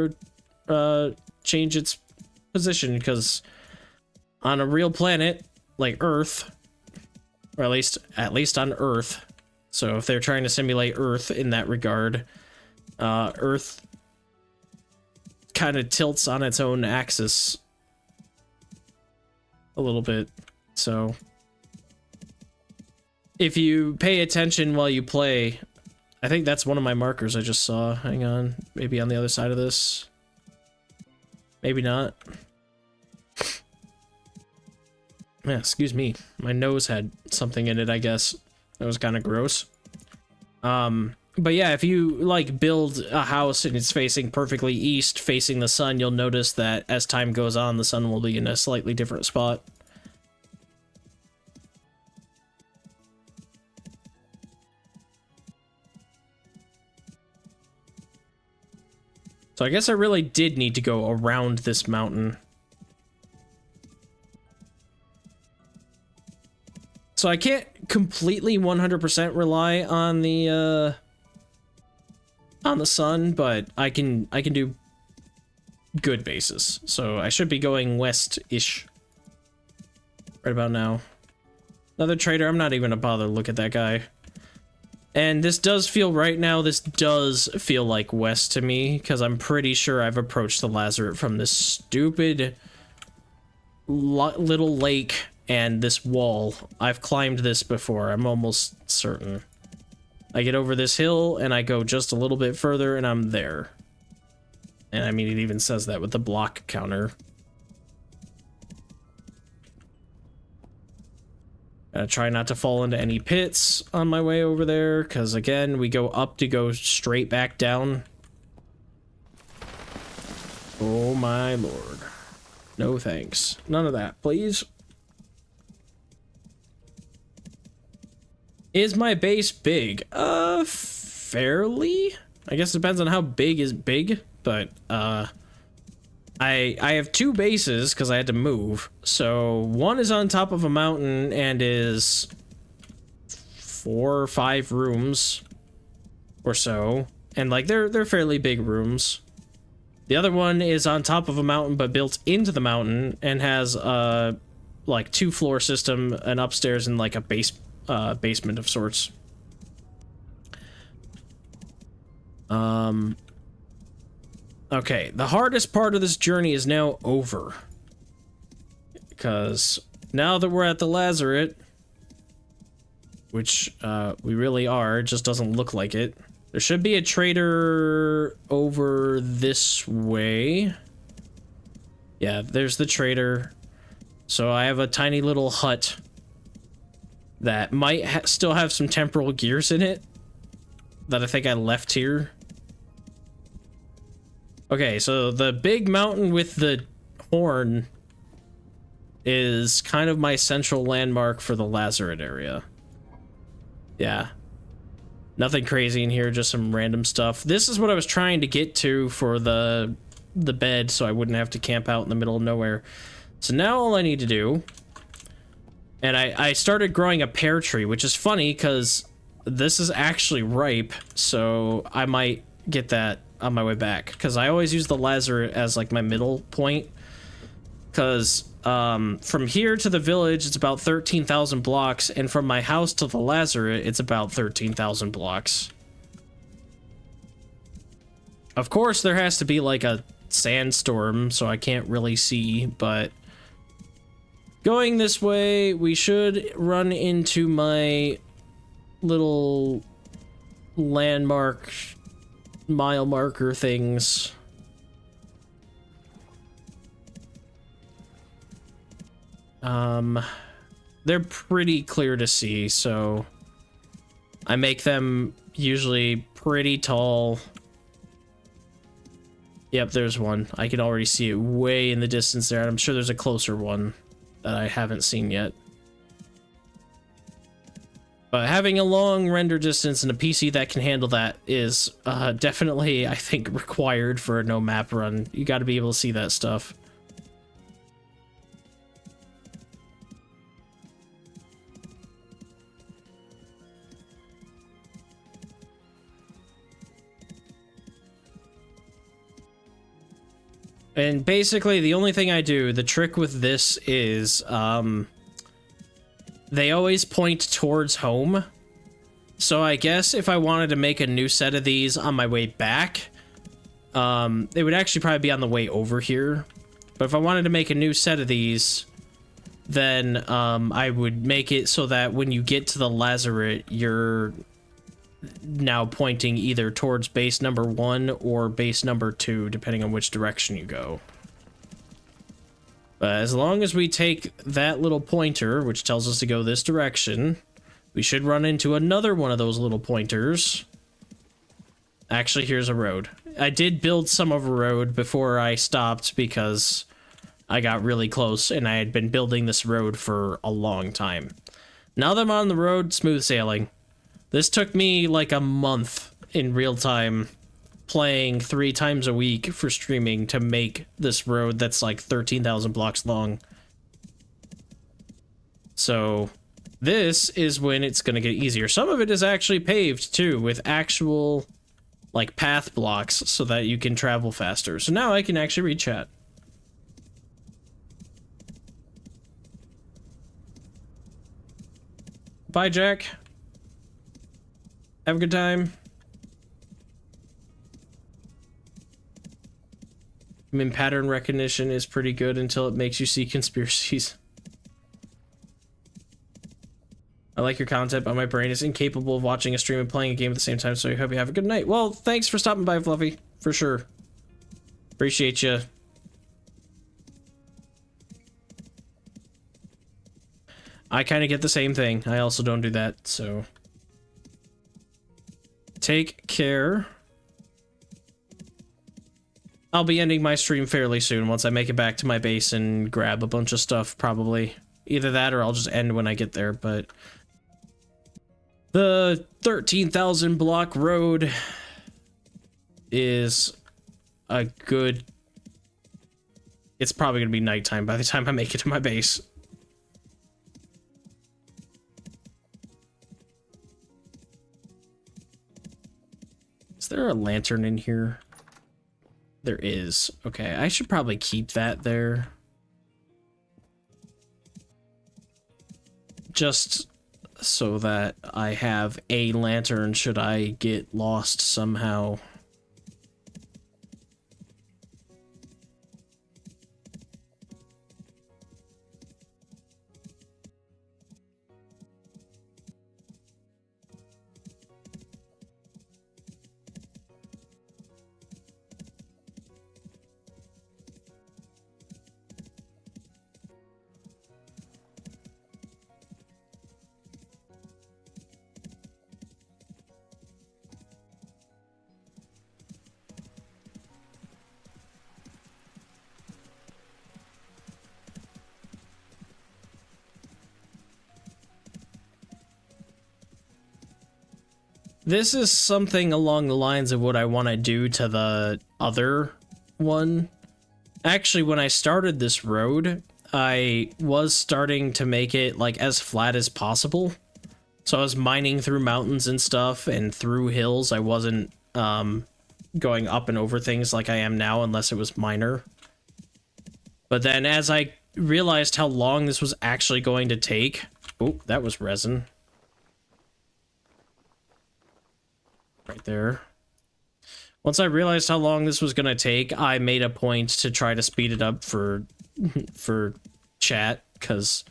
change its position, because on a real planet like Earth, or at least on Earth, so if they're trying to simulate Earth in that regard, Earth kind of tilts on its own axis a little bit, so if you pay attention while you play, I think that's one of my markers I just saw. Hang on, maybe on the other side of this. Maybe not. Yeah, excuse me. My nose had something in it, I guess. That was kind of gross. But yeah, if you, like, build a house and it's facing perfectly east, facing the sun, you'll notice that as time goes on, the sun will be in a slightly different spot. So I guess I really did need to go around this mountain. So I can't completely 100% rely on the sun, but I can do good bases. So I should be going west-ish right about now. Another trader. I'm not even gonna bother to look at that guy. And this does feel right now, this does feel like west to me, because I'm pretty sure I've approached the Lazarette from this stupid little lake and this wall. I've climbed this before, I'm almost certain. I get over this hill and I go just a little bit further and I'm there. And I mean, it even says that with the block counter. Try not to fall into any pits on my way over there, because again, we go up to go straight back down. Oh my lord. No thanks. None of that, please. Is my base big? Fairly? I guess it depends on how big is big, but, I have two bases because I had to move. So one is on top of a mountain and is 4 or 5 rooms or so, and like they're fairly big rooms. The other one is on top of a mountain but built into the mountain and has like 2-floor system, an upstairs and like a basement of sorts. Okay, the hardest part of this journey is now over. Because now that we're at the Lazarette, which we really are, it just doesn't look like it. There should be a trader over this way. Yeah, there's the trader. So I have a tiny little hut that might still have some temporal gears in it that I think I left here. Okay, so the big mountain with the horn is kind of my central landmark for the Lazarette area. Yeah. Nothing crazy in here, just some random stuff. This is what I was trying to get to for the bed, so I wouldn't have to camp out in the middle of nowhere. So now all I need to do... And I started growing a pear tree, which is funny, because this is actually ripe, so I might get that on my way back, because I always use the Lazarette as like my middle point, because from here to the village it's about 13,000 blocks, and from my house to the Lazarette it's about 13,000 blocks. Of course there has to be like a sandstorm, so I can't really see, but going this way we should run into my little landmark mile marker things. They're pretty clear to see, so I make them usually pretty tall. Yep, there's one. I can already see it way in the distance there, and I'm sure there's a closer one that I haven't seen yet. But having a long render distance and a PC that can handle that is definitely, I think, required for a no map run. You got to be able to see that stuff. And basically, the only thing I do, the trick with this is, they always point towards home. So I guess if I wanted to make a new set of these on my way back, it would actually probably be on the way over here. But if I wanted to make a new set of these, then I would make it so that when you get to the Lazarette, you're now pointing either towards base number 1 or base number 2, depending on which direction you go. But as long as we take that little pointer, which tells us to go this direction, we should run into another one of those little pointers. Actually, here's a road. I did build some of a road before I stopped because I got really close and I had been building this road for a long time. Now that I'm on the road, smooth sailing. This took me like a month in real time, playing 3 times a week for streaming to make this road that's like 13,000 blocks long. So this is when it's going to get easier. Some of it is actually paved too, with actual like path blocks so that you can travel faster. So now I can actually read chat. Bye, Jack. Have a good time. I mean, pattern recognition is pretty good until it makes you see conspiracies. I like your content, but my brain is incapable of watching a stream and playing a game at the same time, so I hope you have a good night. Well, thanks for stopping by, Fluffy. For sure. Appreciate you. I kind of get the same thing. I also don't do that, so... Take care. I'll be ending my stream fairly soon once I make it back to my base and grab a bunch of stuff, probably. Either that or I'll just end when I get there, but... The 13,000 block road is a good... It's probably going to be nighttime by the time I make it to my base. Is there a lantern in here? There is. Okay, I should probably keep that there. Just so that I have a lantern should I get lost somehow. This is something along the lines of what I want to do to the other one. Actually, when I started this road, I was starting to make it like as flat as possible. So I was mining through mountains and stuff and through hills. I wasn't going up and over things like I am now unless it was minor. But then as I realized how long this was actually going to take... Oh, that was resin. Right there. Once I realized how long this was going to take, I made a point to try to speed it up for chat, because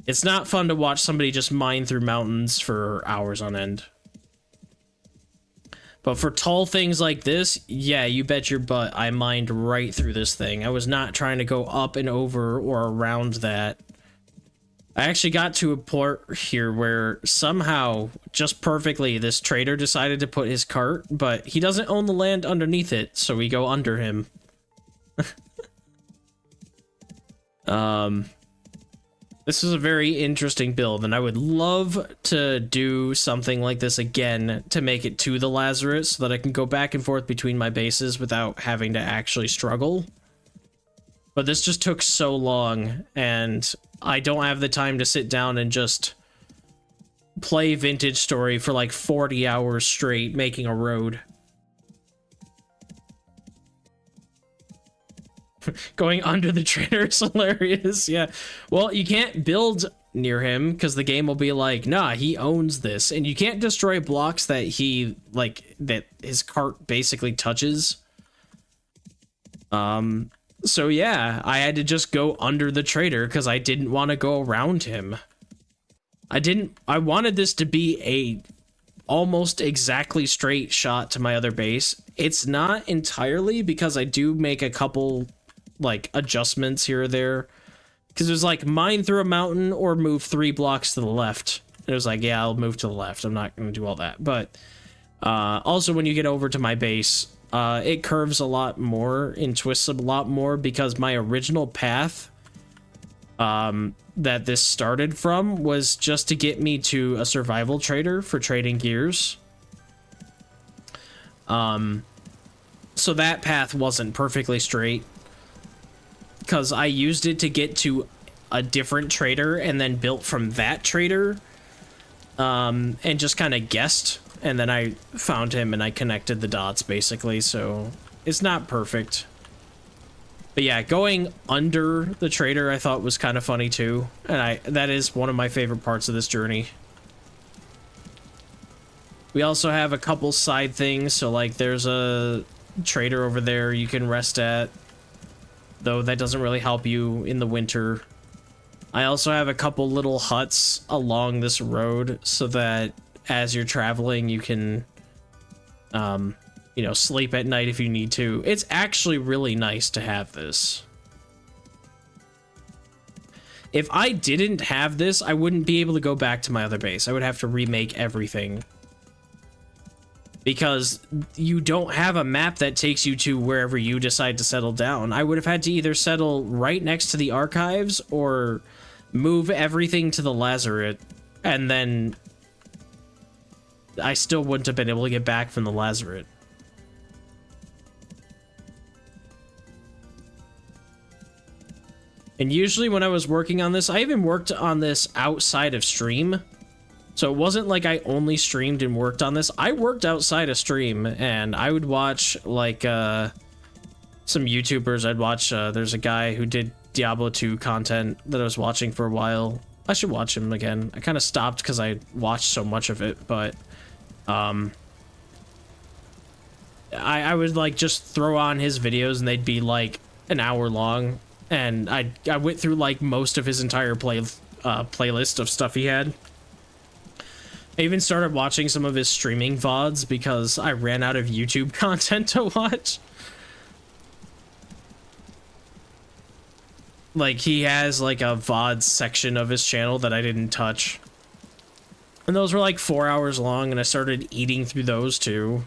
it's not fun to watch somebody just mine through mountains for hours on end. But for tall things like this, yeah, you bet your butt I mined right through this thing. I was not trying to go up and over or around that. I actually got to a port here where somehow, just perfectly, this trader decided to put his cart, but he doesn't own the land underneath it, so we go under him. This is a very interesting build, and I would love to do something like this again to make it to the Lazarus, so that I can go back and forth between my bases without having to actually struggle. But this just took so long, and I don't have the time to sit down and just play Vintage Story for like 40 hours straight making a road. Going under the trader is hilarious, yeah. Well, you can't build near him because the game will be like, nah, he owns this. And you can't destroy blocks that he, like, that his cart basically touches. So yeah, I had to just go under the trader because I didn't want to go around him. I wanted this to be a almost exactly straight shot to my other base. It's not entirely because I do make a couple like adjustments here or there. Because it was like mine through a mountain or move 3 blocks to the left. And it was like, yeah, I'll move to the left. I'm not going to do all that. But also when you get over to my base, it curves a lot more and twists a lot more because my original path that this started from was just to get me to a survival trader for trading gears. So that path wasn't perfectly straight because I used it to get to a different trader and then built from that trader, and just kind of guessed, and then I found him and I connected the dots basically, so it's not perfect. But yeah, going under the trader I thought was kind of funny too, and that is one of my favorite parts of this journey. We also have a couple side things, so like there's a trader over there you can rest at, though that doesn't really help you in the winter. I also have a couple little huts along this road so that as you're traveling you can you know, sleep at night if you need to. It's actually really nice to have this. If I didn't have this, I wouldn't be able to go back to my other base. I would have to remake everything, because you don't have a map that takes you to wherever you decide to settle down. I would have had to either settle right next to the archives or move everything to the Lazaret, and then I still wouldn't have been able to get back from the Lazaret. And usually when I was working on this, I even worked on this outside of stream. So it wasn't like I only streamed and worked on this. I worked outside of stream, and I would watch like some YouTubers. I'd watch, there's a guy who did Diablo 2 content that I was watching for a while. I should watch him again. I kind of stopped because I watched so much of it, but I would like just throw on his videos and they'd be like an hour long, and I went through like most of his entire playlist of stuff he had. I even started watching some of his streaming VODs because I ran out of YouTube content to watch. Like, he has like a VOD section of his channel that I didn't touch, and those were like 4 hours long, and I started eating through those too.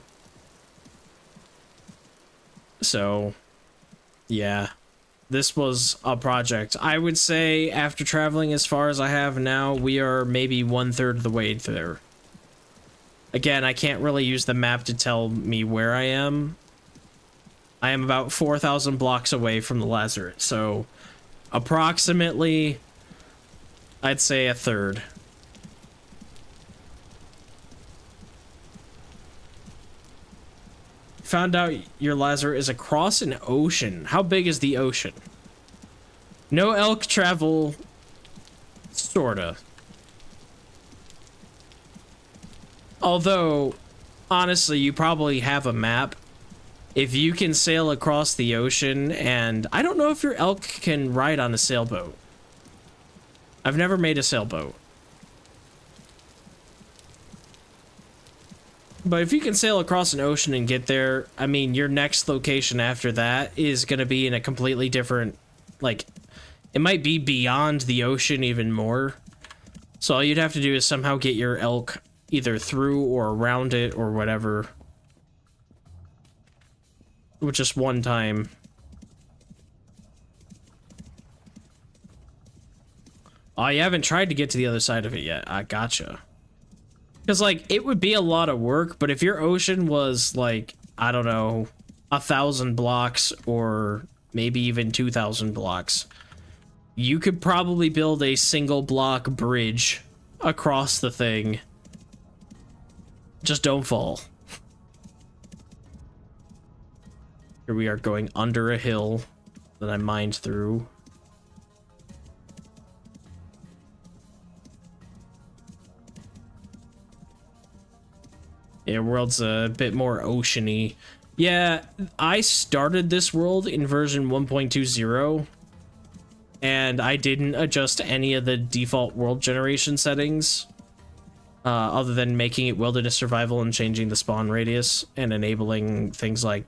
So yeah, this was a project. I would say after traveling as far as I have now, we are maybe 1/3 of the way there. Again, I can't really use the map to tell me where I am. I am about 4,000 blocks away from the Lazaret, so approximately, I'd say 1/3. Found out your Lazaret is across an ocean. How big is the ocean? No elk travel, sorta. Although, honestly, you probably have a map. If you can sail across the ocean, and I don't know if your elk can ride on a sailboat. I've never made a sailboat. But if you can sail across an ocean and get there, I mean, your next location after that is going to be in a completely different, like, it might be beyond the ocean even more. So all you'd have to do is somehow get your elk either through or around it or whatever. With just one time. Oh, you haven't tried to get to the other side of it yet. I gotcha. Because, like, it would be a lot of work, but if your ocean was, like, I don't know, 1,000 blocks or maybe even 2,000 blocks, you could probably build a single block bridge across the thing. Just don't fall. Here we are going under a hill that I mined through. Yeah, world's a bit more oceany. Yeah, I started this world in version 1.20, and I didn't adjust any of the default world generation settings, other than making it wilderness survival and changing the spawn radius and enabling things like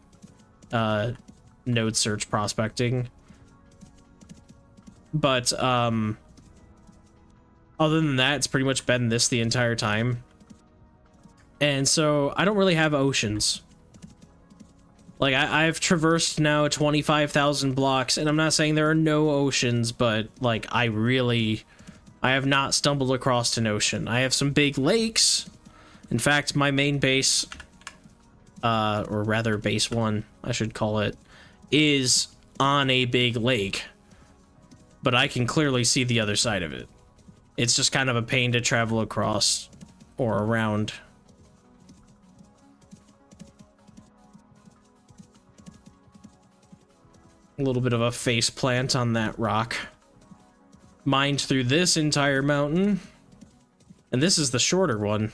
node search prospecting. But other than that, it's pretty much been this the entire time. And so I don't really have oceans. Like, I've traversed now 25,000 blocks, and I'm not saying there are no oceans, but like, I have not stumbled across an ocean. I have some big lakes. In fact, my main base, or rather base 1, I should call it, is on a big lake. but I can clearly see the other side of it. It's just kind of a pain to travel across or around. A little bit of a face plant on that rock. Mined through this entire mountain. And this is the shorter one.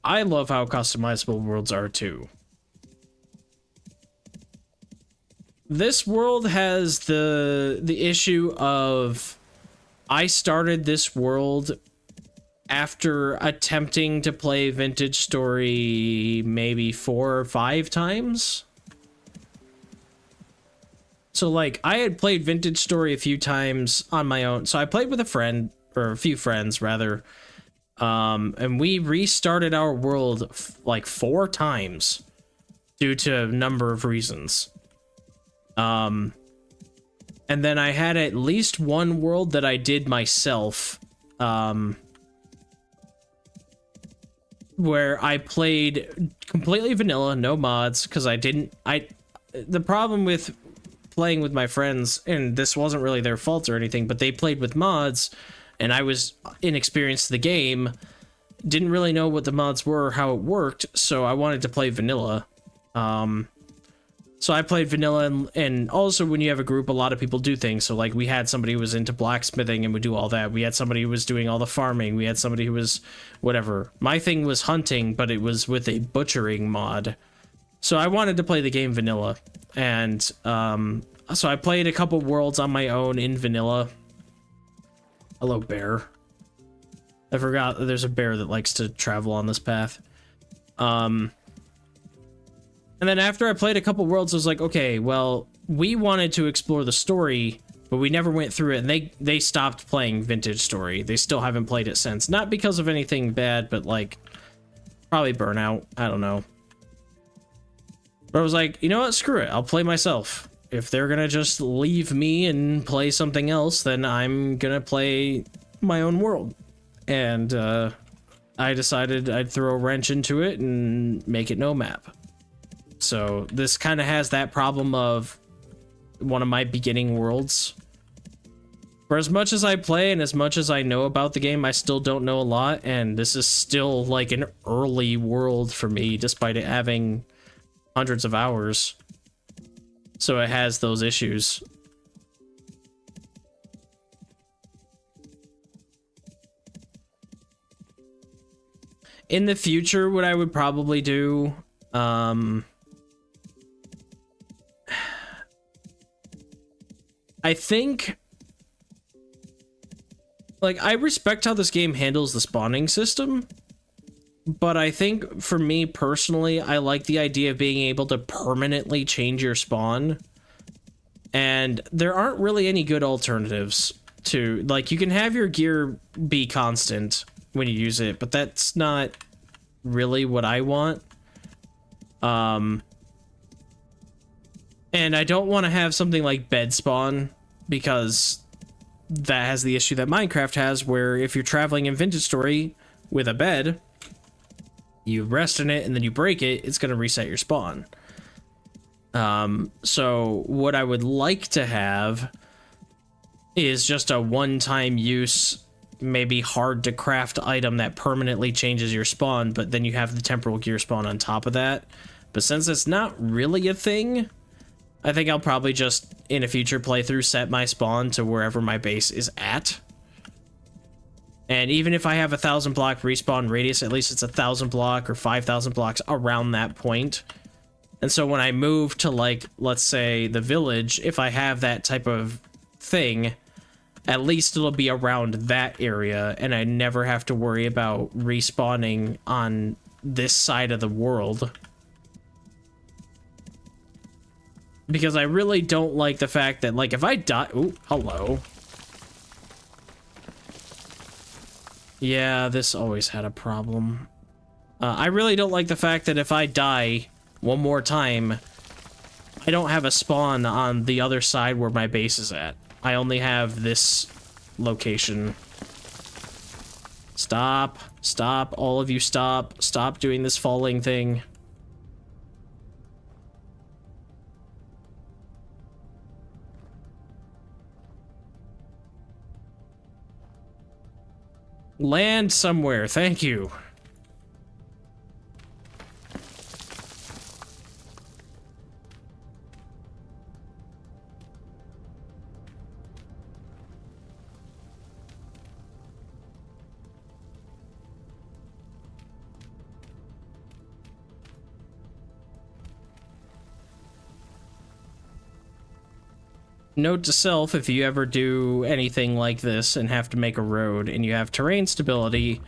I love how customizable worlds are too. This world has the issue of I started this world after attempting to play Vintage Story maybe 4 or 5 times. So like I had played Vintage Story a few times on my own. So I played with a friend, or a few friends rather. And we restarted our world like 4 times due to a number of reasons. And then I had at least one world that I did myself, where I played completely vanilla, no mods, because the problem with playing with my friends, and this wasn't really their fault or anything, but they played with mods, and I was inexperienced in the game, didn't really know what the mods were or how it worked, so I wanted to play vanilla. So I played vanilla, and also when you have a group, a lot of people do things. So like we had somebody who was into blacksmithing and would do all that. We had somebody who was doing all the farming. We had somebody who was whatever. My thing was hunting, but it was with a butchering mod. So I wanted to play the game vanilla. And so I played a couple worlds on my own in vanilla. Hello, bear. I forgot that there's a bear that likes to travel on this path. And then after I played a couple worlds, I was like, okay, well, we wanted to explore the story, but we never went through it, and they stopped playing Vintage Story. They still haven't played it since. Not because of anything bad, but like, probably burnout. I don't know. But I was like, you know what? Screw it. I'll play myself. If they're gonna just leave me and play something else, then I'm gonna play my own world. And I decided I'd throw a wrench into it and make it no map. So this kind of has that problem of one of my beginning worlds. For as much as I play and as much as I know about the game, I still don't know a lot, and this is still like an early world for me, despite it having hundreds of hours. So it has those issues. In the future, what I would probably do, I think, like, I respect how this game handles the spawning system, but I think for me personally, I like the idea of being able to permanently change your spawn, and there aren't really any good alternatives to, like, you can have your gear be constant when you use it, but that's not really what I want. And I don't want to have something like bed spawn, because that has the issue that Minecraft has, where if you're traveling in Vintage Story with a bed, you rest in it and then you break it, it's going to reset your spawn. So what I would like to have is just a one-time use, maybe hard to craft item that permanently changes your spawn, but then you have the temporal gear spawn on top of that. But since it's not really a thing, I think I'll probably just, in a future playthrough, set my spawn to wherever my base is at. And even if I have 1,000 block respawn radius, at least it's 1,000 block or 5,000 blocks around that point. And so when I move to, like, let's say the village, if I have that type of thing, at least it'll be around that area, and I never have to worry about respawning on this side of the world. Because I really don't like the fact that, like, if I die... Ooh, hello. Yeah, this always had a problem. I really don't like the fact that if I die one more time, I don't have a spawn on the other side where my base is at. I only have this location. Stop. Stop, all of you, stop. Stop doing this falling thing. Land somewhere, thank you. Note to self, if you ever do anything like this and have to make a road and you have terrain stability,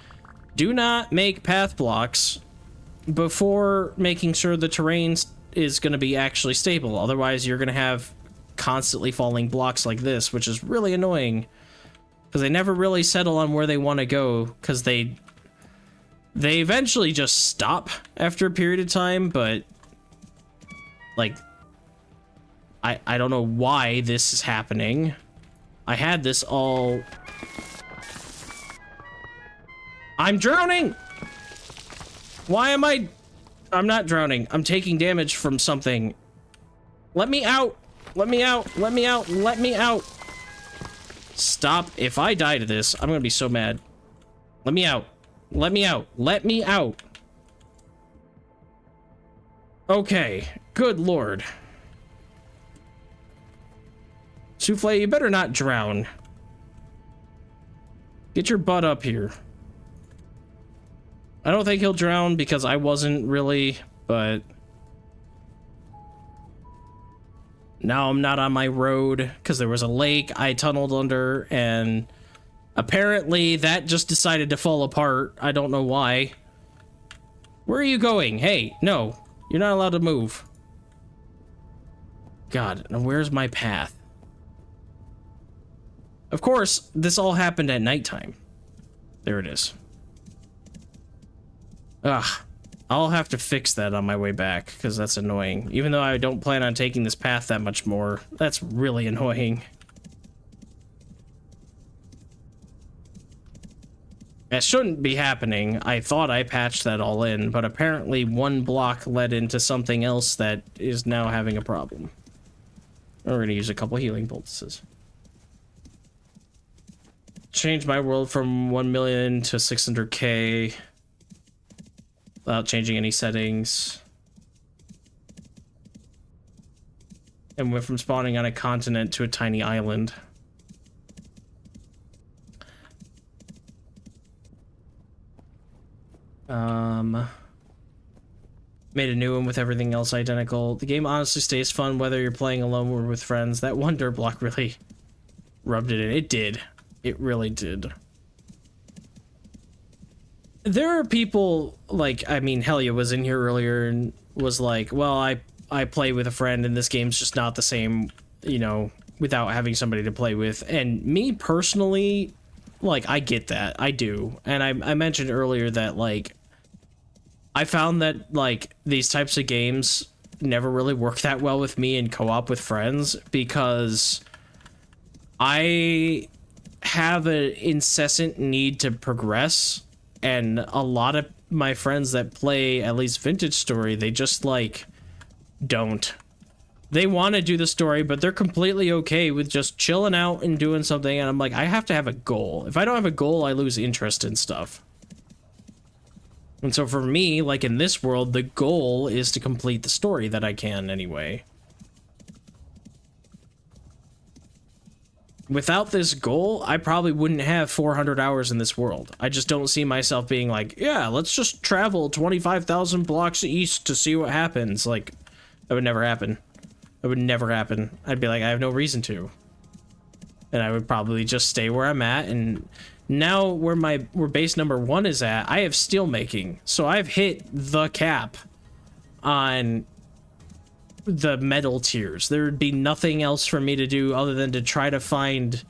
do not make path blocks before making sure the terrain is going to be actually stable. Otherwise, you're going to have constantly falling blocks like this, which is really annoying because they never really settle on where they want to go, because they eventually just stop after a period of time, but like, I don't know why this is happening. I had this all... I'm drowning! Why am I... I'm not drowning. I'm taking damage from something. Let me out! Let me out! Let me out! Let me out! Stop. If I die to this, I'm gonna be so mad. Let me out. Let me out. Let me out. Okay. Good lord. Souffle, you better not drown. Get your butt up here. I don't think he'll drown because I wasn't really, but... Now I'm not on my road because there was a lake I tunneled under, and apparently that just decided to fall apart. I don't know why. Where are you going? Hey, no. You're not allowed to move. God, now where's my path? Of course, this all happened at nighttime. There it is. Ugh. I'll have to fix that on my way back, because that's annoying. Even though I don't plan on taking this path that much more, that's really annoying. That shouldn't be happening. I thought I patched that all in, but apparently one block led into something else that is now having a problem. We're going to use a couple healing poultices. Change my world from 1 million to 600k without changing any settings. And went from spawning on a continent to a tiny island. Made a new one with everything else identical. The game honestly stays fun whether you're playing alone or with friends. That one dirt block really rubbed it in. It did. It really did. There are people, like, I mean, Helia was in here earlier and was like, well, I play with a friend and this game's just not the same, you know, without having somebody to play with. And me personally, like, I get that. I do. And I mentioned earlier that, like, I found that, like, these types of games never really work that well with me in co-op with friends because I have an incessant need to progress, and a lot of my friends that play at least Vintage Story, they just like don't. They want to do the story, but they're completely okay with just chilling out and doing something, and I'm like, I have to have a goal. If I don't have a goal, I lose interest in stuff. And so for me, like in this world, the goal is to complete the story that I can anyway. Without this goal, I probably wouldn't have 400 hours in this world. I just don't see myself being like, yeah, let's just travel 25,000 blocks east to see what happens. Like, that would never happen. It would never happen. I'd be like, I have no reason to. And I would probably just stay where I'm at. And now where base number 1 is at, I have steel making. So I've hit the cap on the metal tiers. There would be nothing else for me to do other than to try to find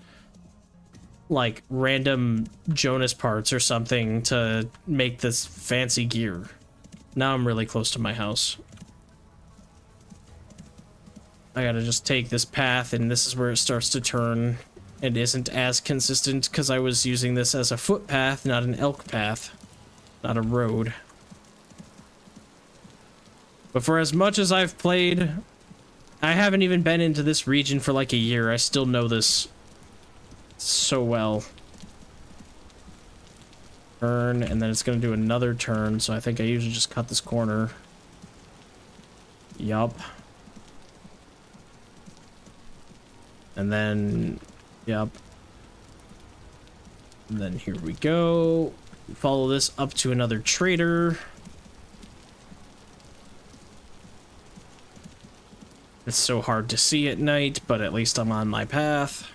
like random Jonas parts or something to make this fancy gear. Now I'm really close to my house. I gotta just take this path, and this is where it starts to turn. It isn't as consistent because I was using this as a footpath, not an elk path. not a road. But for as much as I've played, I haven't even been into this region for like a year. I still know this so well. Turn, and then it's gonna do another turn, so I think I usually just cut this corner. Yup. And then, yup. And then here we go. Follow this up to another trader. It's so hard to see at night, but at least I'm on my path.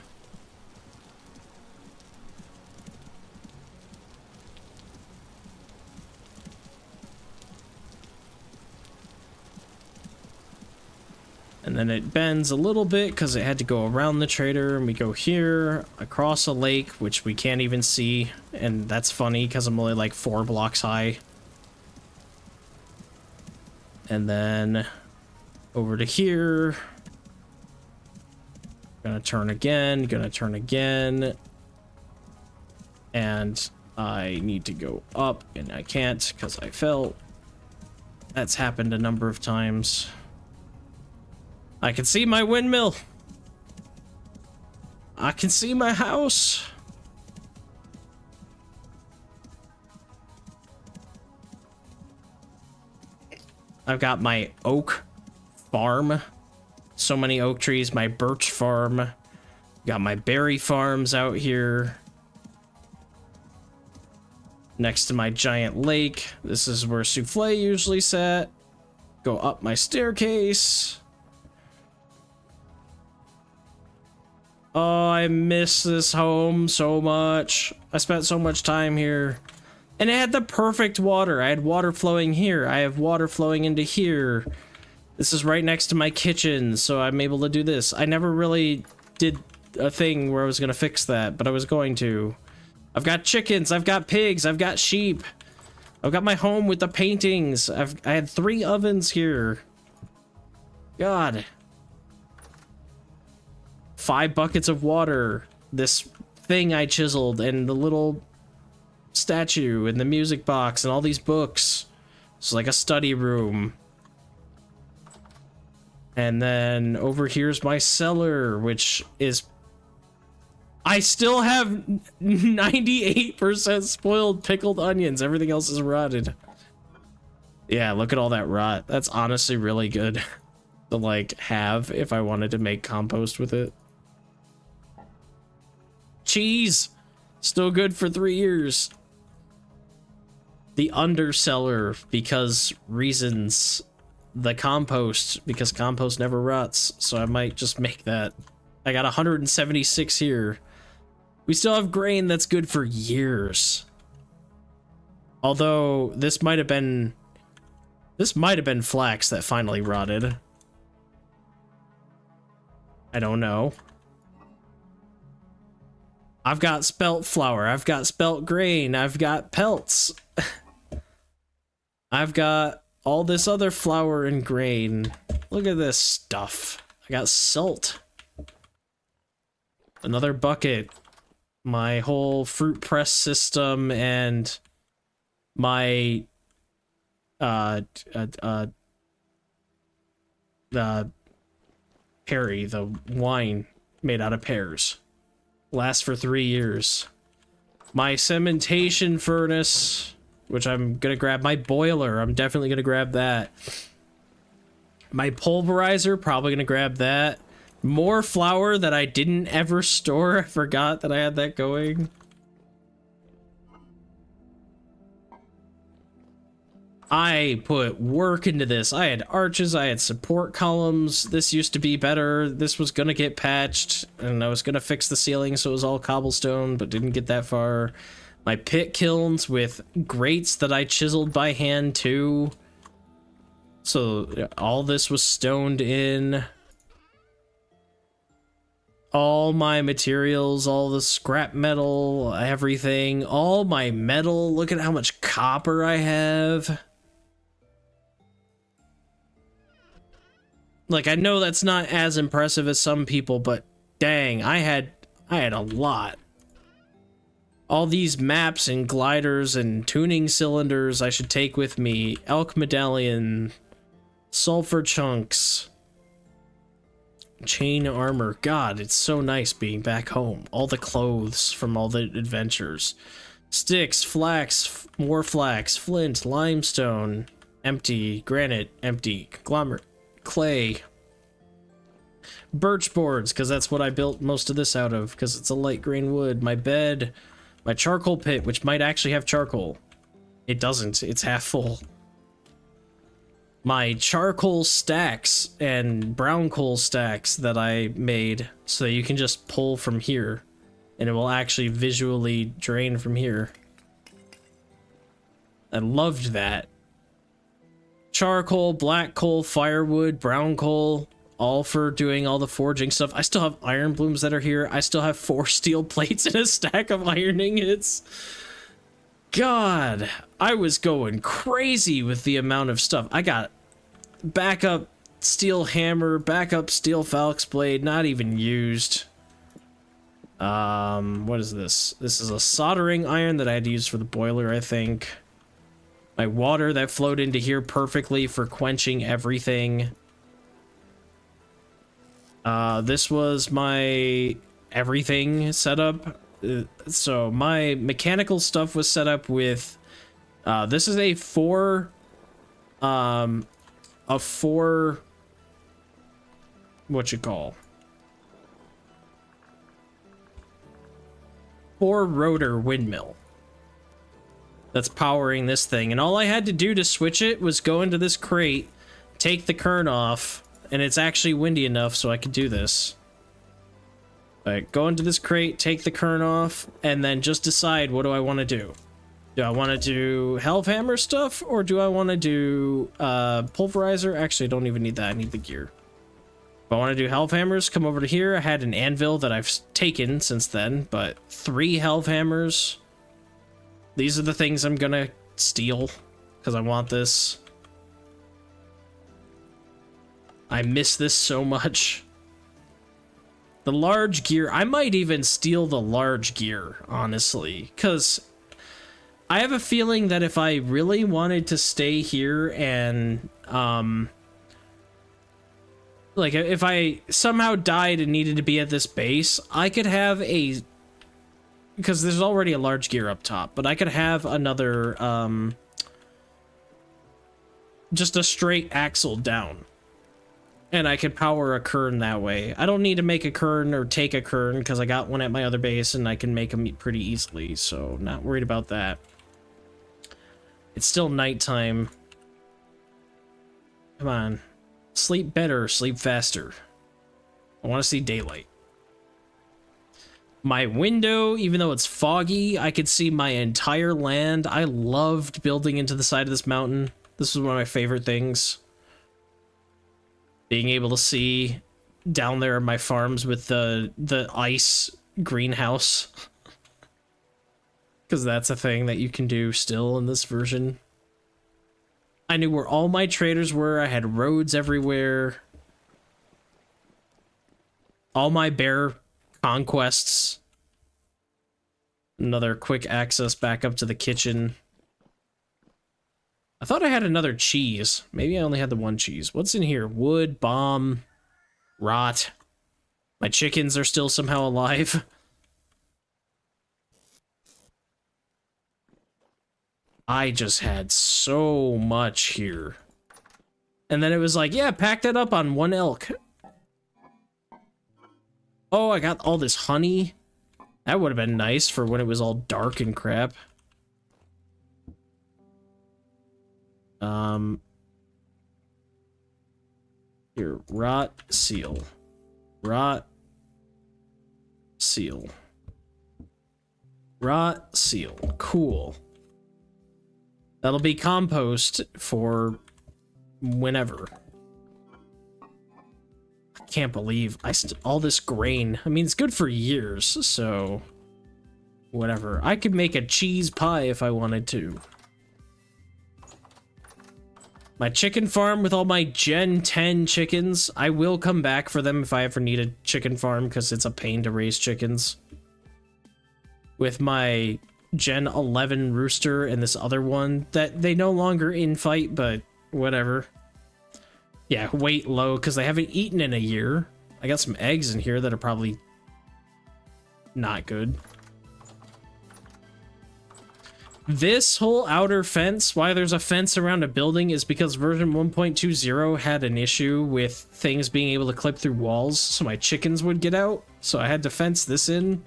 And then it bends a little bit because it had to go around the trader, and we go here across a lake, which we can't even see, and that's funny because I'm only like 4 blocks high. And then over to here. Gonna turn again, and I need to go up, and I can't because I fell. That's happened a number of times. I can see my windmill. I can see my house. I've got my oak farm. So many oak trees. My birch farm. Got my berry farms out here. Next to my giant lake. This is where Souffle usually sat. Go up my staircase. Oh, I miss this home so much. I spent so much time here. And it had the perfect water. I had water flowing here. I have water flowing into here. This is right next to my kitchen, so I'm able to do this. I never really did a thing where I was going to fix that, but I was going to. I've got chickens. I've got pigs. I've got sheep. I've got my home with the paintings. I had 3 ovens here. God. 5 buckets of water, this thing I chiseled, and the little statue, and the music box, and all these books. It's like a study room. And then over here's my cellar, which is... I still have 98% spoiled pickled onions. Everything else is rotted. Yeah, look at all that rot. That's honestly really good to, like, have if I wanted to make compost with it. Cheese! Still good for 3 years. The undercellar, because reasons. The compost, because compost never rots, so I might just make that. I got 176 here. We still have grain that's good for years. Although, this might have been flax that finally rotted. I don't know. I've got spelt flour, I've got spelt grain, I've got pelts. I've got all this other flour and grain. Look at this stuff. I got salt. Another bucket. My whole fruit press system and my Perry, the wine made out of pears. Lasts for 3 years. My cementation furnace, which I'm gonna grab. My boiler, I'm definitely gonna grab that. My pulverizer, probably gonna grab that. More flour that I didn't ever store. I forgot that I had that going. I put work into this. I had arches, I had support columns. This used to be better. This was gonna get patched, and I was gonna fix the ceiling so it was all cobblestone, but didn't get that far. My pit kilns with grates that I chiseled by hand too. So all this was stoned in. All my materials, all the scrap metal, everything, all my metal. Look at how much copper I have. Like, I know that's not as impressive as some people, but dang, I had a lot. All these maps and gliders and tuning cylinders I should take with me. Elk medallion, sulfur chunks, chain armor. God, it's so nice being back home. All the clothes from all the adventures. Sticks, flax, more flax, flint, limestone, empty, granite, empty, conglomerate, clay. Birch boards, because that's what I built most of this out of, because it's a light green wood. My bed, my charcoal pit, which might actually have charcoal. It doesn't, it's half full. My charcoal stacks and brown coal stacks that I made, so that you can just pull from here, and it will actually visually drain from here. I loved that. Charcoal, black coal, firewood, brown coal, all for doing all the forging stuff. I still have iron blooms that are here. I still have 4 steel plates and a stack of iron ingots. God, I was going crazy with the amount of stuff. I got backup steel hammer, backup steel falx blade, not even used. What is this? This is a soldering iron that I had to use for the boiler, I think. My water that flowed into here perfectly for quenching everything. This was my everything setup. So my mechanical stuff was set up with, this is a 4, what you call? 4 rotor windmill that's powering this thing. And all I had to do to switch it was go into this crate, take the kern off, and it's actually windy enough so I could do this. Alright, go into this crate, take the kern off, and then just decide, what do I want to do? Do I want to do Hellhammer stuff, or do I want to do pulverizer? Actually, I don't even need that, I need the gear. If I want to do Hellhammers, come over to here. I had an anvil that I've taken since then, but 3 Hellhammers. These are the things I'm gonna steal, because I want this. I miss this so much. The large gear, I might even steal the large gear, honestly, because I have a feeling that if I really wanted to stay here and, like, if I somehow died and needed to be at this base, I could have a, because there's already a large gear up top, but I could have another, just a straight axle down. And I could power a kern that way. I don't need to make a kern or take a kern because I got one at my other base and I can make them pretty easily, so not worried about that. It's still nighttime. Come on. Sleep better, sleep faster. I want to see daylight. My window, even though it's foggy, I could see my entire land. I loved building into the side of this mountain. This was one of my favorite things. Being able to see down there my farms with the ice greenhouse. Because that's a thing that you can do still in this version. I knew where all my traders were. I had roads everywhere. All my bear conquests. Another quick access back up to the kitchen. I thought I had another cheese. Maybe I only had the one cheese. What's in here? Wood, bomb, rot. My chickens are still somehow alive. I just had so much here. And then it was like, yeah, pack that up on 1 elk. Oh, I got all this honey. That would have been nice for when it was all dark and crap. Here, rot seal. Rot seal. Rot seal. Cool. That'll be compost for whenever. I can't believe all this grain. I mean, it's good for years, so whatever. I could make a cheese pie if I wanted to. My chicken farm with all my Gen 10 chickens. I will come back for them if I ever need a chicken farm because it's a pain to raise chickens. with my Gen 11 rooster and this other one that they no longer infight, but whatever. Yeah, weight low because they haven't eaten in a year. I got some eggs in here that are probably not good. This whole outer fence, why there's a fence around a building, is because version 1.20 had an issue with things being able to clip through walls, so my chickens would get out. So I had to fence this in.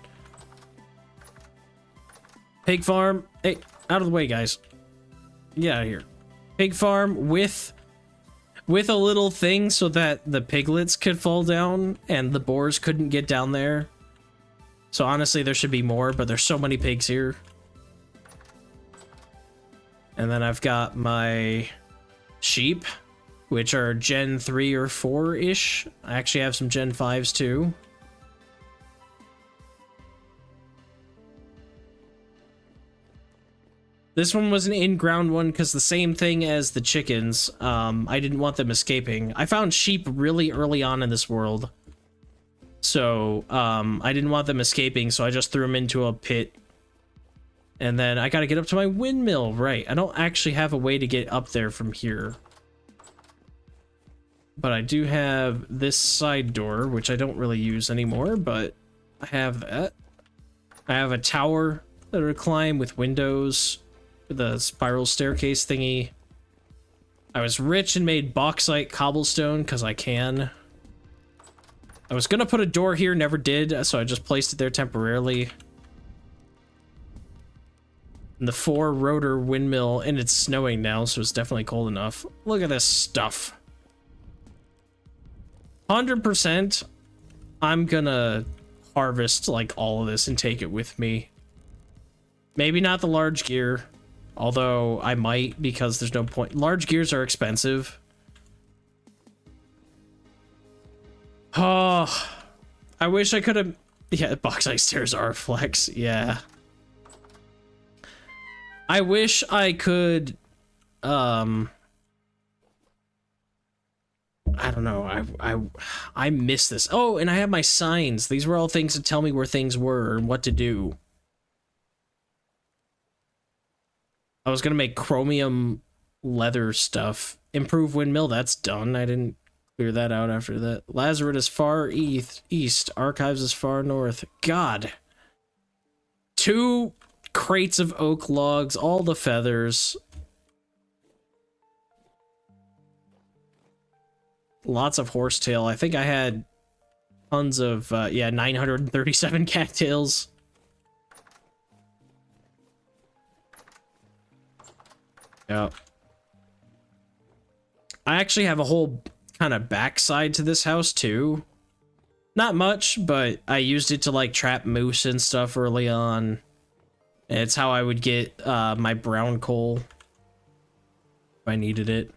Pig farm. Hey, out of the way, guys. Get out of here. Pig farm with a little thing so that the piglets could fall down and the boars couldn't get down there. So honestly, there should be more, but there's so many pigs here. And then I've got my sheep, which are Gen 3 or 4-ish. I actually have some Gen 5s too. This one was an in-ground one because the same thing as the chickens. I didn't want them escaping. I found sheep really early on in this world. So I didn't want them escaping, so I just threw them into a pit. And then I gotta get up to my windmill, right. I don't actually have a way to get up there from here. But I do have this side door, which I don't really use anymore, but I have that. I have a tower that I climb with windows, with a spiral staircase thingy. I was rich and made bauxite cobblestone, because I can. I was gonna put a door here, never did, so I just placed it there temporarily. And the 4-rotor windmill, and it's snowing now, so it's definitely cold enough. Look at this stuff. 100%, I'm gonna harvest like all of this and take it with me. Maybe not the large gear, although I might because there's no point. Large gears are expensive. Oh, I wish I could have. Yeah, bauxite stairs are a flex. Yeah. I wish I could, I don't know, I miss this. Oh, and I have my signs. These were all things to tell me where things were and what to do. I was gonna make chromium leather stuff. Improve windmill, that's done. I didn't clear that out after that. Lazaret is far east. Archives is far north. God. 2 crates of oak logs, all the feathers. Lots of horsetail. I think I had tons of, yeah, 937 cattails. Yeah. I actually have a whole kind of backside to this house too. Not much, but I used it to like trap moose and stuff early on. It's how I would get my brown coal if I needed it.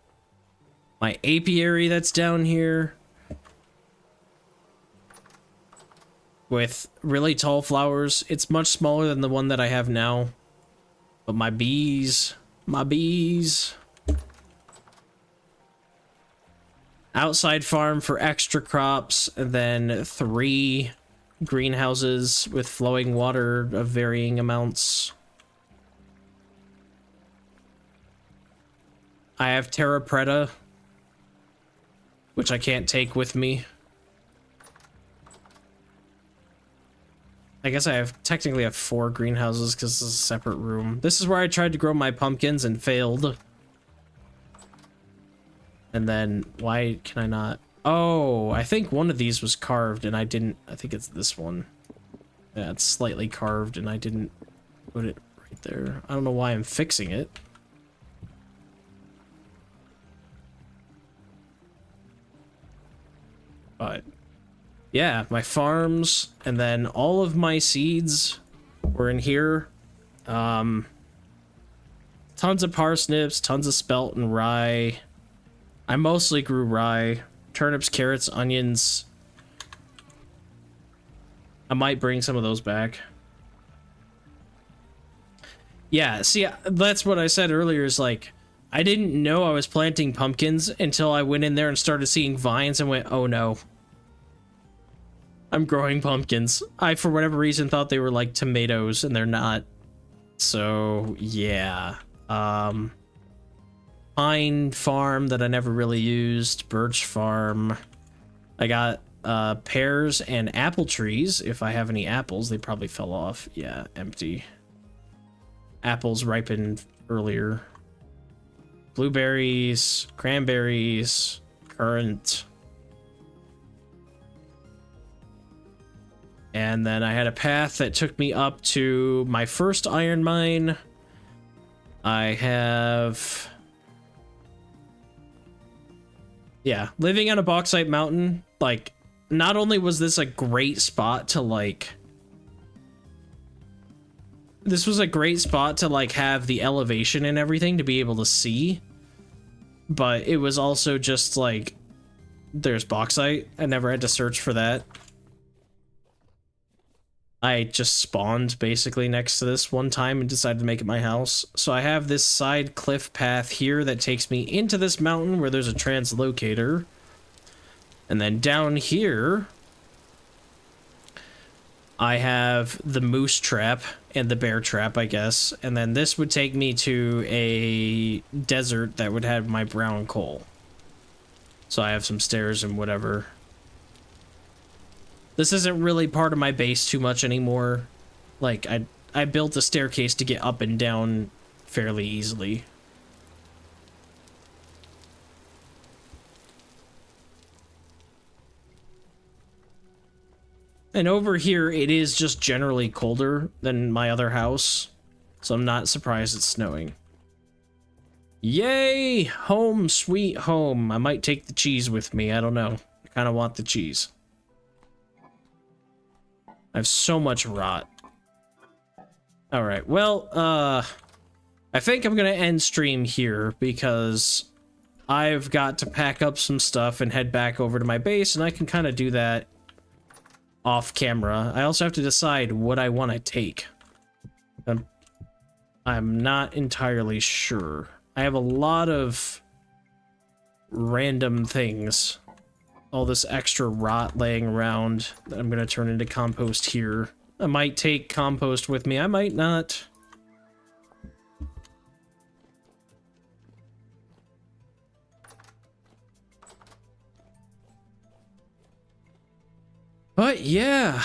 My apiary that's down here with really tall flowers. It's much smaller than the one that I have now. But my bees. Outside farm for extra crops, and then 3 greenhouses with flowing water of varying amounts. I have Terra Preta, which I can't take with me. I guess I technically have 4 greenhouses because this is a separate room. This is where I tried to grow my pumpkins and failed. And then, why can I not? Oh, I think one of these was carved and I didn't. I think it's this one. Yeah, it's slightly carved and I didn't put it right there. I don't know why I'm fixing it. But yeah, my farms, and then all of my seeds were in here. Tons of parsnips, tons of spelt and rye. I mostly grew rye. Turnips, carrots, onions. I might bring some of those back. Yeah, see, that's what I said earlier, is like, I didn't know I was planting pumpkins until I went in there and started seeing vines and went, oh no. I'm growing pumpkins. I, for whatever reason, thought they were like tomatoes, and they're not. So, yeah. Pine farm that I never really used. Birch farm. I got pears and apple trees. If I have any apples, they probably fell off. Yeah, empty. Apples ripened earlier. Blueberries, cranberries, currant. And then I had a path that took me up to my first iron mine. I have... Yeah, living on a bauxite mountain, like, not only was this a great spot to, like... This was a great spot to, like, have the elevation and everything to be able to see. But it was also just, like, there's bauxite. I never had to search for that. I just spawned basically next to this one time and decided to make it my house. So I have this side cliff path here that takes me into this mountain where there's a translocator. And then down here, I have the moose trap and the bear trap, I guess. And then this would take me to a desert that would have my brown coal. So I have some stairs and whatever. This isn't really part of my base too much anymore. Like, I built a staircase to get up and down fairly easily. And over here, it is just generally colder than my other house. So I'm not surprised it's snowing. Yay! Home, sweet home. I might take the cheese with me. I don't know. I kind of want the cheese. I have so much rot. Alright, well, I think I'm gonna end stream here because I've got to pack up some stuff and head back over to my base, and I can kind of do that off camera. I also have to decide what I want to take. I'm not entirely sure. I have a lot of random things. All this extra rot laying around that I'm gonna turn into compost here. I might take compost with me, I might not. But yeah,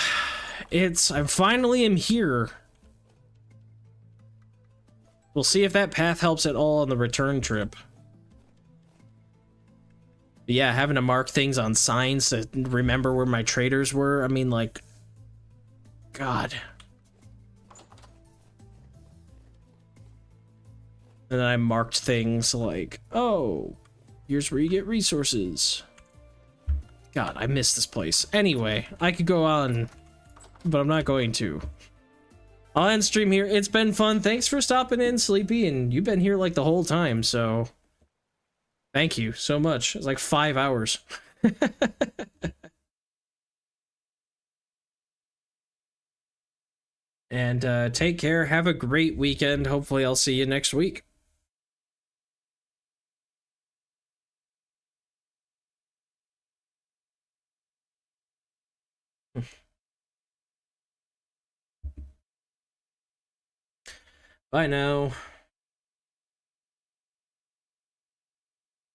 I finally am here. We'll see if that path helps at all on the return trip. But yeah, having to mark things on signs to remember where my traders were. I mean, like, God. And then I marked things like, oh, here's where you get resources. God, I miss this place. Anyway, I could go on, but I'm not going to. I'll end stream here. It's been fun. Thanks for stopping in, Sleepy, and you've been here like the whole time, so thank you so much. It's like 5 hours. And take care. Have a great weekend. Hopefully I'll see you next week. Bye now.